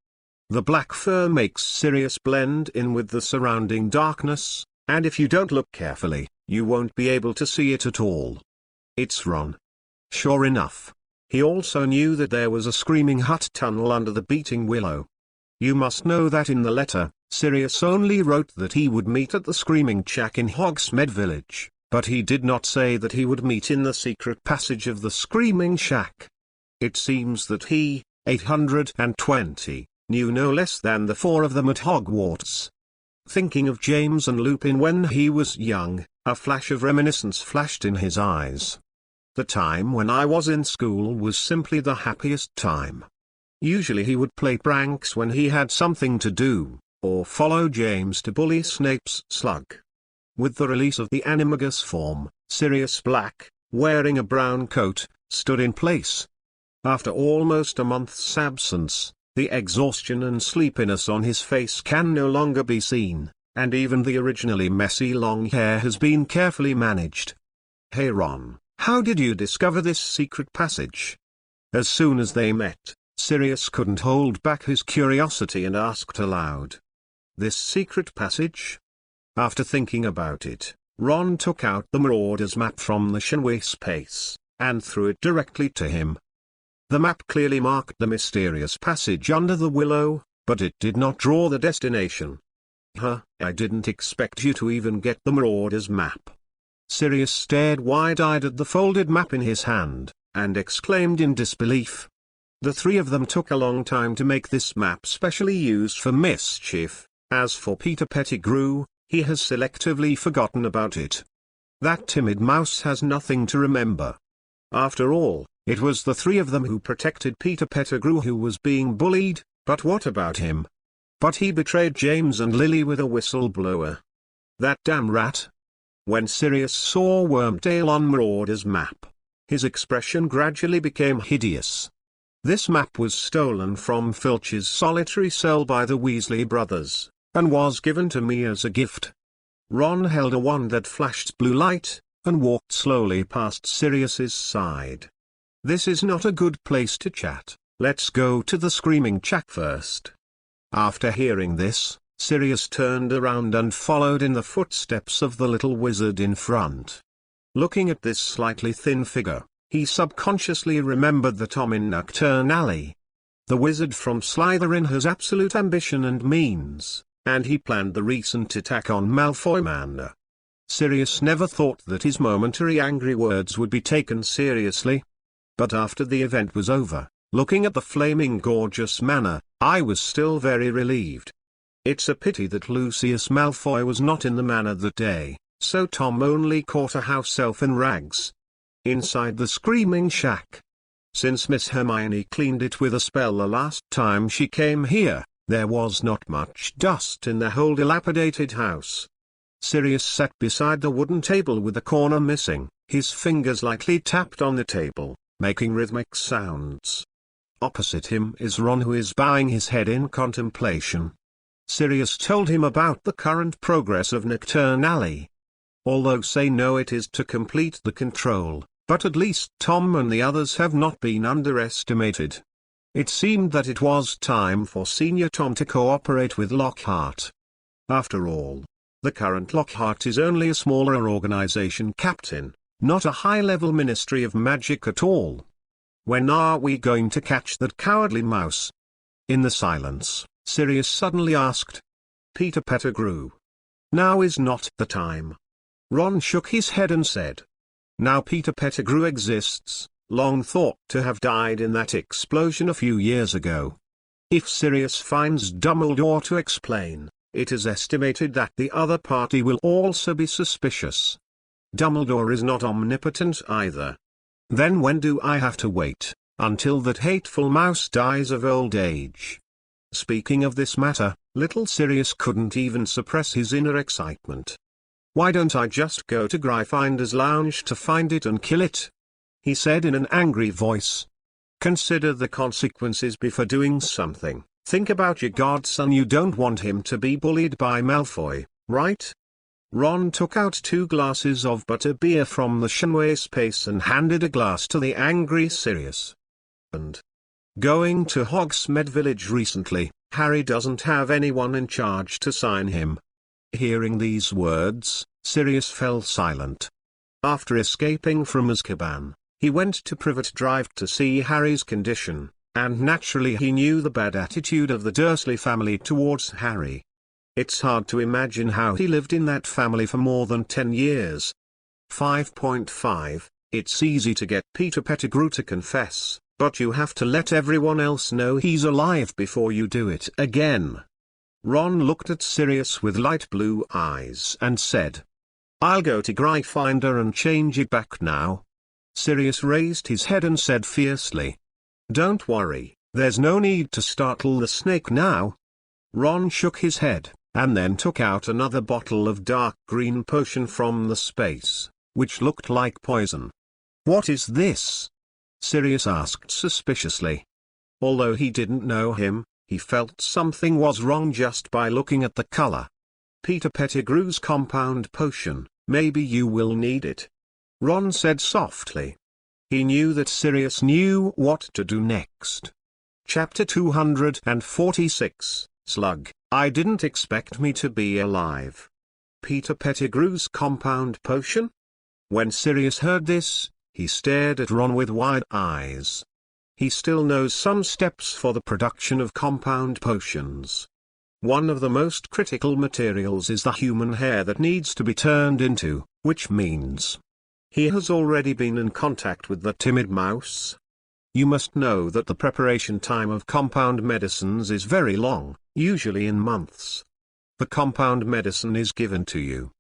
The black fur makes Sirius blend in with the surrounding darkness, and if you don't look carefully, you won't be able to see it at all. It's Ron. Sure enough. He also knew that there was a screaming hut tunnel under the beating willow. You must know that in the letter, Sirius only wrote that he would meet at the Screaming Shack in Hogsmeade Village, but he did not say that he would meet in the secret passage of the Screaming Shack. It seems that he, 820, knew no less than the four of them at Hogwarts. Thinking of James and Lupin when he was young, a flash of reminiscence flashed in his eyes. The time when I was in school was simply the happiest time. Usually he would play pranks when he had something to do, or follow James to bully Snape's slug. With the release of the animagus form, Sirius Black, wearing a brown coat, stood in place. After almost a month's absence, the exhaustion and sleepiness on his face can no longer be seen, and even the originally messy long hair has been carefully managed. "Hey Ron, how did you discover this secret passage?" As soon as they met, Sirius couldn't hold back his curiosity and asked aloud. "This secret passage?" After thinking about it, Ron took out the Marauder's map from the Shenway space, and threw it directly to him. The map clearly marked the mysterious passage under the willow, but it did not draw the destination. I didn't expect you to even get the Marauder's map." Sirius stared wide-eyed at the folded map in his hand, and exclaimed in disbelief. The three of them took a long time to make this map specially used for mischief. As for Peter Pettigrew, he has selectively forgotten about it. That timid mouse has nothing to remember. After all, it was the three of them who protected Peter Pettigrew who was being bullied, but what about him? But he betrayed James and Lily with a whistleblower. That damn rat. When Sirius saw Wormtail on Marauder's map, his expression gradually became hideous. This map was stolen from Filch's solitary cell by the Weasley brothers, and was given to me as a gift. Ron held a wand that flashed blue light, and walked slowly past Sirius's side. "This is not a good place to chat, let's go to the Screaming Shack first." After hearing this, Sirius turned around and followed in the footsteps of the little wizard in front. Looking at this slightly thin figure, he subconsciously remembered the Tom in Nocturne Alley. The wizard from Slytherin has absolute ambition and means, and he planned the recent attack on Malfoy Manor. Sirius never thought that his momentary angry words would be taken seriously. But after the event was over, looking at the flaming gorgeous manor, I was still very relieved. It's a pity that Lucius Malfoy was not in the manor that day, so Tom only caught a house elf in rags. Inside the Screaming Shack. Since Miss Hermione cleaned it with a spell the last time she came here, there was not much dust in the whole dilapidated house. Sirius sat beside the wooden table with a corner missing, his fingers lightly tapped on the table, making rhythmic sounds. Opposite him is Ron, who is bowing his head in contemplation. Sirius told him about the current progress of Nocturne Alley. although say no it is to complete the control, but at least Tom and the others have not been underestimated. It seemed that it was time for Senior Tom to cooperate with Lockhart. After all, the current Lockhart is only a smaller organization captain, not a high-level Ministry of Magic at all. When are we going to catch that cowardly mouse? In the silence, Sirius suddenly asked. Peter Pettigrew. Now is not the time. Ron shook his head and said. Now Peter Pettigrew exists, long thought to have died in that explosion a few years ago. If Sirius finds Dumbledore to explain, it is estimated that the other party will also be suspicious. Dumbledore is not omnipotent either. Then when do I have to wait, until that hateful mouse dies of old age? Speaking of this matter, little Sirius couldn't even suppress his inner excitement. Why don't I just go to Gryffinder's lounge to find it and kill it? He said in an angry voice. Consider the consequences before doing something. Think about your godson. You don't want him to be bullied by Malfoy, right? Ron took out 2 glasses of butterbeer from the Shenway space and handed a glass to the angry Sirius. And going to Hogsmeade Village recently, Harry doesn't have anyone in charge to sign him. Hearing these words, Sirius fell silent. After escaping from Azkaban, he went to Privet Drive to see Harry's condition, and naturally he knew the bad attitude of the Dursley family towards Harry. It's hard to imagine how he lived in that family for more than 10 years. 5.5 It's easy to get Peter Pettigrew to confess, but you have to let everyone else know he's alive before you do it again. Ron looked at Sirius with light blue eyes and said, I'll go to Gryffindor and change it back now. Sirius raised his head and said fiercely, Don't worry, there's no need to startle the snake now. Ron shook his head, and then took out another bottle of dark green potion from the space, which looked like poison. What is this? Sirius asked suspiciously. Although he didn't know him, he felt something was wrong just by looking at the color. Peter Pettigrew's compound potion, maybe you will need it. Ron said softly. He knew that Sirius knew what to do next. Chapter 246, Slug, I didn't expect me to be alive. Peter Pettigrew's compound potion? When Sirius heard this, he stared at Ron with wide eyes. He still knows some steps for the production of compound potions. One of the most critical materials is the human hair that needs to be turned into, which means he has already been in contact with the timid mouse. You must know that the preparation time of compound medicines is very long, usually in months. The compound medicine is given to you.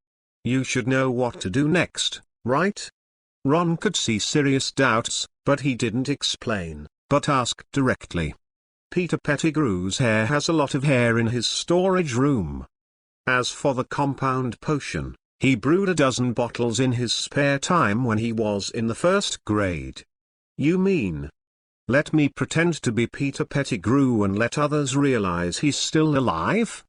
You should know what to do next, right? Ron could see Sirius' doubts, but he didn't explain, but asked directly. Peter Pettigrew's hair has a lot of hair in his storage room. As for the compound potion, he brewed a dozen bottles in his spare time when he was in the 1st grade. You mean, let me pretend to be Peter Pettigrew and let others realize he's still alive?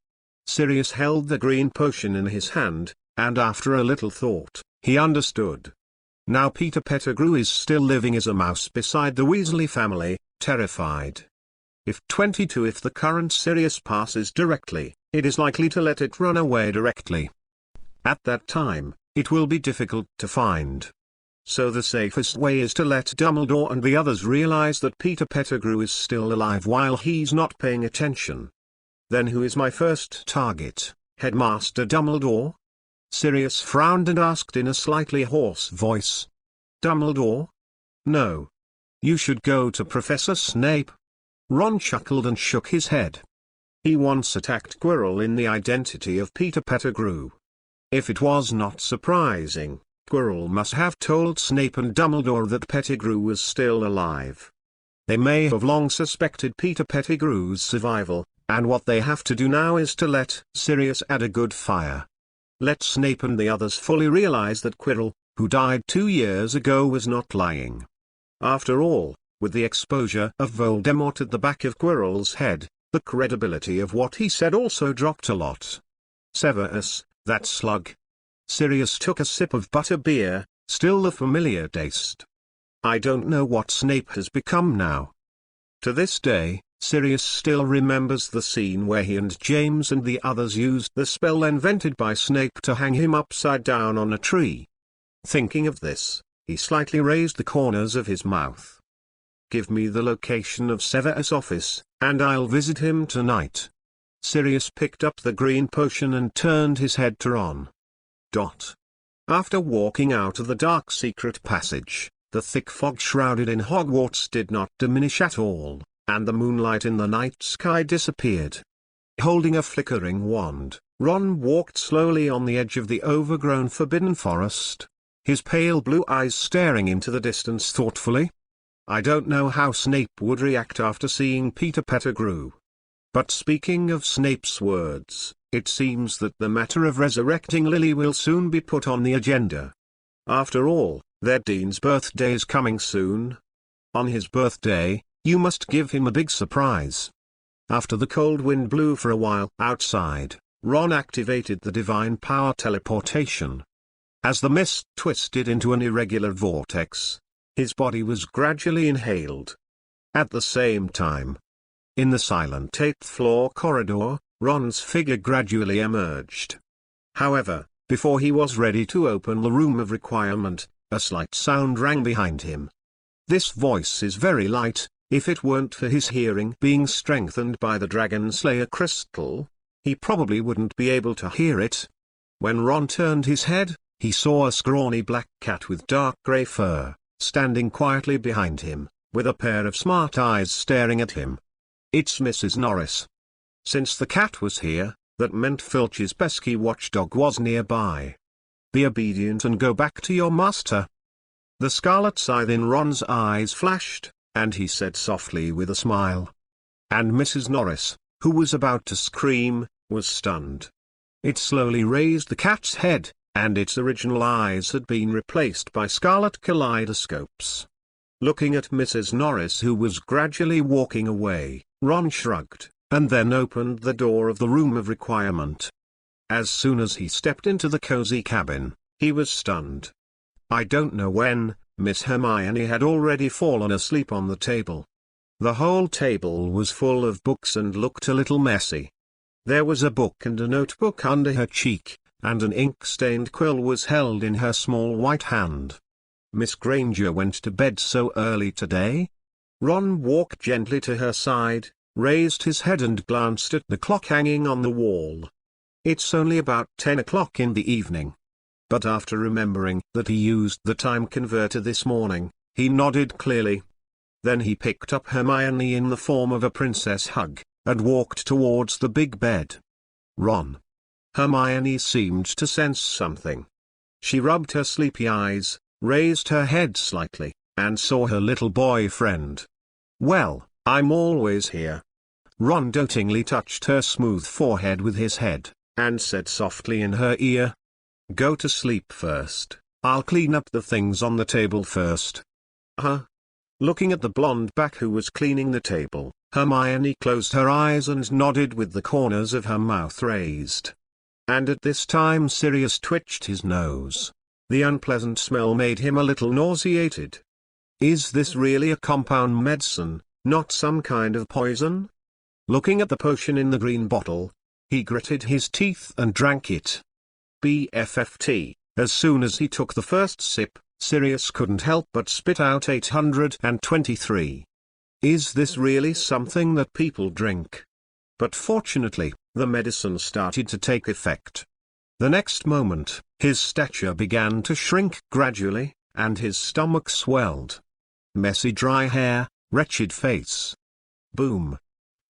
Sirius held the green potion in his hand, and after a little thought, he understood. Now Peter Pettigrew is still living as a mouse beside the Weasley family, terrified. If the current Sirius passes directly, it is likely to let it run away directly. At that time, it will be difficult to find. So the safest way is to let Dumbledore and the others realize that Peter Pettigrew is still alive while he's not paying attention. Then who is my first target, Headmaster Dumbledore? Sirius frowned and asked in a slightly hoarse voice. Dumbledore? No. You should go to Professor Snape. Ron chuckled and shook his head. He once attacked Quirrell in the identity of Peter Pettigrew. If it was not surprising, Quirrell must have told Snape and Dumbledore that Pettigrew was still alive. They may have long suspected Peter Pettigrew's survival, and what they have to do now is to let Sirius add a good fire. Let Snape and the others fully realize that Quirrell, who died 2 years ago, was not lying. After all, with the exposure of Voldemort at the back of Quirrell's head, the credibility of what he said also dropped a lot. Severus, that slug. Sirius took a sip of butterbeer, still the familiar taste. I don't know what Snape has become now. To this day, Sirius still remembers the scene where he and James and the others used the spell invented by Snape to hang him upside down on a tree. Thinking of this, he slightly raised the corners of his mouth. Give me the location of Severus' office, and I'll visit him tonight. Sirius picked up the green potion and turned his head to Ron. After walking out of the dark secret passage, the thick fog shrouded in Hogwarts did not diminish at all, and the moonlight in the night sky disappeared. Holding a flickering wand, Ron walked slowly on the edge of the overgrown forbidden forest, his pale blue eyes staring into the distance thoughtfully. I don't know how Snape would react after seeing Peter Pettigrew. But speaking of Snape's words, it seems that the matter of resurrecting Lily will soon be put on the agenda. After all, their Dean's birthday is coming soon. On his birthday, you must give him a big surprise. After the cold wind blew for a while outside, Ron activated the divine power teleportation. As the mist twisted into an irregular vortex, his body was gradually inhaled. At the same time, in the silent 8th floor corridor, Ron's figure gradually emerged. However, before he was ready to open the room of requirement, a slight sound rang behind him. This voice is very light. If it weren't for his hearing being strengthened by the Dragon Slayer crystal, he probably wouldn't be able to hear it. When Ron turned his head, he saw a scrawny black cat with dark grey fur, standing quietly behind him, with a pair of smart eyes staring at him. It's Mrs. Norris. Since the cat was here, that meant Filch's pesky watchdog was nearby. Be obedient and go back to your master. The scarlet scythe in Ron's eyes flashed, and he said softly with a smile. And Mrs. Norris, who was about to scream, was stunned. It slowly raised the cat's head, and its original eyes had been replaced by scarlet kaleidoscopes. Looking at Mrs. Norris, who was gradually walking away, Ron shrugged, and then opened the door of the room of requirement. As soon as he stepped into the cozy cabin, he was stunned. I don't know when, Miss Hermione had already fallen asleep on the table. The whole table was full of books and looked a little messy. There was a book and a notebook under her cheek, and an ink-stained quill was held in her small white hand. Miss Granger went to bed so early today? Ron walked gently to her side, raised his head and glanced at the clock hanging on the wall. It's only about 10 o'clock in the evening. But after remembering that he used the time converter this morning, he nodded clearly. Then he picked up Hermione in the form of a princess hug, and walked towards the big bed. Ron. Hermione seemed to sense something. She rubbed her sleepy eyes, raised her head slightly, and saw her little boyfriend. Well, I'm always here. Ron dotingly touched her smooth forehead with his head, and said softly in her ear, Go to sleep first, I'll clean up the things on the table first. Looking at the blonde back who was cleaning the table, Hermione closed her eyes and nodded with the corners of her mouth raised. And at this time Sirius twitched his nose. The unpleasant smell made him a little nauseated. Is this really a compound medicine, not some kind of poison? Looking at the potion in the green bottle, he gritted his teeth and drank it. BFFT, as soon as he took the first sip, Sirius couldn't help but spit out 823. Is this really something that people drink? But fortunately, the medicine started to take effect. The next moment, his stature began to shrink gradually, and his stomach swelled. Messy dry hair, wretched face. Boom.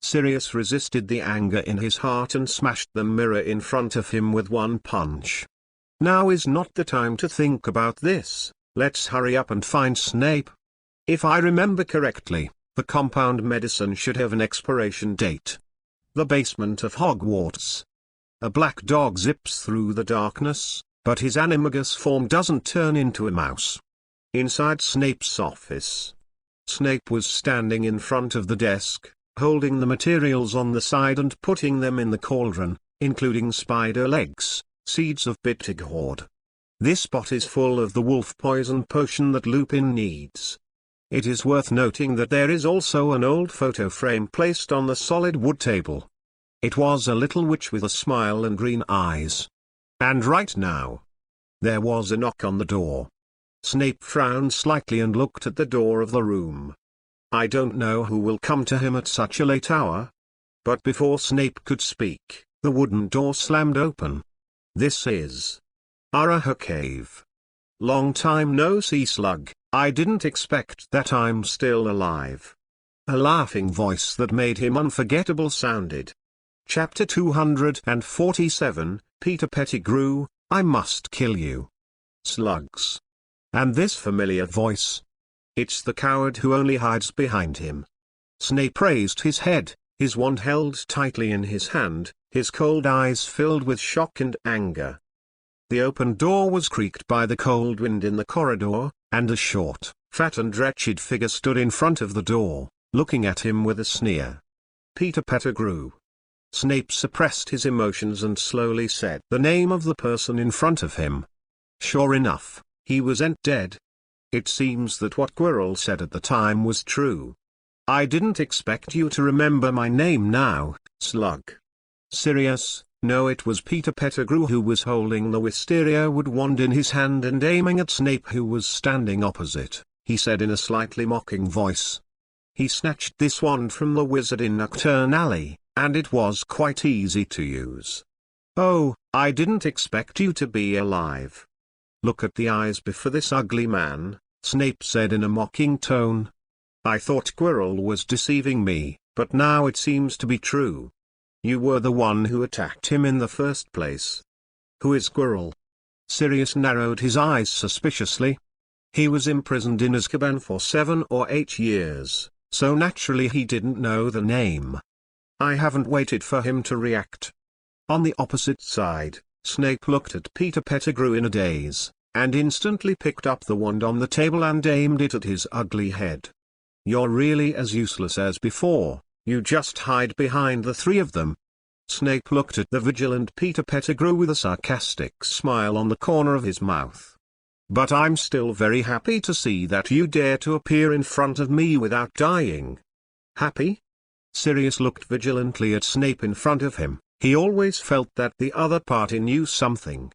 Sirius resisted the anger in his heart and smashed the mirror in front of him with one punch. Now is not the time to think about this, let's hurry up and find Snape. If I remember correctly, the compound medicine should have an expiration date. The basement of Hogwarts. A black dog zips through the darkness, but his animagus form doesn't turn into a mouse. Inside Snape's office. Snape was standing in front of the desk, holding the materials on the side and putting them in the cauldron, including spider legs, Seeds of Bittig Hoard. This pot is full of the wolf poison potion that Lupin needs. It is worth noting that there is also an old photo frame placed on the solid wood table. It was a little witch with a smile and green eyes. And right now, there was a knock on the door. Snape frowned slightly and looked at the door of the room. I don't know who will come to him at such a late hour. But before Snape could speak, the wooden door slammed open. This is Araha Cave. Long time no see, Slug. I didn't expect that I'm still alive. A laughing voice that made him unforgettable sounded. Chapter 247, Peter Pettigrew, I must kill you. Slugs. And this familiar voice. It's the coward who only hides behind him. Snape raised his head, his wand held tightly in his hand, his cold eyes filled with shock and anger. The open door was creaked by the cold wind in the corridor, and a short, fat and wretched figure stood in front of the door, looking at him with a sneer. Peter Pettigrew. Snape suppressed his emotions and slowly said the name of the person in front of him. Sure enough, he wasn't dead. It seems that what Quirrell said at the time was true. I didn't expect you to remember my name now, Slug. Sirius. No, it was Peter Pettigrew who was holding the wisteria wood wand in his hand and aiming at Snape, who was standing opposite, he said in a slightly mocking voice. He snatched this wand from the wizard in Nocturne Alley, and it was quite easy to use. Oh, I didn't expect you to be alive. Look at the eyes before this ugly man, Snape said in a mocking tone. I thought Quirrell was deceiving me, but now it seems to be true. You were the one who attacked him in the first place. Who is Quirrell? Sirius narrowed his eyes suspiciously. He was imprisoned in Azkaban for 7 or 8 years, so naturally he didn't know the name. I haven't waited for him to react. On the opposite side, Snape looked at Peter Pettigrew in a daze, and instantly picked up the wand on the table and aimed it at his ugly head. You're really as useless as before. You just hide behind the three of them. Snape looked at the vigilant Peter Pettigrew with a sarcastic smile on the corner of his mouth. But I'm still very happy to see that you dare to appear in front of me without dying. Happy? Sirius looked vigilantly at Snape in front of him. He always felt that the other party knew something.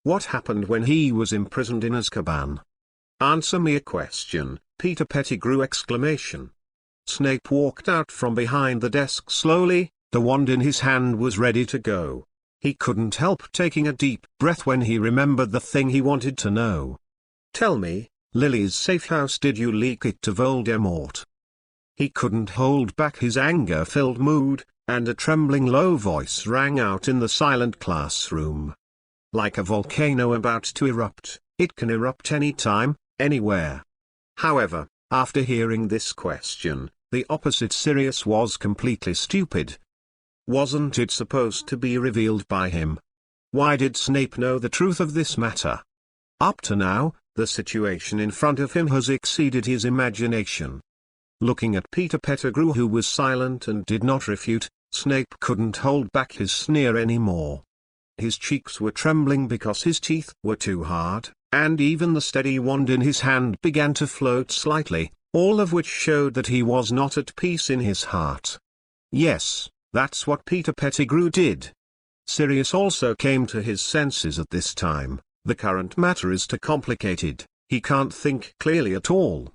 What happened when he was imprisoned in Azkaban? Answer me a question, Peter Pettigrew exclamation. Snape walked out from behind the desk slowly, the wand in his hand was ready to go. He couldn't help taking a deep breath when he remembered the thing he wanted to know. Tell me, Lily's safe house, did you leak it to Voldemort? He couldn't hold back his anger-filled mood, and a trembling low voice rang out in the silent classroom. Like a volcano about to erupt, it can erupt any time, anywhere. However, after hearing this question, the opposite Sirius was completely stupid. Wasn't it supposed to be revealed by him? Why did Snape know the truth of this matter? Up to now, the situation in front of him has exceeded his imagination. Looking at Peter Pettigrew, who was silent and did not refute, Snape couldn't hold back his sneer anymore. His cheeks were trembling because his teeth were too hard, and even the steady wand in his hand began to float slightly, all of which showed that he was not at peace in his heart. Yes, that's what Peter Pettigrew did. Sirius also came to his senses at this time. The current matter is too complicated, he can't think clearly at all.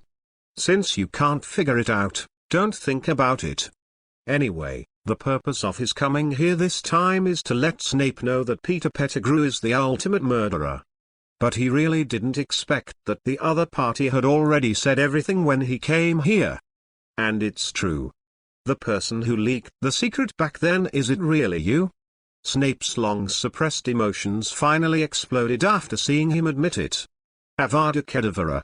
Since you can't figure it out, don't think about it. Anyway, the purpose of his coming here this time is to let Snape know that Peter Pettigrew is the ultimate murderer. But he really didn't expect that the other party had already said everything when he came here. And it's true. The person who leaked the secret back then, is it really you? Snape's long-suppressed emotions finally exploded after seeing him admit it. Avada Kedavra.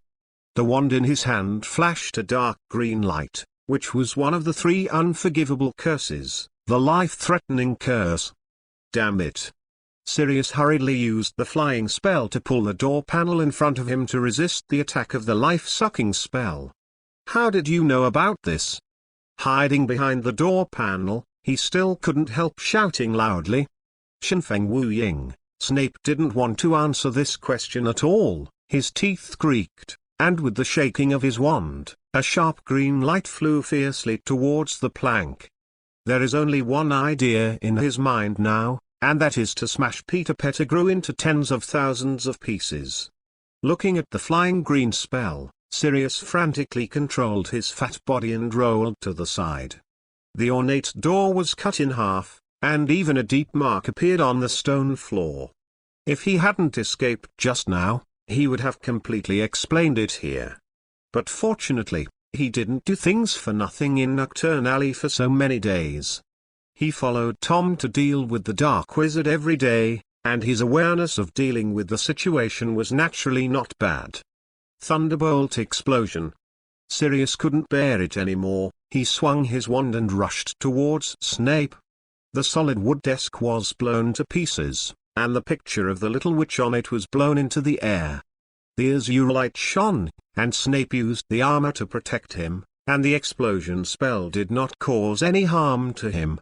The wand in his hand flashed a dark green light, which was one of the 3 unforgivable curses, the life-threatening curse. Damn it. Sirius hurriedly used the flying spell to pull the door panel in front of him to resist the attack of the life-sucking spell. How did you know about this? Hiding behind the door panel, he still couldn't help shouting loudly. Shenfeng Wu Ying, Snape didn't want to answer this question at all. His teeth creaked, and with the shaking of his wand, a sharp green light flew fiercely towards the plank. There is only one idea in his mind now, and that is to smash Peter Pettigrew into tens of thousands of pieces. Looking at the flying green spell, Sirius frantically controlled his fat body and rolled to the side. The ornate door was cut in half, and even a deep mark appeared on the stone floor. If he hadn't escaped just now, he would have completely explained it here. But fortunately, he didn't do things for nothing in Nocturne Alley for so many days. He followed Tom to deal with the Dark Wizard every day, and his awareness of dealing with the situation was naturally not bad. Thunderbolt explosion. Sirius couldn't bear it anymore. He swung his wand and rushed towards Snape. The solid wood desk was blown to pieces, and the picture of the little witch on it was blown into the air. The azure light shone, and Snape used the armor to protect him, and the explosion spell did not cause any harm to him.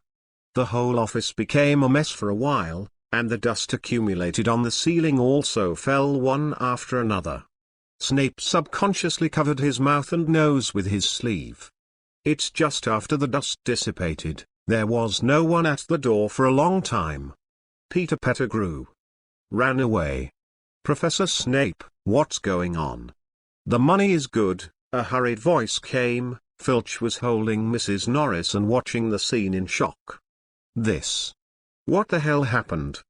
The whole office became a mess for a while, and the dust accumulated on the ceiling also fell one after another. Snape subconsciously covered his mouth and nose with his sleeve. It's just after the dust dissipated, there was no one at the door for a long time. Peter Pettigrew ran away. Professor Snape, what's going on? The money is good, a hurried voice came. Filch was holding Mrs. Norris and watching the scene in shock. What the hell happened?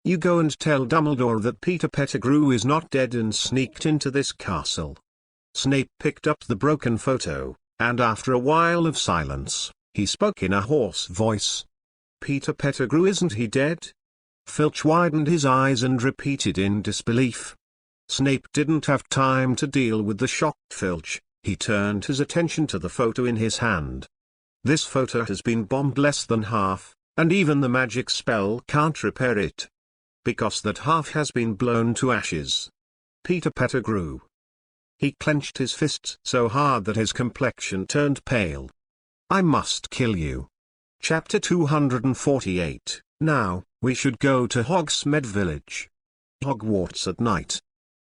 You go and tell Dumbledore that Peter Pettigrew is not dead and sneaked into this castle. Snape picked up the broken photo, and after a while of silence, he spoke in a hoarse voice. Peter Pettigrew, isn't he dead? Filch widened his eyes and repeated in disbelief. Snape didn't have time to deal with the shocked Filch. He turned his attention to the photo in his hand. This photo has been bombed less than half, and even the magic spell can't repair it. Because that half has been blown to ashes. Peter Pettigrew. He clenched his fists so hard that his complexion turned pale. I must kill you. Chapter 248. Now, we should go to Hogsmeade Village. Hogwarts at night.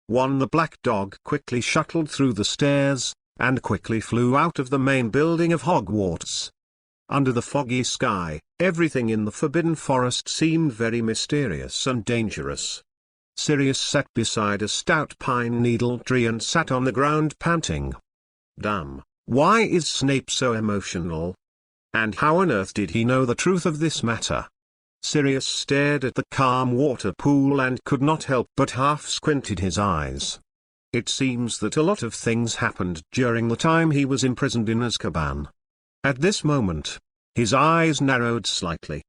The black dog quickly shuttled through the stairs, and quickly flew out of the main building of Hogwarts. Under the foggy sky, everything in the Forbidden Forest seemed very mysterious and dangerous. Sirius sat beside a stout pine needle tree and sat on the ground panting. Damn, why is Snape so emotional? And how on earth did he know the truth of this matter? Sirius stared at the calm water pool and could not help but half squinted his eyes. It seems that a lot of things happened during the time he was imprisoned in Azkaban. At this moment, his eyes narrowed slightly.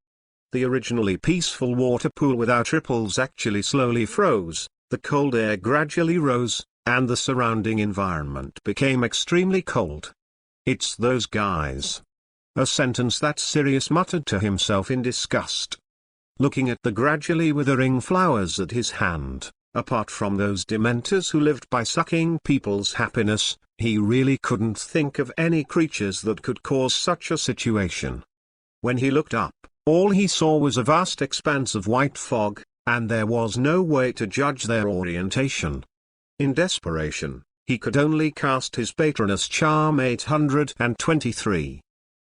The originally peaceful water pool without ripples actually slowly froze, the cold air gradually rose, and the surrounding environment became extremely cold. It's those guys. A sentence that Sirius muttered to himself in disgust. Looking at the gradually withering flowers at his hand, apart from those dementors who lived by sucking people's happiness, he really couldn't think of any creatures that could cause such a situation. When he looked up, all he saw was a vast expanse of white fog, and there was no way to judge their orientation. In desperation, he could only cast his Patronus charm 823.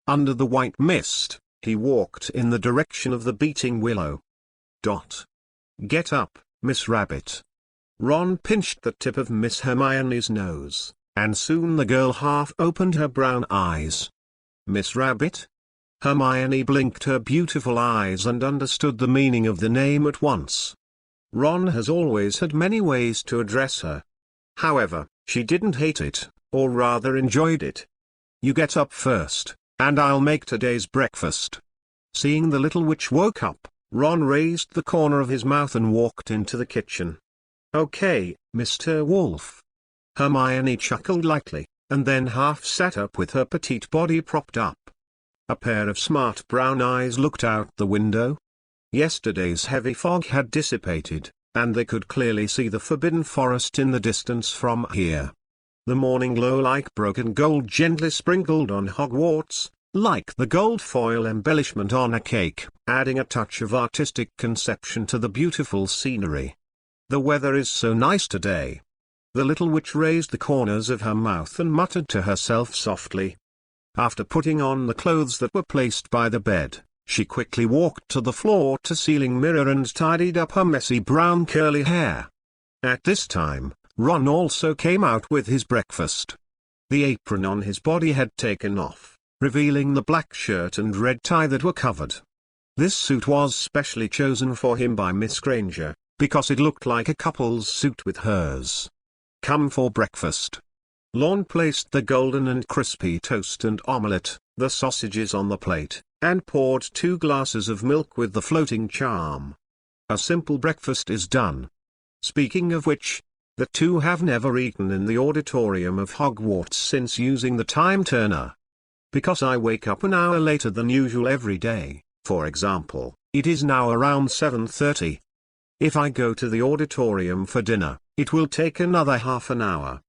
Under the white mist, he walked in the direction of the beating willow. Get up, Miss Rabbit. Ron pinched the tip of Miss Hermione's nose, and soon the girl half opened her brown eyes. Miss Rabbit? Hermione blinked her beautiful eyes and understood the meaning of the name at once. Ron has always had many ways to address her. However, she didn't hate it, or rather enjoyed it. You get up first, and I'll make today's breakfast. Seeing the little witch woke up, Ron raised the corner of his mouth and walked into the kitchen. Okay, Mr. Wolf. Hermione chuckled lightly, and then half sat up with her petite body propped up. A pair of smart brown eyes looked out the window. Yesterday's heavy fog had dissipated, and they could clearly see the Forbidden Forest in the distance from here. The morning glow like broken gold gently sprinkled on Hogwarts, like the gold foil embellishment on a cake, adding a touch of artistic conception to the beautiful scenery. The weather is so nice today. The little witch raised the corners of her mouth and muttered to herself softly. After putting on the clothes that were placed by the bed, she quickly walked to the floor-to-ceiling mirror and tidied up her messy brown curly hair. At this time, Ron also came out with his breakfast. The apron on his body had taken off, revealing the black shirt and red tie that were covered. This suit was specially chosen for him by Miss Granger, because it looked like a couple's suit with hers. "Come for breakfast." Lorne placed the golden and crispy toast and omelette, the sausages on the plate, and poured 2 glasses of milk with the floating charm. A simple breakfast is done. Speaking of which, the two have never eaten in the auditorium of Hogwarts since using the time turner. Because I wake up an hour later than usual every day, for example, it is now around 7:30. If I go to the auditorium for dinner, it will take another half an hour.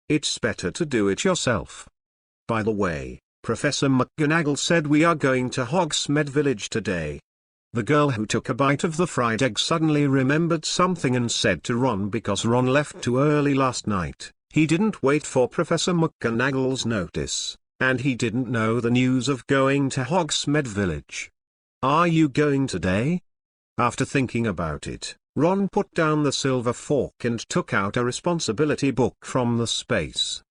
It's better to do it yourself. By the way, Professor McGonagall said we are going to Hogsmeade Village today. The girl who took a bite of the fried egg suddenly remembered something and said to Ron because Ron left too early last night, he didn't wait for Professor McGonagall's notice, and he didn't know the news of going to Hogsmeade Village. Are you going today? After thinking about it, Ron put down the silver fork and took out a responsibility book from the space.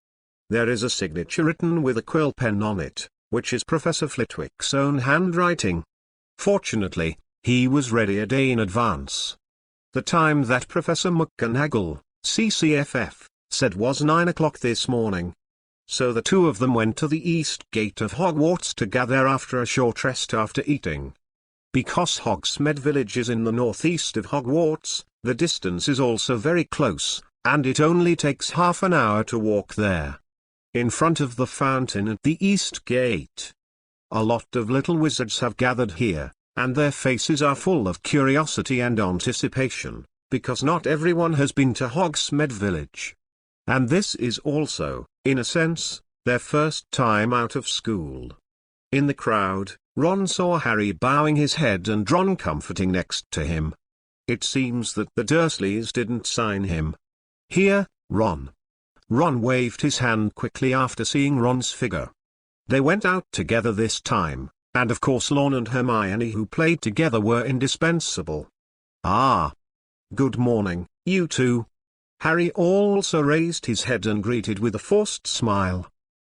There is a signature written with a quill pen on it, which is Professor Flitwick's own handwriting. Fortunately, he was ready a day in advance. The time that Professor McGonagall, CCFF, said was 9 o'clock this morning. So the two of them went to the east gate of Hogwarts together after a short rest after eating. Because Hogsmeade Village is in the northeast of Hogwarts, the distance is also very close, and it only takes half an hour to walk there. In front of the fountain at the east gate, a lot of little wizards have gathered here, and their faces are full of curiosity and anticipation, because not everyone has been to Hogsmeade Village. And this is also, in a sense, their first time out of school. In the crowd, Ron saw Harry bowing his head and Ron comforting next to him. It seems that the Dursleys didn't sign him. "Here, Ron." Ron waved his hand quickly after seeing Ron's figure. They went out together this time, and of course Lon and Hermione who played together were indispensable. "Ah. Good morning, you two." Harry also raised his head and greeted with a forced smile.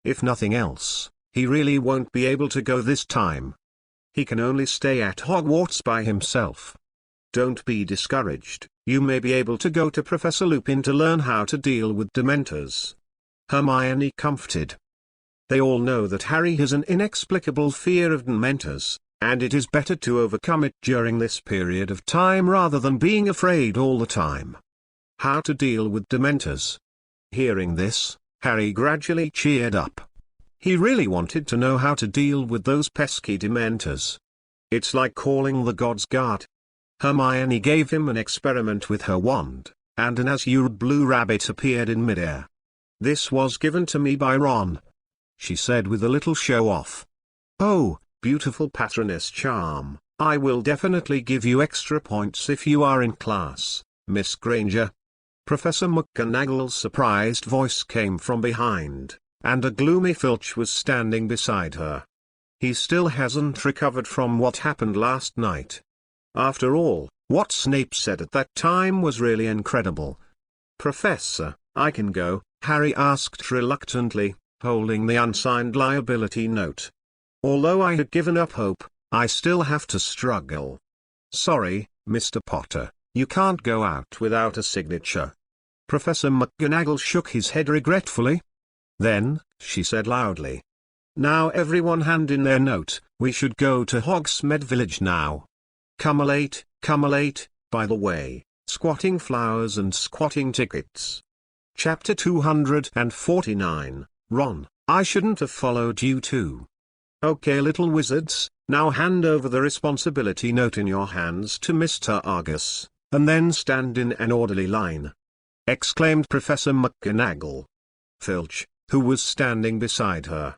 If nothing else, he really won't be able to go this time. He can only stay at Hogwarts by himself. Don't be discouraged, you may be able to go to Professor Lupin to learn how to deal with Dementors. Hermione comforted. They all know that Harry has an inexplicable fear of Dementors, and it is better to overcome it during this period of time rather than being afraid all the time. How to deal with Dementors. Hearing this, Harry gradually cheered up. He really wanted to know how to deal with those pesky Dementors. It's like calling the gods guard. Hermione gave him an experiment with her wand, and an azure blue rabbit appeared in midair. "This was given to me by Ron," she said with a little show-off. "Oh, beautiful Patronus charm, I will definitely give you extra points if you are in class, Miss Granger." Professor McGonagall's surprised voice came from behind, and a gloomy Filch was standing beside her. He still hasn't recovered from what happened last night. After all, what Snape said at that time was really incredible. "Professor, I can go?" Harry asked reluctantly, holding the unsigned liability note. "Although I had given up hope, I still have to struggle." "Sorry, Mr. Potter, you can't go out without a signature." Professor McGonagall shook his head regretfully. Then, she said loudly, "Now everyone hand in their note, we should go to Hogsmeade Village now. Come late, by the way, squatting flowers and squatting tickets." Chapter 249, Ron, I shouldn't have followed you too. "Okay little wizards, now hand over the responsibility note in your hands to Mr. Argus, and then stand in an orderly line," exclaimed Professor McGonagall. Filch, who was standing beside her,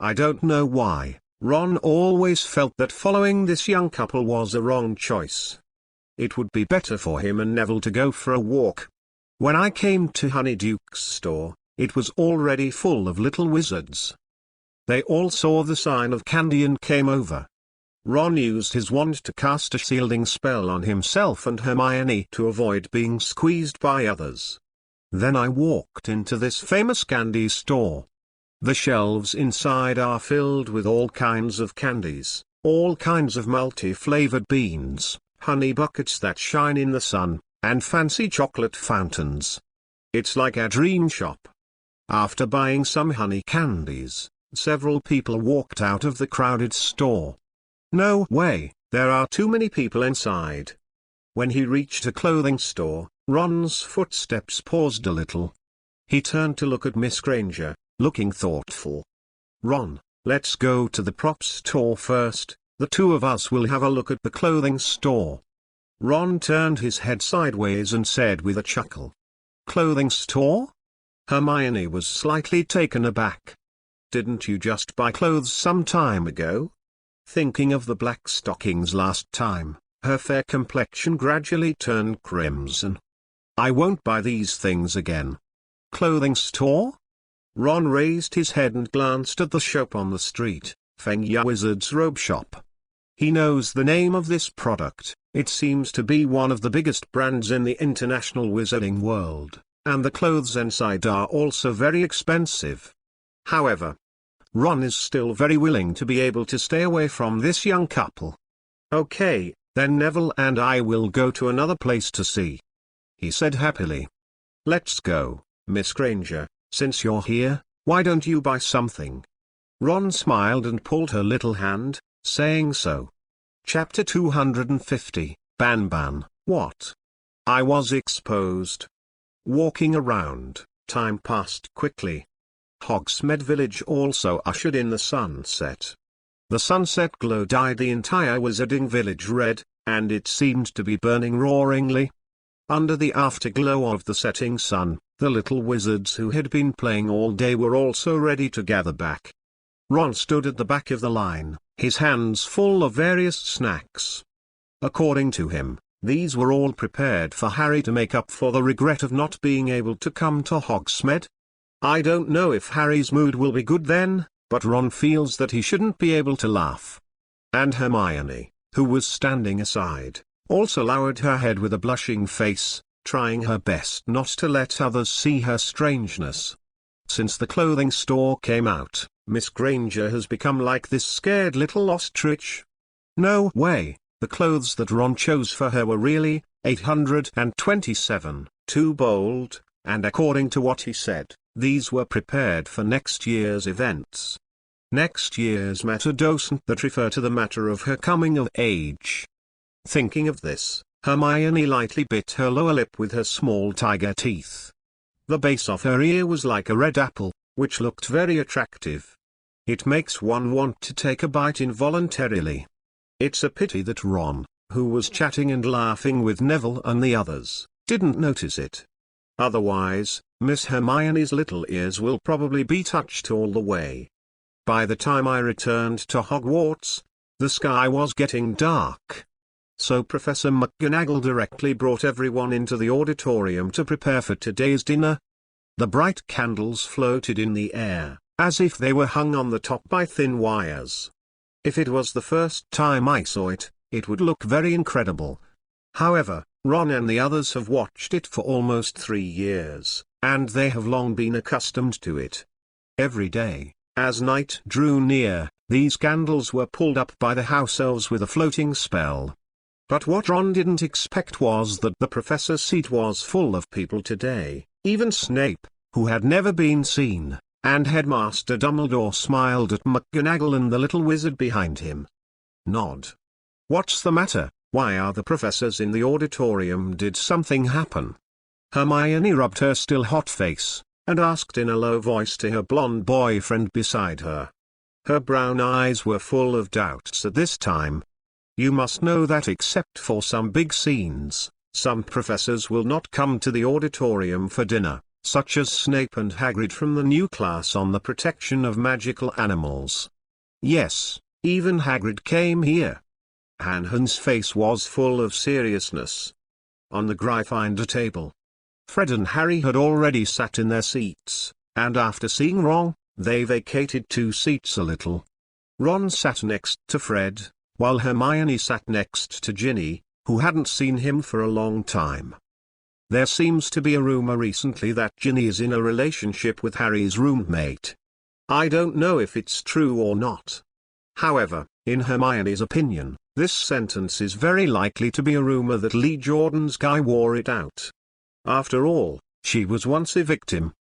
I don't know why, Ron always felt that following this young couple was a wrong choice. It would be better for him and Neville to go for a walk. When I came to Honeydukes' store, it was already full of little wizards. They all saw the sign of candy and came over. Ron used his wand to cast a shielding spell on himself and Hermione to avoid being squeezed by others. Then I walked into this famous candy store. The shelves inside are filled with all kinds of candies, all kinds of multi-flavored beans, honey buckets that shine in the sun, and fancy chocolate fountains. It's like a dream shop. After buying some honey candies, several people walked out of the crowded store. No way, there are too many people inside. When he reached a clothing store, Ron's footsteps paused a little. He turned to look at Miss Granger, looking thoughtful. Ron, let's go to the prop store first, the two of us will have a look at the clothing store. Ron turned his head sideways and said with a chuckle. Clothing store? Hermione was slightly taken aback. Didn't you just buy clothes some time ago? Thinking of the black stockings last time, her fair complexion gradually turned crimson. I won't buy these things again. Clothing store? Ron raised his head and glanced at the shop on the street, Feng Ya Wizard's Robe Shop. He knows the name of this product, it seems to be one of the biggest brands in the international wizarding world, and the clothes inside are also very expensive. However, Ron is still very willing to be able to stay away from this young couple. Okay, then Neville and I will go to another place to see, he said happily. Let's go, Miss Granger, since you're here, why don't you buy something? Ron smiled and pulled her little hand, saying so. Chapter 250, Ban, what? I was exposed. Walking around, time passed quickly. Hogsmeade Village also ushered in the sunset. The sunset glow dyed the entire wizarding village red, and it seemed to be burning roaringly. Under the afterglow of the setting sun, the little wizards who had been playing all day were also ready to gather back. Ron stood at the back of the line, his hands full of various snacks. According to him, these were all prepared for Harry to make up for the regret of not being able to come to Hogsmeade. I don't know if Harry's mood will be good then, but Ron feels that he shouldn't be able to laugh. And Hermione, who was standing aside, also lowered her head with a blushing face, trying her best not to let others see her strangeness. Since the clothing store came out, Miss Granger has become like this scared little ostrich. No way, the clothes that Ron chose for her were really 827, too bold, and according to what he said, these were prepared for next year's events. Next year's matter doesn't that refer to the matter of her coming of age. Thinking of this, Hermione lightly bit her lower lip with her small tiger teeth. The base of her ear was like a red apple, which looked very attractive. It makes one want to take a bite involuntarily. It's a pity that Ron, who was chatting and laughing with Neville and the others, didn't notice it. Otherwise, Miss Hermione's little ears will probably be touched all the way. By the time I returned to Hogwarts, the sky was getting dark. So Professor McGonagall directly brought everyone into the auditorium to prepare for today's dinner. The bright candles floated in the air, as if they were hung on the top by thin wires. If it was the first time I saw it, it would look very incredible. However, Ron and the others have watched it for almost 3 years, and they have long been accustomed to it. Every day, as night drew near, these candles were pulled up by the house elves with a floating spell. But what Ron didn't expect was that the professor's seat was full of people today, even Snape, who had never been seen, and Headmaster Dumbledore smiled at McGonagall and the little wizard behind him. Nod. What's the matter? Why are the professors in the auditorium? Did something happen? Hermione rubbed her still hot face, and asked in a low voice to her blonde boyfriend beside her. Her brown eyes were full of doubts at this time. You must know that except for some big scenes, some professors will not come to the auditorium for dinner. such as Snape and Hagrid from the new class on the protection of magical animals. Yes, even Hagrid came here. Hanhan's face was full of seriousness. On the Gryffindor table, Fred and Harry had already sat in their seats, and after seeing Ron, they vacated 2 seats a little. Ron sat next to Fred, while Hermione sat next to Ginny, who hadn't seen him for a long time. There seems to be a rumor recently that Ginny is in a relationship with Harry's roommate. I don't know if it's true or not. However, in Hermione's opinion, this sentence is very likely to be a rumor that Lee Jordan's guy wore it out. After all, she was once a victim.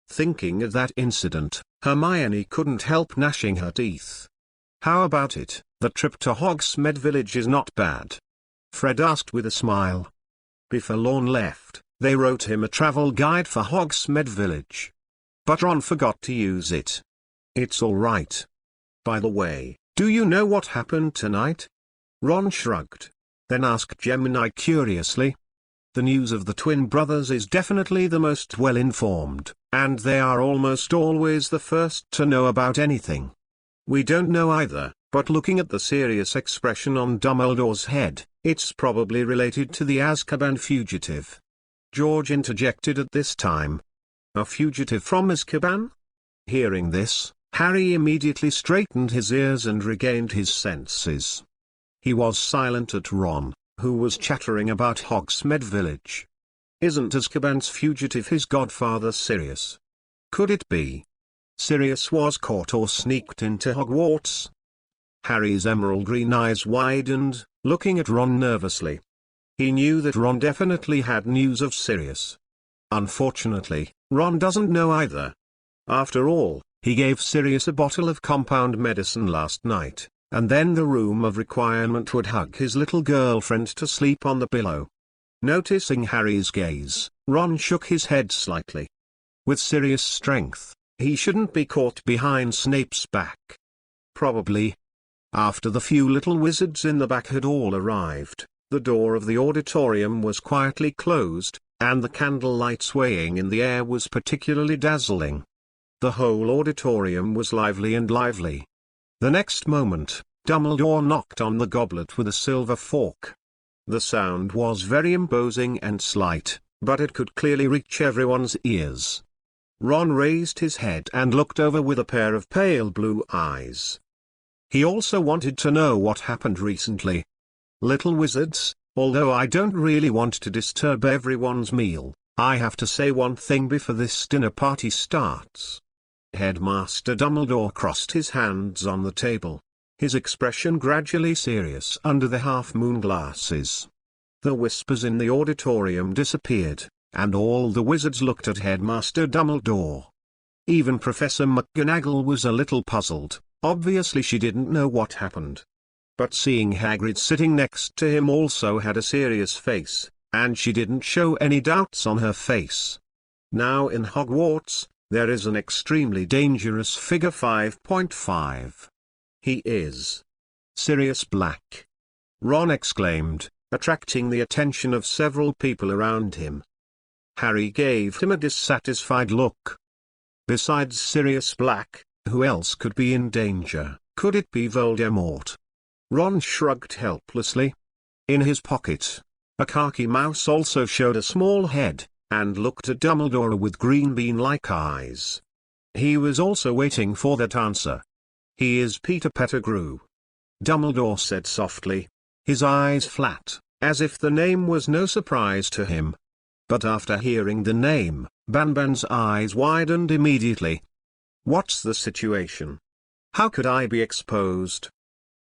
Thinking of that incident, Hermione couldn't help gnashing her teeth. How about it? The trip to Hogsmeade Village is not bad. Fred asked with a smile. Before Lorne left, they wrote him a travel guide for Hogsmeade Village. But Ron forgot to use it. It's all right. By the way, do you know what happened tonight? Ron shrugged. Then asked Gemini curiously. The news of the twin brothers is definitely the most well-informed, and they are almost always the first to know about anything. We don't know either, but looking at the serious expression on Dumbledore's head, it's probably related to the Azkaban fugitive. George interjected at this time. A fugitive from Azkaban? Hearing this, Harry immediately straightened his ears and regained his senses. He was silent at Ron, who was chattering about Hogsmeade Village. Isn't Azkaban's fugitive his godfather Sirius? Could it be Sirius was caught or sneaked into Hogwarts? Harry's emerald green eyes widened, looking at Ron nervously. He knew that Ron definitely had news of Sirius. Unfortunately, Ron doesn't know either. After all, he gave Sirius a bottle of compound medicine last night, and then the room of requirement would hug his little girlfriend to sleep on the pillow. Noticing Harry's gaze, Ron shook his head slightly. With Sirius' strength, he shouldn't be caught behind Snape's back. Probably. After the few little wizards in the back had all arrived, the door of the auditorium was quietly closed, and the candlelight swaying in the air was particularly dazzling. The whole auditorium was lively and lively. The next moment, Dumbledore knocked on the goblet with a silver fork. The sound was very imposing and slight, but it could clearly reach everyone's ears. Ron raised his head and looked over with a pair of pale blue eyes. He also wanted to know what happened recently. Little wizards, although I don't really want to disturb everyone's meal, I have to say one thing before this dinner party starts. Headmaster Dumbledore crossed his hands on the table, his expression gradually serious under the half-moon glasses. The whispers in the auditorium disappeared, and all the wizards looked at Headmaster Dumbledore. Even Professor McGonagall was a little puzzled. Obviously she didn't know what happened. But seeing Hagrid sitting next to him also had a serious face, and she didn't show any doubts on her face. Now in Hogwarts, there is an extremely dangerous figure 5.5. He is Sirius Black. Ron exclaimed, attracting the attention of several people around him. Harry gave him a dissatisfied look. Besides Sirius Black, who else could be in danger? Could it be Voldemort? Ron shrugged helplessly. In his pocket, a khaki mouse also showed a small head, and looked at Dumbledore with green bean-like eyes. He was also waiting for that answer. He is Peter Pettigrew, Dumbledore said softly, his eyes flat, as if the name was no surprise to him. But after hearing the name, Banban's eyes widened immediately. What's the situation? How could I be exposed?